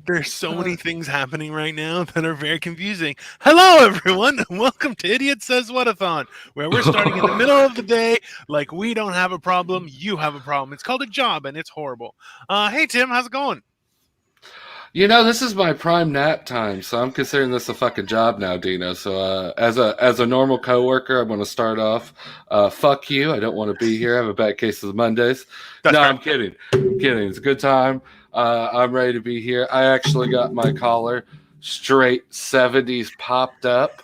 There's so many things happening right now that are very confusing. Hello, everyone, and welcome to Idiot-Says-What-a-thon, where we're starting in the middle of the day like we don't have a problem, you have a problem. It's called a job, and it's horrible. Hey, Tim, how's it going? This is my prime nap time, so I'm considering this a fucking job now, Dino. So, as a normal coworker, I'm going to start off. Fuck you. I don't want to be here. I have a bad case of the Mondays. That's No, fair. I'm kidding. I'm kidding. It's a good time. I'm ready to be here. I actually got my collar straight 70s popped up,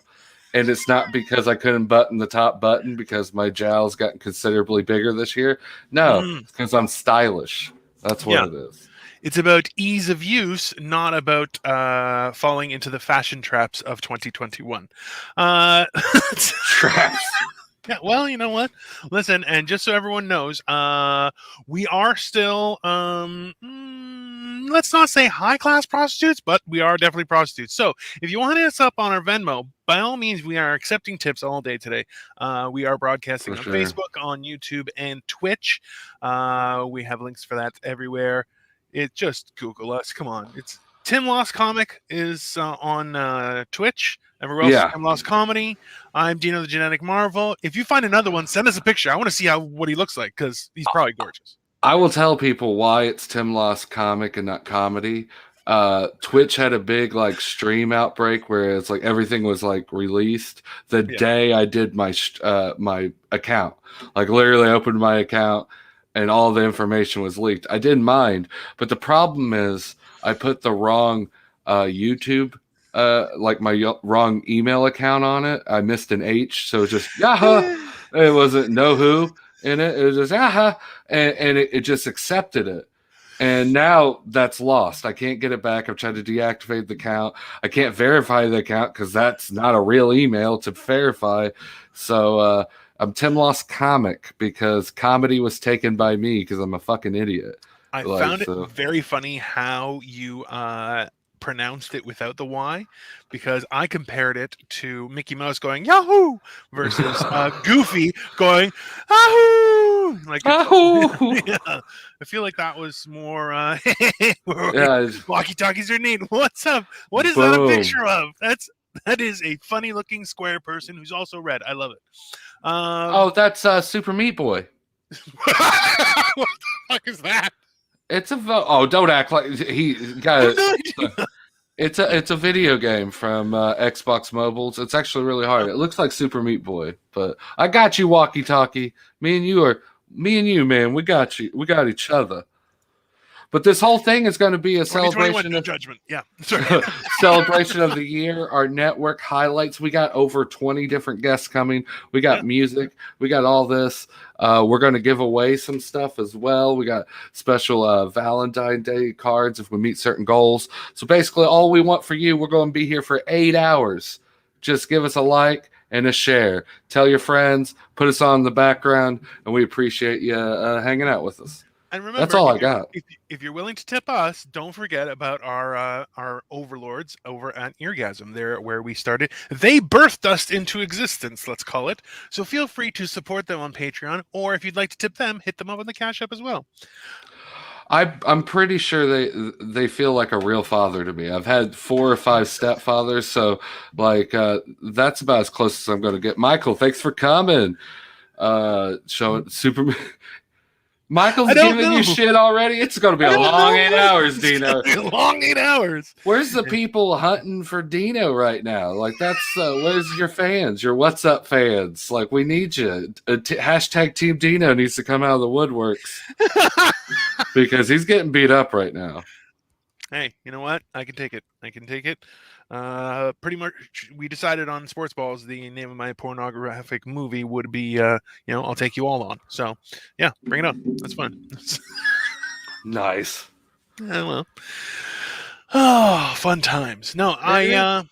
and it's not because I couldn't button the top button because my jowls gotten considerably bigger this year. No, Mm, it's because I'm stylish. That's what yeah, it is. it's about ease of use, not about falling into the fashion traps of 2021. Uh, Traps. Yeah, well, you know what? Listen, and just so everyone knows, we are still, let's not say high class prostitutes, but we are definitely prostitutes. So if you want to hit us up on our Venmo, by all means, we are accepting tips all day today. We are For broadcasting on sure. Facebook, on YouTube, and Twitch. We have links for that everywhere. Just Google us. Come on, it's Tim Lost Comic is on Twitch. Everywhere else is Yeah. Tim Lost Comedy. I'm Dino the Genetic Marvel. If you find another one, send us a picture. I want to see what he looks like because he's probably gorgeous. I will tell people why it's Tim Lost comic and not comedy. Twitch had a big like stream outbreak where it's like everything was like released the Yeah. day I did my account. Like literally opened my account and all the information was leaked. I didn't mind, but the problem is I put the wrong YouTube like my wrong email account on it. I missed an H, so it's just Yahoo. It wasn't no who in it. It was just Yahoo, and it just accepted it. And now that's lost. I can't get it back. I've tried to deactivate the account. I can't verify the account because that's not a real email to verify. So I'm Tim Lost Comic because comedy was taken by me because I'm a fucking idiot. I Like found it so. very funny how you pronounced it without the Y because I compared it to Mickey Mouse going Yahoo versus Goofy going Yahoo. Like it's Yahoo! yeah. I feel like that was more Yeah, walkie talkies are neat. What's up? What is that a boom. picture of? That is a funny looking square person who's also red. I love it. Oh, that's Super Meat Boy. What the fuck is that? It's a oh, don't act like he I got have it. no idea. It's a video game from Xbox Mobiles. It's actually really hard. It looks like Super Meat Boy, but I got you, walkie talkie. Me and you, man. We got you. We got each other. But this whole thing is going to be a 2021, celebration no of judgment. Yeah, sorry. celebration of the year. Our network highlights. We got over 20 different guests coming. We Yeah. got music. We got all this. We're going to give away some stuff as well. We got special Valentine Day cards if we meet certain goals. So basically, all we want for you, we're going to be here for 8 hours. Just give us a like and a share. Tell your friends. Put us on the background, and we appreciate you hanging out with us. And That's remember, all if I you're got. if you're willing to tip us, don't forget about our overlords over at Eargasm. There, where we started, they birthed us into existence. Let's call it. So feel free to support them on Patreon, or if you'd like to tip them, hit them up on the Cash App as well. I'm pretty sure they feel like a real father to me. I've had 4 or 5 stepfathers, so like that's about as close as I'm going to get. Michael, thanks for coming. Showing Superman. I Michael's don't giving you know. shit already. It's going to be I a don't long know. 8 hours, It's gonna Dino. be a long 8 hours. Where's the people hunting for Dino right now? Like that's where's your fans, your What's Up fans? Like we need you. Hashtag Team Dino needs to come out of the woodworks because he's getting beat up right now. Hey, you know what? I can take it. I can take it. Pretty much, we decided on Sports Balls. The name of my pornographic movie would be, I'll take you all on. So, yeah, bring it on. That's fine. Nice. Yeah, well, oh, fun times. No, Yeah.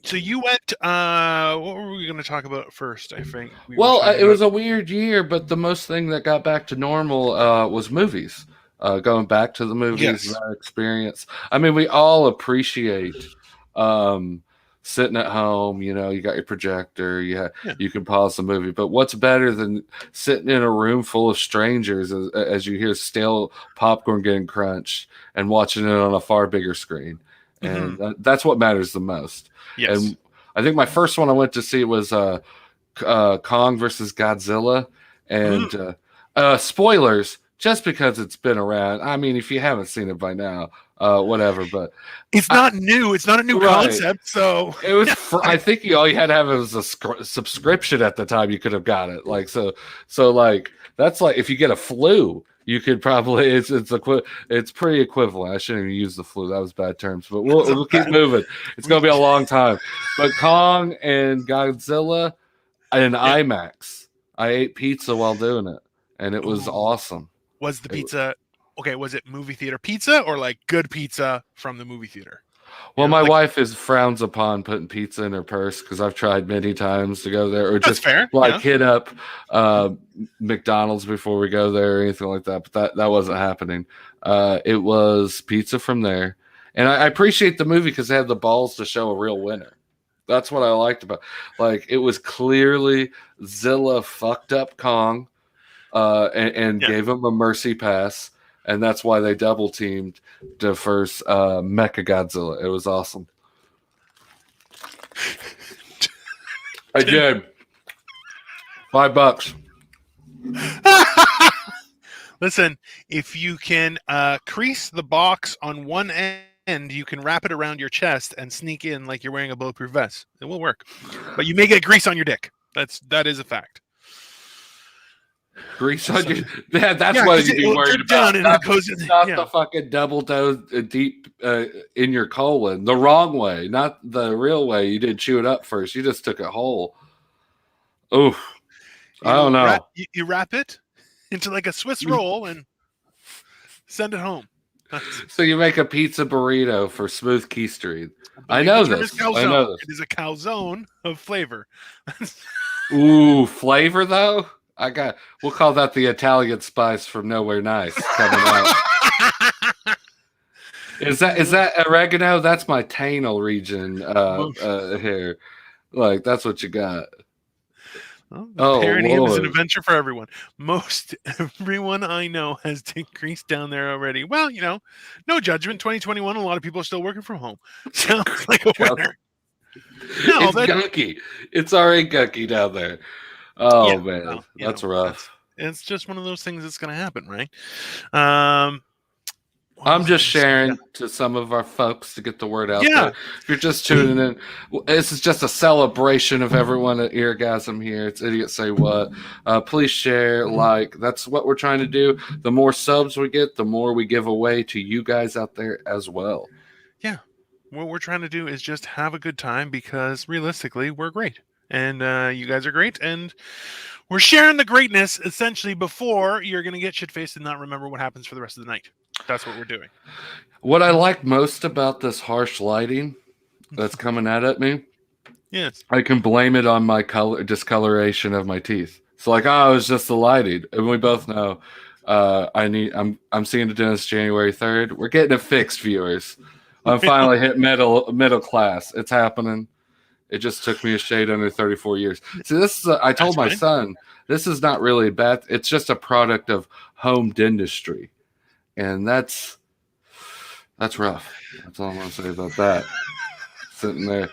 So you went. What were we going to talk about first? I think we were Well, talking it about. was a weird year, but the most thing that got back to normal was movies. Going back to the movies, Yes. that experience. I mean, we all appreciate um, sitting at home. You got your projector. Yeah. You can pause the movie. But what's better than sitting in a room full of strangers as you hear stale popcorn getting crunched and watching it on a far bigger screen? and that's what matters the most. Yes. And I think my first one I went to see was Kong versus Godzilla, and spoilers, just because it's been around. I mean, if you haven't seen it by now, whatever. But it's not new. It's not a new concept. So it was. I think all you had to have was a subscription at the time. You could have got it. Like so like that's like if you get a flu, you could probably it's pretty equivalent. I shouldn't even use the flu. That was bad terms. But we'll keep moving. It's gonna be a long time. But Kong and Godzilla in IMAX. I ate pizza while doing it, and it was awesome. Was the pizza okay? Was it movie theater pizza or like good pizza from the movie theater? Well, my wife frowns upon putting pizza in her purse because I've tried many times to go there, or just hit up McDonald's before we go there or anything like that. But that wasn't happening. It was pizza from there, and I appreciate the movie because they had the balls to show a real winner. That's what I liked about. Like it was clearly Zilla fucked up Kong, and gave him a mercy pass. And that's why they double teamed the first Mecha Godzilla. It was awesome. Again, $5. Listen, if you can crease the box on one end, you can wrap it around your chest and sneak in like you're wearing a bulletproof vest. It will work. But you may get grease on your dick. That is a fact. Grease on your that's what you'd be worried about. Not the fucking double dose deep in your colon. The wrong way, not the real way. You didn't chew it up first. You just took it whole. Oof. I don't know. You wrap it into like a Swiss roll and send it home. So you make a pizza burrito for Smooth Key Street. I know this. It is a calzone of flavor. Ooh, flavor though? We'll call that the Italian spice from Nowhere Nice coming out. Is that oregano? That's my tanal region here. Like that's what you got. Well, parenting is an adventure for everyone. Most everyone I know has decreased down there already. Well, no judgment. 2021, a lot of people are still working from home. Sounds like a winner. It's gunky. It's already gunky down there. Oh man, that's rough. It's just one of those things that's going to happen, right? I'm just sharing to some of our folks to get the word out there. If you're just tuning in, this is just a celebration of everyone at Eargasm here. It's Idiot Say What. Please share, that's what we're trying to do. The more subs we get, the more we give away to you guys out there as well. Yeah. What we're trying to do is just have a good time because realistically, we're great. And you guys are great, and we're sharing the greatness essentially before you're going to get shit-faced and not remember what happens for the rest of the night. That's what we're doing. What I like most about this harsh lighting that's coming at me, yes, I can blame it on my discoloration of my teeth. So it was just the lighting, and we both know I'm seeing the dentist January 3rd. We're getting it fixed, viewers. I'm finally hit middle class. It's happening. It just took me a shade under 34 years. See, this is I told my son, this is not really bad. It's just a product of home dentistry. And that's rough. That's all I'm going to say about that. Sitting there.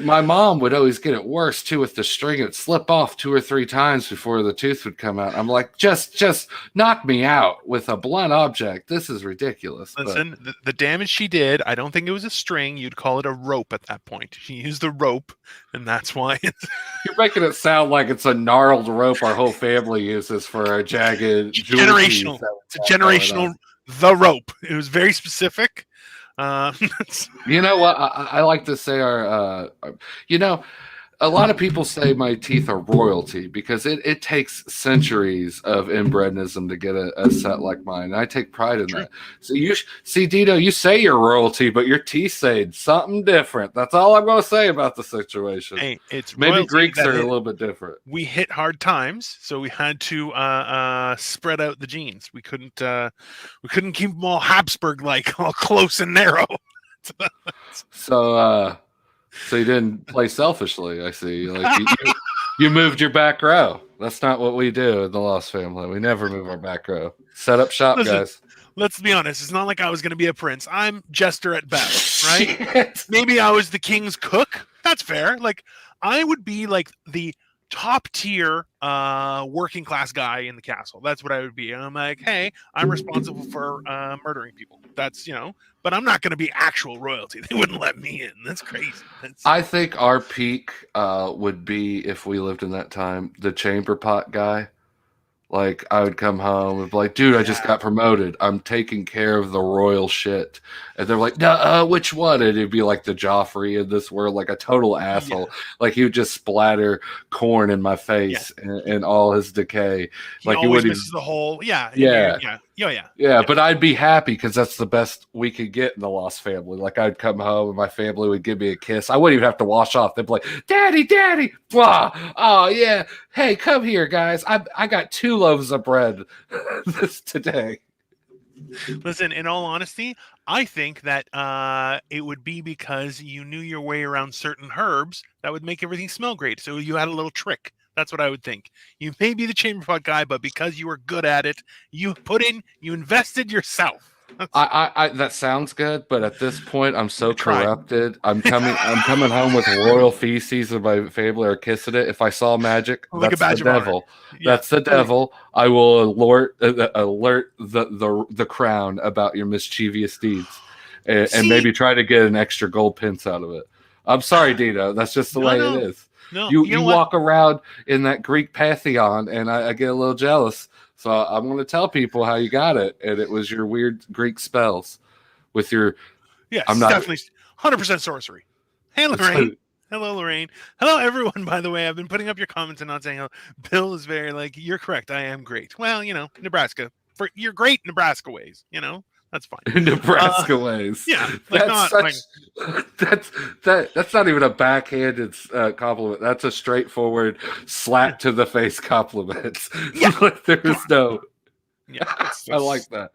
My mom would always get it worse, too, with the string. It'd slip off 2 or 3 times before the tooth would come out. I'm like, just knock me out with a blunt object. This is ridiculous. Listen, the damage she did, I don't think it was a string. You'd call it a rope at that point. She used the rope, and that's why it's... You're making it sound like it's a gnarled rope our whole family uses for a jagged... Generational. It's a generational... The rope. It was very specific. You know what? I like to say a lot of people say my teeth are royalty because it takes centuries of inbrednism to get a set like mine. And I take pride in that. So you see, Dito, you say you're royalty, but your teeth say something different. That's all I'm going to say about the situation. Hey, it's maybe Greeks are a little bit different. We hit hard times, so we had to spread out the genes. We couldn't keep them all Habsburg like, all close and narrow. So you didn't play selfishly, I see. Like you moved your back row. That's not what we do in the Lost family. We never move our back row. Set up shop, guys. Let's be honest. It's not like I was going to be a prince. I'm jester at best. right? Shit. Maybe I was the king's cook. That's fair. Like I would be like the top tier working class guy in the castle. That's what I would be. And I'm like, hey, I'm responsible for murdering people. That's but I'm not going to be actual royalty. They wouldn't let me in. That's crazy. I think our peak would be if we lived in that time. The chamber pot guy. Like, I would come home and be like, dude, I just got promoted. I'm taking care of the royal shit. And they're like, which one? And it'd be like the Joffrey in this world, like a total asshole. Like, he would just splatter corn in my face and all his decay. He like, always misses the whole, but I'd be happy because that's the best we could get in the Lost family. Like, I'd come home and my family would give me a kiss. I wouldn't even have to wash off. They'd be like, Daddy, blah. Oh, yeah. Hey, come here, guys. I got 2 loaves of bread today. Listen, in all honesty, I think that it would be because you knew your way around certain herbs that would make everything smell great. So you had a little trick. That's what I would think. You may be the chamber pot guy, but because you were good at it, you invested yourself. I that sounds good, but at this point, I'm so corrupted. I'm coming home with royal feces of my family are kissing it. If I saw magic, like that's the devil. That's the devil. I will alert the crown about your mischievous deeds, and maybe try to get an extra gold pence out of it. I'm sorry, Dino. That's just the way it is. No, you walk around in that Greek pantheon, and I get a little jealous. So I'm going to tell people how you got it, and it was your weird Greek spells with your. Yes, definitely 100% sorcery. Hey, Lorraine. Hello, Lorraine. Hello, everyone. By the way, I've been putting up your comments and not saying hello. Bill is very you're correct. I am great. Well, Nebraska for your great Nebraska ways. That's fine. Nebraska ways. Yeah, that's not even a backhanded compliment. That's a straightforward slap to the face compliment. Yeah, there's no. Yeah, I like that.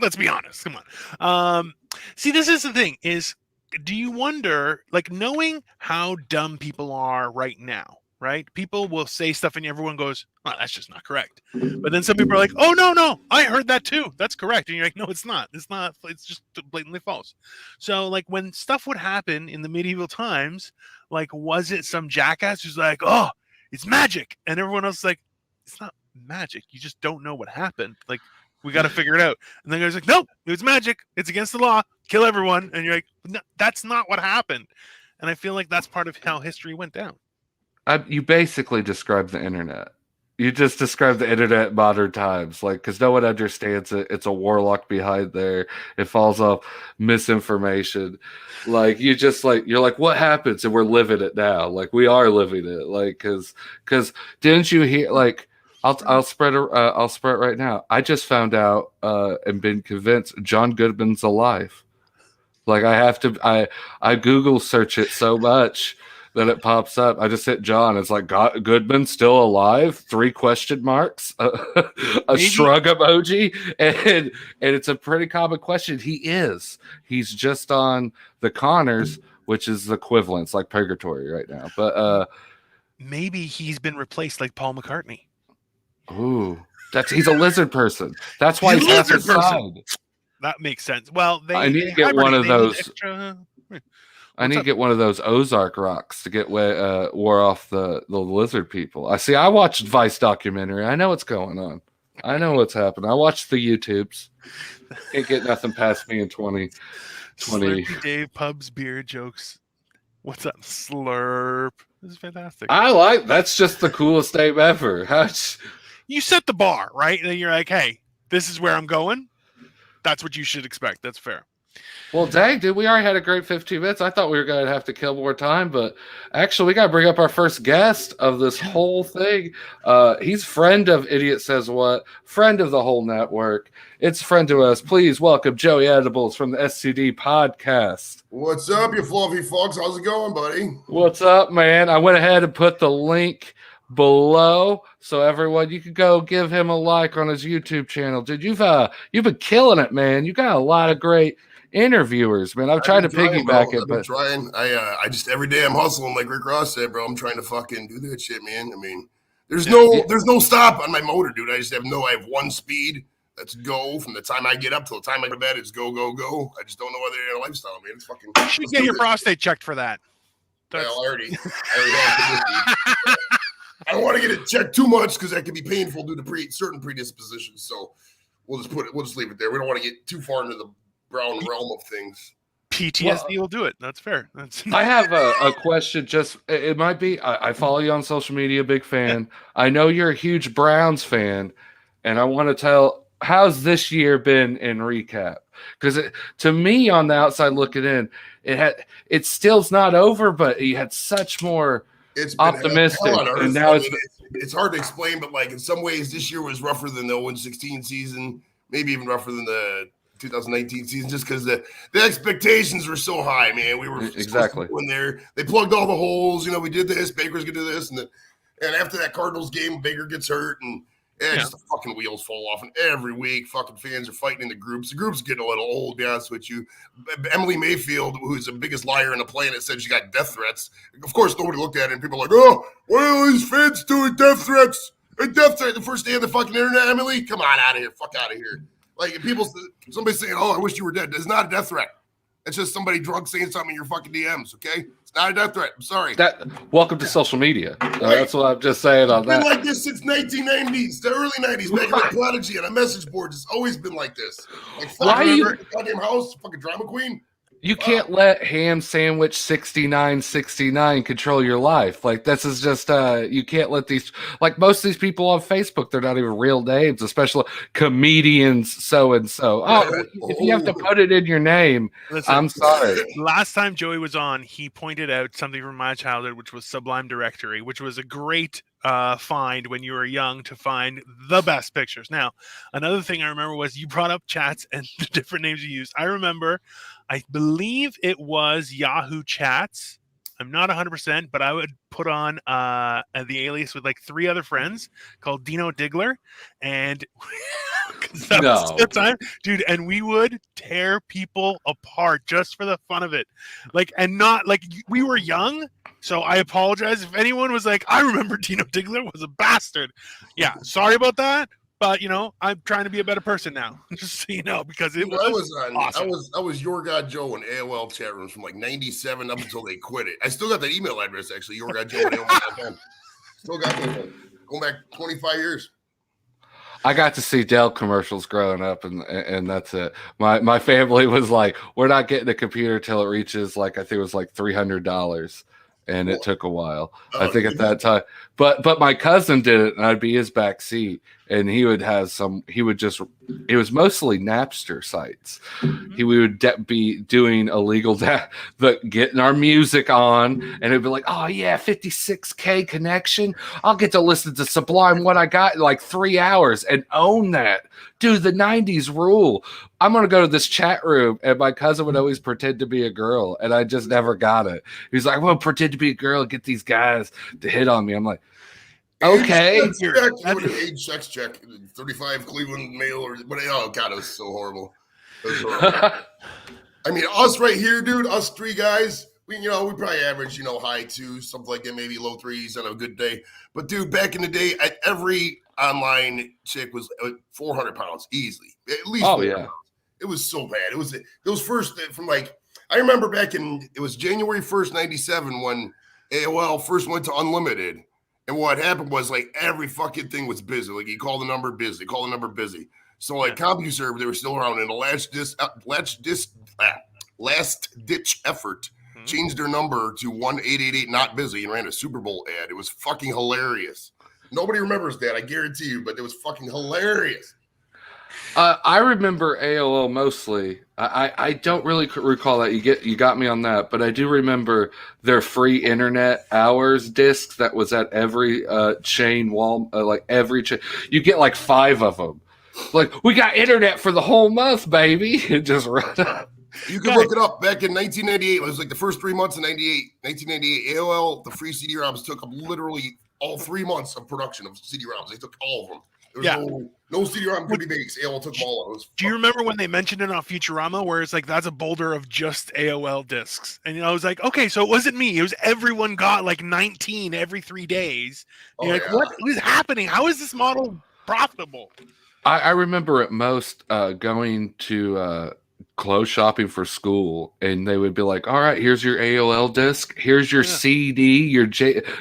Let's be honest. Come on. See, this is the thing: is do you wonder, knowing how dumb people are right now? Right? People will say stuff and everyone goes, oh, that's just not correct. But then some people are like, oh, no, I heard that too. That's correct. And you're like, no, it's not. It's not. It's just blatantly false. So when stuff would happen in the medieval times, was it some jackass who's like, oh, it's magic? And everyone else is like, it's not magic. You just don't know what happened. We got to figure it out. And then the guy's like, nope, it was magic. It's against the law. Kill everyone. And you're like, no, that's not what happened. And I feel like that's part of how history went down. You basically described the internet. You just described the internet in modern times, because no one understands it. It's a warlock behind there. It falls off misinformation. You're like, what happens? And we're living it now. We are living it. Because didn't you hear? I'll spread it right now. I just found out and been convinced John Goodman's alive. I Google search it so much. Then it pops up. I just hit John. It's like, Goodman still alive? 3 question marks, a shrug emoji, and it's a pretty common question. He is. He's just on the Connors, which is the equivalent. It's like purgatory right now. But maybe he's been replaced like Paul McCartney. Ooh, he's a lizard person. That's why he's half inside. That makes sense. Well, I need to get one of those. I need to get one of those Ozark rocks to get wore off the lizard people. I watched Vice documentary. I know what's going on. I know what's happening. I watched the YouTubes. Can't get nothing past me in 2020. Slurpy Dave Pub's beer jokes. What's up, Slurp? This is fantastic. That's just the coolest name ever. You set the bar, right? And then you're like, hey, this is where I'm going. That's what you should expect. That's fair. Well, dang, dude, we already had a great 15 minutes. I thought we were going to have to kill more time, but actually, we got to bring up our first guest of this whole thing. He's friend of Idiot Says What, friend of the whole network. It's friend to us. Please welcome Joey Edibles from the SCD podcast. What's up, you fluffy fucks? How's it going, buddy? What's up, man? I went ahead and put the link below, so everyone, you can go give him a like on his YouTube channel. Dude, you've been killing it, man. You got a lot of great interviewers, man. I've tried to piggyback it, but trying. I just every day I'm hustling, like Rick Ross said, bro. I'm trying to fucking do that shit, man. I mean, there's no stop on my motor, dude. I have 1 speed. Let's go. From the time I get up till the time I go to bed, it's go, go, go. I just don't know whether they're in a lifestyle, man. It's fucking. You should get your prostate checked for that. Well, I already have I don't want to get it checked too much because that can be painful due to certain predispositions. So we'll just leave it there. We don't want to get too far into the brown realm of things. PTSD will do it. That's fair. I have a question. Just it might be. I follow you on social media, big fan. I know you're a huge Browns fan, and I want to tell how's this year been in recap? Because to me, on the outside looking in, it still's not over, but you had such more. It's been optimistic, and now it's hard to explain, but like in some ways, this year was rougher than the 0-16 season, maybe even rougher than the 2019 season, just because the expectations were so high, man. We were exactly in there. They plugged all the holes. You know, we did this. Baker's gonna do this, and after that Cardinals game, Baker gets hurt, and just the fucking wheels fall off. And every week, fucking fans are fighting in the groups. The groups getting a little old, to be honest with you. Emily Mayfield, who's the biggest liar on the planet, said she got death threats. Of course, nobody looked at it, and people are like, oh, what are these fans doing? Death threats. A death threat the first day of the fucking internet, Emily? Come on out of here. Fuck out of here. Like, somebody saying, oh, I wish you were dead. It's not a death threat. It's just somebody drunk saying something in your fucking DMs, okay? It's not a death threat. I'm sorry. Welcome to social media. That's what I'm just saying on that. It's been like this since 1990s, the early 90s. Back in the Prodigy on a message board, it's always been like this. Like, why you goddamn house, fucking drama queen? You can't let ham sandwich 6969 control your life. Like, this is just you can't let these, like, most of these people on Facebook, they're not even real names, especially comedians so and so. Oh, if you have to put it in your name, listen, I'm sorry. Last time Joey was on, he pointed out something from my childhood, which was Sublime Directory, which was a great find when you were young to find the best pictures. Now, another thing I remember was you brought up chats and the different names you used. I remember, I believe it was Yahoo Chats. I'm not 100%, but I would put on the alias with like 3 other friends called Dino Diggler, and that was the time, dude. And we would tear people apart just for the fun of it, like, and not like we were young. So I apologize if anyone was like, I remember Dino Diggler was a bastard. Yeah, sorry about that. But, you know, I'm trying to be a better person now, just so you know, because it was awesome. I was Your God Joe in AOL chat rooms from like 97 up until they quit it. I still got that email address, actually, YourGodJoe at AOL.com. Still got that. Going back 25 years. I got to see Dell commercials growing up, and that's it. My family was like, we're not getting a computer till it reaches, like, I think it was like $300. And it took a while, I think, at that time. But my cousin did it, and I'd be his back seat, and he would just, it was mostly Napster sites. We would be doing illegal, getting our music on, and it'd be like, oh yeah, 56K connection. I'll get to listen to Sublime What I Got in like 3 hours and own that. Dude, the 90s rule. I'm going to go to this chat room, and my cousin would always pretend to be a girl, and I just never got it. He's like, I'm going to pretend to be a girl and get these guys to hit on me. I'm like, okay. Age sex check, 35 Cleveland male, or what? Oh, God, it was so horrible. I mean, us right here, dude, us 3 guys, we probably average, high 2s, something like that, maybe low 3s on a good day. But, dude, back in the day, every online chick was 400 pounds easily. At least. Oh, yeah. It was so bad. It was those first from like, I remember it was January 1st, 97 when AOL first went to unlimited. And what happened was like every fucking thing was busy. Like you call the number busy, So like CompuServe, they were still around, and the last ditch effort changed their number to 1-888 not busy and ran a Super Bowl ad. It was fucking hilarious. Nobody remembers that, I guarantee you, but it was fucking hilarious. I remember AOL mostly. I don't really recall that. You got me on that, but I do remember their free internet hours discs that was at every chain wall, like every chain. You get like 5 of them. Like, we got internet for the whole month, baby. And just run up. You can look it up. Back in 1998, it was like the first 3 months of 1998, AOL, the free CD-ROMs took up literally all 3 months of production of CD-ROMs. They took all of them. There was no CD-ROM could be made. AOL took them all out. Do you remember when they mentioned it on Futurama, where it's like, that's a boulder of just AOL discs? And I was like, okay, so it wasn't me. It was everyone got like 19 every 3 days. You're like, what is happening? How is this model profitable? I remember at most going to clothes shopping for school, and they would be like, "All right, here's your AOL disc, here's your CD, your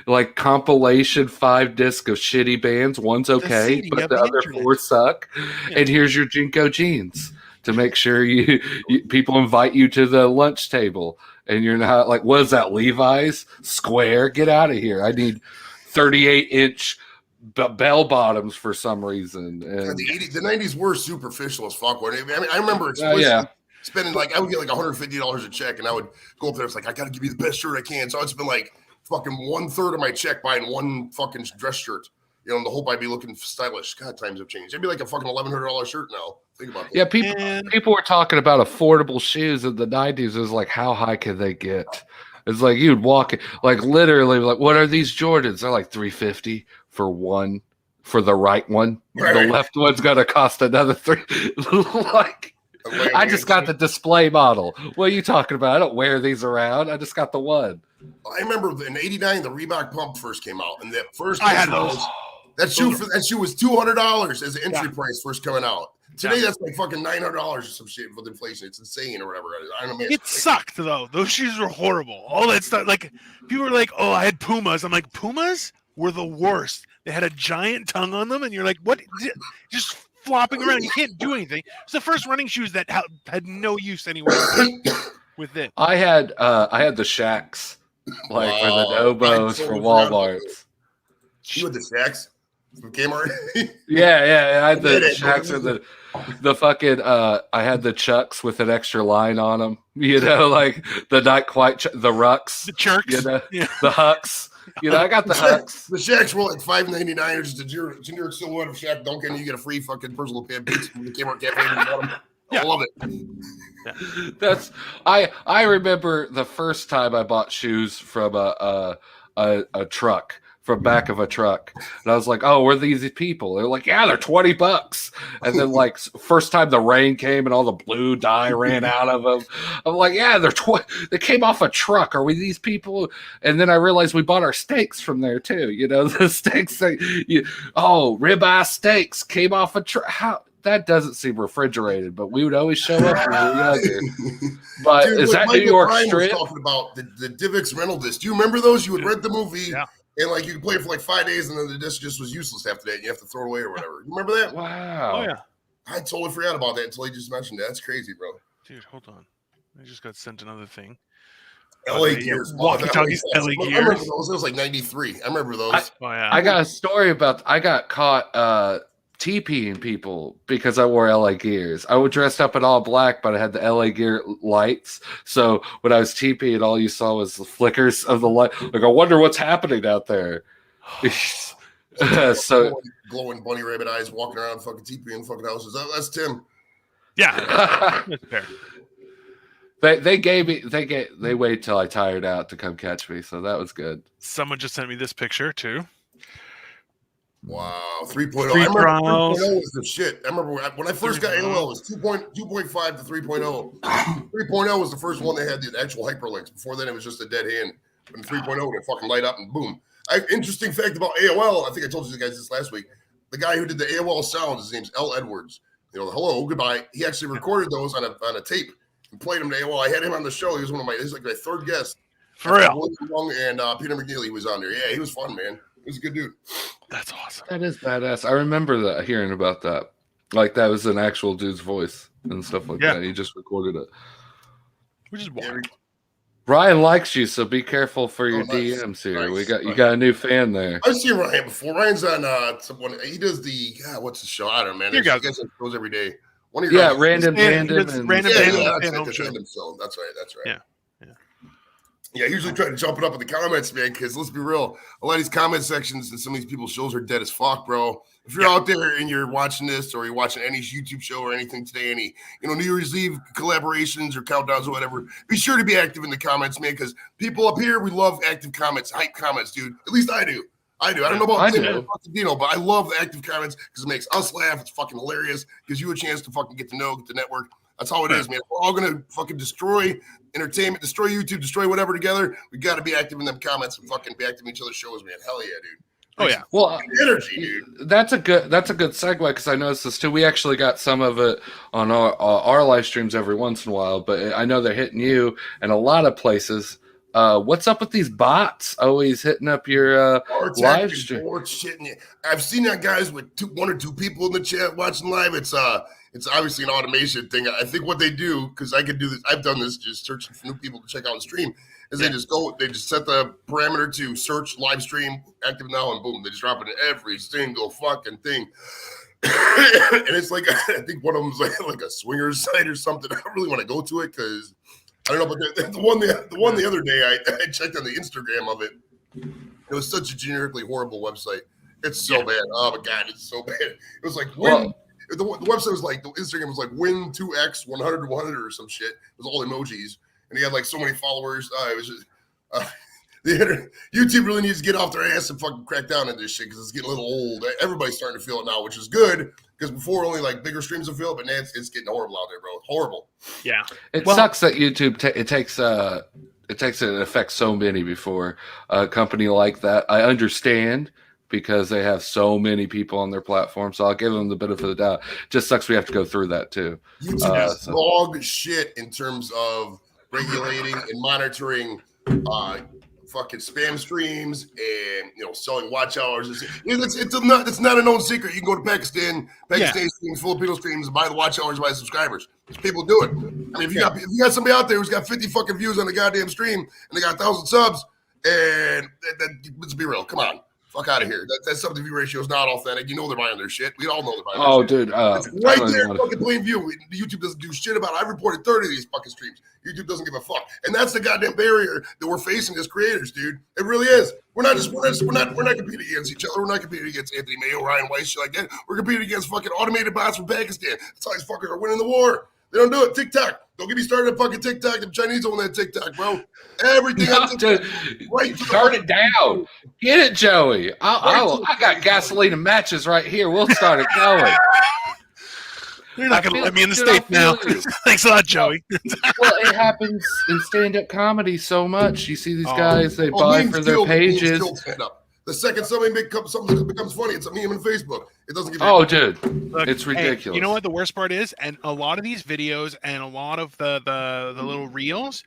like compilation 5 disc of shitty bands. One's okay, CD but of the the other internet. 4 suck. Yeah. And here's your Jinko jeans to make sure you people invite you to the lunch table, and you're not like, what is that, Levi's square? Get out of here! I need 38-inch." Bell bottoms for some reason. God, And the 90s were superficial as fuck. I mean, I remember explicitly yeah. spending like, I would get like $150 a check, and I would go up there. It's like, I got to give you the best shirt I can. So I'd spend like fucking 1/3 of my check buying one fucking dress shirt. You know, and the hope I'd be looking stylish. God, times have changed. It'd be like a fucking $1,100 shirt now. Think about that. Yeah, people were talking about affordable shoes in the 90s. It was like, how high can they get? It's like you'd walk like literally like, what are these Jordans? They're like $350 for one, for the right one. Right. The left one's gonna cost another $3. Like, I just got the display model. What are you talking about? I don't wear these around. I just got the one. I remember in '89 the Reebok Pump first came out, and that first I had those. That shoe was $200 as an entry price first coming out. Today that's like fucking $900 or some shit with inflation. It's insane or whatever. I don't know. It sucked though. Those shoes were horrible. All that stuff. Like people were like, "Oh, I had Pumas." I'm like, Pumas were the worst. They had a giant tongue on them, and you're like, "What?" Just flopping around. You can't do anything. It's the first running shoes that had no use anywhere with it. I had the Shacks, like for the Nobos for Walmart's. You had the Shacks from Kmart? Yeah. I had the Shacks or the fucking I had the Chucks with an extra line on them. You know, like the not quite the Rucks, the Churks, you know, the Hucks. You know, I got the Hucks. The Shacks were like $5.99 or just a generic silhouette of Shaq Duncan. You get a free fucking personal pan pizza from the Kmart cafe. I love it. Yeah. That's I remember the first time I bought shoes from a truck. From back of a truck, and I was like, "Oh, where are these people?" They're like, "Yeah, they're $20." And then, like, first time the rain came and all the blue dye ran out of them, I'm like, "Yeah, they came off a truck. Are we these people?" And then I realized we bought our steaks from there too. You know, the steaks. Ribeye steaks came off a truck. How? That doesn't seem refrigerated, but we would always show up when we were younger. But dude, is that New York Strip? Talking about the Divx rental disc. Do you remember those? You would rent the movie. Yeah. And like you could play it for like 5 days, and then the disc just was useless after that. And you have to throw it away or whatever. You remember that? Wow. Oh yeah. I totally forgot about that until he just mentioned that. That's crazy, bro. Dude, hold on. I just got sent another thing. LA Gears. Walkie-talkies, LA Gears. I remember those. It was like 93. I remember those. I got a story about. I got caught TPing people because I wore LA Gears. I was dressed up in all black, but I had the LA Gear lights. So when I was TPing, all you saw was the flickers of the light. Like, I wonder what's happening out there. So glowing bunny rabbit eyes walking around fucking TPing fucking houses. That's Tim. Yeah. That's fair. They waited till I tired out to come catch me, so that was good. Someone just sent me this picture too. Wow, 3.0. I remember 3.0 was the shit. I remember when I first got AOL, it was 2.5 to 3.0. 3.0 was the first one that had the actual hyperlinks. Before then, it was just a dead hand. But in 3.0, it fucking light up and boom. Interesting fact about AOL, I think I told you guys this last week. The guy who did the AOL sounds, his name's L. Edwards. You know, the hello, goodbye. He actually recorded those on a tape and played them to AOL. I had him on the show. He was he's like my third guest. For real. Young and Peter McNeely was on there. Yeah, he was fun, man. He was a good dude. That's awesome. That is badass. I remember hearing about that. Like, that was an actual dude's voice and stuff like that. He just recorded it. Which is wild. Ryan likes you, so be careful for your DMs here. Nice. You got a new fan there. I've seen Ryan before. Ryan's on someone. He does the what's the show? I don't know, man. He goes every day. Random Tandem. So that's right. Yeah. Yeah, I usually try to jump it up in the comments, man, because let's be real. A lot of these comment sections and some of these people's shows are dead as fuck, bro. If you're out there and you're watching this or you're watching any YouTube show or anything today, any New Year's Eve collaborations or countdowns or whatever, be sure to be active in the comments, man, because people up here, we love active comments, hype comments, dude. At least I do. I don't know about Dino, but I love active comments because it makes us laugh. It's fucking hilarious. Gives you a chance to fucking get to know, get the network. That's how it is, man. We're all gonna fucking destroy entertainment, destroy YouTube, destroy whatever together. We got to be active in them comments and fucking be active in each other's shows, man. Hell yeah, dude. Oh yeah. Well, energy, dude. that's a good segue because I noticed this too. We actually got some of it on our live streams every once in a while, but I know they're hitting you and a lot of places. What's up with these bots always hitting up your live stream? I've seen that guys with one or two people in the chat watching live. It's obviously an automation thing. I think what they do, because I could do this, I've done this, just searching for new people to check out the stream, is they just set the parameter to search live stream active now, and boom, they just drop it in every single fucking thing. And it's like, I think one of them's like a swingers site or something. I don't really want to go to it because I don't know, but the one the other day I checked on the Instagram of it. It was such a generically horrible website. It's so bad. Oh my god, it's so bad. It was like the website was like, the Instagram was like win 2x 100 to 100 or some shit. It was all emojis, and he had like so many followers. It was just YouTube really needs to get off their ass and fucking crack down on this shit because it's getting a little old. Everybody's starting to feel it now, which is good because before only like bigger streams would feel it, but now it's getting horrible out there, bro. Horrible. Yeah. It sucks that YouTube it takes it affects so many before a company like that. I understand because they have so many people on their platform, so I'll give them the benefit of the doubt. Just sucks we have to go through that too. YouTube has dog shit in terms of regulating and monitoring fucking spam streams and selling watch hours. It's not a known secret. You can go to Pakistan streams, Filipino streams, and buy the watch hours by subscribers. People do it. I mean, if you got somebody out there who's got 50 fucking views on the goddamn stream and they got 1,000 subs, and let's be real, come on. Fuck out of here. That sub to view ratio is not authentic. You know they're buying their shit. We all know they're buying their shit. Dude. It's right there, fucking plain view. YouTube doesn't do shit about it. I reported 30 of these fucking streams. YouTube doesn't give a fuck. And that's the goddamn barrier that we're facing as creators, dude. It really is. We're not competing against each other. We're not competing against Anthony Mayo, Ryan Weiss, shit like that. We're competing against fucking automated bots from Pakistan. That's how these fuckers are winning the war. They don't do it. TikTok. Don't get me started on fucking TikTok. The Chinese own that TikTok, bro. Everything on TikTok. Right, turn it down. Get it, Joey. I got gasoline and matches right here. We'll start it going. You're not going to let me in the state now. Thanks a lot, Joey. Well, it happens in stand-up comedy so much. You see these guys, they buy for their pages. The second something becomes funny, it's a meme on Facebook. It doesn't give you dude. Look, it's ridiculous. Hey, you know what the worst part is? And a lot of these videos and a lot of the little reels,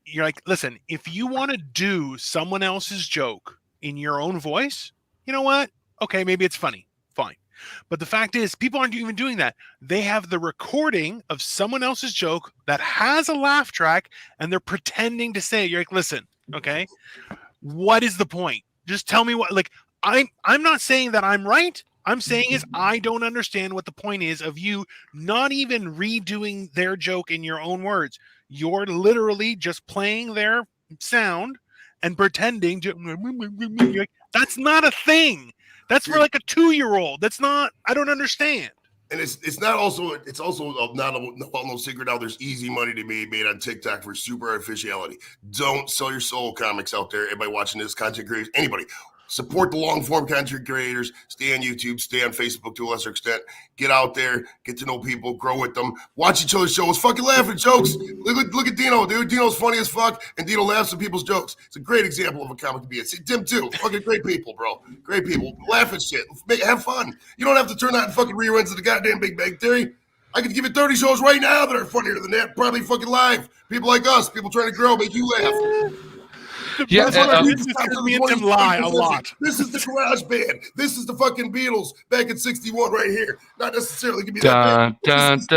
you're like, listen, if you want to do someone else's joke in your own voice, you know what? Okay, maybe it's funny. Fine. But the fact is, people aren't even doing that. They have the recording of someone else's joke that has a laugh track, and they're pretending to say it. You're like, listen, okay, what is the point? Just tell me what, like, I'm not saying that I'm right. I'm saying is I don't understand what the point is of you not even redoing their joke in your own words. You're literally just playing their sound and pretending to, that's not a thing. That's for like a 2-year-old. That's not, I don't understand. And it's also not a well-known secret now. There's easy money to be made on TikTok for super artificiality. Don't sell your soul, comics out there. Everybody watching this, content creators, anybody. Support the long-form content creators. Stay on YouTube. Stay on Facebook to a lesser extent. Get out there. Get to know people. Grow with them. Watch each other's shows. Fucking laugh at jokes. Look at Dino, dude. Dino's funny as fuck, and Dino laughs at people's jokes. It's a great example of a comic to be at. See, Tim, too. Fucking great people, bro. Great people. Laugh at shit. Have fun. You don't have to turn out and fucking reruns of the goddamn Big Bang Theory. I could give you 30 shows right now that are funnier than that. Probably fucking live. People like us. People trying to grow, make you laugh. Yeah, me and Tim lie a lot. This is the Garage Band. This is the fucking Beatles back in '61 right here. Not necessarily gonna be that band. See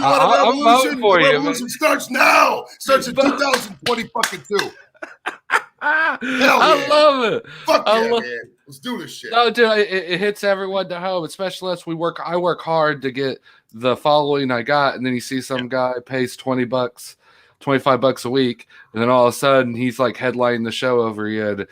what a revolution starts now. Starts in 2020 fucking 2. I love it. Fuck yeah, man. Let's do this shit. No, dude, it hits everyone to home, especially us. I work hard to get the following I got, and then you see some guy pays $20. $25 a week, and then all of a sudden he's like headlining the show over you.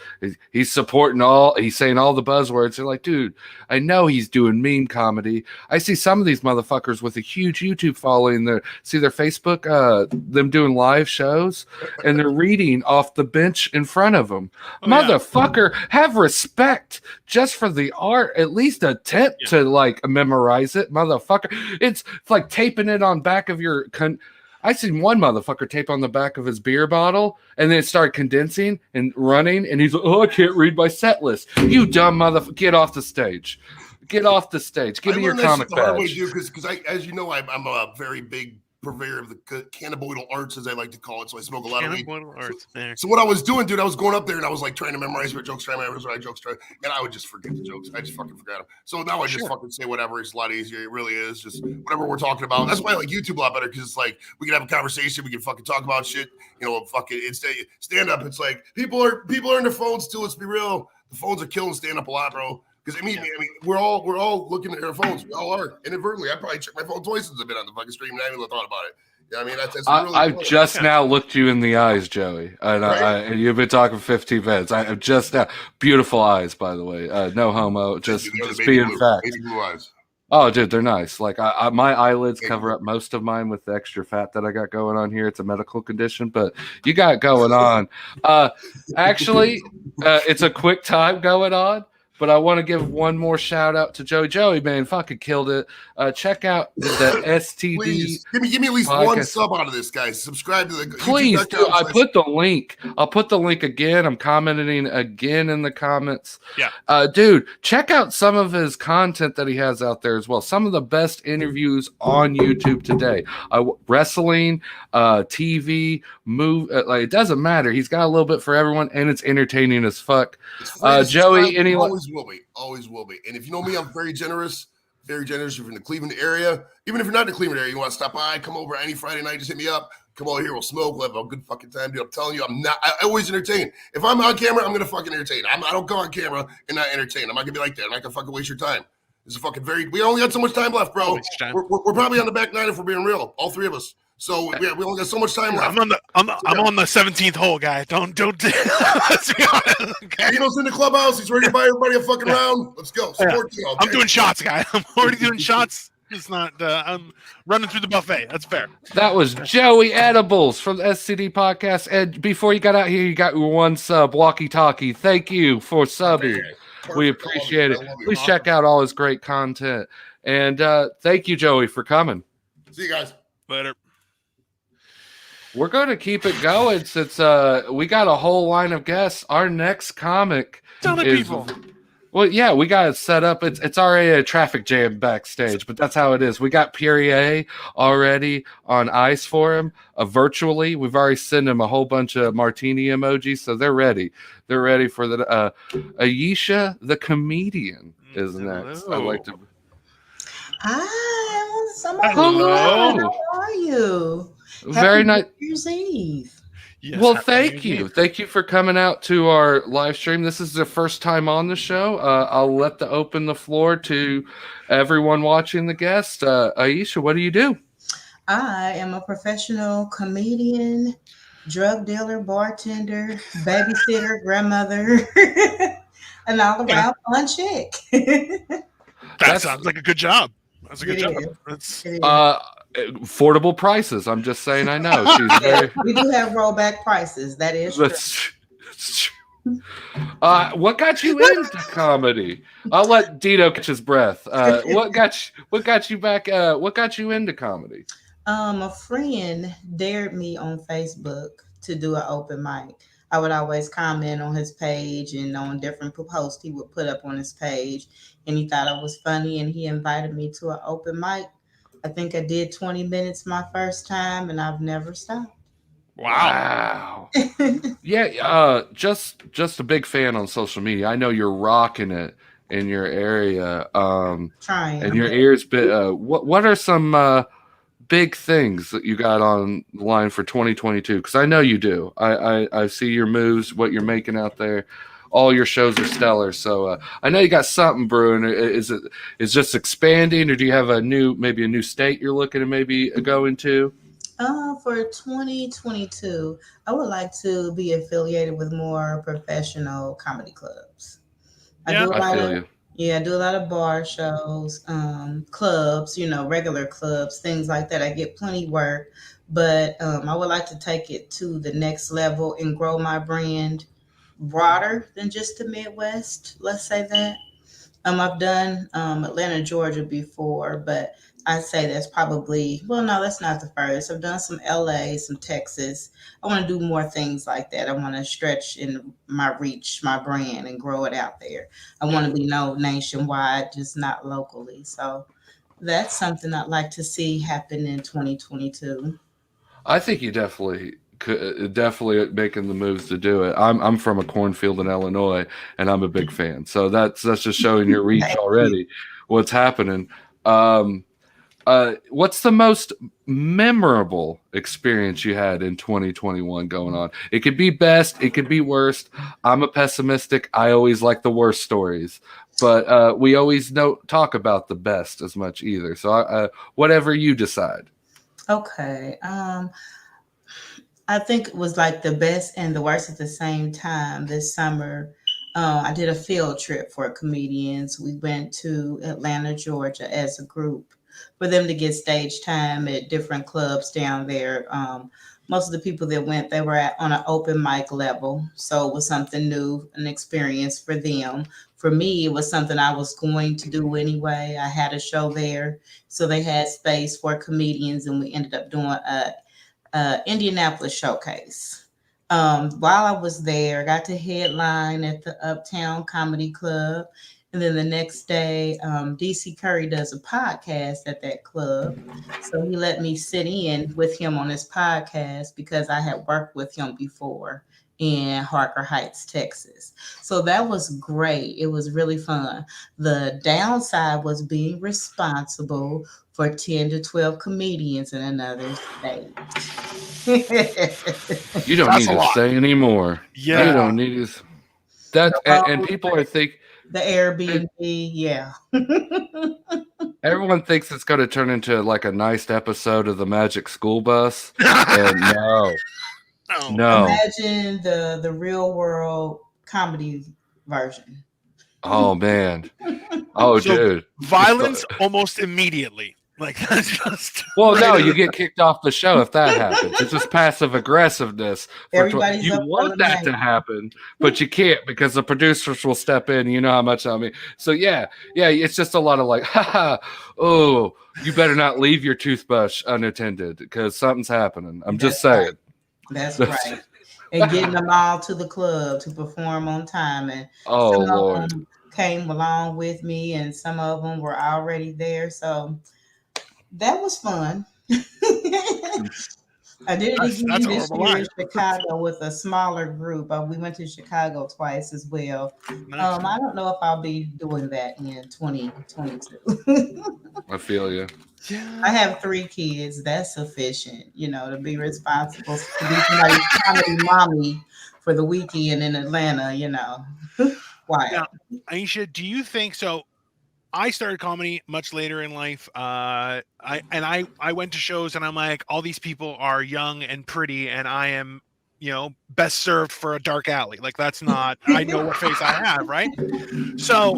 He's supporting he's saying all the buzzwords. They're like, dude, I know he's doing meme comedy. I see some of these motherfuckers with a huge YouTube following. See their Facebook, them doing live shows, and they're reading off the bench in front of them. Motherfucker, have respect just for the art. At least attempt to like memorize it, motherfucker. It's like taping it on back of your I seen one motherfucker tape on the back of his beer bottle, and then it started condensing and running, and he's like, "Oh, I can't read my set list." You dumb motherfucker! Get off the stage! Get off the stage! Give me your comic the hard way, badge. dude, because as you know, I'm a very big purveyor of the cannabinoidal arts, as I like to call it. So I smoke a lot of weed. So what I was doing, dude, I was going up there and I was like trying to memorize my jokes, and I would just forget the jokes. I just fucking forgot them. So now I just fucking say whatever. It's a lot easier. It really is just whatever we're talking about. That's why I like YouTube a lot better, because it's like we can have a conversation. We can fucking talk about shit. You know, fucking it's stand up. It's like people are in their phones too. Let's be real. The phones are killing stand up a lot, bro. Because I mean, we're all looking at our phones. We all are inadvertently. I probably checked my phone twice since I've been on the fucking stream and I haven't even thought about it. Yeah, I mean, that's really I've just now looked you in the eyes, Joey, and, and you've been talking 15 minutes. I have just now beautiful eyes, by the way. No homo, just being fact. Baby blue eyes. Oh, dude, they're nice. Like my eyelids cover up most of mine with the extra fat that I got going on here. It's a medical condition, but you got going on. Actually, it's a quick time going on. But I want to give one more shout out to Joey. Joey, man, fucking killed it. Check out the STD. Please, give me at least podcast. One sub out of this, guys. Subscribe to the. Please, dude. I put the link. I'll put the link again. I'm commenting again in the comments. Yeah. Dude, check out some of his content that he has out there as well. Some of the best interviews on YouTube today. Wrestling, TV, like it doesn't matter. He's got a little bit for everyone, and it's entertaining as fuck. Joey, any always will be. And if you know me, I'm very generous. Very generous. If you're in the Cleveland area, even if you're not in the Cleveland area, you want to stop by, come over any Friday night, just hit me up. Come over here, we'll smoke, we'll have a good fucking time, dude. I'm telling you, I always entertain. If I'm on camera, I'm gonna fucking entertain. I don't go on camera and not entertain. I'm not gonna be like that. I'm not gonna fucking waste your time. It's a fucking we only got so much time left, bro. We're probably on the back nine if we're being real, all three of us. So we only got so much time left. I'm on the 17th hole, guy. Don't. Let's be honest. Okay. Dino's in the clubhouse. He's ready to buy everybody a fucking round. Let's go. Support Dino. I'm doing shots, guy. I'm already doing shots. It's not. I'm running through the buffet. That's fair. That was Joey Edibles from the SCD podcast. And before you got out here, you got your one sub, Walkie Talkie. Thank you for subbing. We appreciate it. Please check out all his great content. And thank you, Joey, for coming. See you guys later. We're going to keep it going since we got a whole line of guests. Our next comic people. Well, yeah, we got it set up. It's already a traffic jam backstage, but that's how it is. We got Pierre already on ice for him virtually. We've already sent him a whole bunch of martini emojis, so they're ready. They're ready for the Aisha, the comedian, is next. I'd like to. Hi, hello. How are you? Very nice. New Year's Eve. Yes, well, thank you. Thank you for coming out to our live stream. This is the first time on the show. I'll open the floor to everyone watching the guest. Aisha, what do you do? I am a professional comedian, drug dealer, bartender, babysitter, grandmother, an all-around fun chick. That sounds like a good job. That's a good job. That's affordable prices. I'm just saying. I know we do have rollback prices. That is true. What got you into comedy? I'll let Dino catch his breath. What got you back? What got you into comedy? A friend dared me on Facebook to do an open mic. I would always comment on his page and on different posts he would put up on his page, and he thought I was funny, and he invited me to an open mic. I think I did 20 minutes my first time, and I've never stopped. Wow. Yeah, just a big fan on social media. I know you're rocking it in your area. Trying. And your ears bit. What are some big things that you got on the line for 2022? Because I know you do. I see your moves, what you're making out there. All your shows are stellar, so I know you got something brewing. Is just expanding, or do you have maybe a new state you're looking to maybe go into? For 2022, I would like to be affiliated with more professional comedy clubs. I do a lot of bar shows, clubs, regular clubs, things like that. I get plenty work, but I would like to take it to the next level and grow my brand broader than just the Midwest, let's say that. I've done Atlanta, Georgia before, but I say that's probably, well, no, that's not the first. I've done some LA, some Texas. I want to do more things like that. I want to stretch in my reach, my brand, and grow it out there. I want to be known nationwide, just not locally. So that's something I'd like to see happen in 2022. I think you definitely could, definitely making the moves to do it. I'm from a cornfield in Illinois, and I'm a big fan. So that's just showing your reach already. What's happening? Um, what's the most memorable experience you had in 2021 going on? It could be best, it could be worst. I'm a pessimistic. I always like the worst stories, but we always don't talk about the best as much either. So whatever you decide. Okay. I think it was like the best and the worst at the same time this summer. I did a field trip for comedians. We went to Atlanta, Georgia as a group for them to get stage time at different clubs down there. Most of the people that went, they were on an open mic level. So it was something new, an experience for them. For me, it was something I was going to do anyway. I had a show there. So they had space for comedians, and we ended up doing a Indianapolis showcase. While I was there, I got to headline at the Uptown Comedy Club. And then the next day, DC Curry does a podcast at that club. So he let me sit in with him on his podcast because I had worked with him before in Harker Heights, Texas. So that was great. It was really fun. The downside was being responsible for 10 to 12 comedians in another state. You don't That's need a to lot. say anymore. Yeah. You don't need to. That and people are think The Airbnb, yeah. everyone thinks it's going to turn into like a nice episode of the Magic School Bus, and no. Imagine the real world comedy version. Oh man. Oh So dude. violence almost immediately. Like that's just Well, right no, in you the- get kicked off the show if that happens. It's just passive aggressiveness. Everybody's You up for want the that to night. happen, but you can't because the producers will step in. You know how much I mean. So yeah, it's just a lot of like, haha, oh, you better not leave your toothbrush unattended because something's happening. I'm just That's saying. right. That's right. And getting them all to the club to perform on time. And Oh some of Lord. them came along with me, and some of them were already there. So that was fun. I did it That's again a this horrible year in line. Chicago with a smaller group. We went to Chicago twice as well. Nice. I don't know if I'll be doing that in 2022. I feel you. Yeah. I have 3 kids. That's sufficient, to be responsible to be somebody's comedy mommy for the weekend in Atlanta. Why? Now, Aisha, do you think so? I started comedy much later in life. I went to shows and I'm like, all these people are young and pretty, and I am, best served for a dark alley. Like that's not. I know what face I have, right? So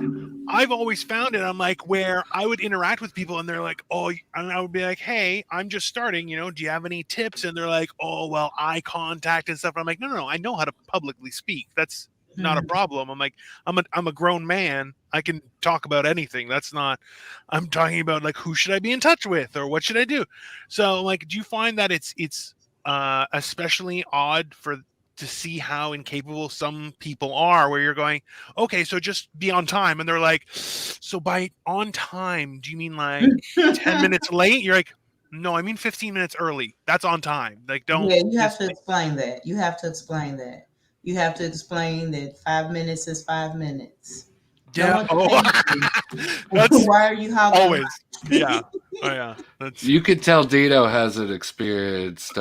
I've always found it. I'm like where I would interact with people and they're like, oh, and I would be like, hey, I'm just starting. Do you have any tips? And they're like, oh, well, eye contact and stuff. And I'm like, no, I know how to publicly speak. That's not a problem. I'm like, I'm a grown man. I can talk about anything. That's not. I'm talking about like who should I be in touch with or what should I do. So like, do you find that it's especially odd to see how incapable some people are, where you're going, okay, so just be on time, and they're like, so by on time, do you mean like 10 minutes late? You're like, no, I mean 15 minutes early. That's on time. Like, don't. Yeah, you have to explain that. You have to explain that. You have to explain that 5 minutes is 5 minutes. Yeah. That's why are you hollering? Always. Yeah. Oh yeah. You could tell Dino hasn't experienced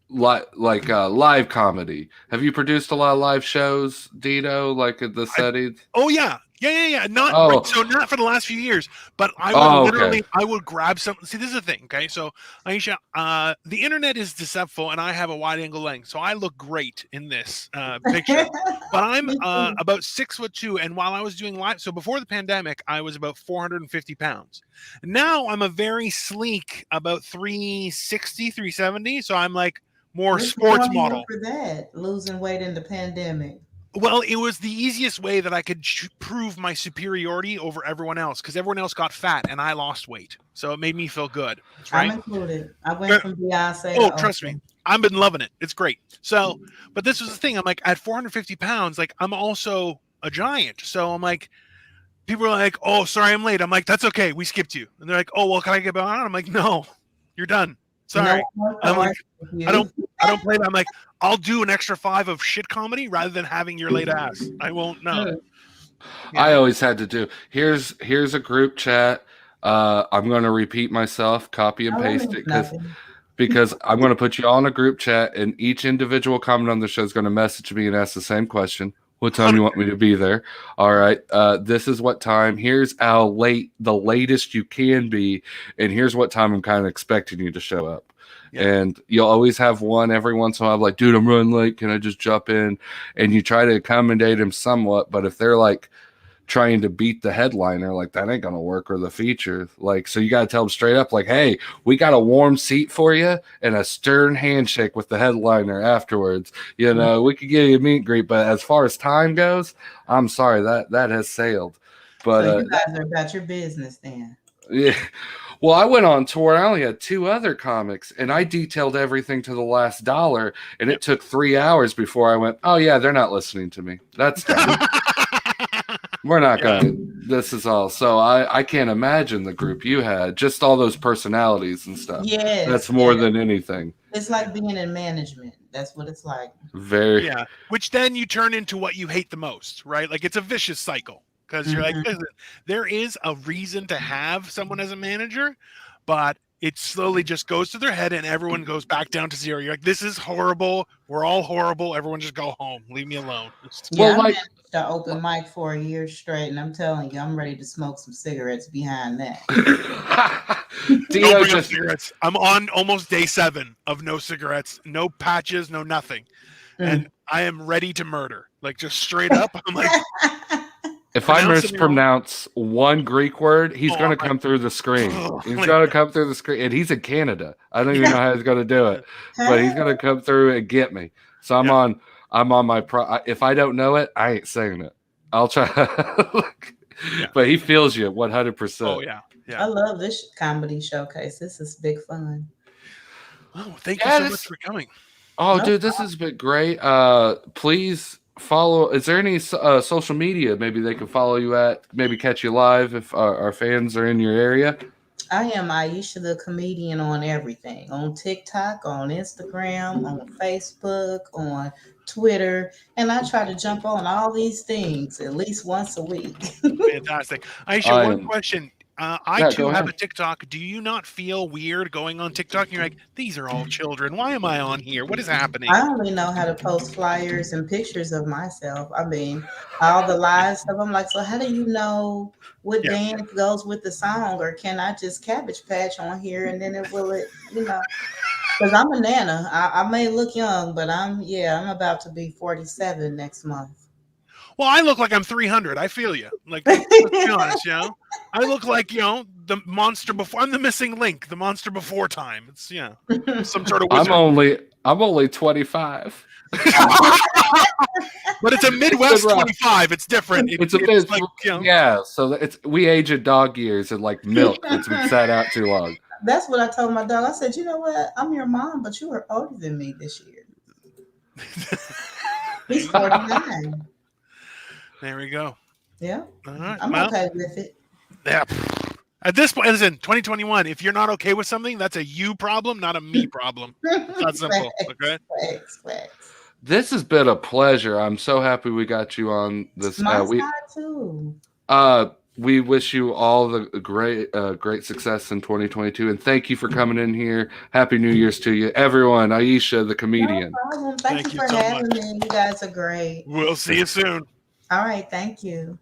live comedy. Have you produced a lot of live shows, Dino? Like at the settings? Oh yeah. Not so not for the last few years, but I would literally I would grab something. See, this is the thing, okay? So Aisha, the internet is deceptive, and I have a wide angle lens, so I look great in this picture. But I'm about 6'2", and while I was doing live, so before the pandemic, I was about 450 pounds. Now I'm a very sleek, about 360, 370. So I'm like more sports model. For that, losing weight in the pandemic. Well, it was the easiest way that I could prove my superiority over everyone else because everyone else got fat and I lost weight. So it made me feel good. I'm Right? included. I went from Beyonce Oh, to trust me. Oprah. I've been loving it. It's great. So, but this was the thing. I'm like, at 450 pounds, like, I'm also a giant. So I'm like, people are like, oh, sorry, I'm late. I'm like, that's okay. We skipped you. And they're like, oh, well, can I get back on? I'm like, no, you're done. Sorry. No one wants to I'm like, argue with I you. don't play that. I'm like, I'll do an extra 5 of shit comedy rather than having your late ass. I won't know. I always had to do. Here's a group chat. I'm going to repeat myself, copy and No, that paste means it nothing. because I'm going to put you all in a group chat, and each individual comment on the show is going to message me and ask the same question. What time you want me to be there? All right. This is what time. Here's how late, the latest you can be, and here's what time I'm kind of expecting you to show up. Yeah. And you'll always have one every once in a while, like, dude, I'm running late. Can I just jump in? And you try to accommodate them somewhat, but if they're like trying to beat the headliner, like, that ain't gonna work, or the feature, like, so you got to tell them straight up, like, hey, we got a warm seat for you and a stern handshake with the headliner afterwards. You know, we could give you a meet and greet, but as far as time goes, I'm sorry, that has sailed. But so you guys are about your business then. Yeah. Well, I went on tour. I only had 2 other comics, and I detailed everything to the last dollar, and it took 3 hours before I went, oh yeah, they're not listening to me. That's done. We're not going to, this is all. So I can't imagine the group you had, just all those personalities and stuff. Yes. That's more than anything. It's like being in management. That's what it's like. Very. Yeah. Which then you turn into what you hate the most, right? Like, it's a vicious cycle because you're like, listen, there is a reason to have someone as a manager, but it slowly just goes to their head and everyone goes back down to zero. You're like, this is horrible. We're all horrible. Everyone just go home. Leave me alone. Yeah, well, I managed to open mic for a year straight, and I'm telling you, I'm ready to smoke some cigarettes behind that. Don't bring up cigarettes. I'm on almost day 7 of no cigarettes, no patches, no nothing. And I am ready to murder. Like, just straight up. I'm like, if I mispronounce one Greek word, he's going to come through the screen. He's going to come through the screen. And he's in Canada. I don't even know how he's going to do it. But he's going to come through and get me. So I'm on my if I don't know it, I ain't saying it. I'll try. But he feels you 100%. Oh, yeah. I love this comedy showcase. This is big fun. Oh, thank you so much for coming. Oh, dude, this has been great. Please follow. Is there any social media maybe they can follow you at? Maybe catch you live if our fans are in your area? I am Aisha the comedian on everything. On TikTok, on Instagram, on Facebook, on Twitter. And I try to jump on all these things at least once a week. Fantastic. Aisha, one question. I too have a TikTok. Do you not feel weird going on TikTok? And you're like, these are all children. Why am I on here? What is happening? I only know how to post flyers and pictures of myself. I mean, all the live stuff. I'm like, so how do you know what dance goes with the song? Or can I just Cabbage Patch on here and then because I'm a nana. I may look young, but I'm about to be 47 next month. Well, I look like I'm 300. I feel you. Like, let's be honest, I look like, the monster before. I'm the missing link, the monster before time. It's, some sort of wizard. I'm only 25. But it's a Midwest 25. It's different. It's like, yeah. So we age in dog years and like milk. It's been sat out too long. That's what I told my dog. I said, you know what? I'm your mom, but you are older than me this year. He's 49. There we go. Yeah. All right. I'm okay with it. Yeah. At this point, listen, 2021, if you're not okay with something, that's a you problem, not a me problem. It's not simple. Okay. Facts. This has been a pleasure. I'm so happy we got you on this. Too. We wish you all the great success in 2022, and thank you for coming in here. Happy New Year's to you, everyone. Aisha, the comedian. No problem. Thank you for having me. You guys are great. We'll see you soon. All right, thank you.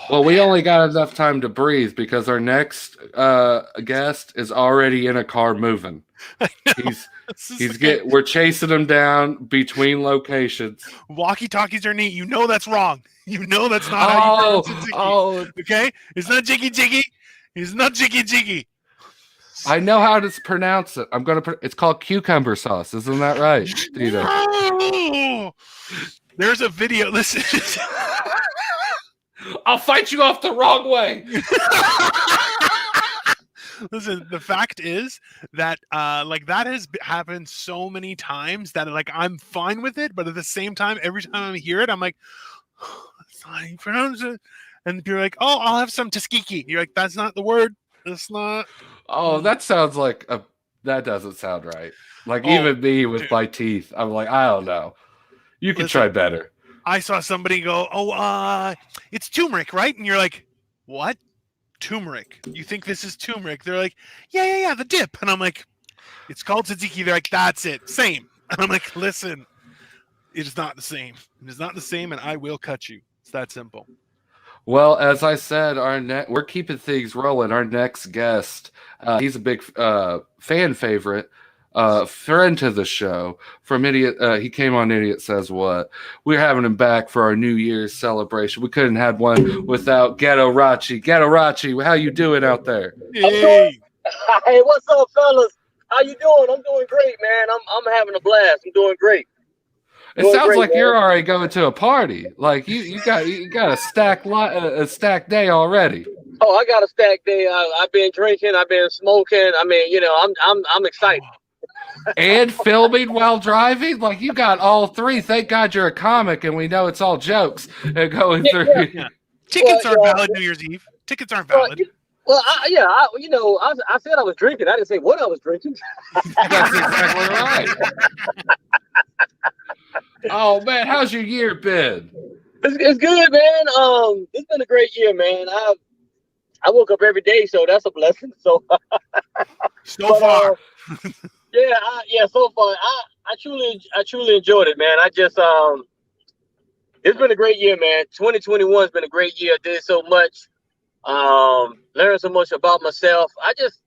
Well, we only got enough time to breathe because our next guest is already in a car moving. We're chasing him down between locations. Walkie-talkies are neat. That's wrong. That's not how you pronounce it. Okay? It's not jiggy jiggy. It's not jiggy jiggy. I know how to pronounce it. It's called cucumber sauce. Isn't that right, Tito? No! There's a video. Listen. I'll fight you off the wrong way. Listen, the fact is that like that has happened so many times that like I'm fine with it, but at the same time, every time I hear it, I'm like, that's not how you pronounce it. And you're like, oh, I'll have some Tuskegee. You're like, that's not the word. That's not. Oh, that sounds like that doesn't sound right. Like Oh, even me with dude. my teeth, I'm like, I don't know. You can try better. I saw somebody go, oh, it's turmeric, right? And you're like, what? Turmeric? You think this is turmeric? They're like, yeah, the dip. And I'm like, it's called tzatziki. They're like, that's it, same. And I'm like, listen, it is not the same. It is not the same, and I will cut you. It's that simple. Well, as I said, we're keeping things rolling. Our next guest, he's a big fan favorite, friend to the show from Idiot. He came on Idiot Says What. We're having him back for our New Year's celebration. We couldn't have one without Ghetto Rachi. Ghetto Rachi, how you doing out there? Hey, Hey, what's up, fellas? How you doing? I'm doing great, man. I'm having a blast. I'm doing great. It sounds like you're already going to a party. Like you got a stacked day already. Oh, I got a stacked day. I've been drinking. I've been smoking. I mean, I'm excited. And filming while driving, like you got all three. Thank God you're a comic, and we know it's all jokes and going through. Yeah. Tickets aren't valid New Year's Eve. Tickets aren't valid. I said I was drinking. I didn't say what I was drinking. That's exactly right. Oh man, how's your year been? It's good, man. It's been a great year, man. I woke up every day, so that's a blessing. So so far. So far. I truly enjoyed it, man. I just it's been a great year, man. 2021 has been a great year. I did so much. Learned so much about myself. I just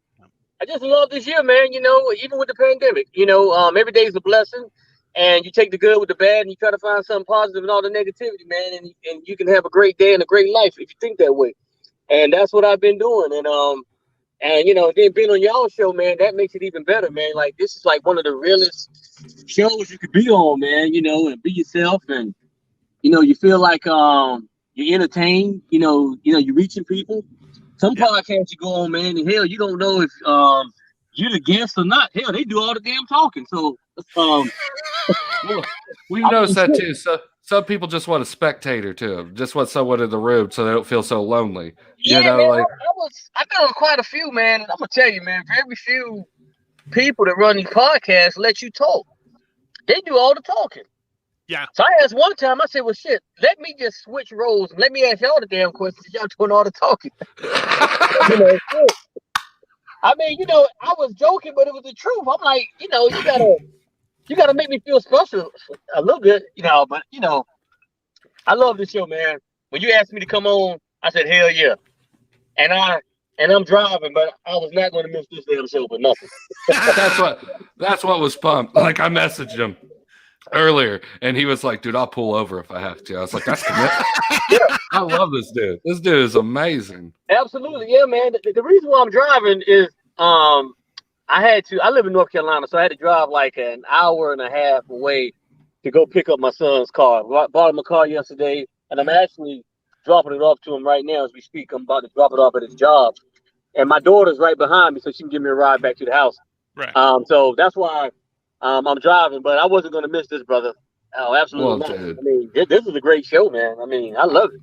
love this year, man. Even with the pandemic, every day is a blessing. And you take the good with the bad, and you try to find something positive in all the negativity, man. And you can have a great day and a great life if you think that way. And that's what I've been doing. And then being on y'all's show, man, that makes it even better, man. Like this is like one of the realest shows you could be on, man. And be yourself, and you feel like you're entertained. You're reaching people. Some podcasts you go on, man, and hell, you don't know if you're the guest or not. Hell, they do all the damn talking. So we noticed that too. So some people just want a spectator too, just want someone in the room so they don't feel so lonely. Yeah, man, I've been on quite a few, man, and I'm gonna tell you, man, very few people that run these podcasts let you talk. They do all the talking. Yeah. So I asked one time, I said, well, shit, let me just switch roles and let me ask y'all the damn questions. Y'all doing all the talking. I mean, I was joking, but it was the truth. I'm like, you gotta make me feel special a little bit, but I love this show, man. When you asked me to come on, I said, hell yeah. And I'm driving, but I was not gonna miss this damn show for nothing. That's what was pumped. Like I messaged him earlier and he was like, dude, I'll pull over if I have to. I was like, that's commitment. Yeah. I love this dude. This dude is amazing. Absolutely, yeah, man. The reason why I'm driving is I live in North Carolina, so I had to drive like an hour and a half away to go pick up my son's car. I bought him a car yesterday, and I'm actually dropping it off to him right now as we speak. I'm about to drop it off at his job. And my daughter's right behind me, so she can give me a ride back to the house. Right. So that's why I'm driving, but I wasn't going to miss this, brother. Oh, absolutely not. Dude. I mean, this is a great show, man. I mean, I love it.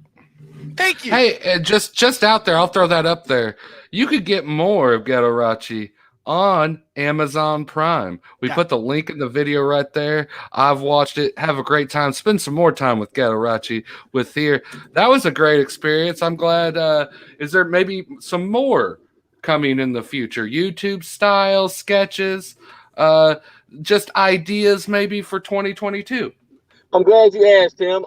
Thank you. Hey, and just out there, I'll throw that up there. You could get more of Ghetto Rachi on Amazon Prime. We put the link in the video right there. I've watched it. Have a great time. Spend some more time with Ghetto Rachi with here. That was a great experience. I'm glad. Is there maybe some more coming in the future? YouTube style sketches, just ideas maybe for 2022. I'm glad you asked, Tim.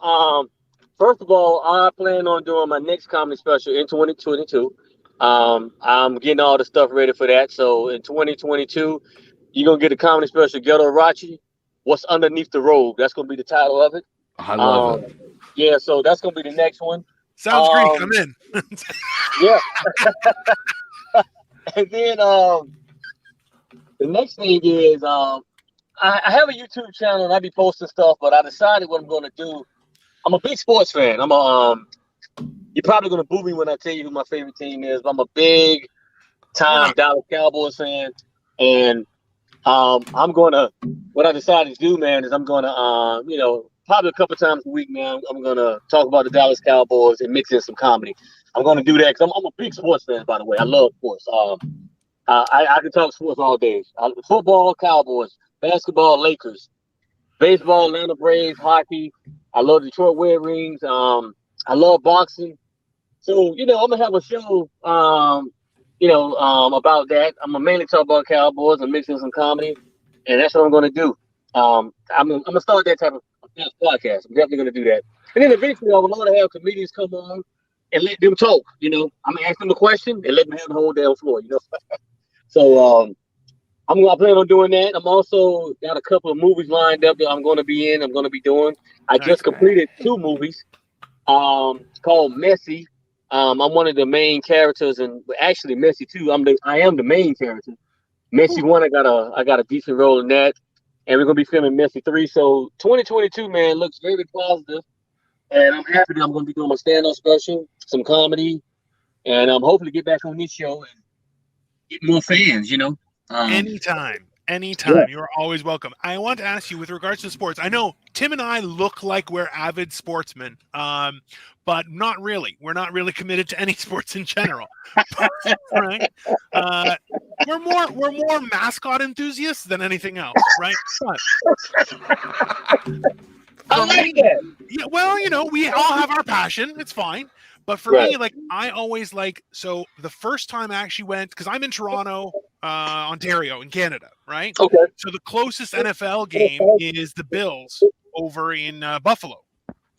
First of all, I plan on doing my next comedy special in 2022. I'm getting all the stuff ready for that. So in 2022, you're going to get a comedy special, Ghetto Rachi, What's Underneath the Robe. That's going to be the title of it. I love it. Yeah, so that's going to be the next one. Sounds Greek. I'm in. Yeah. And then The next thing is I have a YouTube channel and I be posting stuff, but I decided what I'm going to do. I'm a big sports fan. You're probably going to boo me when I tell you who my favorite team is, but I'm a big time Dallas Cowboys fan. And what I decided to do, man, is I'm going to, probably a couple times a week, man, I'm going to talk about the Dallas Cowboys and mix in some comedy. I'm going to do that because I'm a big sports fan, by the way. I love sports. I can talk sports all day. Football, Cowboys, basketball, Lakers, baseball, Atlanta Braves, hockey. I love Detroit Red Wings. I love boxing. So, I'm going to have a show, about that. I'm going to mainly talk about Cowboys and mix in some comedy. And that's what I'm going to do. I'm going to start that type of podcast. I'm definitely going to do that. And then eventually I would love to have comedians come on and let them talk. I'm going to ask them a question and let them have the whole damn floor, So I plan on doing that. I'm also got a couple of movies lined up that I'm going to be in. I'm going to be doing. I just completed 2 movies called Messy. I'm one of the main characters, and actually Messy 2. I am the main character. Messy 1, I got a decent role in that, and we're gonna be filming Messy 3. So 2022, man, looks very positive, and I'm happy that I'm gonna be doing my stand-up special, some comedy, and hopefully get back on this show and get more fans. Anytime. Yeah. You're always welcome. I want to ask you with regards to sports. I know Tim and I look like we're avid sportsmen, but not really. We're not really committed to any sports in general. Right? We're more mascot enthusiasts than anything else, right? I like that. Yeah, well, we all have our passion. It's fine. But for me, I always so the first time I actually went, because I'm in Toronto, Ontario, in Canada, right? Okay. So the closest NFL game is the Bills over in Buffalo.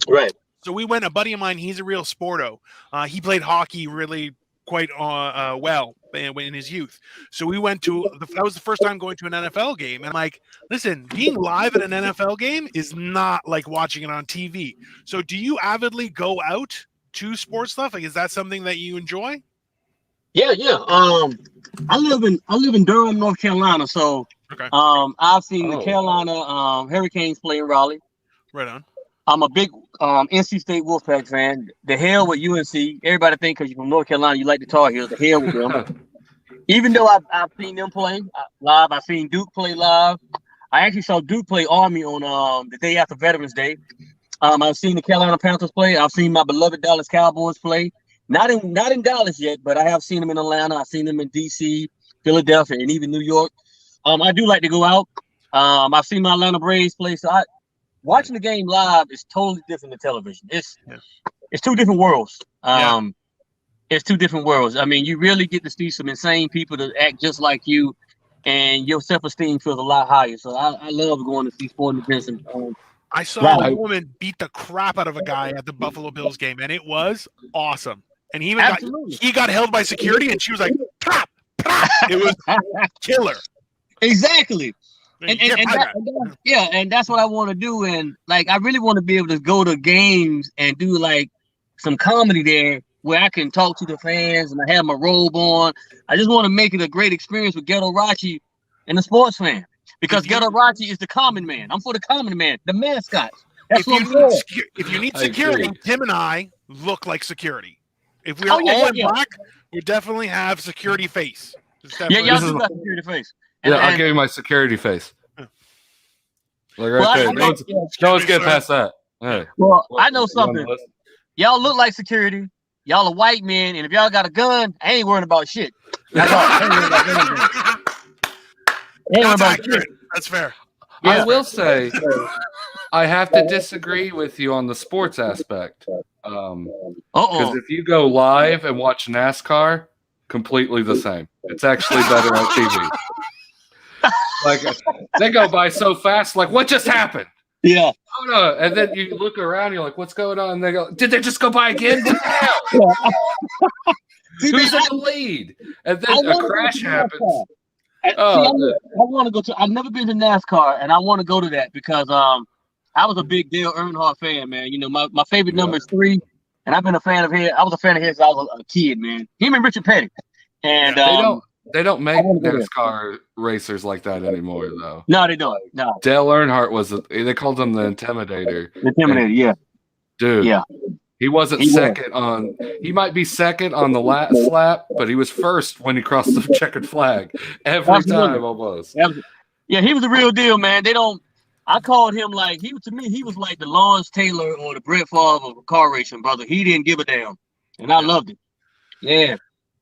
Right. So we went, a buddy of mine, he's a real sporto. He played hockey really quite well in his youth. So we went that was the first time going to an NFL game. And I'm like, listen, being live at an NFL game is not like watching it on TV. So do you avidly go out to sports stuff? Is that something that you enjoy? Yeah. I live in Durham, North Carolina. So I've seen the Carolina Hurricanes play in Raleigh. Right on. I'm a big NC State Wolfpack fan. The hell with UNC. Everybody think because you're from North Carolina, you like the Tar Heels. The hell with them. Even though I've seen them play live, I've seen Duke play live. I actually saw Duke play Army on the day after Veterans Day. I've seen the Carolina Panthers play. I've seen my beloved Dallas Cowboys play. Not in Dallas yet, but I have seen them in Atlanta. I've seen them in DC, Philadelphia, and even New York. I do like to go out. I've seen my Atlanta Braves play. So watching the game live is totally different than television. It's 2 different worlds. It's 2 different worlds. I mean, you really get to see some insane people that act just like you, and your self-esteem feels a lot higher. So I love going to see sporting events. I saw a woman beat the crap out of a guy at the Buffalo Bills game, and it was awesome. And he got held by security, and she was like, "Pop, pop!" It was killer. Exactly. And that's what I want to do. And I really want to be able to go to games and do some comedy there where I can talk to the fans and I have my robe on. I just want to make it a great experience with Ghetto Rachi and the sports fan. Because Ghetto Rachi is the common man. I'm for the common man, the mascot. That's what I'm for. If you need security, Tim and I look like security. If we are all in black, we definitely have security face. Y'all do got security face. I'll give you my security face. There. No one's getting past that. Hey. Well, I know something. Y'all look like security. Y'all are white men, and if y'all got a gun, I ain't worrying about shit. That's all. That's accurate. That's fair. I will say, I have to disagree with you on the sports aspect. Because if you go live and watch NASCAR, completely the same. It's actually better on TV. They go by so fast. What just happened? Yeah. Oh no! And then you look around, you're like, "What's going on?" And they go, "Did they just go by again? What the hell?" Who's in the lead? And then a crash happens. I want to go to. I've never been to NASCAR, and I want to go to that because I was a big Dale Earnhardt fan, man. My favorite number is 3, and I've been a fan of his. I was a fan of his since I was a kid, man. Him and Richard Petty, and They don't make NASCAR racers like that anymore, though. No, they don't. No. Dale Earnhardt was. They called him the Intimidator. Intimidator, yeah. Dude. Yeah. He wasn't second on. He might be second on the last lap, but he was first when he crossed the checkered flag every time almost. Yeah, he was the real deal, man. They don't. I called him like to me. He was like the Lawrence Taylor or the Brett Favre of car racing, brother. He didn't give a damn, and I loved it. Yeah.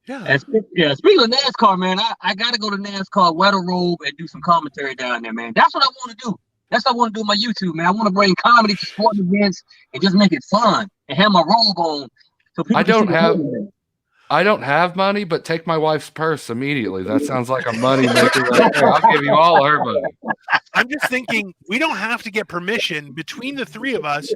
Yeah. And speaking of NASCAR, man, I got to go to NASCAR, wear a robe, and do some commentary down there, man. That's what I want to do. That's what I want to do on my YouTube, man. I want to bring comedy to sporting events and just make it fun and have my robe on. So people I don't have money, but take my wife's purse immediately. That sounds like a money maker right there. I'll give you all her money. I'm just thinking we don't have to get permission between the three of us.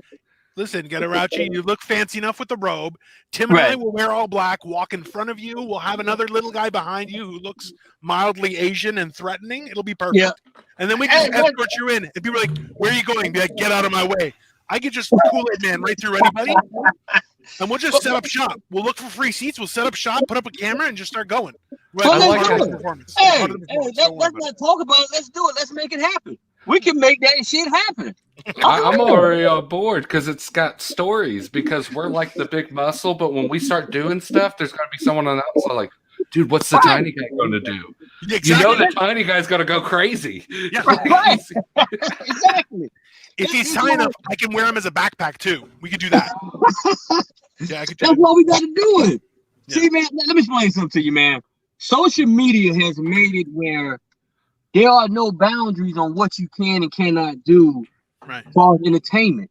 Listen, Gataracci, you look fancy enough with the robe. Tim and I will wear all black, walk in front of you. We'll have another little guy behind you who looks mildly Asian and threatening. It'll be perfect. Yeah. And then we can escort you in. And people are like, where are you going? Be like, get out of my way. I could just Kool-Aid Man right through anybody. And we'll just set up shop. We'll look for free seats. We'll set up shop, put up a camera, and just start going. Hey, let's not talk about it. Let's do it. Let's make it happen. We can make that shit happen. I'm already on board because it's got stories. Because we're like the big muscle, but when we start doing stuff, there's got to be someone on the outside like, dude, what's the tiny guy going to do? Exactly. You know the tiny guy's going to go crazy. Yeah, right. Exactly. If he's high enough, I can wear him as a backpack too. We could do that. Yeah, I could do That's what we got to do it. Yeah. See, man, let me explain something to you, man. Social media has made it where there are no boundaries on what you can and cannot do for entertainment.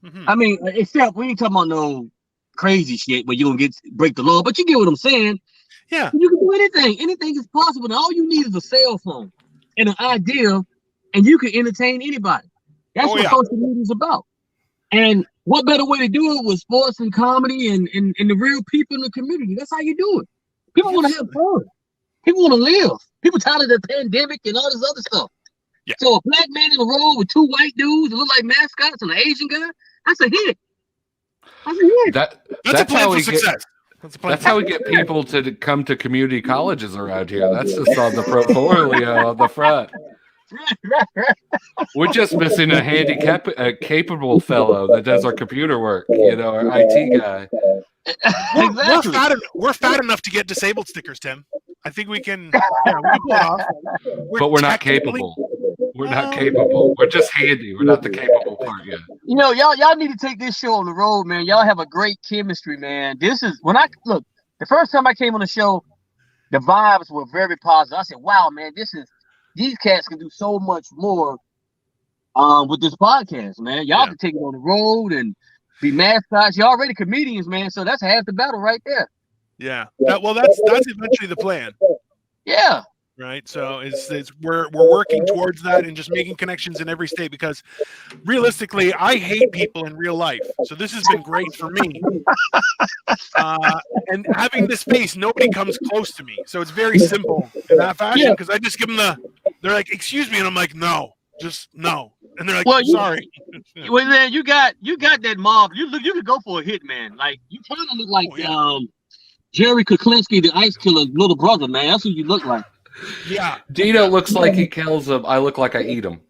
Mm-hmm. I mean, except we ain't talking about no crazy shit where you're going to break the law, but you get what I'm saying. Yeah. You can do anything. Anything is possible. And all you need is a cell phone and an idea, and you can entertain anybody. That's what social media is about. And what better way to do it with sports and comedy and the real people in the community? That's how you do it. People want to have fun. People want to live. People tired of the pandemic and all this other stuff. Yeah. So a black man in a row with two white dudes that look like mascots and an Asian guy, that's a hit. That's a hit. That's a plan for success. That's how we get people to come to community colleges around here. That's just on the portfolio on the front. We're just missing a capable fellow that does our computer work, our IT guy. We're fat enough to get disabled stickers, Tim. I think we can pull it off. But we're not capable. We're not capable. We're just handy. We're not the capable part yet. Y'all need to take this show on the road, man. Y'all have a great chemistry, man. This is the first time I came on the show, the vibes were very positive. I said, wow, man, these cats can do so much more with this podcast, man. Y'all can take it on the road and be mascots. Y'all already comedians, man. So that's half the battle right there. Yeah. That's eventually the plan. Yeah. Right. So we're working towards that and just making connections in every state because realistically, I hate people in real life. So this has been great for me. And having this space, nobody comes close to me. So it's very simple in that fashion because I just give them they're like, excuse me. And I'm like, no, just no. And they're like, sorry. Well, man, you got that mob. You could go for a hit, man. Like you kind of look like Jerry Kuklinski, the Ice Killer's little brother, man. That's who you look like. Yeah. Dino looks like he kills them. I look like I eat them.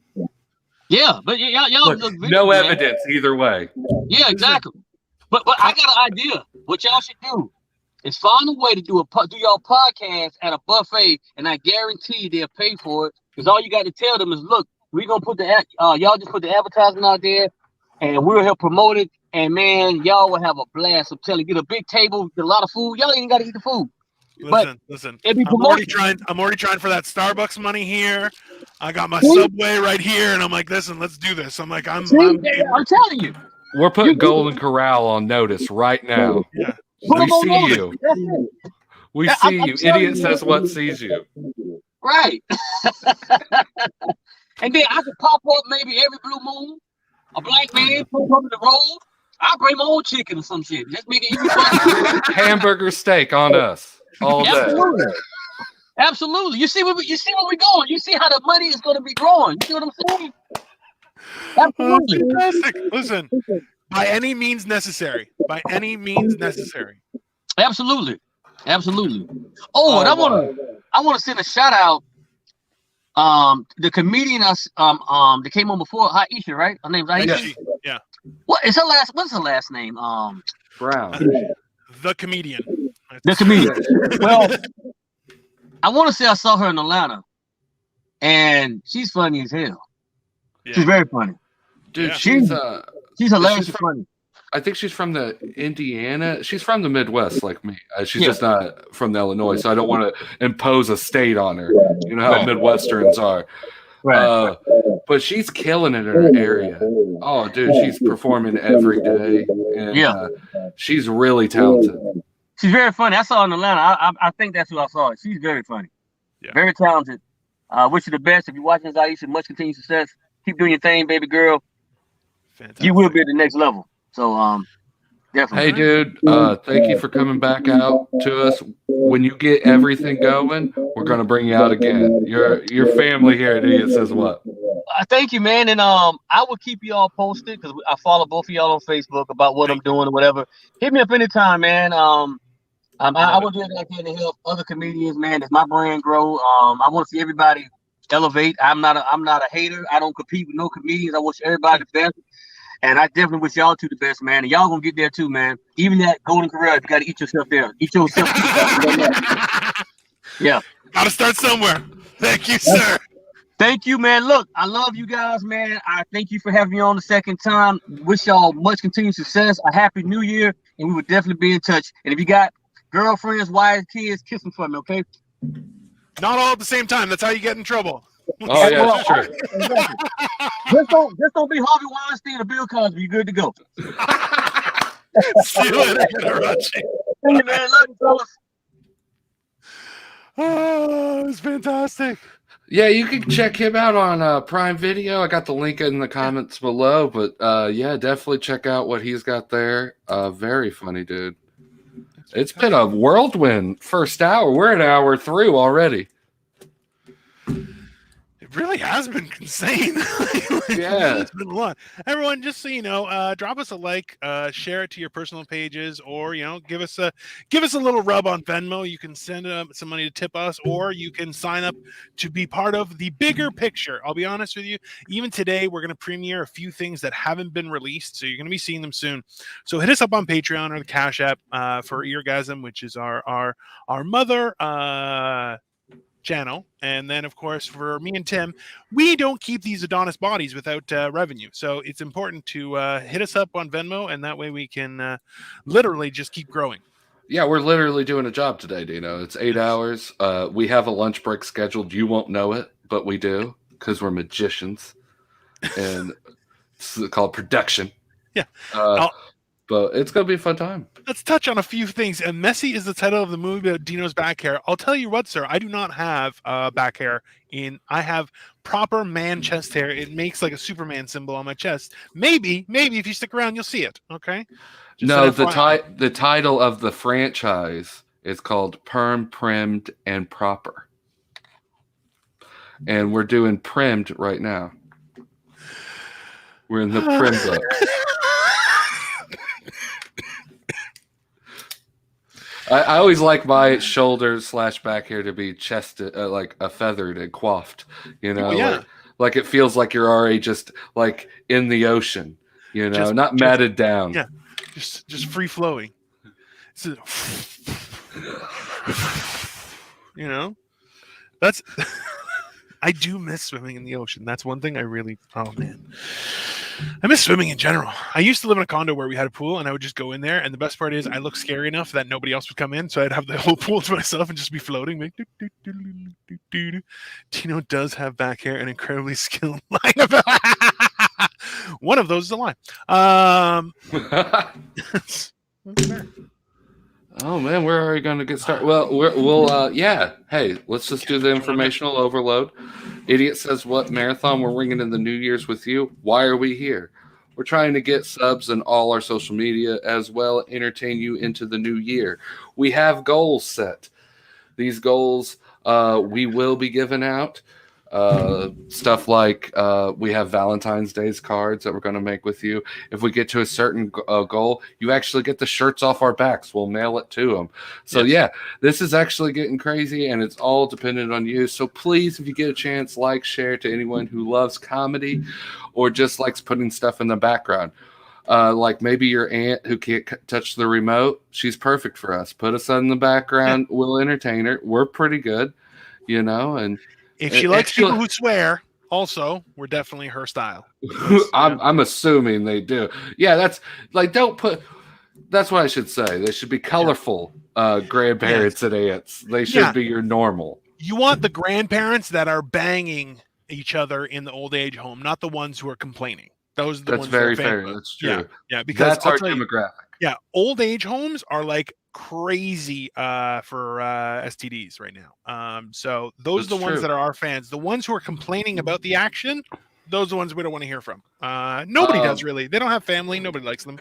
Yeah, but y'all look no evidence either way. Yeah, exactly. But I got an idea. What y'all should do is find a way to do y'all podcast at a buffet, and I guarantee they'll pay for it. Because all you got to tell them is, look, we're gonna put y'all just put the advertisement out there, and we'll help promote it. And man, y'all will have a blast. I'm telling you, get a big table, get a lot of food. Y'all ain't got to eat the food. Listen. I'm already trying for that Starbucks money here. I got my Subway right here, and I'm like, listen, let's do this. I'm like, I'm telling you. We're putting Golden Corral on notice right now. Yeah. We see you. We see you. Idiot says what sees you. Right. And then I could pop up maybe every blue moon. A black man pop up in the road. I'll bring my own chicken or some shit. Just make it easy. Hamburger steak on us all day. Absolutely. You see where we're going. You see how the money is going to be growing. You see what I'm saying? Absolutely. Fantastic. Listen, by any means necessary. By any means necessary. Absolutely. Absolutely. Oh, and I want to send a shout out. The comedian that came on before, Aisha, right? Her name's Aisha. Yeah. What's her last name? Brown. The comedian. The comedian. Well, I want to say I saw her in Atlanta, and she's funny as hell. Yeah. She's very funny. Dude, she's hilarious and funny. I think she's from the Indiana. She's from the Midwest, like me. She's just not from the Illinois, so I don't want to impose a state on her. You know how Midwesterns are. Right. But she's killing it in her area. Oh, dude, she's performing every day, and she's really talented. She's very funny. I saw her in Atlanta. I think that's who I saw. She's very funny. Yeah. Very talented. Wish you the best. If you're watching this, Aisha, much continued success. Keep doing your thing, baby girl. Fantastic. You will be at the next level. So, definitely. Hey, dude, thank you for coming back out to us. When you get everything going, we're going to bring you out again. Your family here at Idiot Says What. Thank you, man. And I will keep you all posted because I follow both of y'all on Facebook about what I'm doing or whatever. Hit me up anytime, man. I will do it like to help other comedians, man. As my brand grow, I want to see everybody elevate. I'm not a hater. I don't compete with no comedians. I wish everybody the best. And I definitely wish y'all two the best, man. And y'all gonna get there too, man. Even that golden career, you gotta eat yourself there. Eat yourself. Yeah. Gotta start somewhere. Thank you, sir. Thank you, man. Look, I love you guys, man. I thank you for having me on the second time. Wish y'all much continued success. A happy new year, and we will definitely be in touch. And if you got girlfriends, wives, kids, kiss them for me, okay? Not all at the same time. That's how you get in trouble. Oh yeah, that's true. Exactly. Just don't be Harvey Weinstein or Bill Cosby. You're good to go. See you later, Rachi. Hey, man, love you, fellas. Oh, it's fantastic. Yeah, you can check him out on Prime Video. I got the link in the comments below. But yeah, definitely check out what he's got there. Very funny, dude. It's been a whirlwind first hour. We're at hour 3 already. It really has been insane. Yeah, it's been a lot. Everyone, just so you know, drop us a like, share it to your personal pages, or give us a little rub on Venmo. You can send some money to tip us, or you can sign up to be part of the bigger picture. I'll be honest with you. Even today, we're going to premiere a few things that haven't been released, so you're going to be seeing them soon. So hit us up on Patreon or the Cash App for Eargasm, which is our mother channel. And then of course for me and Tim, we don't keep these Adonis bodies without revenue, so it's important to hit us up on Venmo, and that way we can literally just keep growing. Yeah, we're literally doing a job today, Dino. It's 8 hours. We have a lunch break scheduled. You won't know it, but we do, because we're magicians, and it's called production. Yeah. But it's going to be a fun time. Let's touch on a few things. And Messy is the title of the movie about Dino's back hair. I'll tell you what, sir, I do not have back hair. I have proper man chest hair. It makes like a Superman symbol on my chest. Maybe if you stick around, you'll see it. Okay? No, the title of the franchise is called Perm, Primmed, and Proper. And we're doing Primmed right now. We're in the Prim book. I always like my shoulders / back hair to be chested, like a feathered and coiffed, like it feels like you're already just like in the ocean, not matted down. Yeah, just free flowing. That's. I do miss swimming in the ocean. That's one thing I really. Oh man. I miss swimming in general. I used to live in a condo where we had a pool, and I would just go in there. And the best part is I look scary enough that nobody else would come in, so I'd have the whole pool to myself and just be floating. Like, Tino does have back hair and incredibly skilled line. One of those is a lie. Oh man, where are we going to get started? Well, yeah. Hey, let's just do the informational overload. Idiot Says What Marathon. We're ringing in the New Year's with you. Why are we here? We're trying to get subs in all our social media, as well entertain you into the new year. We have goals set. These goals we will be giving out Stuff like we have Valentine's Day's cards that we're going to make with you. If we get to a certain goal, you actually get the shirts off our backs. We'll mail it to them. So yeah, this is actually getting crazy, and it's all dependent on you. So please, if you get a chance, like, share to anyone who loves comedy or just likes putting stuff in the background. Like maybe your aunt who can't touch the remote, she's perfect for us. Put us in the background. Yeah. We'll entertain her. We're pretty good, and if she likes people who swear, also, we're definitely her style. I'm assuming they do. Yeah, that's like, that's what I should say. They should be colorful grandparents and aunts. They should be your normal. You want the grandparents that are banging each other in the old age home, not the ones who are complaining. Those are the that's ones very fair. That's true. Yeah, because that's our demographic. Old age homes are like crazy for STDs right now. So those are the ones that are our fans. The ones who are complaining about the action, those are the ones we don't want to hear from. Nobody does really. They don't have family. Nobody likes them.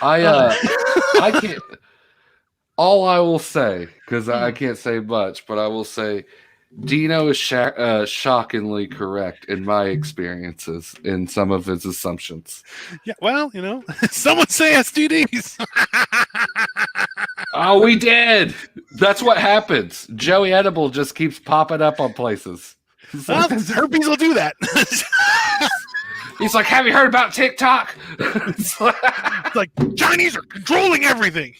I can't. All I will say, because I can't say much, but I will say, Dino is shockingly correct in my experiences in some of his assumptions. Yeah, well, someone say STDs. Oh, we did. That's what happens. Joey Edible just keeps popping up on places. Well, herpes will do that. He's like, have you heard about TikTok? It's like Chinese are controlling everything.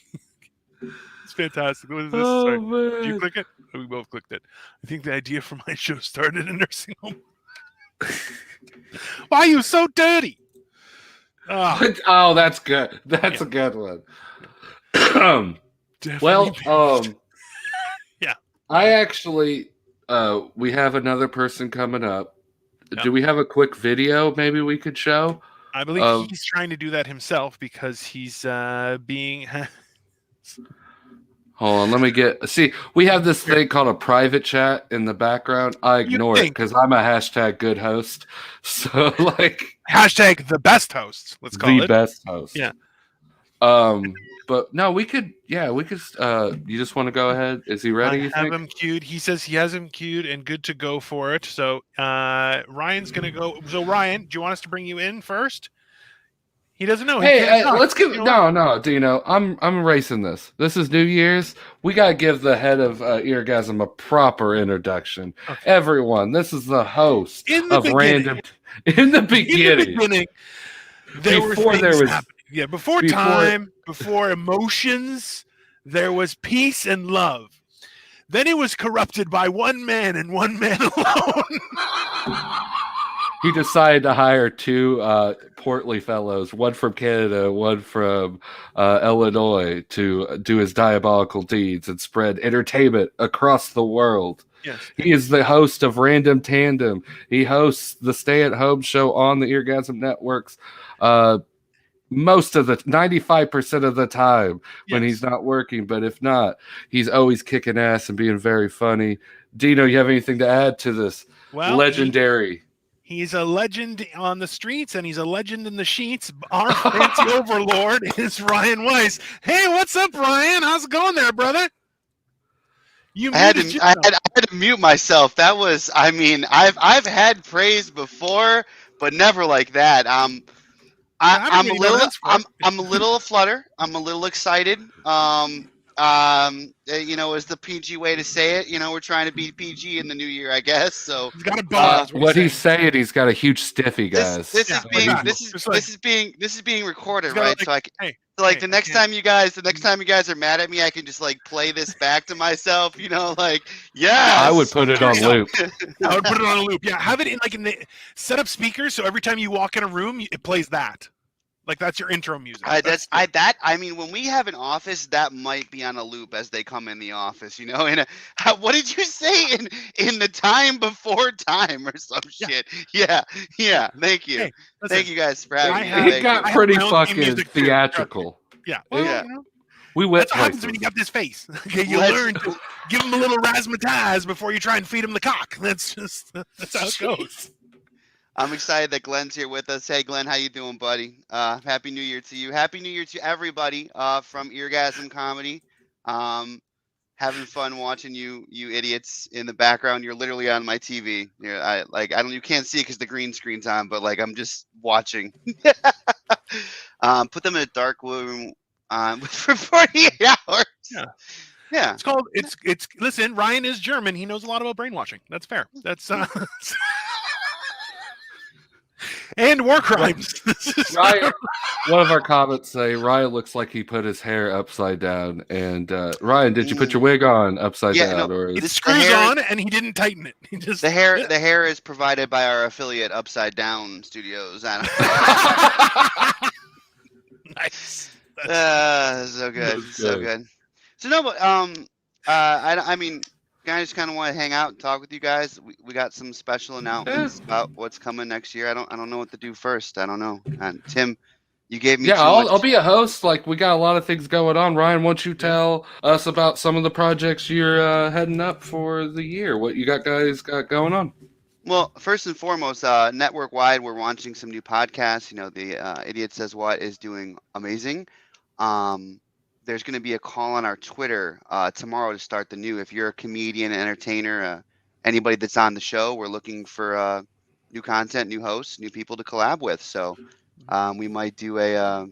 It's fantastic. What is this? Sorry. Did you click it? Oh, we both clicked it. I think the idea for my show started in a nursing home. Why are you so dirty? Oh, that's good. That's a good one. Yeah. I actually, we have another person coming up. Yep. Do we have a quick video maybe we could show? I believe he's trying to do that himself because he's being... Hold on, let me see, we have this thing called a private chat in the background. I ignore it because I'm a hashtag good host. So like hashtag the best host, let's call it. The best host. Yeah. But no, we could you just want to go ahead? Is he ready? I have him queued. He says he has him queued and good to go for it. So Ryan's gonna go. So Ryan, do you want us to bring you in first? He doesn't know. Hey, let's give no, Dino. I'm erasing this. This is New Year's. We gotta give the head of Eargasm a proper introduction. Okay. Everyone, this is the host of Random. In the beginning, before time, before emotions, there was peace and love. Then it was corrupted by one man and one man alone. He decided to hire two portly fellows, one from Canada, one from Illinois, to do his diabolical deeds and spread entertainment across the world. Yes. He is the host of Random Tandem. He hosts the stay-at-home show on the Eargasm Networks most of the 95% of the time when he's not working. But if not, he's always kicking ass and being very funny. Dino, you have anything to add to this legendary... He's a legend on the streets, and he's a legend in the sheets. Our fancy overlord is Ryan Weiss. Hey, what's up, Ryan? How's it going there, brother? I had to mute myself. That was, I've had praise before, but never like that. I'm a little flutter. I'm a little excited. Is the PG way to say it. We're trying to be PG in the new year, I guess. So he's got a buzz. What he's saying, he's got a huge stiffy, guys. This is being recorded, right? The next time you guys are mad at me, I can just like play this back to myself. I would put it on loop. I would put it on a loop. Yeah, have it in the set up speakers so every time you walk in a room, it plays that. Like that's your intro music. When we have an office, that might be on a loop as they come in the office, what did you say in the time before time or some shit? Yeah. Thank you. Hey, thank you guys for having me. It got pretty fucking theatrical. Yeah. Well, we went. That's what happens when you got this face. Okay, you learn to give him a little razzmatazz before you try and feed him the cock. That's how it goes. I'm excited that Glenn's here with us. Hey, Glenn, how you doing, buddy? Happy New Year to you. Happy New Year to everybody from Eargasm Comedy. having fun watching you idiots in the background. You're literally on my TV. You can't see it because the green screen's on, but like I'm just watching. Put them in a dark room for 48 hours. Yeah. Yeah. It's listen, Ryan is German. He knows a lot about brainwashing. That's fair. That's and war crimes. Ryan, one of our comments say Ryan looks like he put his hair upside down. And Ryan, did you put your wig on upside down? No, or it screws on and he didn't tighten it. He just the hair is provided by our affiliate Upside Down Studios. Nice. So good. So good. So no, but I mean, I just kind of want to hang out and talk with you guys. We got some special announcements about what's coming next year. I don't know what to do first. I don't know. And Tim, you gave me. Yeah, I'll be a host. Like we got a lot of things going on. Ryan, why don't you tell us about some of the projects you're heading up for the year? What you got going on? Well, first and foremost, network wide, we're launching some new podcasts. You know, the Idiot Says What is doing amazing. There's going to be a call on our Twitter tomorrow to start the new. If you're a comedian, entertainer, anybody that's on the show, we're looking for new content, new hosts, new people to collab with. So we might do what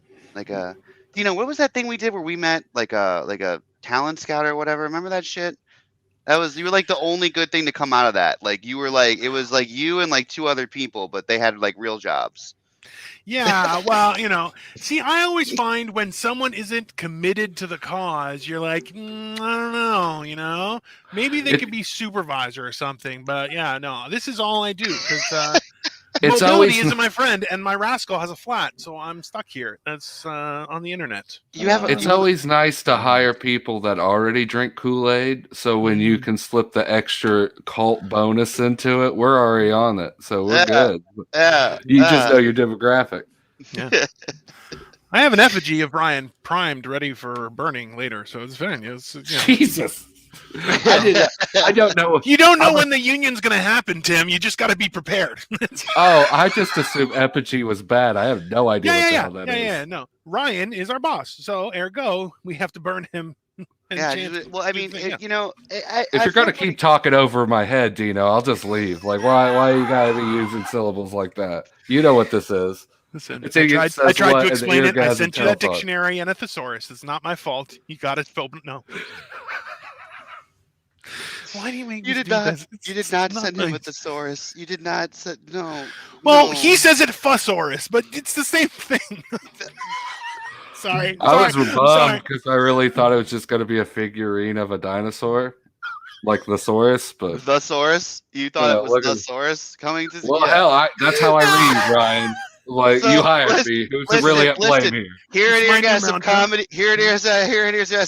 was that thing we did where we met like a talent scout or whatever? Remember that shit? You were like the only good thing to come out of that. Like you were like, it was like you and like 2 other people, but they had like real jobs. Yeah, well, see, I always find when someone isn't committed to the cause, you're like, I don't know, maybe they could be supervisor or something. But yeah, no, this is all I do because mobility isn't my friend, and my rascal has a flat, so I'm stuck here. That's on the internet. It's always nice to hire people that already drink Kool-Aid, so when you can slip the extra cult bonus into it, we're already on it, so we're good. You just know your demographic. Yeah. I have an effigy of Brian primed, ready for burning later, so it's fine. Jesus. I don't know. You don't know when the union's going to happen, Tim. You just got to be prepared. I just assumed effigy was bad. I have no idea what the hell that is. Yeah, no. Ryan is our boss, so ergo, we have to burn him. Well, I mean, if you're going to keep talking over my head, Dino, I'll just leave. Like, why you got to be using syllables like that? You know what this is. Listen, I tried to explain it. I sent you that dictionary and a thesaurus. It's not my fault. You got it. No. Why do you make me do this? You did not send him a thesaurus. You did not send no. Well, he says it fussaurus, but it's the same thing. Sorry. I was bummed because I really thought it was just going to be a figurine of a dinosaur, like the Saurus. But the Saurus? You thought it was the Saurus coming to? Well, hell, that's how I read, Ryan. Like you hired me. Who's really at play here? Here it is, some comedy. Here it is,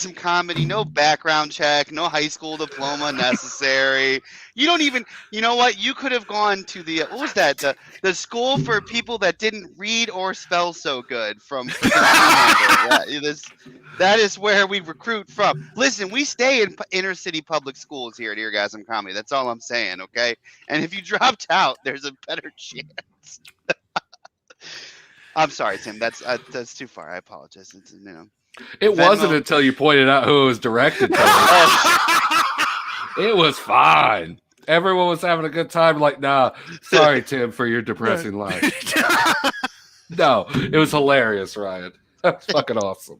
some comedy. No background check. No high school diploma necessary. You don't even. You know what? You could have gone to the what was that? The school for people that didn't read or spell so good. That is where we recruit from. Listen, we stay in inner city public schools here at Eargasm Comedy. That's all I'm saying. Okay. And if you dropped out, there's a better chance. I'm sorry, Tim. That's too far. I apologize. It wasn't until you pointed out who it was directed to. It was fine. Everyone was having a good time. Like, nah, sorry, Tim, for your depressing life. No, it was hilarious, Ryan. That's fucking awesome.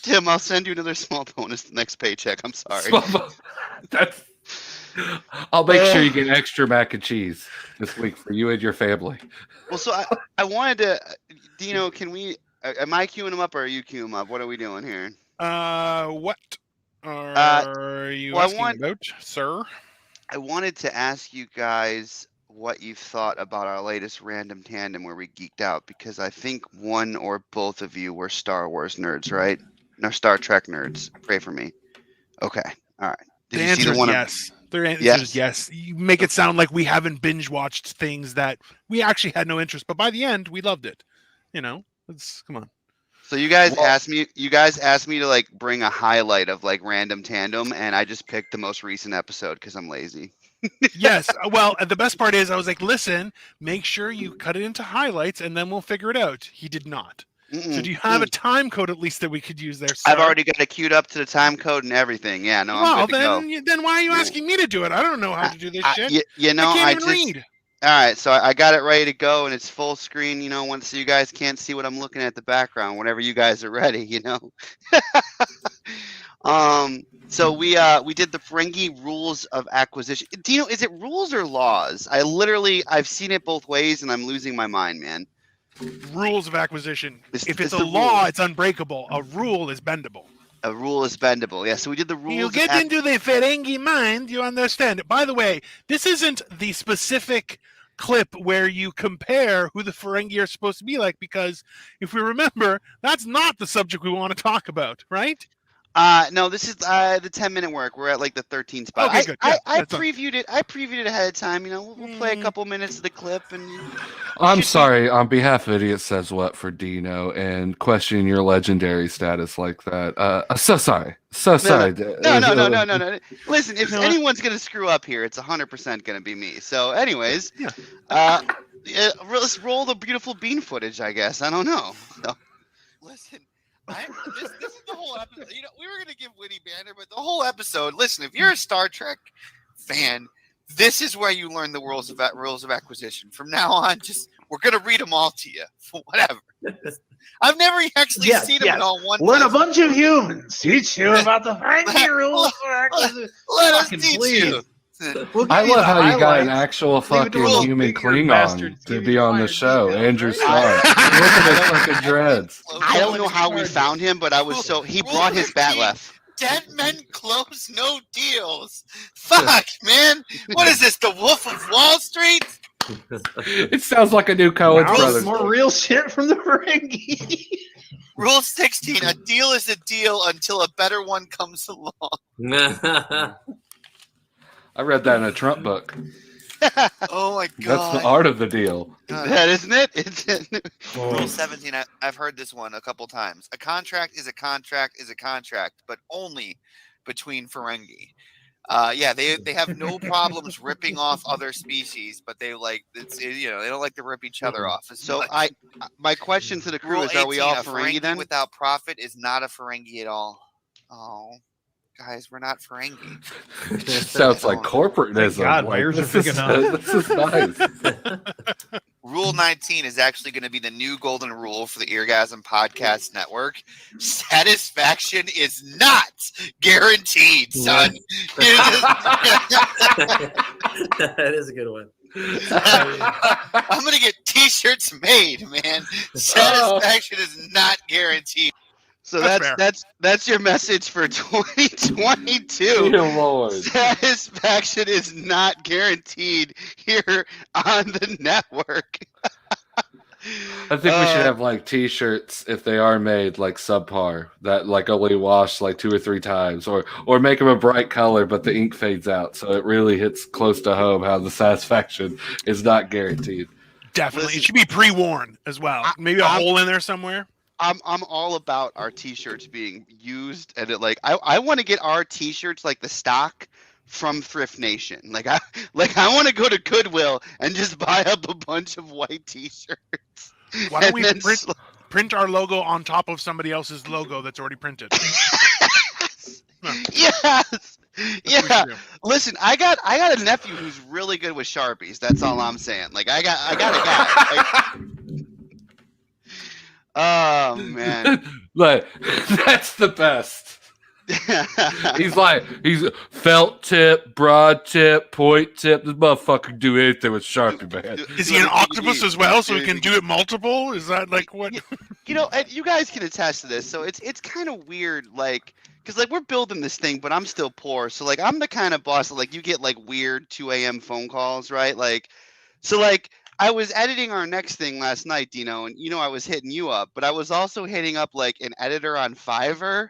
Tim, I'll send you another small bonus the next paycheck. I'm sorry. I'll make sure you get extra mac and cheese this week for you and your family. Well, so I wanted to, Dino, can we, am I queuing them up or are you queuing them up? What are we doing here? What are you asking about, sir? I wanted to ask you guys what you thought about our latest random tandem where we geeked out, because I think one or both of you were Star Wars nerds, right? No, Star Trek nerds. Pray for me. Okay. All right. The answer is yes. Their answer is yes. You make it sound like we haven't binge watched things that we actually had no interest, but by the end we loved it. Come on. So you guys asked me to like bring a highlight of like random tandem, and I just picked the most recent episode because I'm lazy. Yes. Well, the best part is I was like, listen, make sure you cut it into highlights and then we'll figure it out. He did not. So do you have a time code at least that we could use there, sir? I've already got it queued up to the time code and everything. Yeah, no, I'm good to go. Then why are you asking me to do it? I don't know how to do this shit. You know, I can't even read. All right, so I got it ready to go, and it's full screen. You know, once you guys can't see what I'm looking at the background, whenever you guys are ready, you know. So we did the Ferengi rules of acquisition. Dino, is it rules or laws? I've seen it both ways, and I'm losing my mind, man. Rules of acquisition. If it's a law, it's unbreakable. A rule is bendable. A rule is bendable. Yeah, so we did the rules. You get into the Ferengi mind, you understand it. By the way, this isn't the specific clip where you compare who the Ferengi are supposed to be like, because if we remember, that's not the subject we want to talk about, right? No, this is the 10-minute work. We're at like the 13th spot. Okay, good. Yeah, I previewed it. I previewed it ahead of time. You know, we'll play a couple minutes of the clip. And I'm sorry on behalf of Idiot Says What for Dino and questioning your legendary status like that. So sorry. So sorry. No. Listen, if anyone's gonna screw up here, it's 100% gonna be me. So, anyways, let's roll the beautiful bean footage. I guess I don't know. So. Listen. This is the whole episode. You know, we were gonna give Witty banner, but the whole episode. Listen, if you're a Star Trek fan, this is where you learn the rules of acquisition. From now on, we're gonna read them all to you. Whatever. I've never actually seen them in all one. Let a bunch of humans teach you about the Ferengi rules for acquisition. Let us teach you. I love how you got an actual fucking human Klingon to be on the show. Andrew Starr. Look at his fucking dreads. I don't know how we found him, but he brought his bat left. Dead men close no deals. Fuck, man. What is this, the Wolf of Wall Street? It sounds like a new Coen Brothers. More real shit from the Ferengi. Rule 16, a deal is a deal until a better one comes along. I read that in a Trump book. Oh my god. That's the art of the deal. That isn't it? Rule 17, I've heard this one a couple times. A contract is a contract is a contract, but only between Ferengi. They have no problems ripping off other species, but they they don't like to rip each other off. So my question to the crew is: 18, are we all Ferengi then? Without profit is not a Ferengi at all. Oh. Guys, we're not Ferengi. It just sounds like corporatism. God, my ears are freaking out. This is nice. Rule 19 is actually going to be the new golden rule for the Eargasm Podcast Network. Satisfaction is not guaranteed, son. That is a good one. I'm going to get t-shirts made, man. Satisfaction is not guaranteed. So that's your message for 2022. Dear Lord. Satisfaction is not guaranteed here on the network. I think we should have like t-shirts if they are made like subpar that like only wash like 2 or 3 times, or make them a bright color but the ink fades out, so it really hits close to home how the satisfaction is not guaranteed. Definitely. It should be pre-worn as well. Maybe a hole in there somewhere. I'm all about our t-shirts being used, and I want to get our t-shirts like the stock from Thrift Nation. I want to go to Goodwill and just buy up a bunch of white t-shirts. Why don't we print our logo on top of somebody else's logo that's already printed? Yes. Yeah. Listen, I got a nephew who's really good with Sharpies. That's all I'm saying. I got a guy. Oh man, that's the best. He's felt tip, broad tip, point tip. This motherfucker can do anything with Sharpie, man. Is he an octopus as well, so he can do it multiple? Is that like what? And you guys can attest to this. So it's kind of weird, because we're building this thing, but I'm still poor. So I'm the kind of boss that you get weird 2 a.m. phone calls, right? I was editing our next thing last night, Dino, and I was hitting you up, but I was also hitting up an editor on Fiverr,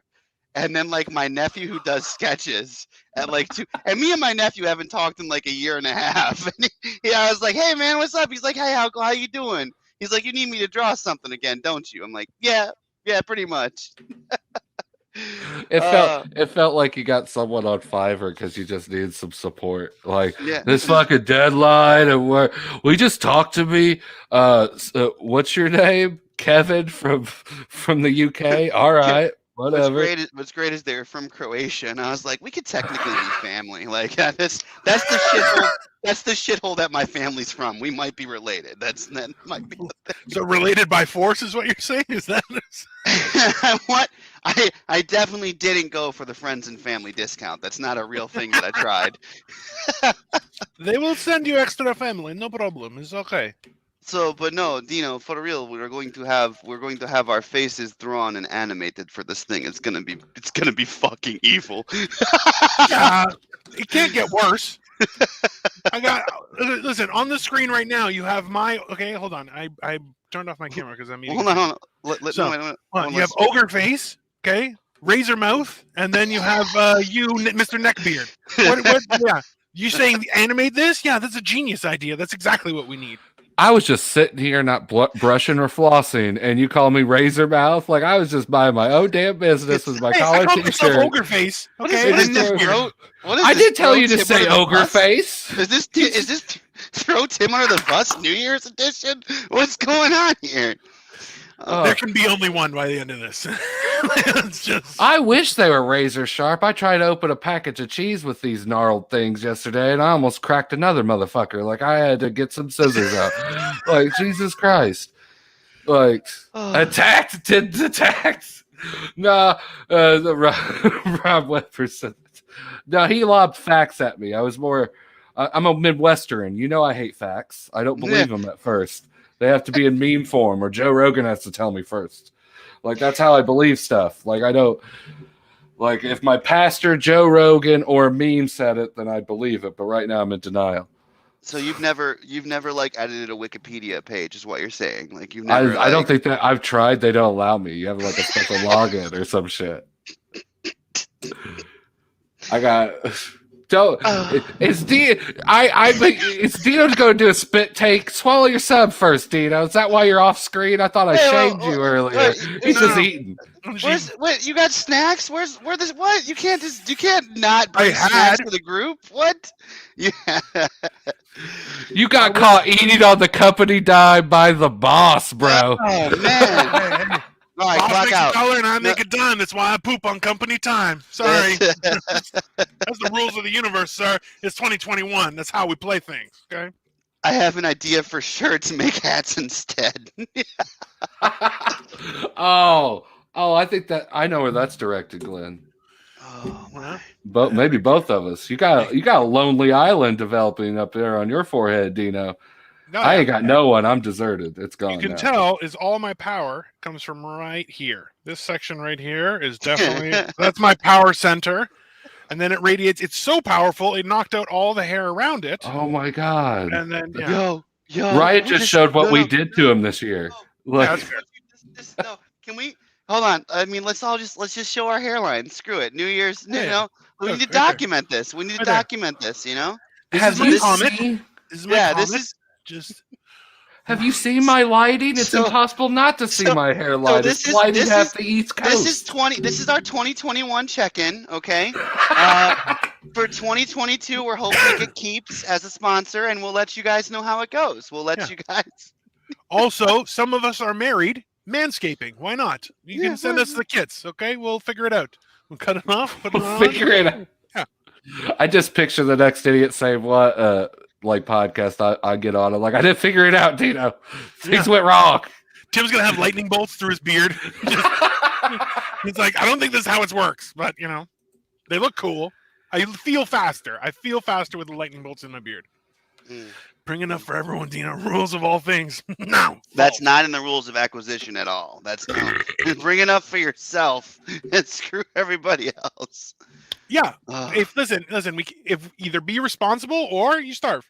and then my nephew who does sketches at 2. And me and my nephew haven't talked in a year and a half. And I was like, "Hey man, what's up?" He's like, "Hey, how you doing?" He's like, "You need me to draw something again, don't you?" I'm like, "Yeah, pretty much." It felt like you got someone on Fiverr because you just needed some support. This fucking deadline, and we just talk to me. What's your name? Kevin from the UK. All right, whatever. What's great is they're from Croatia, and I was like, we could technically be family. Like that's the shithole. That's the shithole that my family's from. We might be related. That might be. So related by force is what you're saying? Is that what? I definitely didn't go for the friends and family discount. That's not a real thing that I tried. They will send you extra family, no problem. It's okay. So, but no, Dino, for real, we're going to have our faces drawn and animated for this thing. It's gonna be fucking evil. Yeah, it can't get worse. Listen, on the screen right now, you have okay, hold on. I turned off my camera because I'm eating. Hold on. You have ogre face, okay, razor mouth, and then you have you, Mr. Neckbeard. What? Yeah, you saying animate this? Yeah, that's a genius idea. That's exactly what we need. I was just sitting here not brushing or flossing, and you call me razor mouth? Like I was just buying my own damn business with my collar t-shirt. Ogre face. Okay. I did tell you to say ogre face. Is this throw Tim under the bus New Year's edition? What's going on here? There can be only one by the end of this. It's just... I wish they were razor sharp. I tried to open a package of cheese with these gnarled things yesterday, and I almost cracked another motherfucker. Like I had to get some scissors out. Like Jesus Christ! Like attacked. Nah, Rob Webber said. No, he lobbed facts at me. I was more. I'm a Midwestern. You know I hate facts. I don't believe them at first. They have to be in meme form, or Joe Rogan has to tell me first. Like, that's how I believe stuff. Like, I don't... Like, if my pastor, Joe Rogan, or a meme said it, then I'd believe it. But right now, I'm in denial. So you've never like edited a Wikipedia page, is what you're saying? Like you've never. I don't think that I've tried. They don't allow me. You have like a special login or some shit. I got. Don't. It's Dino going to do a spit take. Swallow your sub first, Dino. Is that why you're off screen? I thought I shamed you earlier. He's just eating. What? You got snacks? What? You can't not bring snacks to the group. What? Yeah. You got caught eating on the company dime by the boss, bro. Oh man. All right, boss makes out. A dollar and I make a dime. That's why I poop on company time. Sorry. That's the rules of the universe, sir. It's 2021. That's how we play things. Okay. I have an idea for shirts. Make hats instead. Oh, I think that I know where that's directed, Glenn. Oh my. But maybe both of us. You got a lonely island developing up there on your forehead, Dino. No, I ain't got no one. I'm deserted. It's gone. You can tell is all my power comes from right here. This section right here is definitely that's my power center. And then it radiates. It's so powerful, it knocked out all the hair around it. Oh my god. And then yo. Riot just showed what we did to him this year. Look. No, can we hold on? I mean, let's just show our hairline. Screw it. New Year's, we need to document this. We need to document this, you know? Have you seen my lighting? It's impossible not to see my hairline. It's lighting half the East Coast. This is our 2021 check-in, okay? For 2022, we're hoping to get Keeps as a sponsor, and we'll let you guys know how it goes. We'll let you guys. Also, some of us are married. Manscaping. Why not? You can send us the kits, okay? We'll figure it out. We'll cut it off. Put it on. Figure it out. Yeah. I just picture the next idiot saying what like podcast I get on. I'm like, I didn't figure it out, Dino. Things went wrong. Tim's gonna have lightning bolts through his beard. He's like, I don't think this is how it works, but they look cool. I feel faster. I feel faster with the lightning bolts in my beard. Bring enough for everyone, Dino. Rules of all things. No. That's not in the rules of acquisition at all. That's bring enough for yourself and screw everybody else. Yeah. Listen, if either be responsible or you starve.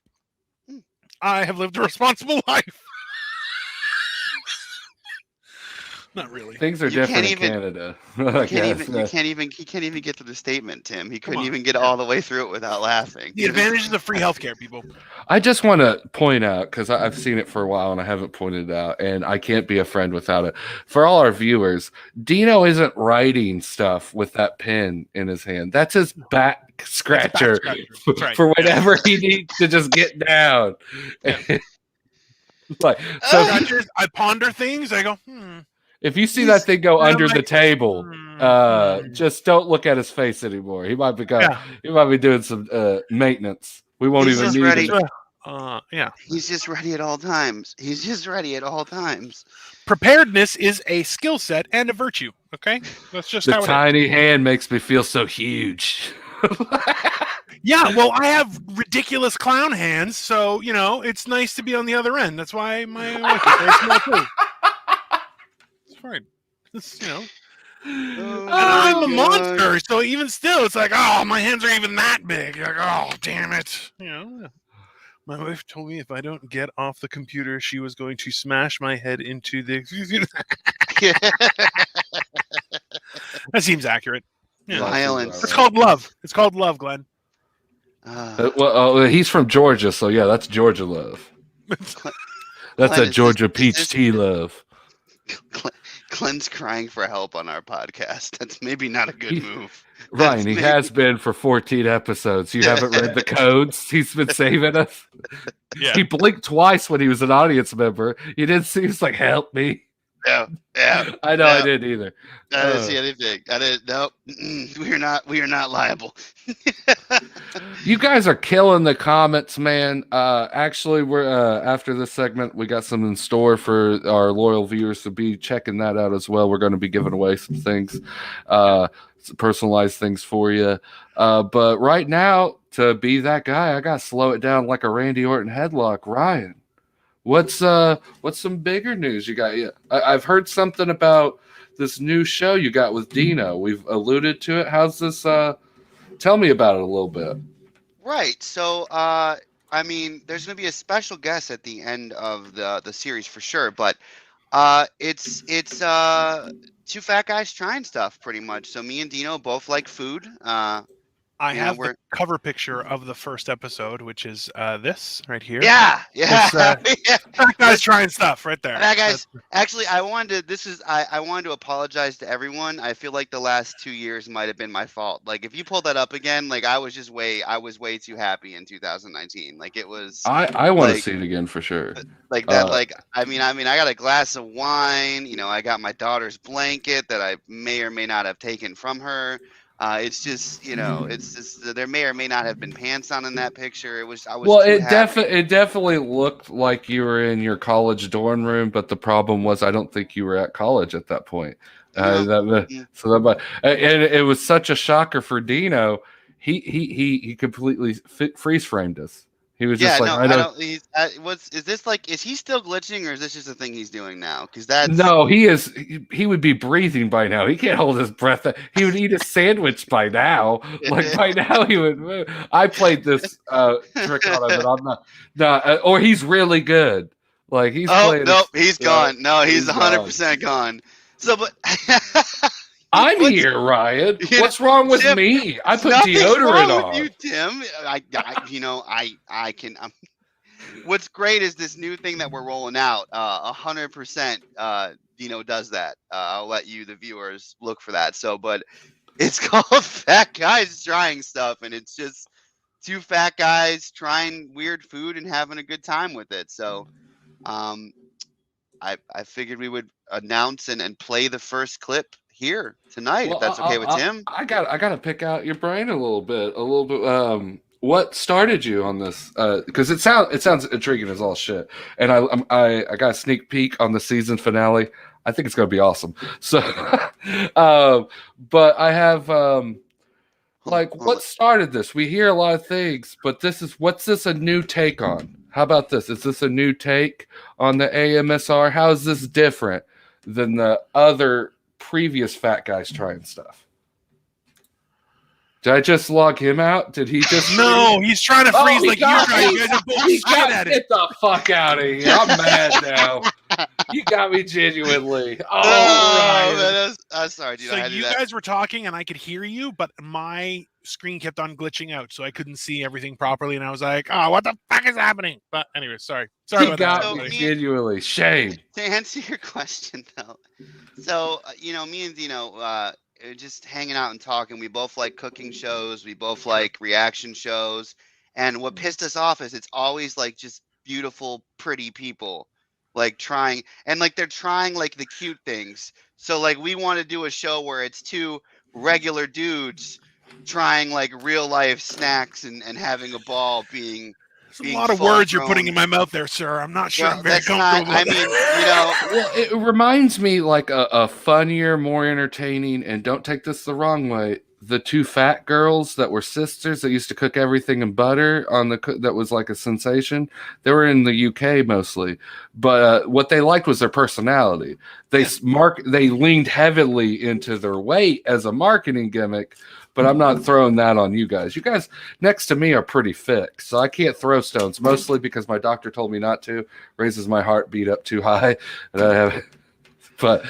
I have lived a responsible life. Not really. Things are different in Canada. He can't even get to the statement, Tim. He couldn't even get all the way through it without laughing. The advantages of free healthcare, people. I just want to point out, because I've seen it for a while and I haven't pointed it out, and I can't be a friend without it. For all our viewers, Dino isn't writing stuff with that pen in his hand. That's his back scratcher for whenever he needs to just get down. Like, so I ponder things. I go, If you see that thing go under the table, mm-hmm. just don't look at his face anymore. He might be doing some maintenance. We won't even need ready. him. Yeah. He's just ready at all times. He's just ready at all times. Preparedness is a skill set and a virtue. Okay, that's just the how it tiny hand makes me feel so huge. Yeah, well, I have ridiculous clown hands, so it's nice to be on the other end. That's why my wife is very small too. It's fine. And I'm a monster, so even still, it's like, oh, my hands are even that big. Like, oh, damn it. My wife told me if I don't get off the computer, she was going to smash my head into the. That seems accurate. Violence. It's called love. It's called love, Glenn. He's from Georgia, so yeah, that's Georgia love. That's a Georgia peach tea love. Glenn's crying for help on our podcast. That's maybe not a good move. Ryan, he has been for 14 episodes. You haven't read the codes. He's been saving us. Yeah. He blinked twice when he was an audience member. He didn't see. He was like, "Help me." Yeah. I know. I didn't either. I didn't see anything. I didn't. Nope. We are not liable. You guys are killing the comments, man. Actually, we're after this segment, we got some in store for our loyal viewers to be checking that out as well. We're going to be giving away some things, some personalized things for you. But right now, to be that guy, I got to slow it down like a Randy Orton headlock. Ryan, what's some bigger news you got? I've heard something about this new show you got with Dino. We've alluded to it. How's this? Tell me about it a little bit. Right. So, I mean, there's going to be a special guest at the end of the series for sure, but it's two fat guys trying stuff pretty much. So me and Dino both like food. I have the cover picture of the first episode, which is this right here. Yeah. That guy's trying stuff right there. That guy's actually. I wanted to apologize to everyone. I feel like the last 2 years might have been my fault. Like if you pull that up again, like I was way too happy in 2019. Like it was. I want to see it again for sure. Like that. Like I mean, I got a glass of wine. I got my daughter's blanket that I may or may not have taken from her. It's just, there may or may not have been pants on in that picture. It definitely looked like you were in your college dorm room, but the problem was I don't think you were at college at that point. And it was such a shocker for Dino. He completely freeze framed us. He was just is he still glitching or is this just a thing he's doing now? He would be breathing by now. He can't hold his breath. He would eat a sandwich by now. Like by now he would move. I played this trick on him, but I'm not. Or he's really good. Like he's playing. Nope, he's gone. No, he's 100% gone. So, but I'm here, Ryan. What's wrong with me? I put deodorant on. With you, Tim. I can. What's great is this new thing that we're rolling out. 100%. Dino does that. I'll let you, the viewers, look for that. So, but it's called Fat Guys Trying Stuff, and it's just two fat guys trying weird food and having a good time with it. So, I figured we would announce and play the first clip here tonight, if that's okay with Tim. I got to pick out your brain a little bit. What started you on this? Because it sounds intriguing as all shit. And I got a sneak peek on the season finale. I think it's going to be awesome. So, but I have what started this? We hear a lot of things, but what's this a new take on? How about this? Is this a new take on the AMSR? How is this different than the other previous fat guys trying stuff? Did I just log him out? Did he just? No, he's trying to freeze like you guys. You guys are both shit at it. Get the fuck out of here! I'm mad now. You got me genuinely. Man, I'm sorry, dude. So you guys were talking and I could hear you, but my screen kept on glitching out, so I couldn't see everything properly. And I was like, "Oh, what the fuck is happening?" But anyway, sorry he about got that. Me genuinely. Shame. To answer your question, though, so me and Dino, just hanging out and talking. We both like cooking shows. We both like reaction shows. And what pissed us off is it's always like just beautiful, pretty people like trying, and like they're trying like the cute things. So like we want to do a show where it's two regular dudes trying like real life snacks and having a ball being a lot of words you're putting in my mouth there, sir. I'm not sure I'm very comfortable. I mean, you know, well, it reminds me like a funnier, more entertaining, and don't take this the wrong way, the two fat girls that were sisters that used to cook everything in butter that was like a sensation. They were in the UK mostly, but what they liked was their personality. They leaned heavily into their weight as a marketing gimmick. But I'm not throwing that on you guys. You guys next to me are pretty fixed, so I can't throw stones, mostly because my doctor told me not to. Raises my heartbeat up too high. But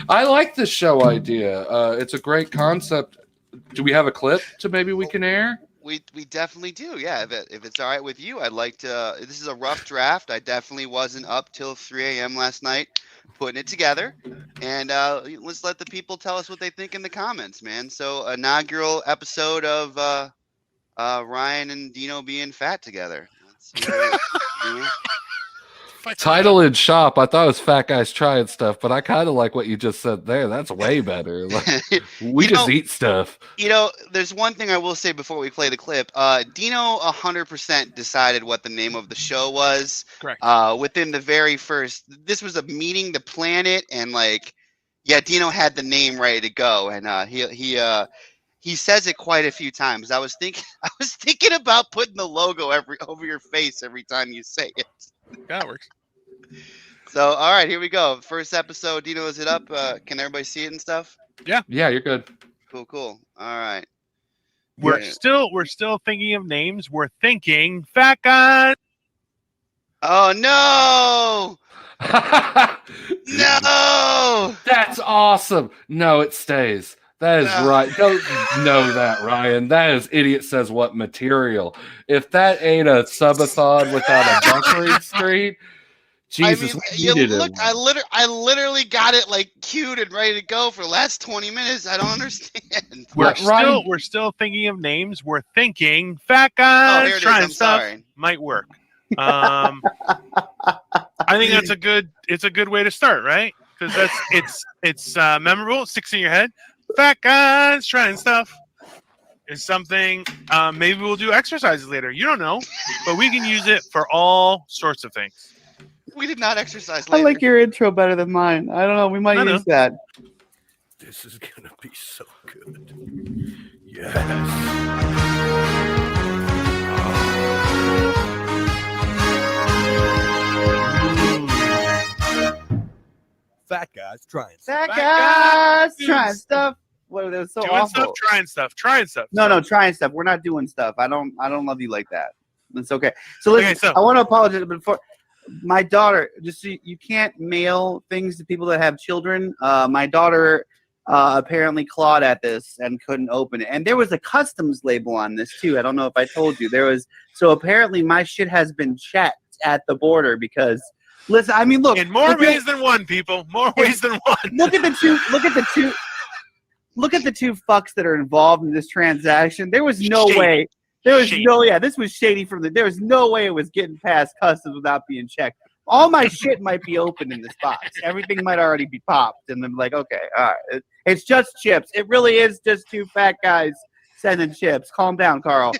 I like this show idea. It's a great concept. Do we have a clip to maybe we can air? We definitely do. Yeah, if it's all right with you, I'd like to. This is a rough draft. I definitely wasn't up till 3 a.m. last night putting it together, and let's let the people tell us what they think in the comments, man. So inaugural episode of Ryan and Dino being fat together. Title in shop. I thought it was Fat Guys Trying Stuff, but I kind of like what you just said there. That's way better. Like, we just eat stuff. You know, there's one thing I will say before we play the clip. Dino 100% decided what the name of the show was. Correct. Within the very first, this was a meeting to plan it, and like, yeah, Dino had the name ready to go, and he says it quite a few times. I was thinking about putting the logo over your face every time you say it. That works. So, all right, here we go. First episode. Dino, is it up? Can everybody see it and stuff? Yeah. Yeah, you're good. Cool. All right. We're still thinking of names. We're thinking Fat Guy. Oh no! No! That's awesome. No, it stays. That is right. Don't know that, Ryan. That is Idiot Says What material. If that ain't a subathon without a buffering screen, Jesus. I mean, look, I literally got it like queued and ready to go for the last 20 minutes. I don't understand. We're still thinking of names. We're thinking Fat Guys Trying Stuff might work. I think it's a good way to start, right? Because it's memorable, sticks in your head. Fat Guys Trying Stuff is something. Maybe we'll do exercises later. You don't know, but we can use it for all sorts of things. We did not exercise later. I like your intro better than mine. I don't know. We might use that. This is gonna be so good. Yes. Fat Guys Trying Stuff. Fat Guys Trying Stuff. What, that was so doing awful. Stuff, trying stuff. No, trying stuff. We're not doing stuff. I don't love you like that. It's okay. So listen, I want to apologize before my daughter. Just so you can't mail things to people that have children. My daughter apparently clawed at this and couldn't open it. And there was a customs label on this too. I don't know if I told you. So apparently my shit has been checked at the border because. Listen, I mean, look. In more ways than one, people. More ways than one. Look at the two fucks that are involved in this transaction. There was no way. This was shady there was no way it was getting past customs without being checked. All my shit might be open in this box. Everything might already be popped. And I'm like, okay, all right. It's just chips. It really is just two fat guys sending chips. Calm down, Carl.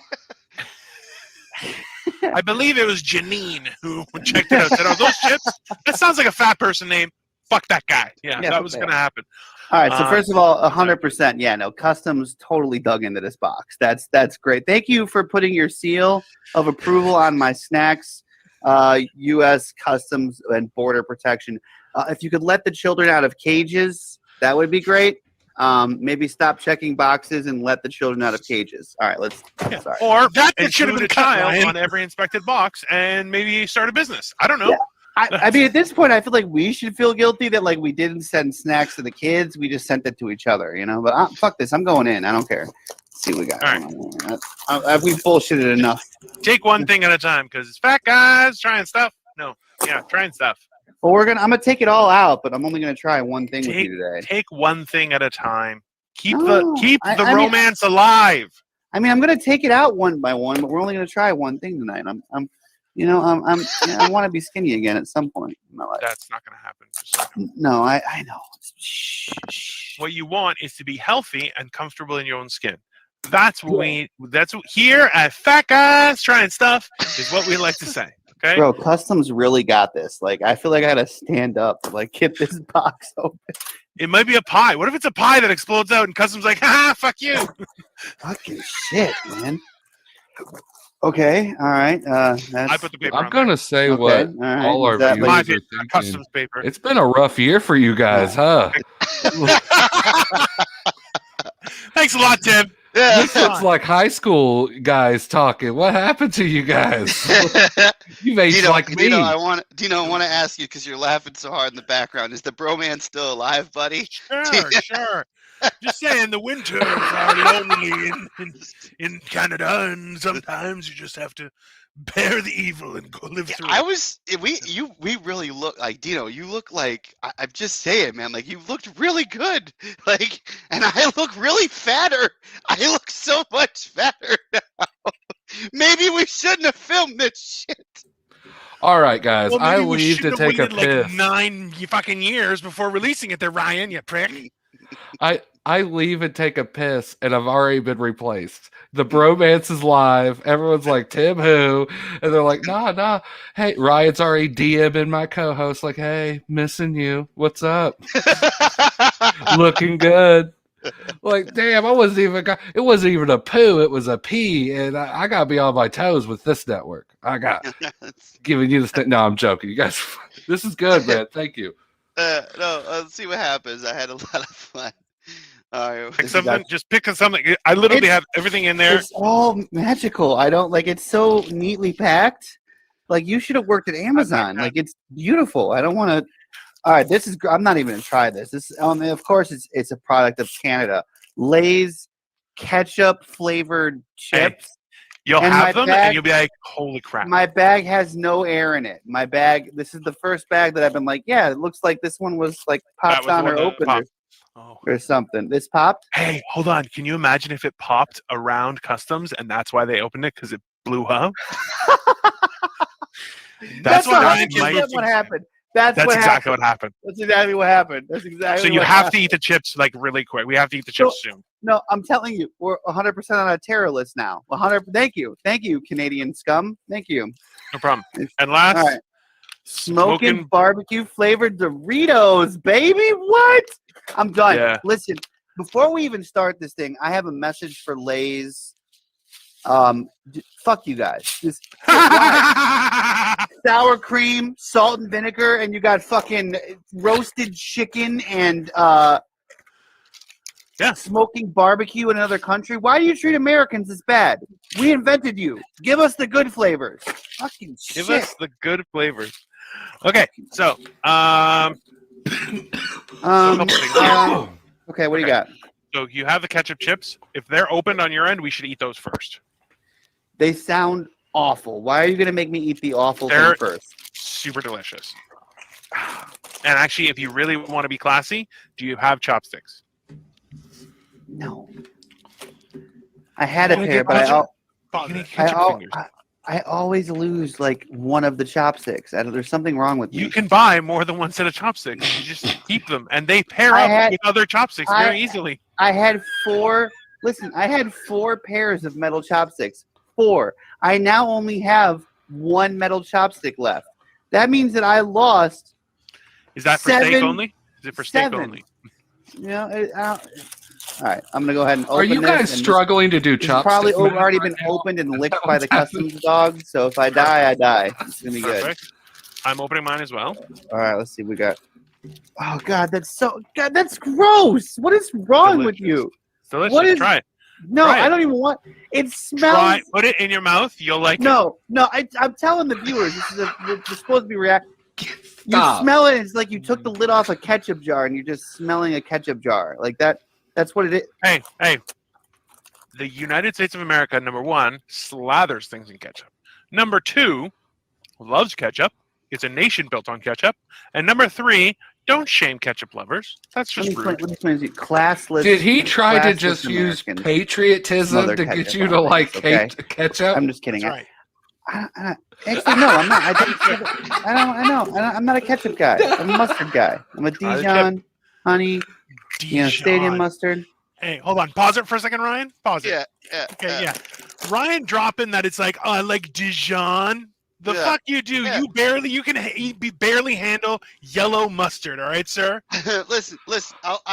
I believe it was Janine who checked it out. Said, "Oh, those chips? That sounds like a fat person name. Fuck that guy." Yeah, that was going to happen. All right. So first of all, 100%. Yeah, no, customs totally dug into this box. That's great. Thank you for putting your seal of approval on my snacks. U.S. Customs and Border Protection. If you could let the children out of cages, that would be great. Maybe stop checking boxes and let the children out of cages. All right, let's. Yeah. Sorry. Or that should have been a child on every inspected box and maybe start a business. I don't know. Yeah. I mean, at this point, I feel like we should feel guilty that like we didn't send snacks to the kids. We just sent it to each other, you know. But fuck this. I'm going in. I don't care. Let's see what we got. All right. We've bullshitted enough. Take one thing at a time because it's fat guys trying stuff. No. Yeah, trying stuff. Well, I'm gonna take it all out, but I'm only gonna try one thing with you today. Take one thing at a time. Keep the romance alive. I mean, I'm gonna take it out one by one, but we're only gonna try one thing tonight. You know, I want to be skinny again at some point in my life. That's not going to happen. No, I know. Shh. What you want is to be healthy and comfortable in your own skin. That's what here at Fat Guys Trying Stuff is what we like to say. Okay, bro, Customs really got this. Like, I feel like I gotta stand up to like get this box open. It might be a pie. What if it's a pie that explodes out and Customs like, ha, fuck you? Fucking shit, man. Okay, all right. I put the paper. I'm gonna say okay, what right. all our viewers are thinking. Customs paper. It's been a rough year for you guys, huh? Thanks a lot, Tim. This looks like high school guys talking. What happened to you guys? You've aged like me. I want to ask you because you're laughing so hard in the background. Is the bromance still alive, buddy? Sure. Just saying, the winters are lonely in Canada, and sometimes you just have to bear the evil and go live through it. We really look like Dino. You look like I'm just saying, man. Like you looked really good. Like, and I look really fatter. I look so much fatter now. Maybe we shouldn't have filmed this shit. All right, guys. I leave to take a piss. Like 9 fucking years before releasing it. There, Ryan, you prick. I leave and take a piss, and I've already been replaced. The bromance is live. Everyone's like, Tim who? And they're like, nah. Hey, Ryan's already DMing my co-host, like, hey, missing you. What's up? Looking good. Like, damn, it wasn't even a poo, it was a pee, and I gotta be on my toes with this network. I got giving you the no, I'm joking. You guys, this is good, man. Thank you. No, let's see what happens. I had a lot of fun. All right, pick something. I literally have everything in there. It's all magical. I don't like. It's so neatly packed. Like you should have worked at Amazon. Like it's beautiful. I don't want to. All right, this is. I'm not even gonna try this. This, of course, it's a product of Canada. Lay's ketchup flavored chips. Hey, you'll have them, and you'll be like, "Holy crap!" My bag has no air in it. My bag. This is the first bag that I've been like, "Yeah, it looks like this one was like popped on or opened or something." This popped. Hey, hold on. Can you imagine if it popped around Customs, and that's why they opened it because it blew up? That's what happened. That's exactly what happened. That's exactly what happened. That's exactly. So you have to eat the chips like really quick. We have to eat the chips soon. No, I'm telling you, we're 100% on a terror list now. 100. Thank you, Canadian scum. Thank you. No problem. And last, all right. Smoking barbecue flavored Doritos, baby. What? I'm done. Yeah. Listen, before we even start this thing, I have a message for Lay's. Fuck you guys. Just sour cream, salt and vinegar, and you got fucking roasted chicken and smoking barbecue in another country. Why do you treat Americans this bad? We invented you. Give us the good flavors. Fucking shit. Give us the good flavors. Okay, so okay, what do you got? So you have the ketchup chips. If they're opened on your end, we should eat those first. They sound awful. Why are you going to make me eat the awful thing first? Super delicious. And actually, if you really want to be classy, do you have chopsticks? No. I had a pair, but I always lose like one of the chopsticks. There's something wrong with me. You can buy more than one set of chopsticks. You just keep them, and they pair up with other chopsticks very easily. I had 4. Listen, I had 4 pairs of metal chopsticks. 4. I now only have 1 metal chopstick left. That means that I lost. Is that for steak only? Is it for steak only? Yeah. All right, I'm gonna go ahead and open. Are you guys struggling to do chopsticks? Probably already been opened and licked by the customs dog. So if I die, I die. It's gonna be good. I'm opening mine as well. All right, let's see. We got. Oh God, that's gross. What is wrong with you? Delicious. Try it. No, I don't even want. It smells. Put it in your mouth. You'll like it. No. I'm telling the viewers. We're supposed to be reacting. You smell it. It's like you took the lid off a ketchup jar and you're just smelling a ketchup jar like that. That's what it is. Hey. The United States of America, number 1, slathers things in ketchup. Number 2, loves ketchup. It's a nation built on ketchup. And number 3, don't shame ketchup lovers. That's just rude. Classless. Did he try to just use patriotism to get you to like hate ketchup? I'm just kidding. Right. Actually, no, I'm not. I know. I'm not a ketchup guy. I'm a mustard guy. I'm a Dijon, honey, stadium mustard. Hey, hold on. Pause it for a second, Ryan. Pause it. Yeah. Okay, yeah. Ryan dropping that it's like, I like Dijon. The fuck you do? Yeah. You can barely handle yellow mustard. All right, sir. listen.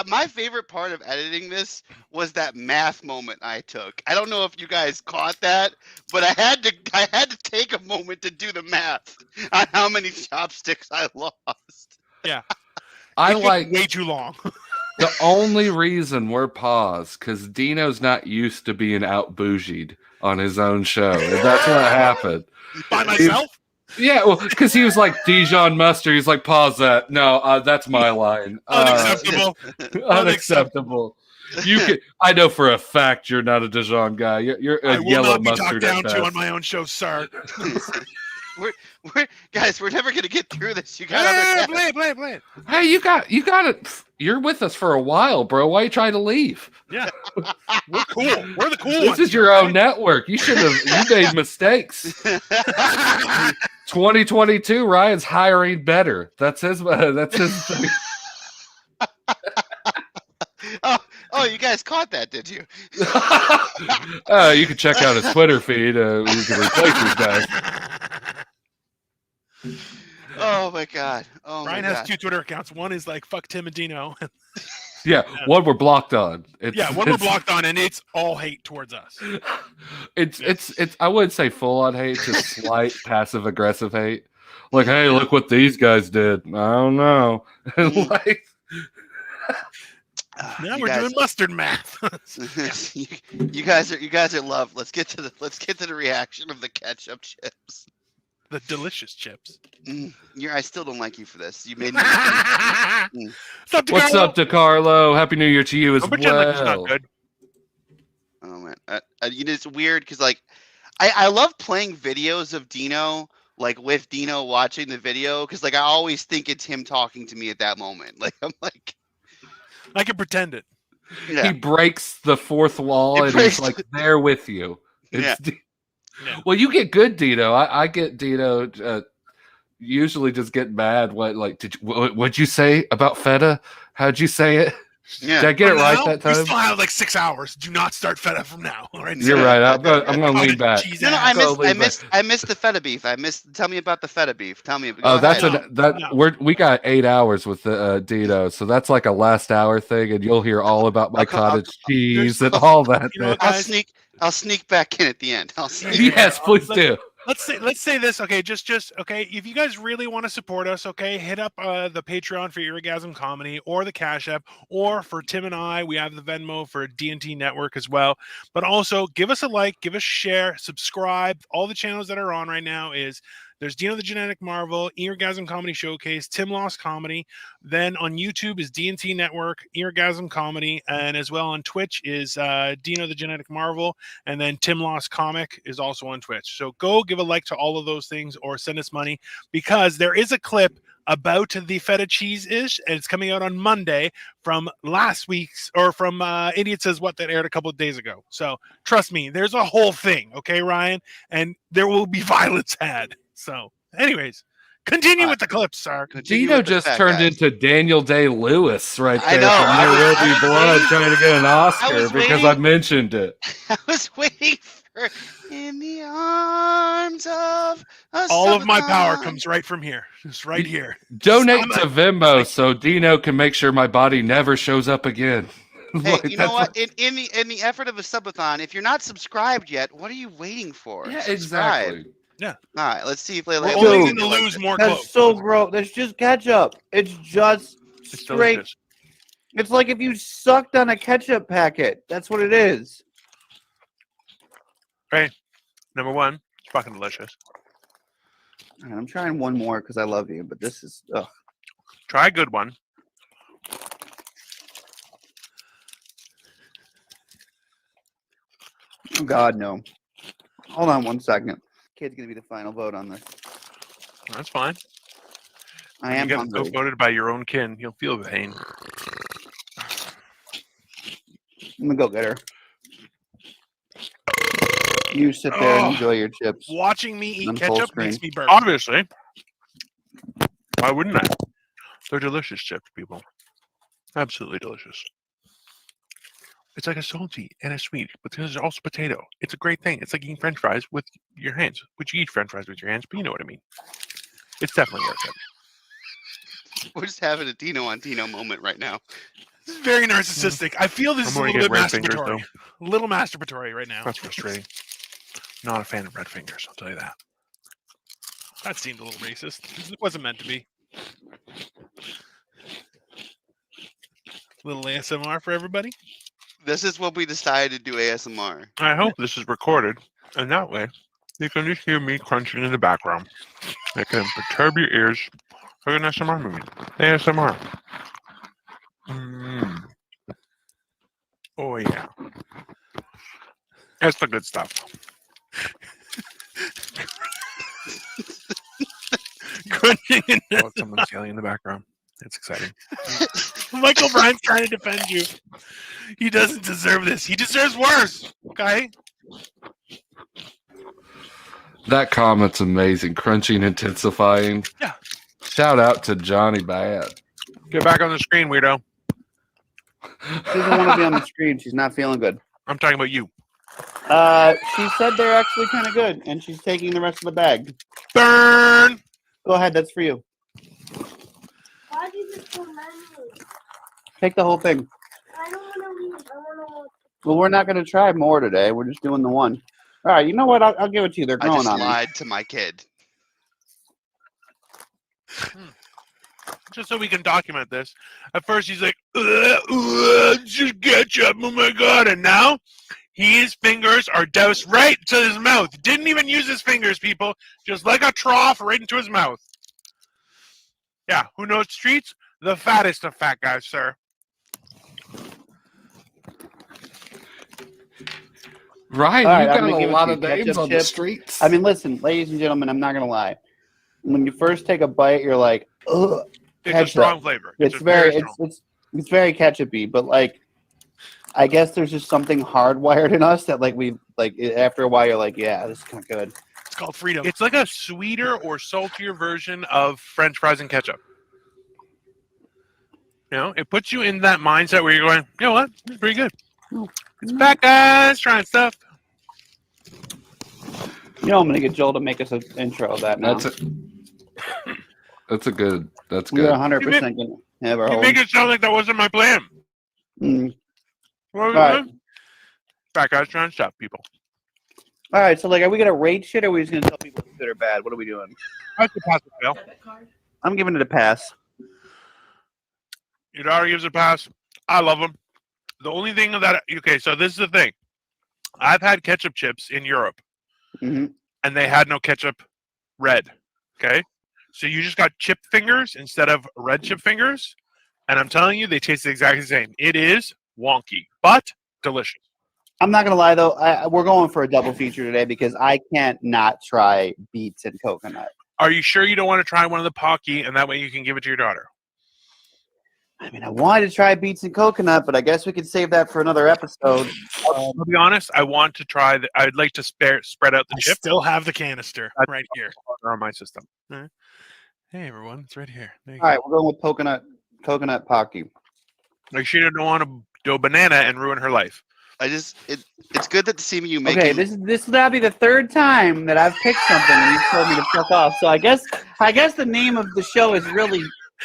My favorite part of editing this was that math moment I took. I don't know if you guys caught that, but I had to take a moment to do the math on how many chopsticks I lost. Yeah, I like way too long. The only reason we're paused because Dino's not used to being out bougied on his own show, and that's what happened. By myself? Yeah, well, because he was like Dijon mustard. He's like, pause that. No, that's my line. Unacceptable. Unacceptable. You can. I know for a fact you're not a Dijon guy. You're a yellow mustard. I will not be talked down to on my own show, sir. We're never gonna get through this. You got play it. Hey, you got it. You're with us for a while, bro. Why are you trying to leave? Yeah, we're cool. We're the cool This ones. is your own network. You should have. You made mistakes. 2022, Ryan's hiring better. That's his. Thing. Oh, you guys caught that, did you? You can check out his Twitter feed. We can replace these guys. Oh my God! Ryan has 2 Twitter accounts. One is like fuck Tim and Dino. Yeah, one we're blocked on. One we're blocked on, and it's all hate towards us. It's. I wouldn't say full on hate, just slight passive aggressive hate. Like, hey, look what these guys did. I don't know. Like, now we're doing mustard math. you guys are love. Let's get to the reaction of the ketchup chips. The delicious chips. I still don't like you for this. You made me. What's up, DeCarlo? Happy New Year to you as well. Like it's not good. Oh man, it's weird because like, I love playing videos of Dino, like with Dino watching the video, because like I always think it's him talking to me at that moment. Like I'm like, I can pretend it. Yeah. He breaks the fourth wall and he's like there with you. It's Yeah. Well, you get good Dino. I get Dino. Usually, just get mad. What'd you say about feta? How'd you say it? Yeah. Did I get it right that time? We still have like 6 hours. Do not start feta from now. All right. You're right. I'm gonna lean back. No, I missed the feta beef. Tell me about the feta beef. Tell me. We got 8 hours with the Dino, so that's like a last hour thing, and you'll hear all about my cottage cheese and all that. I'll sneak back in at the end. Yes, please do. Let's say this, okay? Just okay. If you guys really want to support us, okay, hit up the Patreon for Eargasm Comedy or the Cash App, or for Tim and I, we have the Venmo for D&T Network as well. But also, give us a like, give us a share, subscribe. All the channels that are on right now there's Dino the Genetic Marvel, Eargasm Comedy Showcase, Tim Lost Comedy. Then on YouTube is D&T Network, Eargasm Comedy, and as well on Twitch is Dino the Genetic Marvel, and then Tim Lost Comic is also on Twitch. So go give a like to all of those things or send us money, because there is a clip about the feta cheese-ish, and it's coming out on Monday from last week's, or from Idiot Says What that aired a couple of days ago. So trust me, there's a whole thing, okay, Ryan? And there will be violence had. So, anyways, continue with the clips, sir. Dino just turned into Daniel Day-Lewis right there. I know. There Will Be Blood trying to get an Oscar because I mentioned it. I was waiting for In the Arms of a All of my Subathon. power comes right from here. Just right here. Donate to Venmo so Dino can make sure my body never shows up again. Hey, you know what? In the effort of a subathon, if you're not subscribed yet, what are you waiting for? Yeah, Subscribe. exactly. Yeah. All right, let's see if We're only going to lose more clothes. That's so gross. That's just ketchup. It's just straight. Delicious. It's like if you sucked on a ketchup packet. That's what it is. Right. Number one, it's fucking delicious. All right, I'm trying one more because I love you, but this is. Ugh. Try a good one. Oh, God, no. Hold on 1 second. Kid's going to be the final vote on this. That's fine. I am you get hungry. voted by your own kin. You'll feel the pain. I'm going to go get her. You sit there and enjoy your chips. Watching me eat ketchup makes me burp. Obviously. Why wouldn't I? They're delicious chips, people. Absolutely delicious. It's like a salty and a sweet, but there's also potato. It's a great thing. It's like eating French fries with your hands, which you eat French fries with your hands, but you know what I mean. It's definitely worth it. We're just having a Dino on Dino moment right now. This is very narcissistic. I feel this is a little bit masturbatory. A little masturbatory right now. That's frustrating. Not a fan of red fingers, I'll tell you that. That seemed a little racist. It wasn't meant to be. Little ASMR for everybody. This is what we decided to do ASMR. I hope this is recorded, and that way you can just hear me crunching in the background. It can perturb your ears like an ASMR movie. ASMR. Oh, yeah. That's the good stuff. Crunching in Someone's yelling in the background. It's exciting. Michael Bryan's trying to defend you. He doesn't deserve this. He deserves worse. Okay? That comment's amazing. Crunching, intensifying. Yeah. Shout out to Johnny Bad. Get back on the screen, weirdo. She doesn't want to be on the screen. She's not feeling good. I'm talking about you. She said they're actually kind of good, and she's taking the rest of the bag. Burn! Go ahead. That's for you. Why do you get so many? Take the whole thing. I don't want to leave. I want to. Well, we're not going to try more today. We're just doing the one. All right. You know what? I'll give it to you. They're I growing just on me. lied to my kid. Just so we can document this. At first, he's like, just ketchup. Oh my God. And now, his fingers are doused right to his mouth. Didn't even use his fingers, people. Just like a trough right into his mouth. Yeah, who knows treats? The fattest of fat guys, sir. Ryan, All right, you I'm got gonna a give it lot to of you. names Ketchup on the chip. streets. I mean, listen, ladies and gentlemen, I'm not going to lie. When you first take a bite, you're like, ugh. It's ketchup. a strong flavor. It's very ketchupy, but like, I guess there's just something hardwired in us that after a while you're like, yeah, this is kind of good. It's called freedom. It's like a sweeter or saltier version of French fries and ketchup. You know, it puts you in that mindset where you're going, you know what? It's pretty good. It's back, guys, trying stuff. You know, I'm gonna get Joel to make us an intro of that now. That's good. We're 100% gonna have our You whole. make it sound like that wasn't my plan. What was All right. Back, guys, trying stuff, people. All right, so are we gonna rate shit, or are we just gonna tell people it's good or bad? What are we doing? I could pass or fail. I'm giving it a pass. Your daughter gives it a pass. I love them. The only thing so this is the thing. I've had ketchup chips in Europe, and they had no ketchup red. Okay? So you just got chip fingers instead of red chip fingers, and I'm telling you, they taste exactly the same. It is wonky, but delicious. I'm not gonna lie though, we're going for a double feature today because I can't not try beets and coconut. Are you sure you don't want to try one of the Pocky, and that way you can give it to your daughter? I mean, I wanted to try beets and coconut, but I guess we could save that for another episode. I'll be honest. I want to try. I'd like to spread out the chip. Still have the canister right here on my system. Right. Hey everyone, it's right here. All right, we're going with coconut Pocky. Like she didn't want to do a banana and ruin her life. It's good that to see you making. Okay, this will now be the third time that I've picked something and you told me to fuck off. So I guess the name of the show is really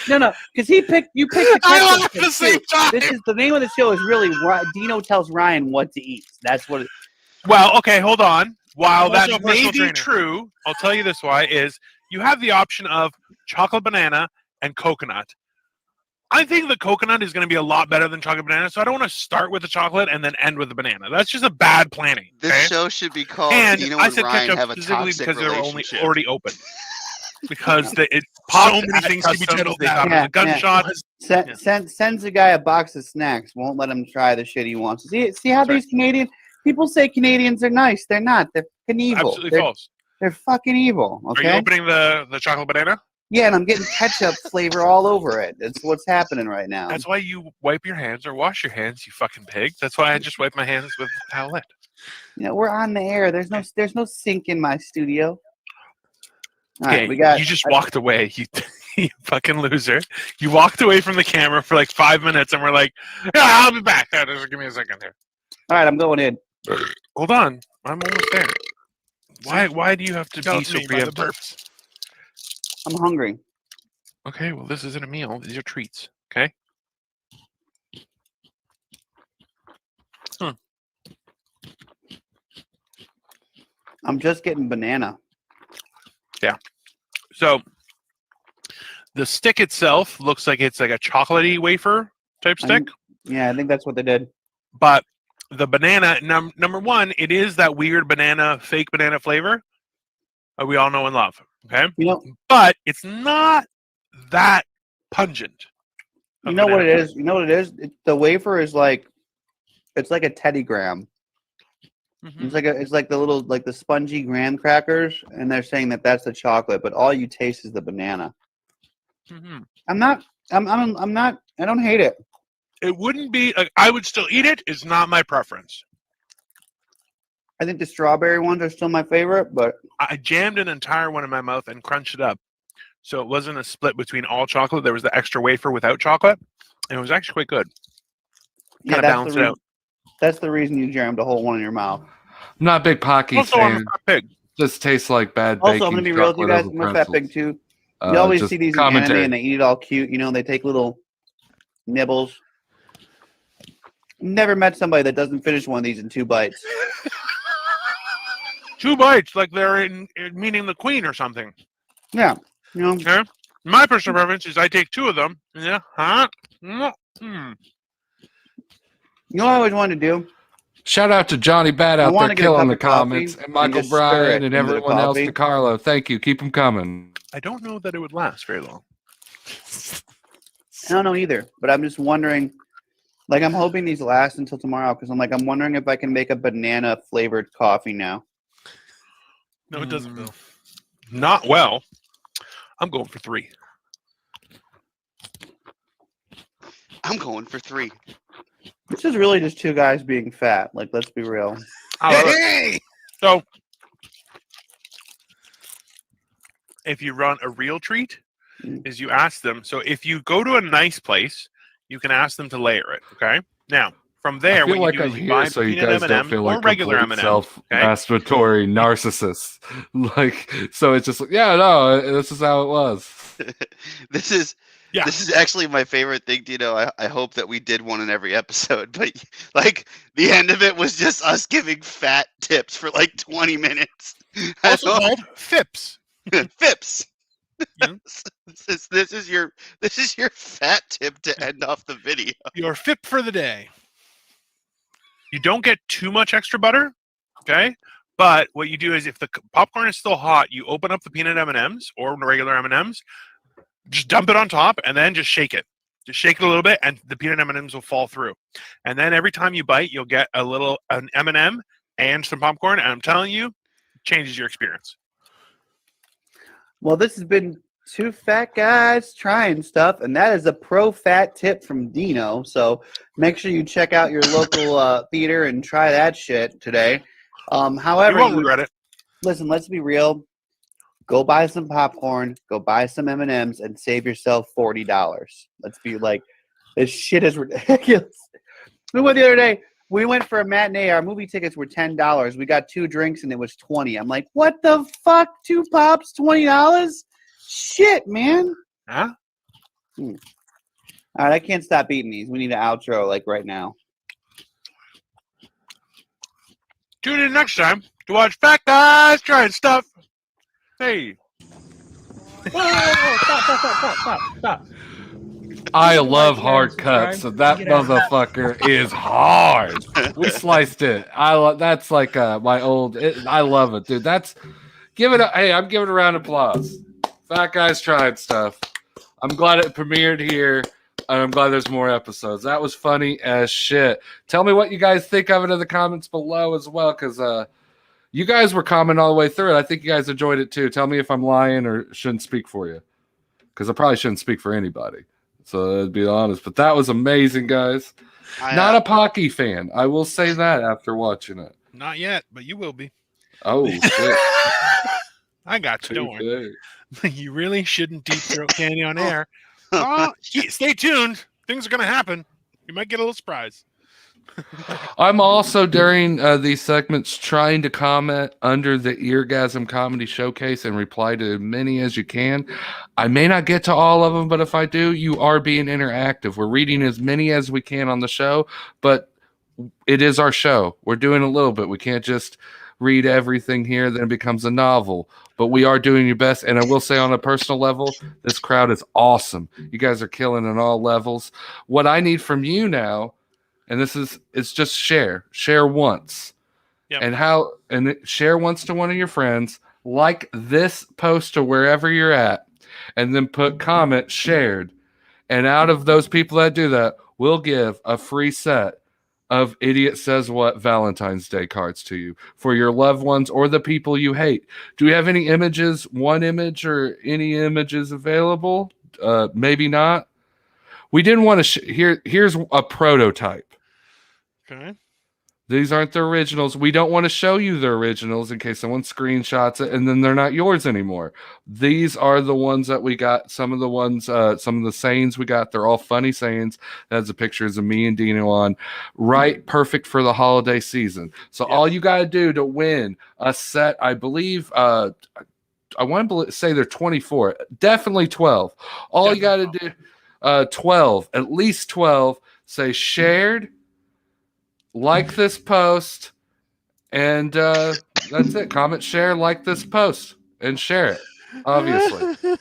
no, because you picked the ketchup. I laughed at the same time. This is the name of the show is really Dino tells Ryan what to eat. That's what. Well, okay, hold on. While I'm also that a may personal be trainer. true, I'll tell you this why is you have the option of chocolate banana and coconut. I think the coconut is going to be a lot better than chocolate banana, so I don't want to start with the chocolate and then end with the banana. That's just a bad planning. This okay? show should be called And Dino I and said Ryan ketchup have a specifically toxic because they're relationship. already open. Because it's so many things can be titled that. Yeah, The gunshot. Sends a guy a box of snacks. Won't let him try the shit he wants. See how these Canadian people say Canadians are nice. They're not. They're fucking evil. Absolutely false. They're fucking evil. Okay. Are you opening the chocolate banana? Yeah, and I'm getting ketchup flavor all over it. That's what's happening right now. That's why you wipe your hands or wash your hands, you fucking pig. That's why I just wipe my hands with a towelette. we're on the air. There's no sync in my studio. All Okay, right, you just walked away. You fucking loser. You walked away from the camera for like 5 minutes, and we're like, "Yeah, I'll be back." Just give me a second here. All right, I'm going in. Hold on, I'm almost there. Why do you have to be so preemptive? I'm hungry. Okay, well, this isn't a meal. These are treats. Okay. I'm just getting banana. Yeah. So the stick itself looks like it's like a chocolatey wafer type stick. I think that's what they did. But the banana, number one, it is that weird fake banana flavor we all know and love. Okay. But it's not that pungent. You know what it is? The wafer is like, it's like a Teddy Graham. Mm-hmm. It's like the little, like the spongy graham crackers, and they're saying that that's the chocolate, but all you taste is the banana. Mm-hmm. I don't hate it. It wouldn't be, I would still eat it. It's not my preference. I think the strawberry ones are still my favorite, but I jammed an entire one in my mouth and crunched it up. So it wasn't a split between all chocolate. There was the extra wafer without chocolate, and it was actually quite good. Kind of balanced it out. That's the reason you jammed a whole one in your mouth. I'm not a big Pocky fan. I'm a fat pig. Just tastes like bad also, baking. I'm going to be real with you guys. I'm a fat pig too. You always see these in anime and they eat it all cute. They take little nibbles. Never met somebody that doesn't finish one of these in 2 bites. 2 bites, like they're meaning the queen or something. Yeah. Okay. My personal preference is I take 2 of them. Yeah. Huh? You know what I always wanted to do? Shout out to Johnny Bad out there killing the comments, and Michael Bryan and everyone else, DeCarlo. Thank you. Keep them coming. I don't know that it would last very long. I don't know either, but I'm just wondering. Like, I'm hoping these last until tomorrow because I'm wondering if I can make a banana flavored coffee now. No, it doesn't, Bill. Not well. I'm going for 3. I'm going for 3. This is really just 2 guys being fat. Like, let's be real. Hey! So, if you run a real treat, is you ask them. So, if you go to a nice place, you can ask them to layer it. Okay. Now, from there, I feel what like you do is you buy so you guys M&Ms don't feel like regular complete M&Ms. self-masturbatory narcissists. So it's just like, yeah, no, this is how it was. This is actually my favorite thing. I hope that we did one in every episode, but like the end of it was just us giving fat tips for like 20 minutes. Also called FIPS. FIPS. This is your fat tip to end off the video. Your FIP for the day. You don't get too much extra butter, okay? But what you do is, if the popcorn is still hot, you open up the peanut M&Ms or regular M&Ms, just dump it on top, and then just shake it. Just shake it a little bit, and the peanut M&Ms will fall through. And then every time you bite, you'll get an M&M and some popcorn, and I'm telling you, it changes your experience. Well, this has been 2 fat guys trying stuff, and that is a pro-fat tip from Dino. So make sure you check out your local theater and try that shit today. However, you won't regret it. Listen, let's be real. Go buy some popcorn, go buy some M&Ms, and save yourself $40. Let's be like, this shit is ridiculous. We went the other day. We went for a matinee. Our movie tickets were $10. We got 2 drinks, and it was $20. I'm like, what the fuck? 2 pops, $20? Shit, man. Huh? All right, I can't stop eating these. We need an outro like right now. Tune in next time to watch Fat Guys Trying Stuff. Hey. Stop. I love hard cuts, so that motherfucker is hard. We sliced it. That's like my old. I love it, dude. Hey, I'm giving a round of applause. Fat Guys Tried Stuff. I'm glad it premiered here, and I'm glad there's more episodes. That was funny as shit. Tell me what you guys think of it in the comments below as well, because you guys were commenting all the way through it. I think you guys enjoyed it too. Tell me if I'm lying or shouldn't speak for you, because I probably shouldn't speak for anybody. So to be honest, but that was amazing, guys. Not a Pocky fan. I will say that after watching it. Not yet, but you will be. Oh shit! I got you. Don't worry. You really shouldn't deep throat candy on air. Stay tuned. Things are going to happen. You might get a little surprise. I'm also during these segments trying to comment under the Eargasm Comedy Showcase and reply to as many as you can. I may not get to all of them, but if I do, you are being interactive. We're reading as many as we can on the show, but it is our show. We're doing a little bit. We can't just read everything here, then it becomes a novel. But we are doing your best. And I will say on a personal level, this crowd is awesome. You guys are killing on all levels. What I need from you now, and it's just share once. Yep. And share once to one of your friends, like this post to wherever you're at, and then put comment shared. And out of those people that do that, we'll give a free set of Idiot Says What Valentine's Day cards to you for your loved ones or the people you hate. Do we have any images, one image or any images available? Maybe not. We didn't want to here's a prototype. Okay. These aren't the originals. We don't want to show you the originals in case someone screenshots it and then they're not yours anymore. These are the ones that we got. Some of the sayings we got, they're all funny sayings. That's the pictures of me and Dino on. Right, perfect for the holiday season. So all you got to do to win a set, I believe, I want to say they're 24, definitely 12. All you got to do, 12, at least 12, say shared, like this post, and that's it. Comment, share, like this post, and share it, obviously.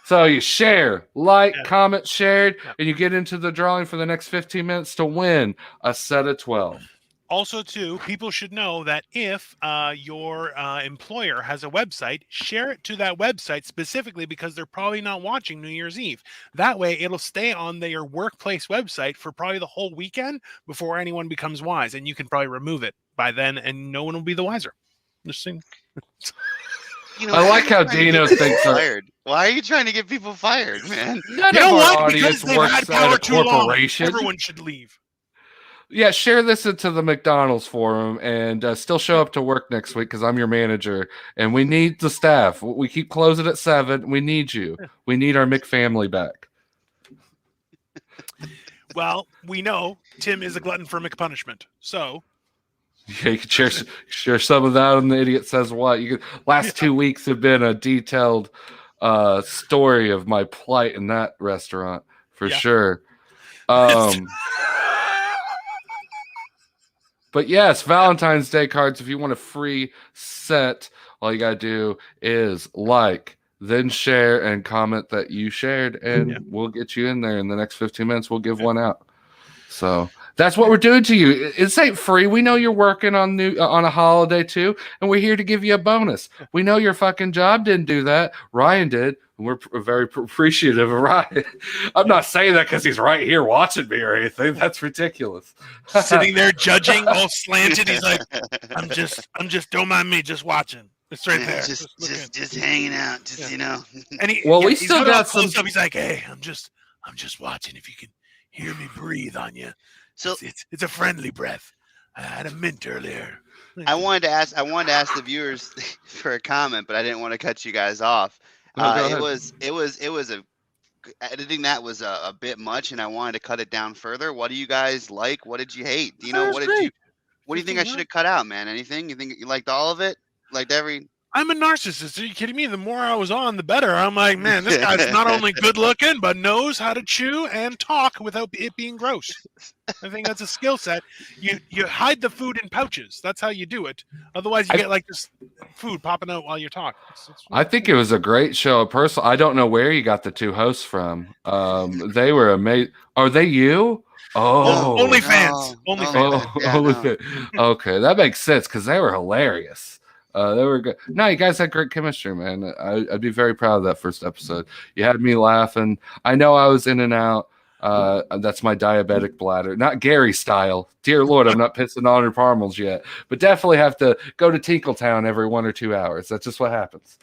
So you share, like, comment, shared, and you get into the drawing for the next 15 minutes to win a set of 12. Also, too, people should know that if your employer has a website, share it to that website specifically because they're probably not watching New Year's Eve. That way, it'll stay on their workplace website for probably the whole weekend before anyone becomes wise, and you can probably remove it by then, and no one will be the wiser. Just saying. I like how Dino thinks fired. Why are you trying to get people fired, man? None of our audience works at a corporation. Everyone should leave. Yeah, share this into the McDonald's forum and still show up to work next week because I'm your manager and we need the staff. We keep closing at 7. We need you. We need our McFamily back. Well, we know Tim is a glutton for McPunishment, so yeah, you can share some of that on the Idiot Says What. Last 2 weeks have been a detailed story of my plight in that restaurant for sure. But yes, Valentine's Day cards, if you want a free set, all you got to do is like, then share and comment that you shared, and we'll get you in there in the next 15 minutes. We'll give one out. So that's what we're doing to you. This ain't free. We know you're working on a holiday too, and we're here to give you a bonus. We know your fucking job didn't do that. Ryan did. We're very appreciative of Ryan. I'm not saying that because he's right here watching me or anything. That's ridiculous. Sitting there judging, all slanted. He's like, I'm just, don't mind me, just watching. It's right there. Just hanging out, just you know. And we still got some stuff. He's like, hey, I'm just watching. If you can hear me breathe on you, so it's a friendly breath. I had a mint earlier. I wanted to ask the viewers for a comment, but I didn't want to cut you guys off. It was editing that was a bit much, and I wanted to cut it down further. What do you guys like? What did you hate? Do you know what do you think I should have cut out, man? Anything? You think you liked all of it? Liked every? I'm a narcissist. Are you kidding me? The more I was on, the better. I'm like, man, this guy's not only good looking, but knows how to chew and talk without it being gross. I think that's a skill set. You hide the food in pouches. That's how you do it. Otherwise, you get like this food popping out while you talk. I think it was a great show. I don't know where you got the 2 hosts from. They were amazing. Are they you? Oh, OnlyFans. Okay, that makes sense because they were hilarious. They were good. No, you guys had great chemistry, man. I'd be very proud of that first episode. You had me laughing. I know I was in and out. That's my diabetic bladder. Not Gary style. Dear Lord, I'm not pissing on her parmels yet. But definitely have to go to Tinkletown every 1 or 2 hours. That's just what happens.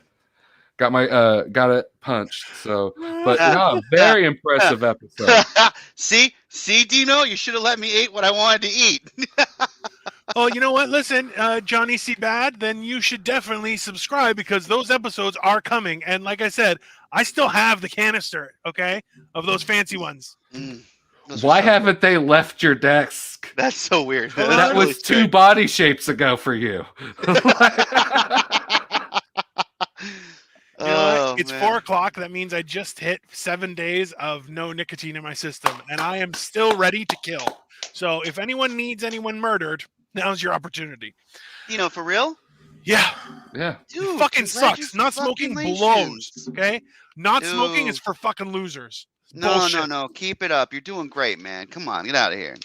Got it punched. So, but no, very impressive episode. See, Dino, you should have let me eat what I wanted to eat. Oh, you know what? Listen, Johnny C. Bad, then you should definitely subscribe because those episodes are coming. And like I said, I still have the canister, okay, of those fancy ones. Why haven't they left your desk? That's so weird. That was 2 body shapes ago for you. You know what? It's 4 o'clock. That means I just hit 7 days of no nicotine in my system, and I am still ready to kill. So if anyone needs anyone murdered, now's your opportunity. For real? Yeah. Yeah. Dude, it fucking sucks. Not smoking blows. Okay? Not smoking is for fucking losers. No. Keep it up. You're doing great, man. Come on, get out of here.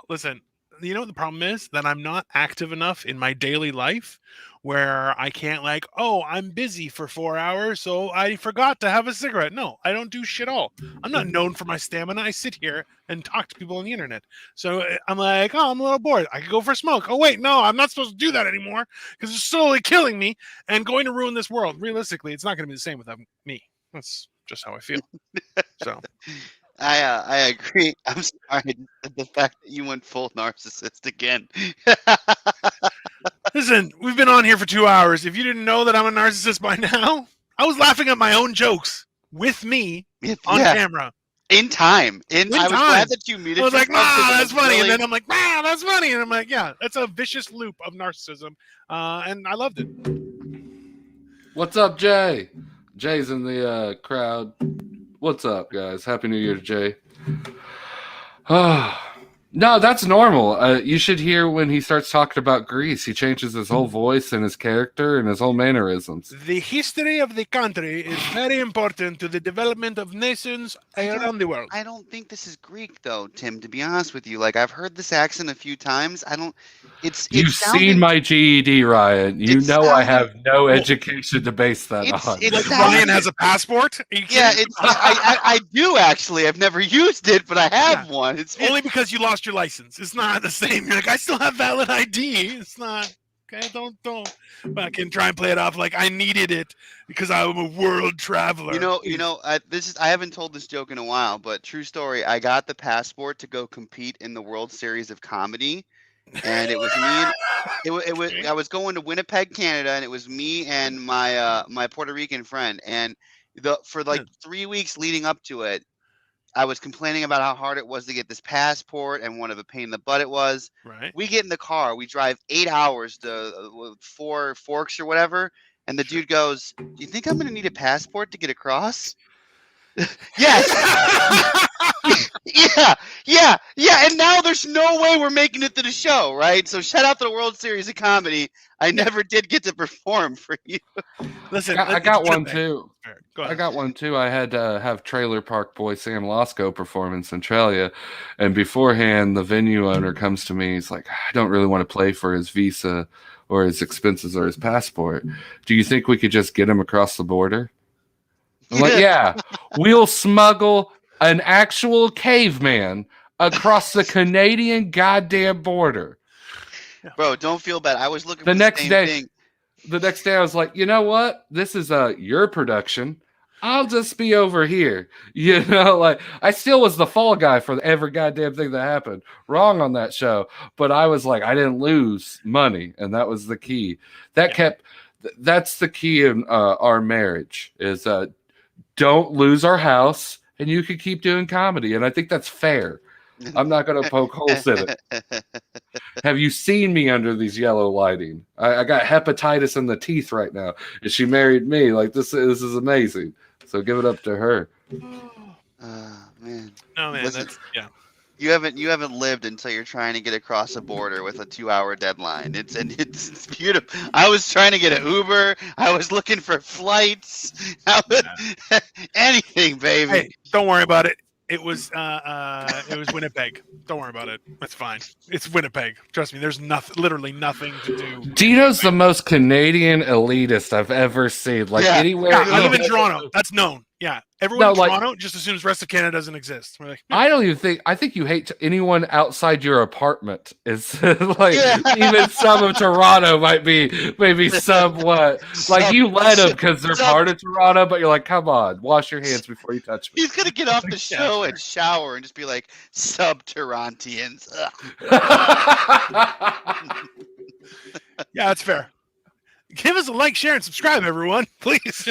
Listen, you know what the problem is? That I'm not active enough in my daily life where I can't I'm busy for 4 hours, so I forgot to have a cigarette. No, I don't do shit all. I'm not known for my stamina. I sit here and talk to people on the internet. So I'm like, I'm a little bored. I could go for a smoke. Oh, wait, no, I'm not supposed to do that anymore because it's slowly killing me and going to ruin this world. Realistically, it's not going to be the same without me. That's just how I feel. So I agree. I'm sorry at the fact that you went full narcissist again. Listen, we've been on here for 2 hours. If you didn't know that I'm a narcissist by now, I was laughing at my own jokes with me on camera. In time. I was glad that you muted. I was like, that's funny. Really... And then I'm like, that's funny. And I'm like, yeah, that's a vicious loop of narcissism. And I loved it. What's up, Jay? Jay's in the crowd. What's up, guys? Happy New Year to Jay. No, that's normal. You should hear when he starts talking about Greece. He changes his whole voice and his character and his whole mannerisms. The history of the country is very important to the development of nations around the world. I don't think this is Greek, though, Tim, to be honest with you. I've heard this accent a few times. You've seen my GED, Ryan. You know I have no education to base that on. Ryan has a passport? Yeah, I do, actually. I've never used it, but I have one. It's only because you lost your license. It's not the same. You're like, I still have valid ID. It's not. Okay, don't fucking try and play it off like I needed it because I'm a world traveler. I haven't told this joke in a while, but true story. I got the passport to go compete in the World Series of Comedy, and it was me. I was going to Winnipeg, Canada, and it was me and my Puerto Rican friend. And for 3 weeks leading up to it, I was complaining about how hard it was to get this passport and what of a pain in the butt it was. Right. We get in the car. We drive 8 hours to 4 Forks or whatever. And the dude goes, "Do you think I'm going to need a passport to get across?" Yes. Yeah. And now there's no way we're making it to the show, right? So shout out to the World Series of Comedy. I never did get to perform for you. Listen, I got one too. I got one too. I had to have Trailer Park Boy Sam Losco perform in Centralia, and beforehand, the venue owner comes to me. He's like, "I don't really want to play for his visa or his expenses or his passport. Do you think we could just get him across the border?" I'm like, "Yeah, we'll smuggle an actual caveman across the Canadian goddamn border." Bro, don't feel bad. I was looking the for next the same day. thing. The next day, I was like, you know what? This is your production. I'll just be over here. I still was the fall guy for every goddamn thing that happened wrong on that show. But I was like, I didn't lose money, and that was the key. That's the key in our marriage is don't lose our house, and you can keep doing comedy. And I think that's fair. I'm not going to poke holes in it. Have you seen me under these yellow lighting? I got hepatitis in the teeth right now. And she married me. This is amazing. So give it up to her. Man. No, man. Listen, that's, yeah. You haven't lived until you're trying to get across a border with a 2-hour deadline. It's beautiful. I was trying to get an Uber. I was looking for flights. Anything, baby. Hey, don't worry about it. It was Winnipeg. Don't worry about it. It's fine. It's Winnipeg. Trust me. There's literally nothing to do. Dino's the most Canadian elitist I've ever seen. Anywhere. I live in Toronto. That's known. Yeah, everyone in Toronto just assumes rest of Canada doesn't exist. We're like, I don't even think. I think you hate anyone outside your apartment. It's like even some of Toronto might be maybe somewhat like you let them because they're part of Toronto, but you're like, come on, wash your hands before you touch me. He's gonna get off the show and shower and just be like, sub-Torontians. Yeah, that's fair. Give us a like, share, and subscribe, everyone, please.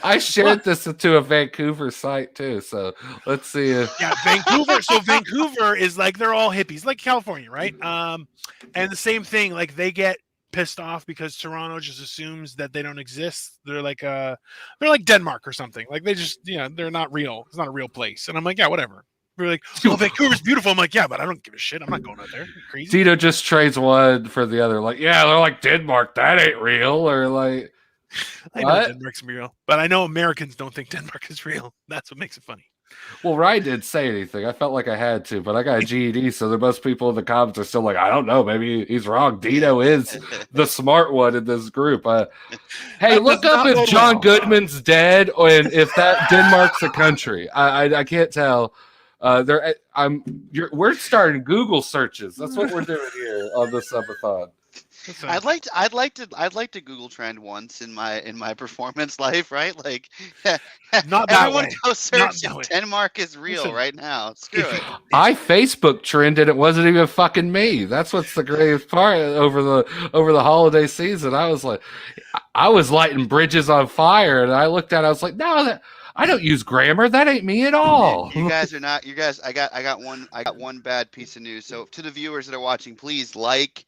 I shared this to a Vancouver site too, so let's see if Vancouver. So Vancouver is like they're all hippies, like California, right? And the same thing, like they get pissed off because Toronto just assumes that they don't exist. They're like Denmark or something. Like they just they're not real. It's not a real place. And I'm like, yeah, whatever. We're like, well, Vancouver's beautiful. I'm like, yeah, but I don't give a shit. I'm not going out there. Crazy. Tito just trades one for the other. Like, yeah, they're like Denmark. That ain't real. Or like. I know Denmark's real, but I know Americans don't think Denmark is real. That's what makes it funny. Well, Ryan didn't say anything. I felt like I had to, but I got a GED, so the most people in the comments are still like, I don't know, maybe he's wrong. Dino is the smart one in this group. Hey, look up if John Goodman's dead or if that Denmark's a country. I can't tell. We're starting Google searches. That's what we're doing here on the subathon. I'd like to Google trend once in my performance life, right? Like, not that everyone way. Go search if Denmark is real right now. Screw it. I Facebook trended. It wasn't even fucking me. That's what's the greatest part over the holiday season. I was like, I was lighting bridges on fire, and I looked at it. I was like, no, I don't use grammar. That ain't me at all. You guys are not. You guys. I got one bad piece of news. So to the viewers that are watching, please like,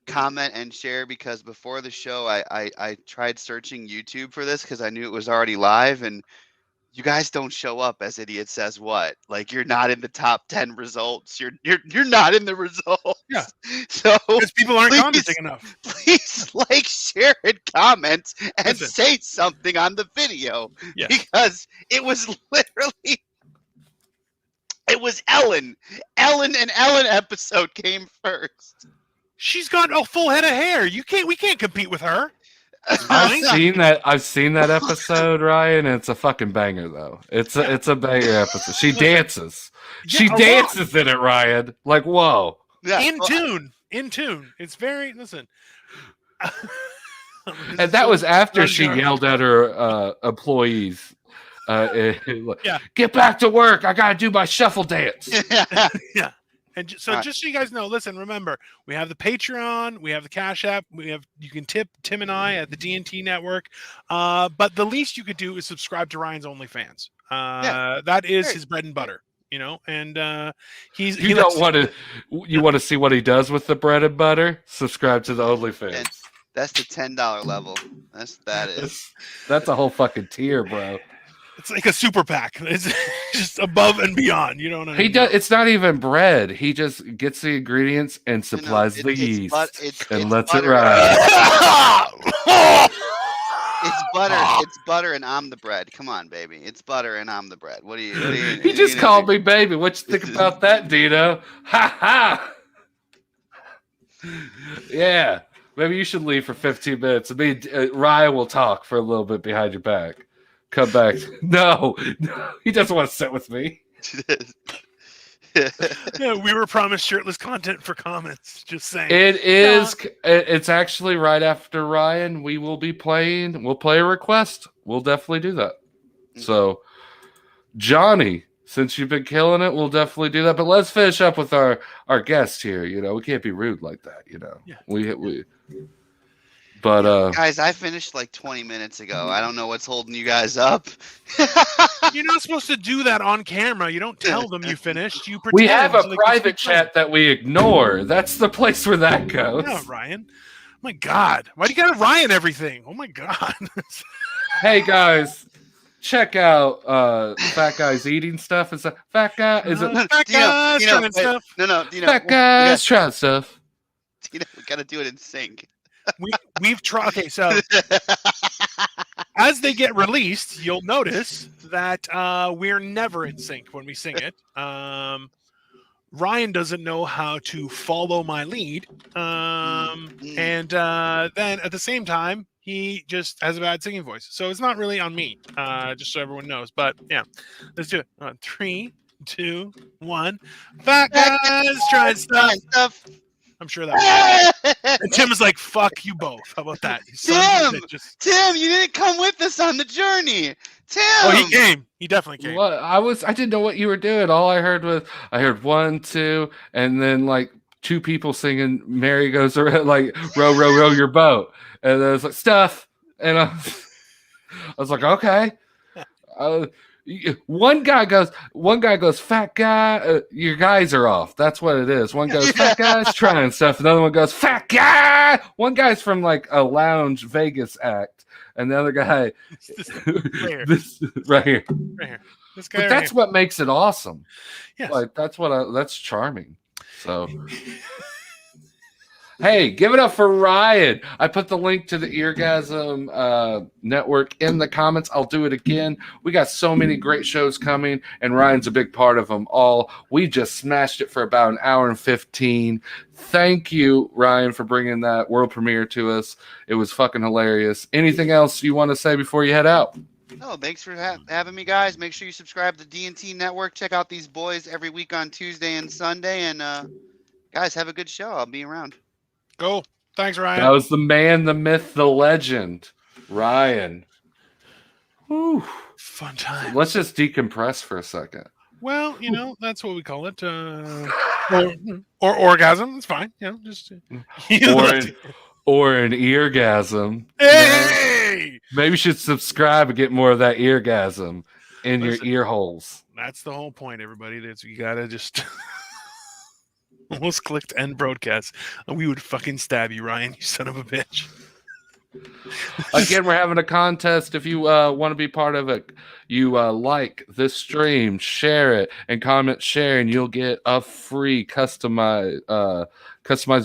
comment, and share, because before the show I tried searching YouTube for this because I knew it was already live, and you guys don't show up as Idiot Says What. Like, you're not in the top 10 results. You're not in the results. Yeah. So because people aren't commenting enough. Please like, share, and comment, and say something on the video. Yeah. Because it was literally Ellen. Ellen episode came first. She's got a full head of hair. We can't compete with her. I've seen that episode, Ryan, and it's a fucking banger though. It's a banger episode. She dances. She dances in it, Ryan. Like, whoa. Yeah. In tune. It's very And that was after she yelled at her employees. Get back to work. I gotta do my shuffle dance. Yeah. And just so you guys know, listen, remember, we have the Patreon, we have the Cash App, you can tip Tim and I at the DNT Network, but the least you could do is subscribe to Ryan's OnlyFans. That is his bread and butter, and you want to see what he does with the bread and butter? Subscribe to the OnlyFans. That's the $10 level. That's a whole fucking tier, bro. It's like a super PAC. It's just above and beyond. You know what I mean? He does. It's not even bread. He just gets the ingredients and supplies the yeast and lets it ride. It's butter. It's butter, and I'm the bread. Come on, baby. It's butter, and I'm the bread. What do you? He just called me baby. What you think about that, Dino? Ha ha. Yeah. Maybe you should leave for 15 minutes. Ryan will talk for a little bit behind your back. Come back. No, he doesn't want to sit with me. Yeah, we were promised shirtless content for comments. Just saying. It is. It's actually right after Ryan. We'll play a request. We'll definitely do that. So, Johnny, since you've been killing it, we'll definitely do that. But let's finish up with our guest here. We can't be rude like that. Yeah. We. But guys, I finished like 20 minutes ago. I don't know what's holding you guys up. You're not supposed to do that on camera. You don't tell them you finished. You pretend. We have a private chat that we ignore. That's the place where that goes. Yeah, Ryan. Oh my God. Why do you got to Ryan everything? Oh my God. Hey guys, check out Fat Guys Eating Stuff. Is that Fat Guy? Is it Fat Guys trying stuff? No. Fat Guys trying stuff. We got to do it in sync. We've tried. Okay, so as they get released, you'll notice that we're never in sync when we sing it. Ryan doesn't know how to follow my lead. And then at the same time, he just has a bad singing voice. So it's not really on me, just so everyone knows. But yeah, let's do it. 3, 2, 1. Fat guys trying stuff. I'm sure that was and Tim is like, fuck you both. How about that? Tim, you didn't come with us on the journey. Tim! Oh, he came. He definitely came. What? I didn't know what you were doing. All I heard was 1, 2, and then like 2 people singing "Mary Goes Around," like "Row, row, row your boat," and then it's like stuff, and I was like, okay. One guy goes, fat guy, your guys are off. That's what it is. One goes, fat guy's trying stuff. Another one goes, fat guy. One guy's from like a lounge Vegas act. And the other guy, this right here. This guy. But that's what makes it awesome. Yes. Like that's charming. So hey, give it up for Ryan. I put the link to the Eargasm Network in the comments. I'll do it again. We got so many great shows coming, and Ryan's a big part of them all. We just smashed it for about 1 hour and 15. Thank you, Ryan, for bringing that world premiere to us. It was fucking hilarious. Anything else you want to say before you head out? No, thanks for having me, guys. Make sure you subscribe to the D&T Network. Check out these boys every week on Tuesday and Sunday. And guys, have a good show. I'll be around. Go. Thanks, Ryan. That was the man, the myth, the legend, Ryan. Whew. Fun time. Let's just decompress for a second. Well, that's what we call it. Or orgasm. It's fine. Just or an eargasm. Hey! Maybe you should subscribe and get more of that eargasm in your ear holes. That's the whole point, everybody. You gotta just almost clicked end broadcast, and we would fucking stab you, Ryan. You son of a bitch. Again, we're having a contest. If you want to be part of it, you like this stream, share it, and comment share, and you'll get a free customized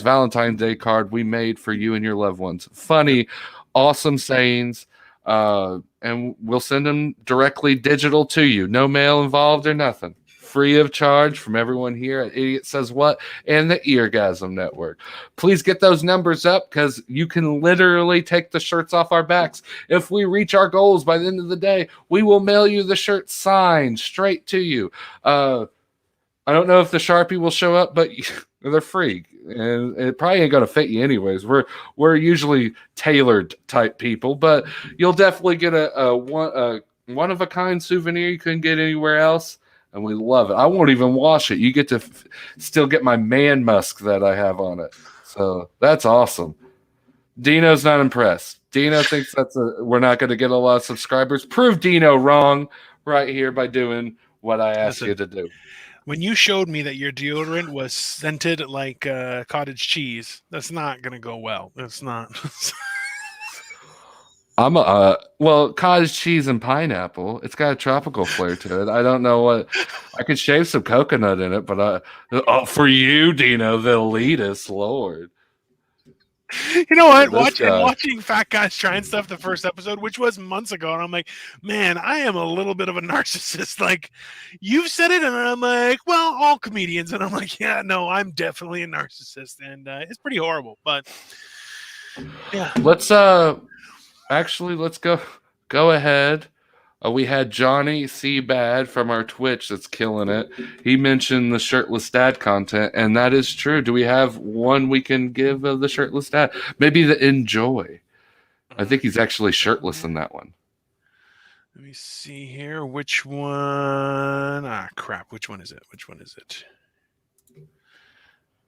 Valentine's Day card we made for you and your loved ones. Funny, awesome sayings, and we'll send them directly digital to you. No mail involved or nothing. Free of charge from everyone here at Idiot Says What and the Eargasm Network. Please get those numbers up because you can literally take the shirts off our backs. If we reach our goals by the end of the day, we will mail you the shirt signed straight to you. I don't know if the Sharpie will show up, but they're free. And it probably ain't gonna fit you anyways. We're usually tailored type people, but you'll definitely get a one of a kind souvenir you couldn't get anywhere else. And we love it. I won't even wash it. You get to still get my man musk that I have on it. So that's awesome. Dino's not impressed. Dino thinks we're not going to get a lot of subscribers. Prove Dino wrong right here by doing what I asked you to do. When you showed me that your deodorant was scented like cottage cheese, that's not going to go well. It's not. Cottage cheese and pineapple. It's got a tropical flair to it. I don't know what. I could shave some coconut in it, but for you, Dino, the elitist, Lord. You know what? Watching Fat Guys Trying Stuff, the first episode, which was months ago, and I'm like, man, I am a little bit of a narcissist. Like, you've said it, and I'm like, well, all comedians, and I'm like, yeah, no, I'm definitely a narcissist, and it's pretty horrible. But yeah, let's go ahead. We had Johnny C. Bad from our Twitch that's killing it. He mentioned the shirtless dad content, and that is true. Do we have one we can give of the shirtless dad? Maybe the Enjoy. I think he's actually shirtless in that one. Let me see here. Which one? Ah, crap. Which one is it?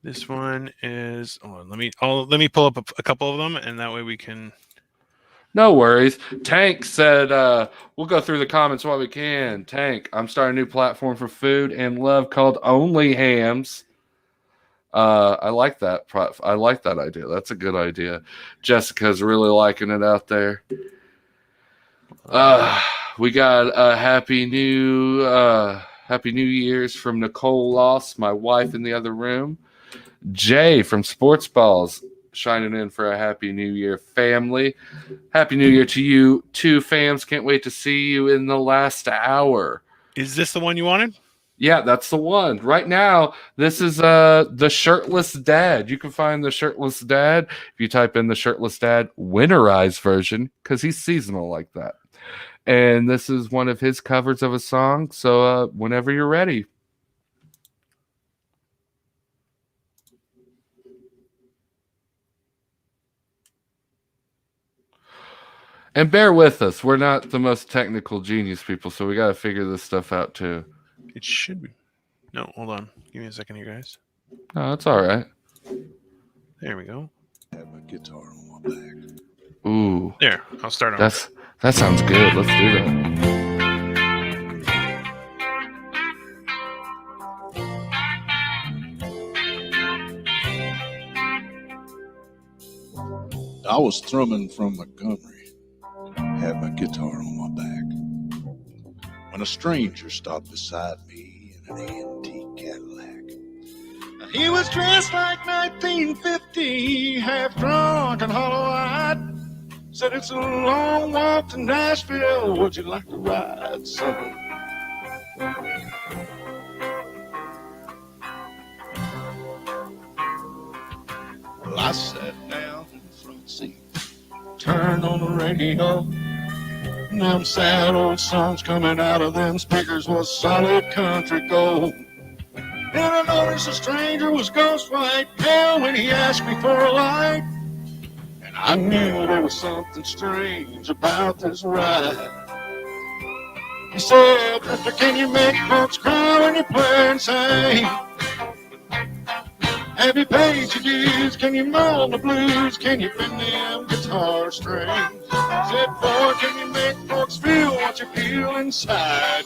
This one is. Oh, let me pull up a couple of them, and that way we can. No worries. Tank said, we'll go through the comments while we can. Tank, I'm starting a new platform for food and love called Only Hams. I like that. I like that idea. That's a good idea. Jessica's really liking it out there. We got a Happy New Year's from Nicole Loss, my wife in the other room. Jay from Sports Balls shining in for a Happy New Year, family. Happy New Year to you too, fams. Can't wait to see you in the last hour. Is this the one you wanted? Yeah, that's the one. Right now, this is the Shirtless Dad. You can find the Shirtless Dad if you type in the Shirtless Dad winterized version, because he's seasonal like that. And this is one of his covers of a song. So whenever you're ready. And bear with us. We're not the most technical genius people, so we got to figure this stuff out too. It should be. No, hold on. Give me a second here, guys. Oh, that's all right. There we go. I have my guitar on my back. Ooh. There, I'll start on. That sounds good. Let's do that. I was thrumming from Montgomery, had my guitar on my back, when a stranger stopped beside me in an antique Cadillac. He was dressed like 1950, half drunk and hollow-eyed. Said, it's a long walk to Nashville, would you like to ride, son? Well, I sat down in the front seat, turned on the radio, and them sad old songs coming out of them speakers was solid country gold. And I noticed the stranger was ghost white pale when he asked me for a light. And I knew there was something strange about this ride. He said, Mister, can you make folks cry when you play and sing? Have you paid your dues? Can you mold the blues? Can you bend them guitar strings? Said, boy, can you make folks feel what you feel inside?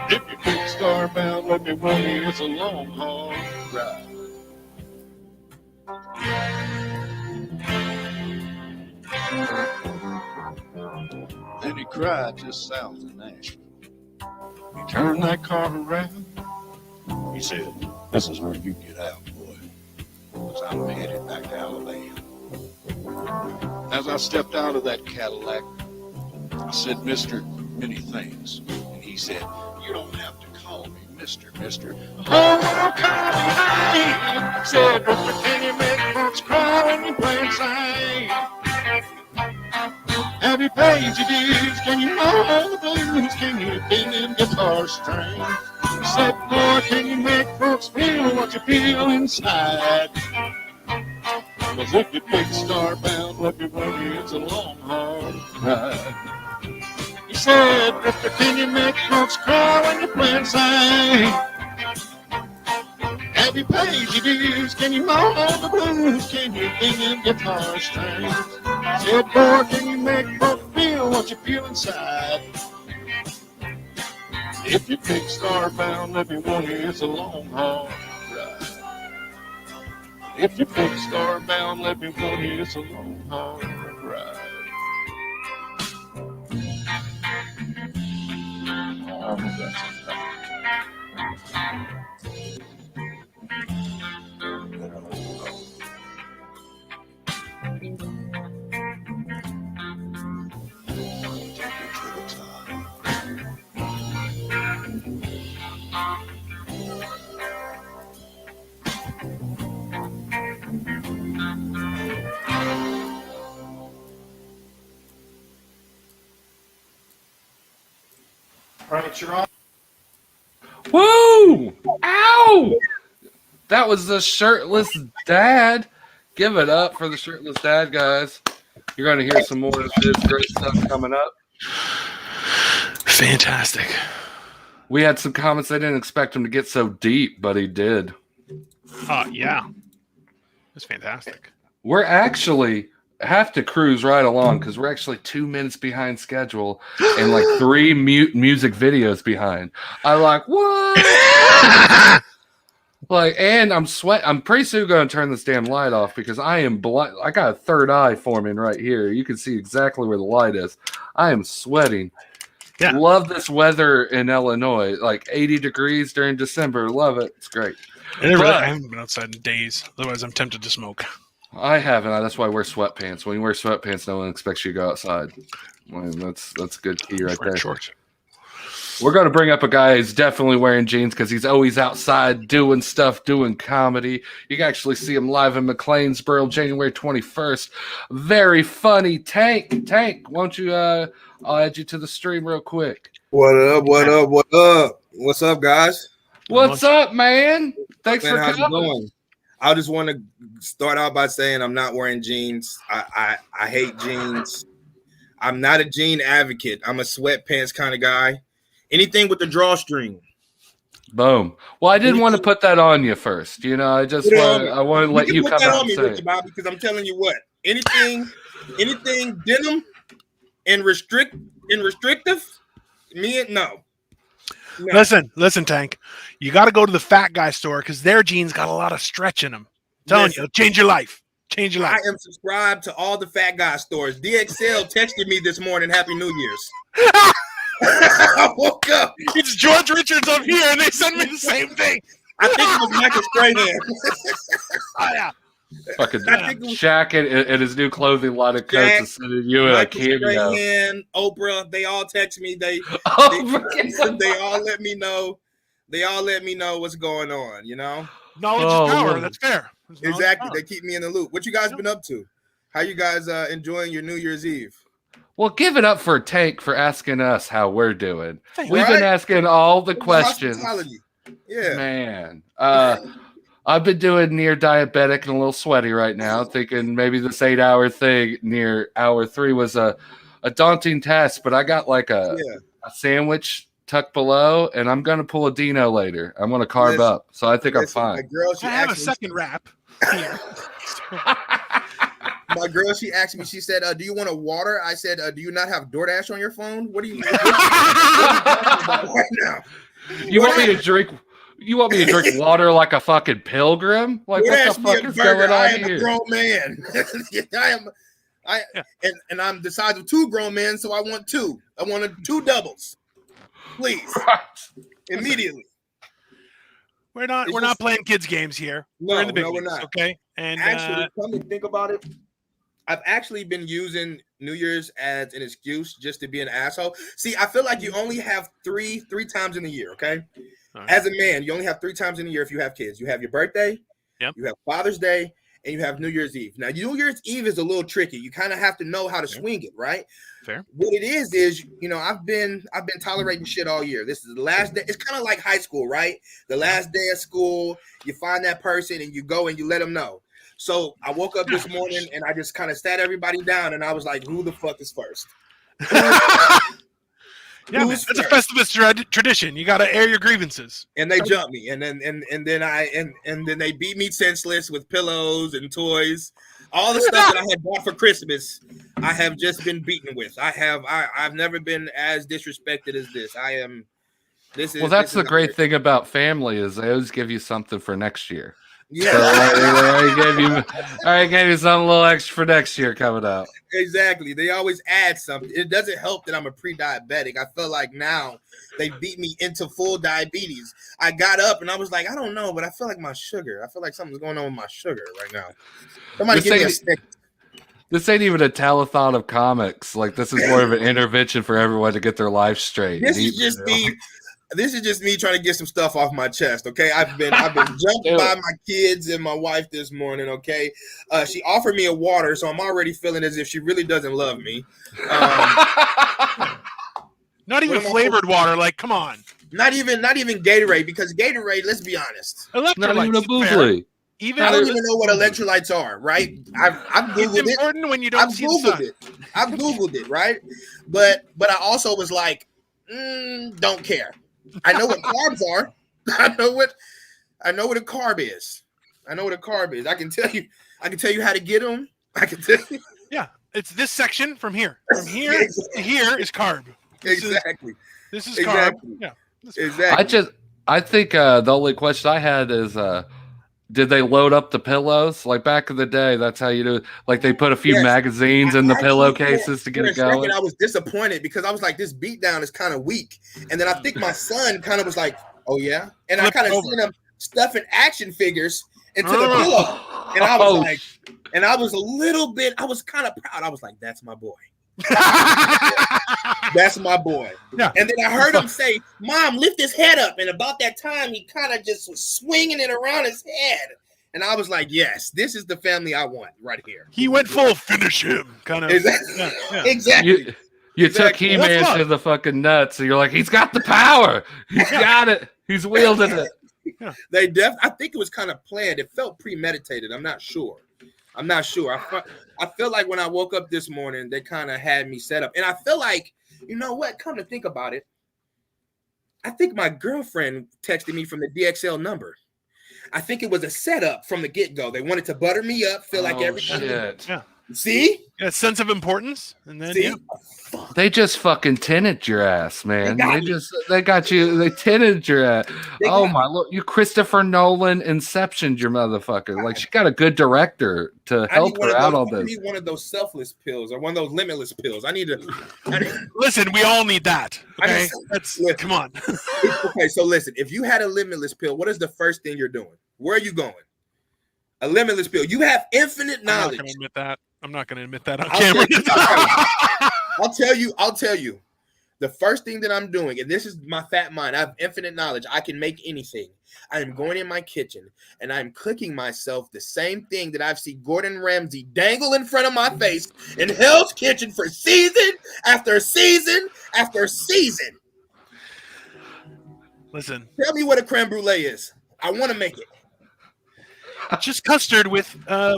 If you're big star bound, let me run you, it's a long, hard ride. Then he cried just south of Nashville. He turned that car around. He said, this is where you get out, boy, because I'm headed back to Alabama. As I stepped out of that Cadillac, I said, Mister, many things. And he said, you don't have to call me Mister. Oh, don't call me honey. Said, Mister, can you make folks cry when you play and sing? Have you paid your dues? Can you mold the blues? Can you bend them guitar strings? Said, boy, can you make folks feel what you feel inside? Cause if you're big star bound, let me run you, it's a long, hard ride. He said, Mister, can you make folks cry when you play and sing? Have you paid your dues? Can you mold the blues? Can you bend them guitar strings? Said, boy, can you make folks feel what you feel inside? If you're big star bound, let me warn you, it's a long, hard ride. If you're big star bound, let me warn you, it's a long, hard ride. Oh, that's right, you're on. Woo! Ow! That was the Shirtless Dad. Give it up for the Shirtless Dad, guys. You're going to hear some more of this great stuff coming up. Fantastic. We had some comments. I didn't expect him to get so deep, but he did. Yeah. That's fantastic. We're actually have to cruise right along because we're actually 2 minutes behind schedule and like 3 music videos behind. I like, what? Like, and I'm sweating. I'm pretty soon going to turn this damn light off because I am blind. I got a third eye forming right here. You can see exactly where the light is. I am sweating. Yeah. Love this weather in Illinois. Like 80 degrees during December. Love it. It's great. I haven't been outside in days. Otherwise, I'm tempted to smoke. I haven't. That's why I wear sweatpants. When you wear sweatpants, no one expects you to go outside. Well, that's a good key right there. Shorts. We're going to bring up a guy who's definitely wearing jeans because he's always outside doing stuff, doing comedy. You can actually see him live in McLeansboro, January 21st. Very funny. Tank, won't you, I'll add you to the stream real quick. What up, what up, what up? What's up, guys? What's up, man? Thanks for how's coming. it going? I just want to start out by saying I'm not wearing jeans. I hate jeans. I'm not a jean advocate. I'm a sweatpants kind of guy. Anything with the drawstring. Boom. Well, I didn't want to put that on you first. You know, I just want to let you come out and say it. Because I'm telling you what, anything denim and restrictive, no. Listen, Tank. You got to go to the fat guy store because their jeans got a lot of stretch in them. Telling you, change your life. Change your life. I am subscribed to all the fat guy stores. DXL texted me this morning, Happy New Year's. I woke up. It's George Richards up here, and they sent me the same thing. I think it was Michael Strahan. Oh, yeah. Fucking Shaq and his new clothing line of coats is sending you a cameo. Strahan, Oprah, they all text me. They all let me know. They all let me know what's going on, you know? Knowledge is power. That's fair. Exactly. They keep me in the loop. What you guys been up to? How you guys enjoying your New Year's Eve? Well, give it up for Tank for asking us how we're doing. We've been asking all the questions. Yeah, man. I've been doing near diabetic and a little sweaty right now, thinking maybe this 8-hour thing near hour 3 was a daunting task, but I got like a sandwich tucked below, and I'm gonna pull a Dino later. I'm gonna carb up, so I think I'm fine. I have a second wrap here. My girl, she asked me, she said, do you want a water? I said, do you not have DoorDash on your phone? What are you talking about right now? You want me to drink water like a fucking pilgrim? Like what the fuck is going on here? I am a grown man. And I'm the size of 2 grown men, so I want 2. I want 2 doubles. Please. Immediately. We're not playing kids games here. No, we're in the big we're leagues, not. Okay. And actually, come to think about it, I've actually been using New Year's as an excuse just to be an asshole. See, I feel like you only have three times in a year, okay? Right. As a man, you only have 3 times in a year if you have kids. You have your birthday, you have Father's Day, and you have New Year's Eve. Now, New Year's Eve is a little tricky. You kind of have to know how to swing it, right? Fair. What it is, you know, I've been tolerating shit all year. This is the last day. It's kind of like high school, right? The last day of school, you find that person and you go and you let them know. So I woke up this morning and I just kind of sat everybody down and I was like, who the fuck is first? Yeah, man, that's a Festivus tradition. You got to air your grievances. And they jumped me, and then they beat me senseless with pillows and toys. All the stuff that I had bought for Christmas, I have just been beaten with. I've never been as disrespected as this. Well, that's the great thing about family is they always give you something for next year. Yeah, so I gave you something a little extra for next year coming out. Exactly. They always add something. It doesn't help that I'm a pre-diabetic. I feel like now they beat me into full diabetes. I got up and I was like, I don't know, but I feel like my sugar. I feel like something's going on with my sugar right now. Somebody give me a stick. This ain't even a telethon of comics. Like this is more of an intervention for everyone to get their life straight. This is just me trying to get some stuff off my chest. Okay, I've been jumped by my kids and my wife this morning. Okay, she offered me a water, so I'm already feeling as if she really doesn't love me. Not even flavored water. Like, come on. Not even Gatorade, because Gatorade. Let's be honest. Not even a boobly. I don't even know what electrolytes are. Right? I've googled it. It's important when you don't see the sun. I've googled it. Right? But I also was like, don't care. I know what carbs are. I know what a carb is. I know what a carb is. I can tell you how to get them. I can tell you. Yeah, it's this section from here. From here to here is carb. This is carb. Yeah. Exactly. I think the only question I had is did they load up the pillows? Like back in the day, that's how you do it. Like they put a few magazines in the pillowcases to get it going. I was disappointed because I was like, this beatdown is kind of weak. And then I think my son kind of was like, oh yeah. And I kind of seen him stuffing action figures into the pillow. And I was like, and I was a little bit, I was kind of proud. I was like, that's my boy. That's my boy. Yeah. And then I heard him say, "Mom, lift his head up." And about that time, he kind of just was swinging it around his head. And I was like, yes, this is the family I want right here. He went full finish him kind of. Exactly. Exactly. You took He-Man to the fucking nuts. So you're like, he's got the power. He's got it. He's wielding it. Yeah. I think it was kind of planned. It felt premeditated. I'm not sure. I feel like when I woke up this morning, they kind of had me set up. And I feel like, you know what? Come to think about it, I think my girlfriend texted me from the DXL number. I think it was a setup from the get-go. They wanted to butter me up, feel like everything. Shit. Yeah. See? A sense of importance. And then They just fucking tinted your ass, man. They got you. They tinted your ass. Oh my Lord, you Christopher Nolan Inceptioned your motherfucker. Like she got a good director to help her out on this. I need one of those selfless pills or one of those limitless pills. I need to listen. We all need that. Okay, come on. Okay, so listen. If you had a limitless pill, what is the first thing you're doing? Where are you going? A limitless pill. You have infinite knowledge. I'm not going to admit that on camera. I'll tell you. The first thing that I'm doing, and this is my fat mind, I have infinite knowledge. I can make anything. I am going in my kitchen and I'm cooking myself the same thing that I've seen Gordon Ramsay dangle in front of my face in Hell's Kitchen for season after season after season. Listen. Tell me what a creme brulee is. I want to make it. Just custard with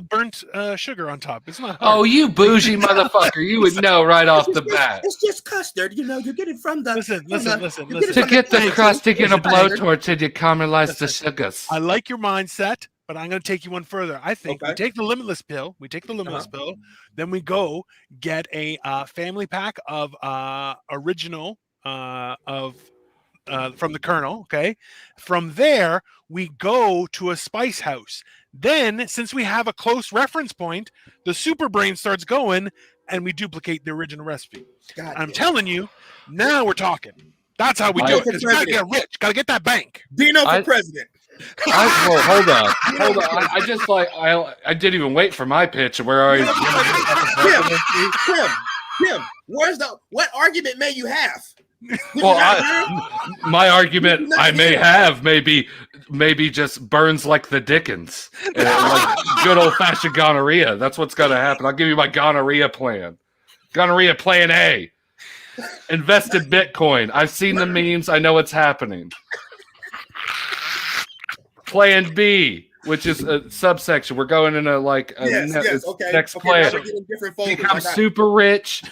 burnt sugar on top. It's not hard. Oh, you bougie motherfucker. You would know right off the bat. It's just custard. You know, you get it from the... Listen. To get the crust, to get a blowtorch, and you caramelize the sugars. I like your mindset, but I'm going to take you one further. I think we take the limitless pill. Then we go get a family pack of original from the Colonel. Okay. From there, we go to a spice house. Then, since we have a close reference point, the super brain starts going and we duplicate the original recipe. I'm telling you, now we're talking. That's how we do it. Because we got to get rich. Got to get that bank. Dino for president. Hold on. I didn't even wait for my pitch. We're already. Tim, what argument may you have? Well, my argument I may have maybe just burns like the Dickens, and like good old fashioned gonorrhea. That's what's gonna happen. I'll give you my gonorrhea plan. Gonorrhea plan A. Invest in Bitcoin. I've seen the memes. I know what's happening. Plan B, which is a subsection. We're going into like next plan. Become super rich.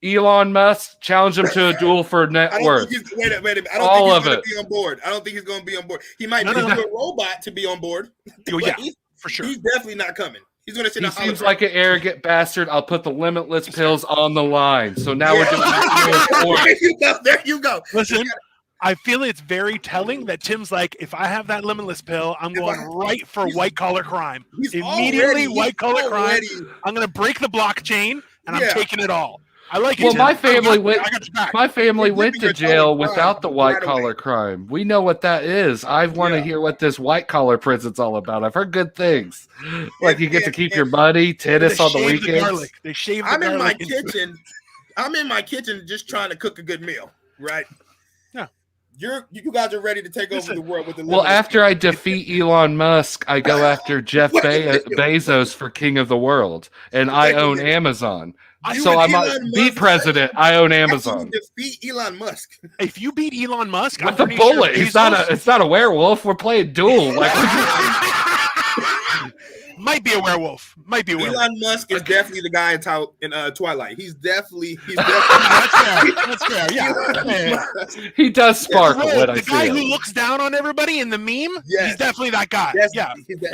Elon Musk challenge him to a duel for net worth. Wait a minute. I don't think he's going to be on board. I don't think he's going to be on board. He might be a robot to be on board. Oh, yeah, for sure. He's definitely not coming. He's going to sit. He seems like an arrogant bastard. I'll put the limitless pills on the line. So now we're doing There you go. Listen, I feel it's very telling that Tim's like, if I have that limitless pill, I'm going right for white collar crime. Immediately, white collar crime. I'm going to break the blockchain, and I'm taking it all. I like it. Well, my family went to jail without the white collar crime. We know what that is. I want to hear what this white collar prison's all about. I've heard good things. Like you get to keep your buddy, tennis on the weekends. They shave the I'm in my garlic. kitchen. I'm in my kitchen just trying to cook a good meal, right? Yeah. You guys are ready to take over the world with the. Well, after I defeat Elon Musk, I go after Jeff Bezos for king of the world, and I own Amazon. So I might be president. I own Amazon. Defeat Elon Musk. If you beat Elon Musk, with a bullet, it's not a werewolf. We're playing duel. Like, might be a werewolf. Elon Musk is definitely the guy in Twilight. He's definitely that's fair. Yeah. He does sparkle when I see the guy him. who looks down on everybody in the meme. Yes. He's definitely that guy.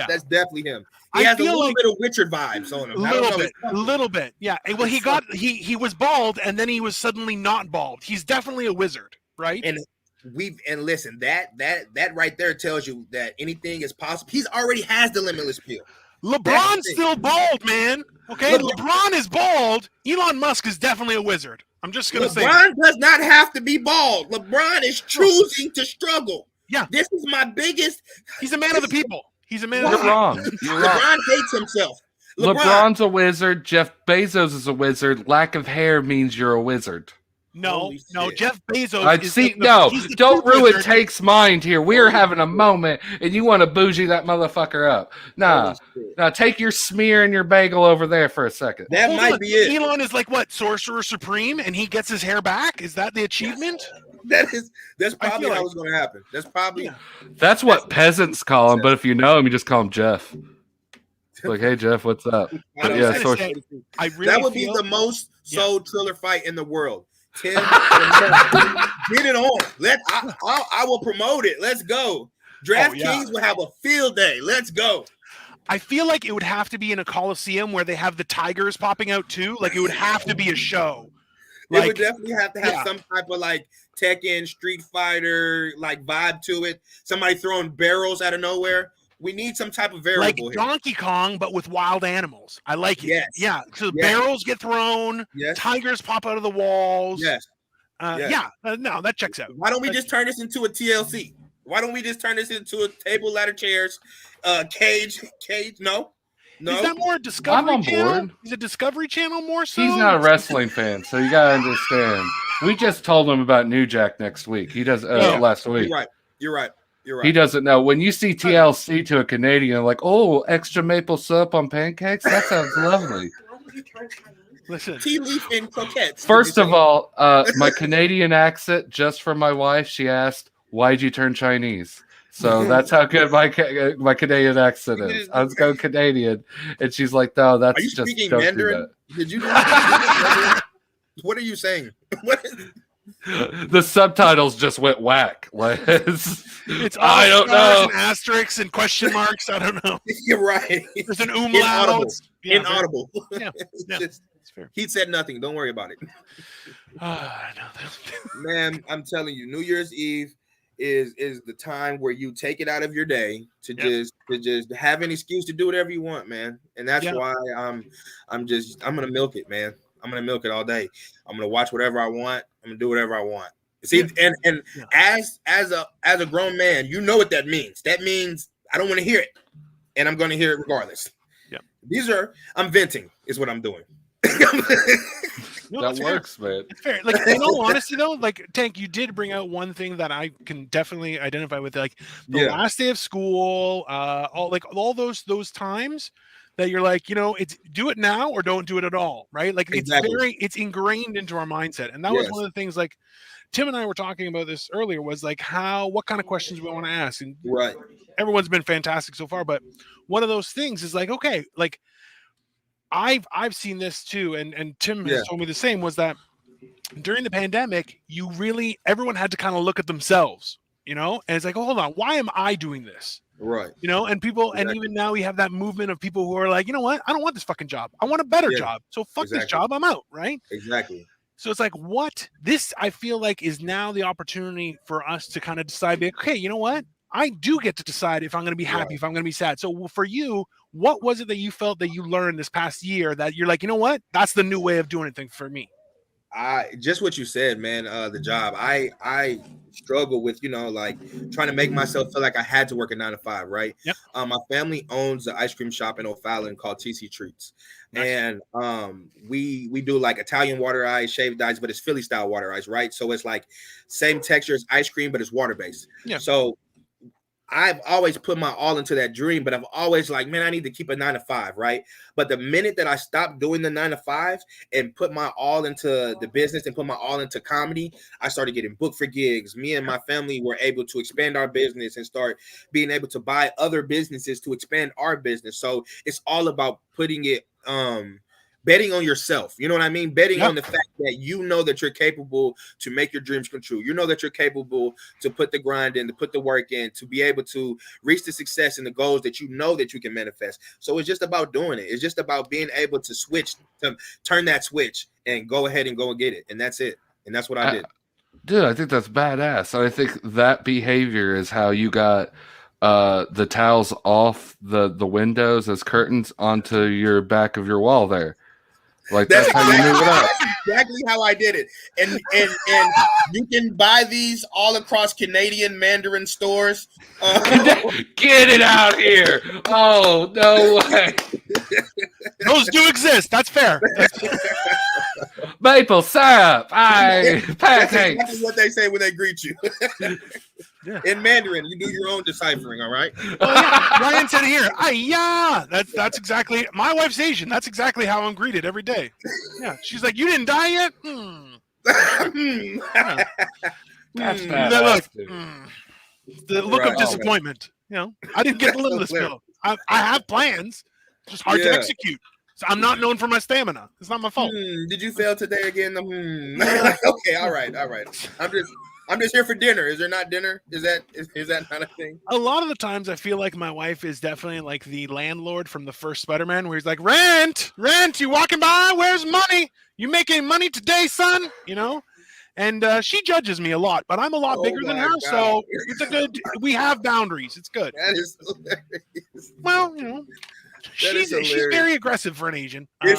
That's definitely him. He has a little bit of Richard vibes on him. A little bit. Yeah. Well, he was bald and then he was suddenly not bald. He's definitely a wizard, right? And listen, that right there tells you that anything is possible. He's already has the limitless pill. LeBron's still bald, man. Okay, LeBron is bald. Elon Musk is definitely a wizard. I'm just gonna say LeBron does not have to be bald. LeBron is choosing to struggle. Yeah, this is my biggest. He's a man of the people. He's a man. You're wrong. LeBron hates himself. LeBron's a wizard. Jeff Bezos is a wizard. Lack of hair means you're a wizard. No, Jeff Bezos. I'd see. Don't ruin Take's mind here. We are having a moment, and you want to bougie that motherfucker up. Nah, take your smear and your bagel over there for a second. That might be it. Elon is like what, Sorcerer Supreme, and he gets his hair back. Is that the achievement? That's probably how it's going to happen. That's probably. That's what peasants call him. But if you know him, you just call him Jeff. Like, hey Jeff, what's up? But yeah, that would be the most sold Triller fight in the world. Tim, get it on. I will promote it. Let's go. DraftKings will have a field day. Let's go. I feel like it would have to be in a Coliseum where they have the tigers popping out too. Like it would have to be a show. It would definitely have to have some type of like Tekken, Street Fighter, like vibe to it. Somebody throwing barrels out of nowhere. We need some type of variable like Donkey Kong, but with wild animals. I like it. Yes. Yeah. So barrels get thrown. Yes. Tigers pop out of the walls. Yes. No, that checks out. Why don't we just turn this into a TLC? Why don't we just turn this into a table, ladder, chairs, cage? No. Is that more a Discovery I'm on Channel? board. Is it Discovery Channel more so? He's not a wrestling fan, so you gotta understand. We just told him about New Jack next week. He does last week. You're right. He doesn't know. When you see TLC to a Canadian, like, oh, extra maple syrup on pancakes? That sounds lovely. Listen. Tea leaf and croquettes. First of all, my Canadian accent, just for my wife, she asked, why'd you turn Chinese? So that's how good my Canadian accent is. I was going Canadian, and she's like, no, that's just... Are you speaking Mandarin? Did you know? What are you saying? The subtitles just went whack. It's all I don't know. And asterisks and question marks. I don't know. You're right. There's an umlaut. Inaudible. Yeah. It's fair. He said nothing. Don't worry about it. Man, I'm telling you, New Year's Eve is the time where you take it out of your day to just have an excuse to do whatever you want, man. And that's why I'm gonna milk it, man. I'm gonna milk it all day. I'm gonna watch whatever I want. I'm gonna do whatever I want. See, and as a grown man, you know what that means. That means I don't want to hear it, and I'm gonna hear it regardless. Yeah, I'm venting, is what I'm doing. That works, man. It's fair. Like, in all honesty, though, like, Tank, you did bring out one thing that I can definitely identify with. Like, the last day of school, all those times that you're like, it's do it now or don't do it at all, right? Like, it's ingrained into our mindset. And that was one of the things, like, Tim and I were talking about this earlier, was like what kind of questions we want to ask. And everyone's been fantastic so far, but one of those things is like, okay, like, I've seen this too, and Tim has told me the same, was that during the pandemic, everyone had to kind of look at themselves, and it's like, oh, hold on, why am I doing this? Right. And people, and even now we have that movement of people who are like, you know what? I don't want this fucking job. I want a better job. So fuck this job. I'm out. Right. Exactly. So it's like, this I feel like is now the opportunity for us to kind of decide, okay, you know what? I do get to decide if I'm going to be happy, if I'm going to be sad. So for you, what was it that you felt that you learned this past year that you're like, you know what? That's the new way of doing thing for me. Just what you said, man. The job. I struggle with, like trying to make myself feel like I had to work a 9 to 5, right? Yep. My family owns an ice cream shop in O'Fallon called TC Treats. Nice. And we do like Italian water ice, shaved ice, but it's Philly style water ice, right? So it's like same texture as ice cream, but it's water based. Yeah. So I've always put my all into that dream, but I've always like, man, I need to keep a 9 to 5, right? But the minute that I stopped doing the 9 to 5 and put my all into the business and put my all into comedy, I started getting booked for gigs. Me and my family were able to expand our business and start being able to buy other businesses to expand our business. So it's all about putting it, betting on yourself. You know what I mean? Betting on the fact that you know that you're capable to make your dreams come true. You know that you're capable to put the grind in, to put the work in, to be able to reach the success and the goals that you know that you can manifest. So it's just about doing it. It's just about being able to turn that switch and go ahead and go and get it. And that's it. And that's what I did. Dude, I think that's badass. I think that behavior is how you got the towels off the windows as curtains onto your back of your wall there. Like that's how you move it up. That's exactly how I did it. And you can buy these all across Canadian Mandarin stores. Get it out here. Oh, no way. Those do exist. That's fair. Maple syrup. Aye. That's Pancakes. exactly what they say when they greet you. Yeah. In Mandarin, you do your own deciphering, all right? Oh yeah, Ryan said here. Yeah, that's exactly. My wife's Asian. That's exactly how I'm greeted every day. Yeah, she's like, "You didn't die yet." Yeah. That's Look, badass, the look Right. of disappointment. You know, I didn't get the limitless pill. I have plans. It's just hard to Yeah. execute. So I'm not known for my stamina. It's not my fault. Did you fail today again? Okay, all right. I'm just here for dinner. Is there not dinner? Is that not a thing? A lot of the times I feel like my wife is definitely like the landlord from the first Spider-Man where he's like, rent, you walking by? Where's money? You making money today, son? You know? And she judges me a lot, but I'm a lot bigger than her, so it's a good, we have boundaries. It's good. That is hilarious. Well, you know, she's very aggressive for an Asian. Is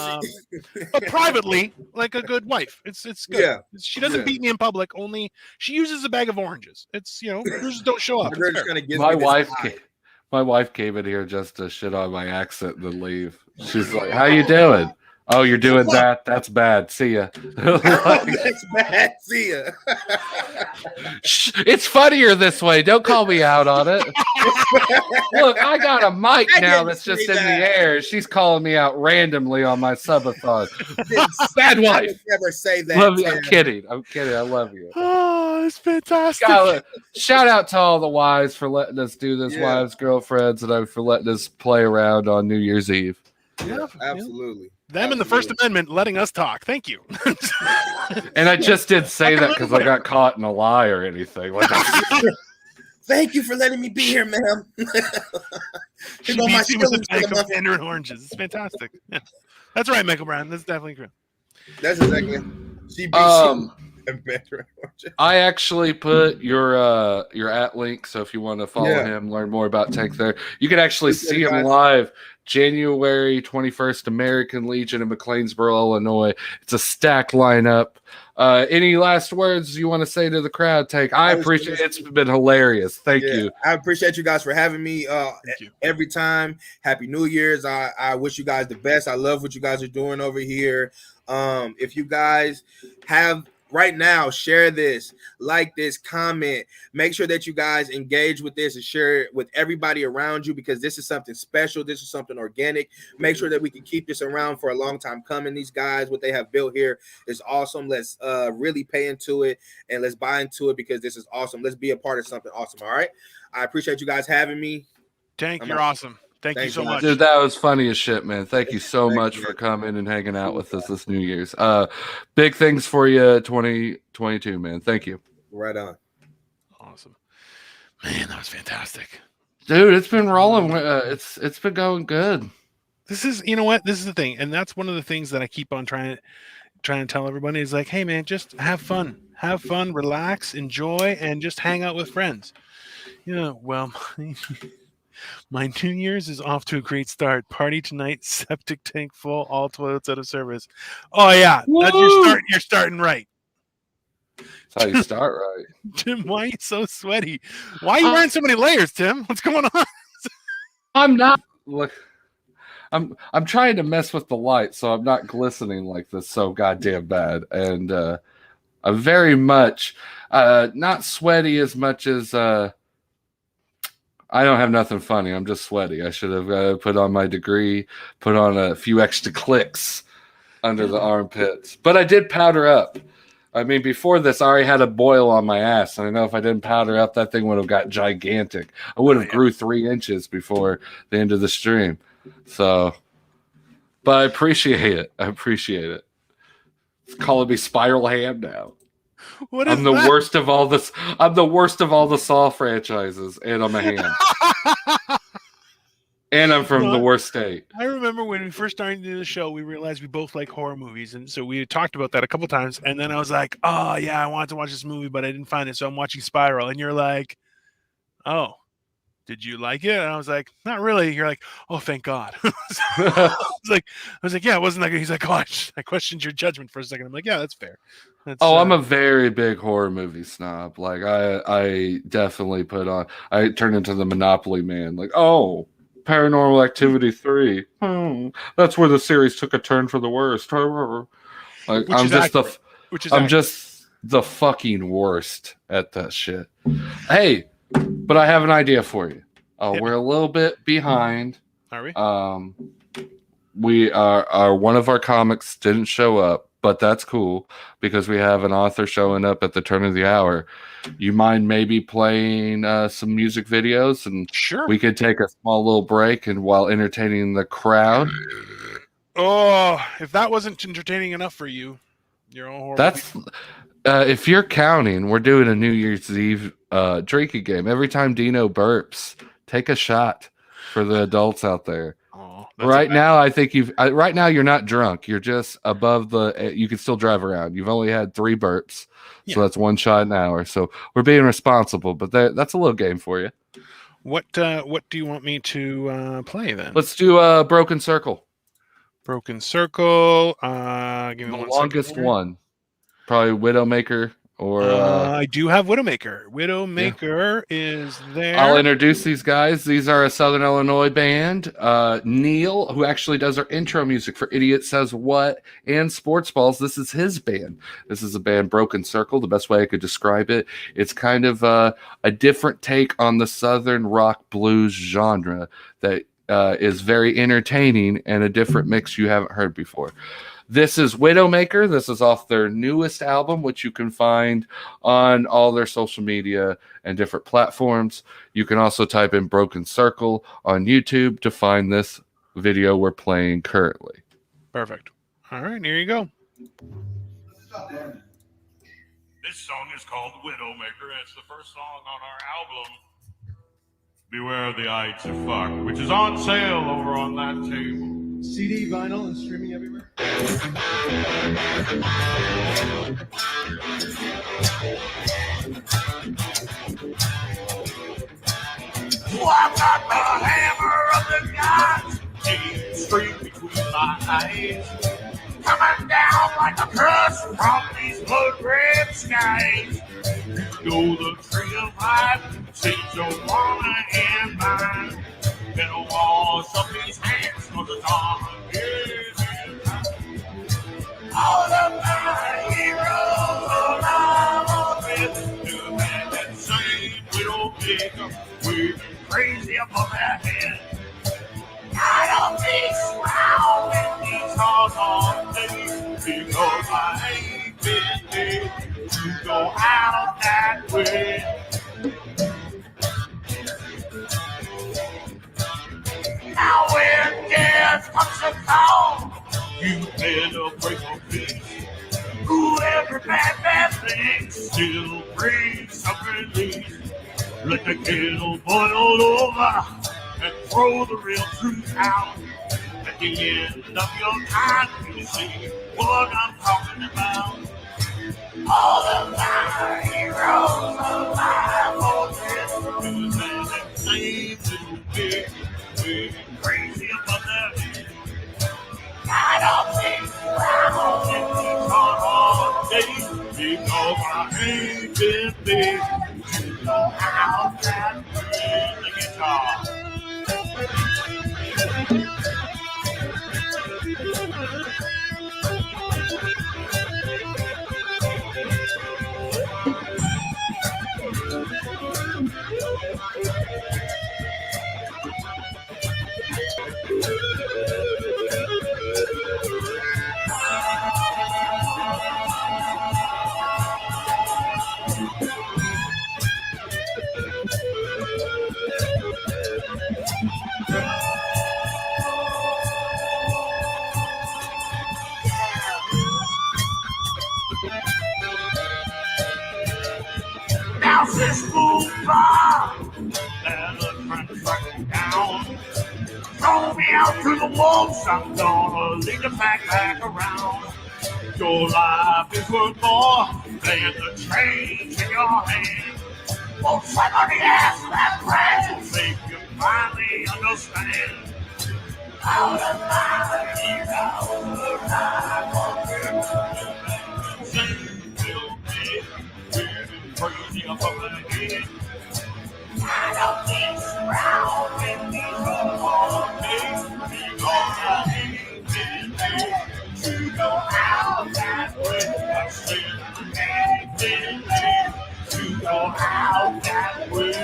But privately, like a good wife. It's good. Yeah. She doesn't beat me in public, only she uses a bag of oranges. It's, you know, yours don't show up. We're just trying to get My wife came in here just to shit on my accent and then leave. She's like, "How you doing?" "Oh, you're doing that? That's bad. See ya." That's bad. See ya. It's funnier this way. Don't call me out on it. Look, I got a mic now that's just in the air. She's calling me out randomly on my subathon. Bad wife. I would never say that. Love you. I'm kidding. I love you. Oh, it's fantastic. Shout out to all the wives for letting us do this, wives, girlfriends, and for letting us play around on New Year's Eve. Yeah, absolutely. Them and the First Amendment letting us talk. Thank you. And I just didn't say that because I got caught in a lie or anything. Like, thank you for letting me be here, ma'am. She beats you with a bag of Mandarin oranges. It's fantastic. Yeah. That's right, Michael Brown. That's definitely true. That's exactly. She beats you. I actually put your at link, so if you want to follow him, learn more about Tank there, you can actually see him live January 21st, American Legion in McLeansboro, Illinois. It's a stacked lineup. Any last words you want to say to the crowd, Tank? I appreciate it. It's been hilarious. Thank you. I appreciate you guys for having me every time. Happy New Year's. I wish you guys the best. I love what you guys are doing over here. If you guys have right now, share this, like this, comment, make sure that you guys engage with this and share it with everybody around you, because this is something special. This is something organic. Make sure that we can keep this around for a long time coming. These guys, what they have built here is awesome. Let's really pay into it and let's buy into it, because this is awesome. Let's be a part of something awesome. All right. I appreciate you guys having me. Tank, you're awesome. Thank you so much. Dude, that was funny as shit, man. Thank you so much for coming and hanging out with us this New Year's. Big things for you 2022, man. Thank you. Right on. Awesome. Man, that was fantastic. Dude, it's been rolling. It's been going good. This is, you know what? This is the thing. And that's one of the things that I keep on trying to tell everybody is like, hey, man, just have fun. Have fun, relax, enjoy, and just hang out with friends. You know, well, my New Year's is off to a great start. Party tonight, septic tank full, all toilets out of service. Oh yeah, you're starting right. That's how you start right. Tim, why are you so sweaty? Why are you wearing so many layers, Tim? What's going on? I'm not. Look, I'm trying to mess with the light, so I'm not glistening like this so goddamn bad. And I'm very much not sweaty as much as I don't have nothing funny. I'm just sweaty. I should have put on my degree, put on a few extra clicks under the armpits. But I did powder up. I mean, before this, I already had a boil on my ass. And I know if I didn't powder up, that thing would have got gigantic. I would have grew 3 inches before the end of the stream. So, but I appreciate it. It's calling me Spiral Ham now. I'm the worst of all this. I'm the worst of all the Saw franchises, and I'm a ham. And I'm from the worst state. I remember when we first started doing the show, we realized we both like horror movies, and so we had talked about that a couple times. And then I was like, "Oh yeah, I wanted to watch this movie, but I didn't find it, so I'm watching Spiral." And you're like, "Oh, did you like it?" And I was like, "Not really." You're like, "Oh, thank God." I was like, "Yeah, it wasn't that good." He's like, "Oh, I questioned your judgment for a second." I'm like, "Yeah, that's fair." I'm a very big horror movie snob. Like I definitely I turned into the Monopoly man. Like, oh, Paranormal Activity 3. That's where the series took a turn for the worst. Like, I'm just the fucking worst at that shit. Hey, but I have an idea for you. We're a little bit behind. Are we? We are one of our comics didn't show up, but that's cool because we have an author showing up at the turn of the hour. You mind maybe playing some music videos, and sure, we could take a small little break and while entertaining the crowd. Oh, if that wasn't entertaining enough for you, you're all horrible. That's if you're counting, we're doing a New Year's Eve drinking game. Every time Dino burps, take a shot for the adults out there. Right now, I think right now you're not drunk. You're just above the. You can still drive around. You've only had 3 burps, so that's 1 shot an hour. So we're being responsible, but that's a little game for you. What do you want me to play then? Let's do Broken Circle. Broken Circle. Give me the 1 longest second one, probably Widowmaker. Or I do have Widowmaker. Widowmaker is there. I'll introduce these guys. These are a Southern Illinois band. Neil, who actually does our intro music for Idiot Says What and Sports Balls. This is his band. This is a band, Broken Circle, the best way I could describe it. It's kind of a different take on the Southern rock blues genre that is very entertaining and a different mix you haven't heard before. This is Widowmaker. This is off their newest album, which you can find on all their social media and different platforms. You can also type in Broken Circle on YouTube to find this video we're playing currently. Perfect. All right, here you go. This song is called Widowmaker, and it's the first song on our album, Beware of the Ides of Fuck, which is on sale over on that table. CD, vinyl, and streaming everywhere. Oh, I've got the hammer of the gods, deep straight between my eyes, coming down like a curse from these blood-red skies. You know the tree of life, sees your woman and mine. Better wash up these hands, cause it's on all of my heroes alive with new men that same little pick up. We've been crazy above their head. I don't be swell in these hard days because I ain't been there to go out that way. Now when death comes to call, you better break a piece. Ooh, every bad thing still brings some relief. Let the kettle boil over and throw the real truth out. At the end of your time, you see what I'm talking about. All of my heroes alive for this new man that saves little big. We're crazy about that. I don't think I'll take these hard days because I ain't been big. You know how that plays the guitar. Now this move on, and I'm trying to track me down. Throw me out to the wolves, I'm gonna lead the pack back around. Your life is worth more than the change in your hand. Won't somebody ask that question so make you finally understand? Out of my heroes, I'm on same little bit. We're crazy up on the head. I don't think around and be all day. We gonna hang in there. You know how that way. I say, hang in there. You know how that way.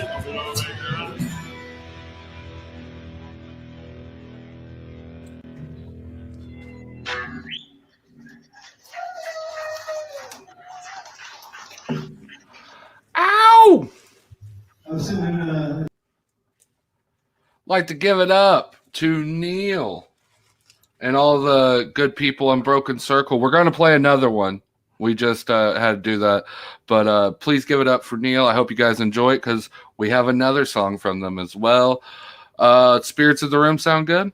Ow! Like to give it up to Neil and all the good people in Broken Circle. We're going to play another one. We just had to do that. But please give it up for Neil. I hope you guys enjoy it because we have another song from them as well. Spirits of the Room sound good?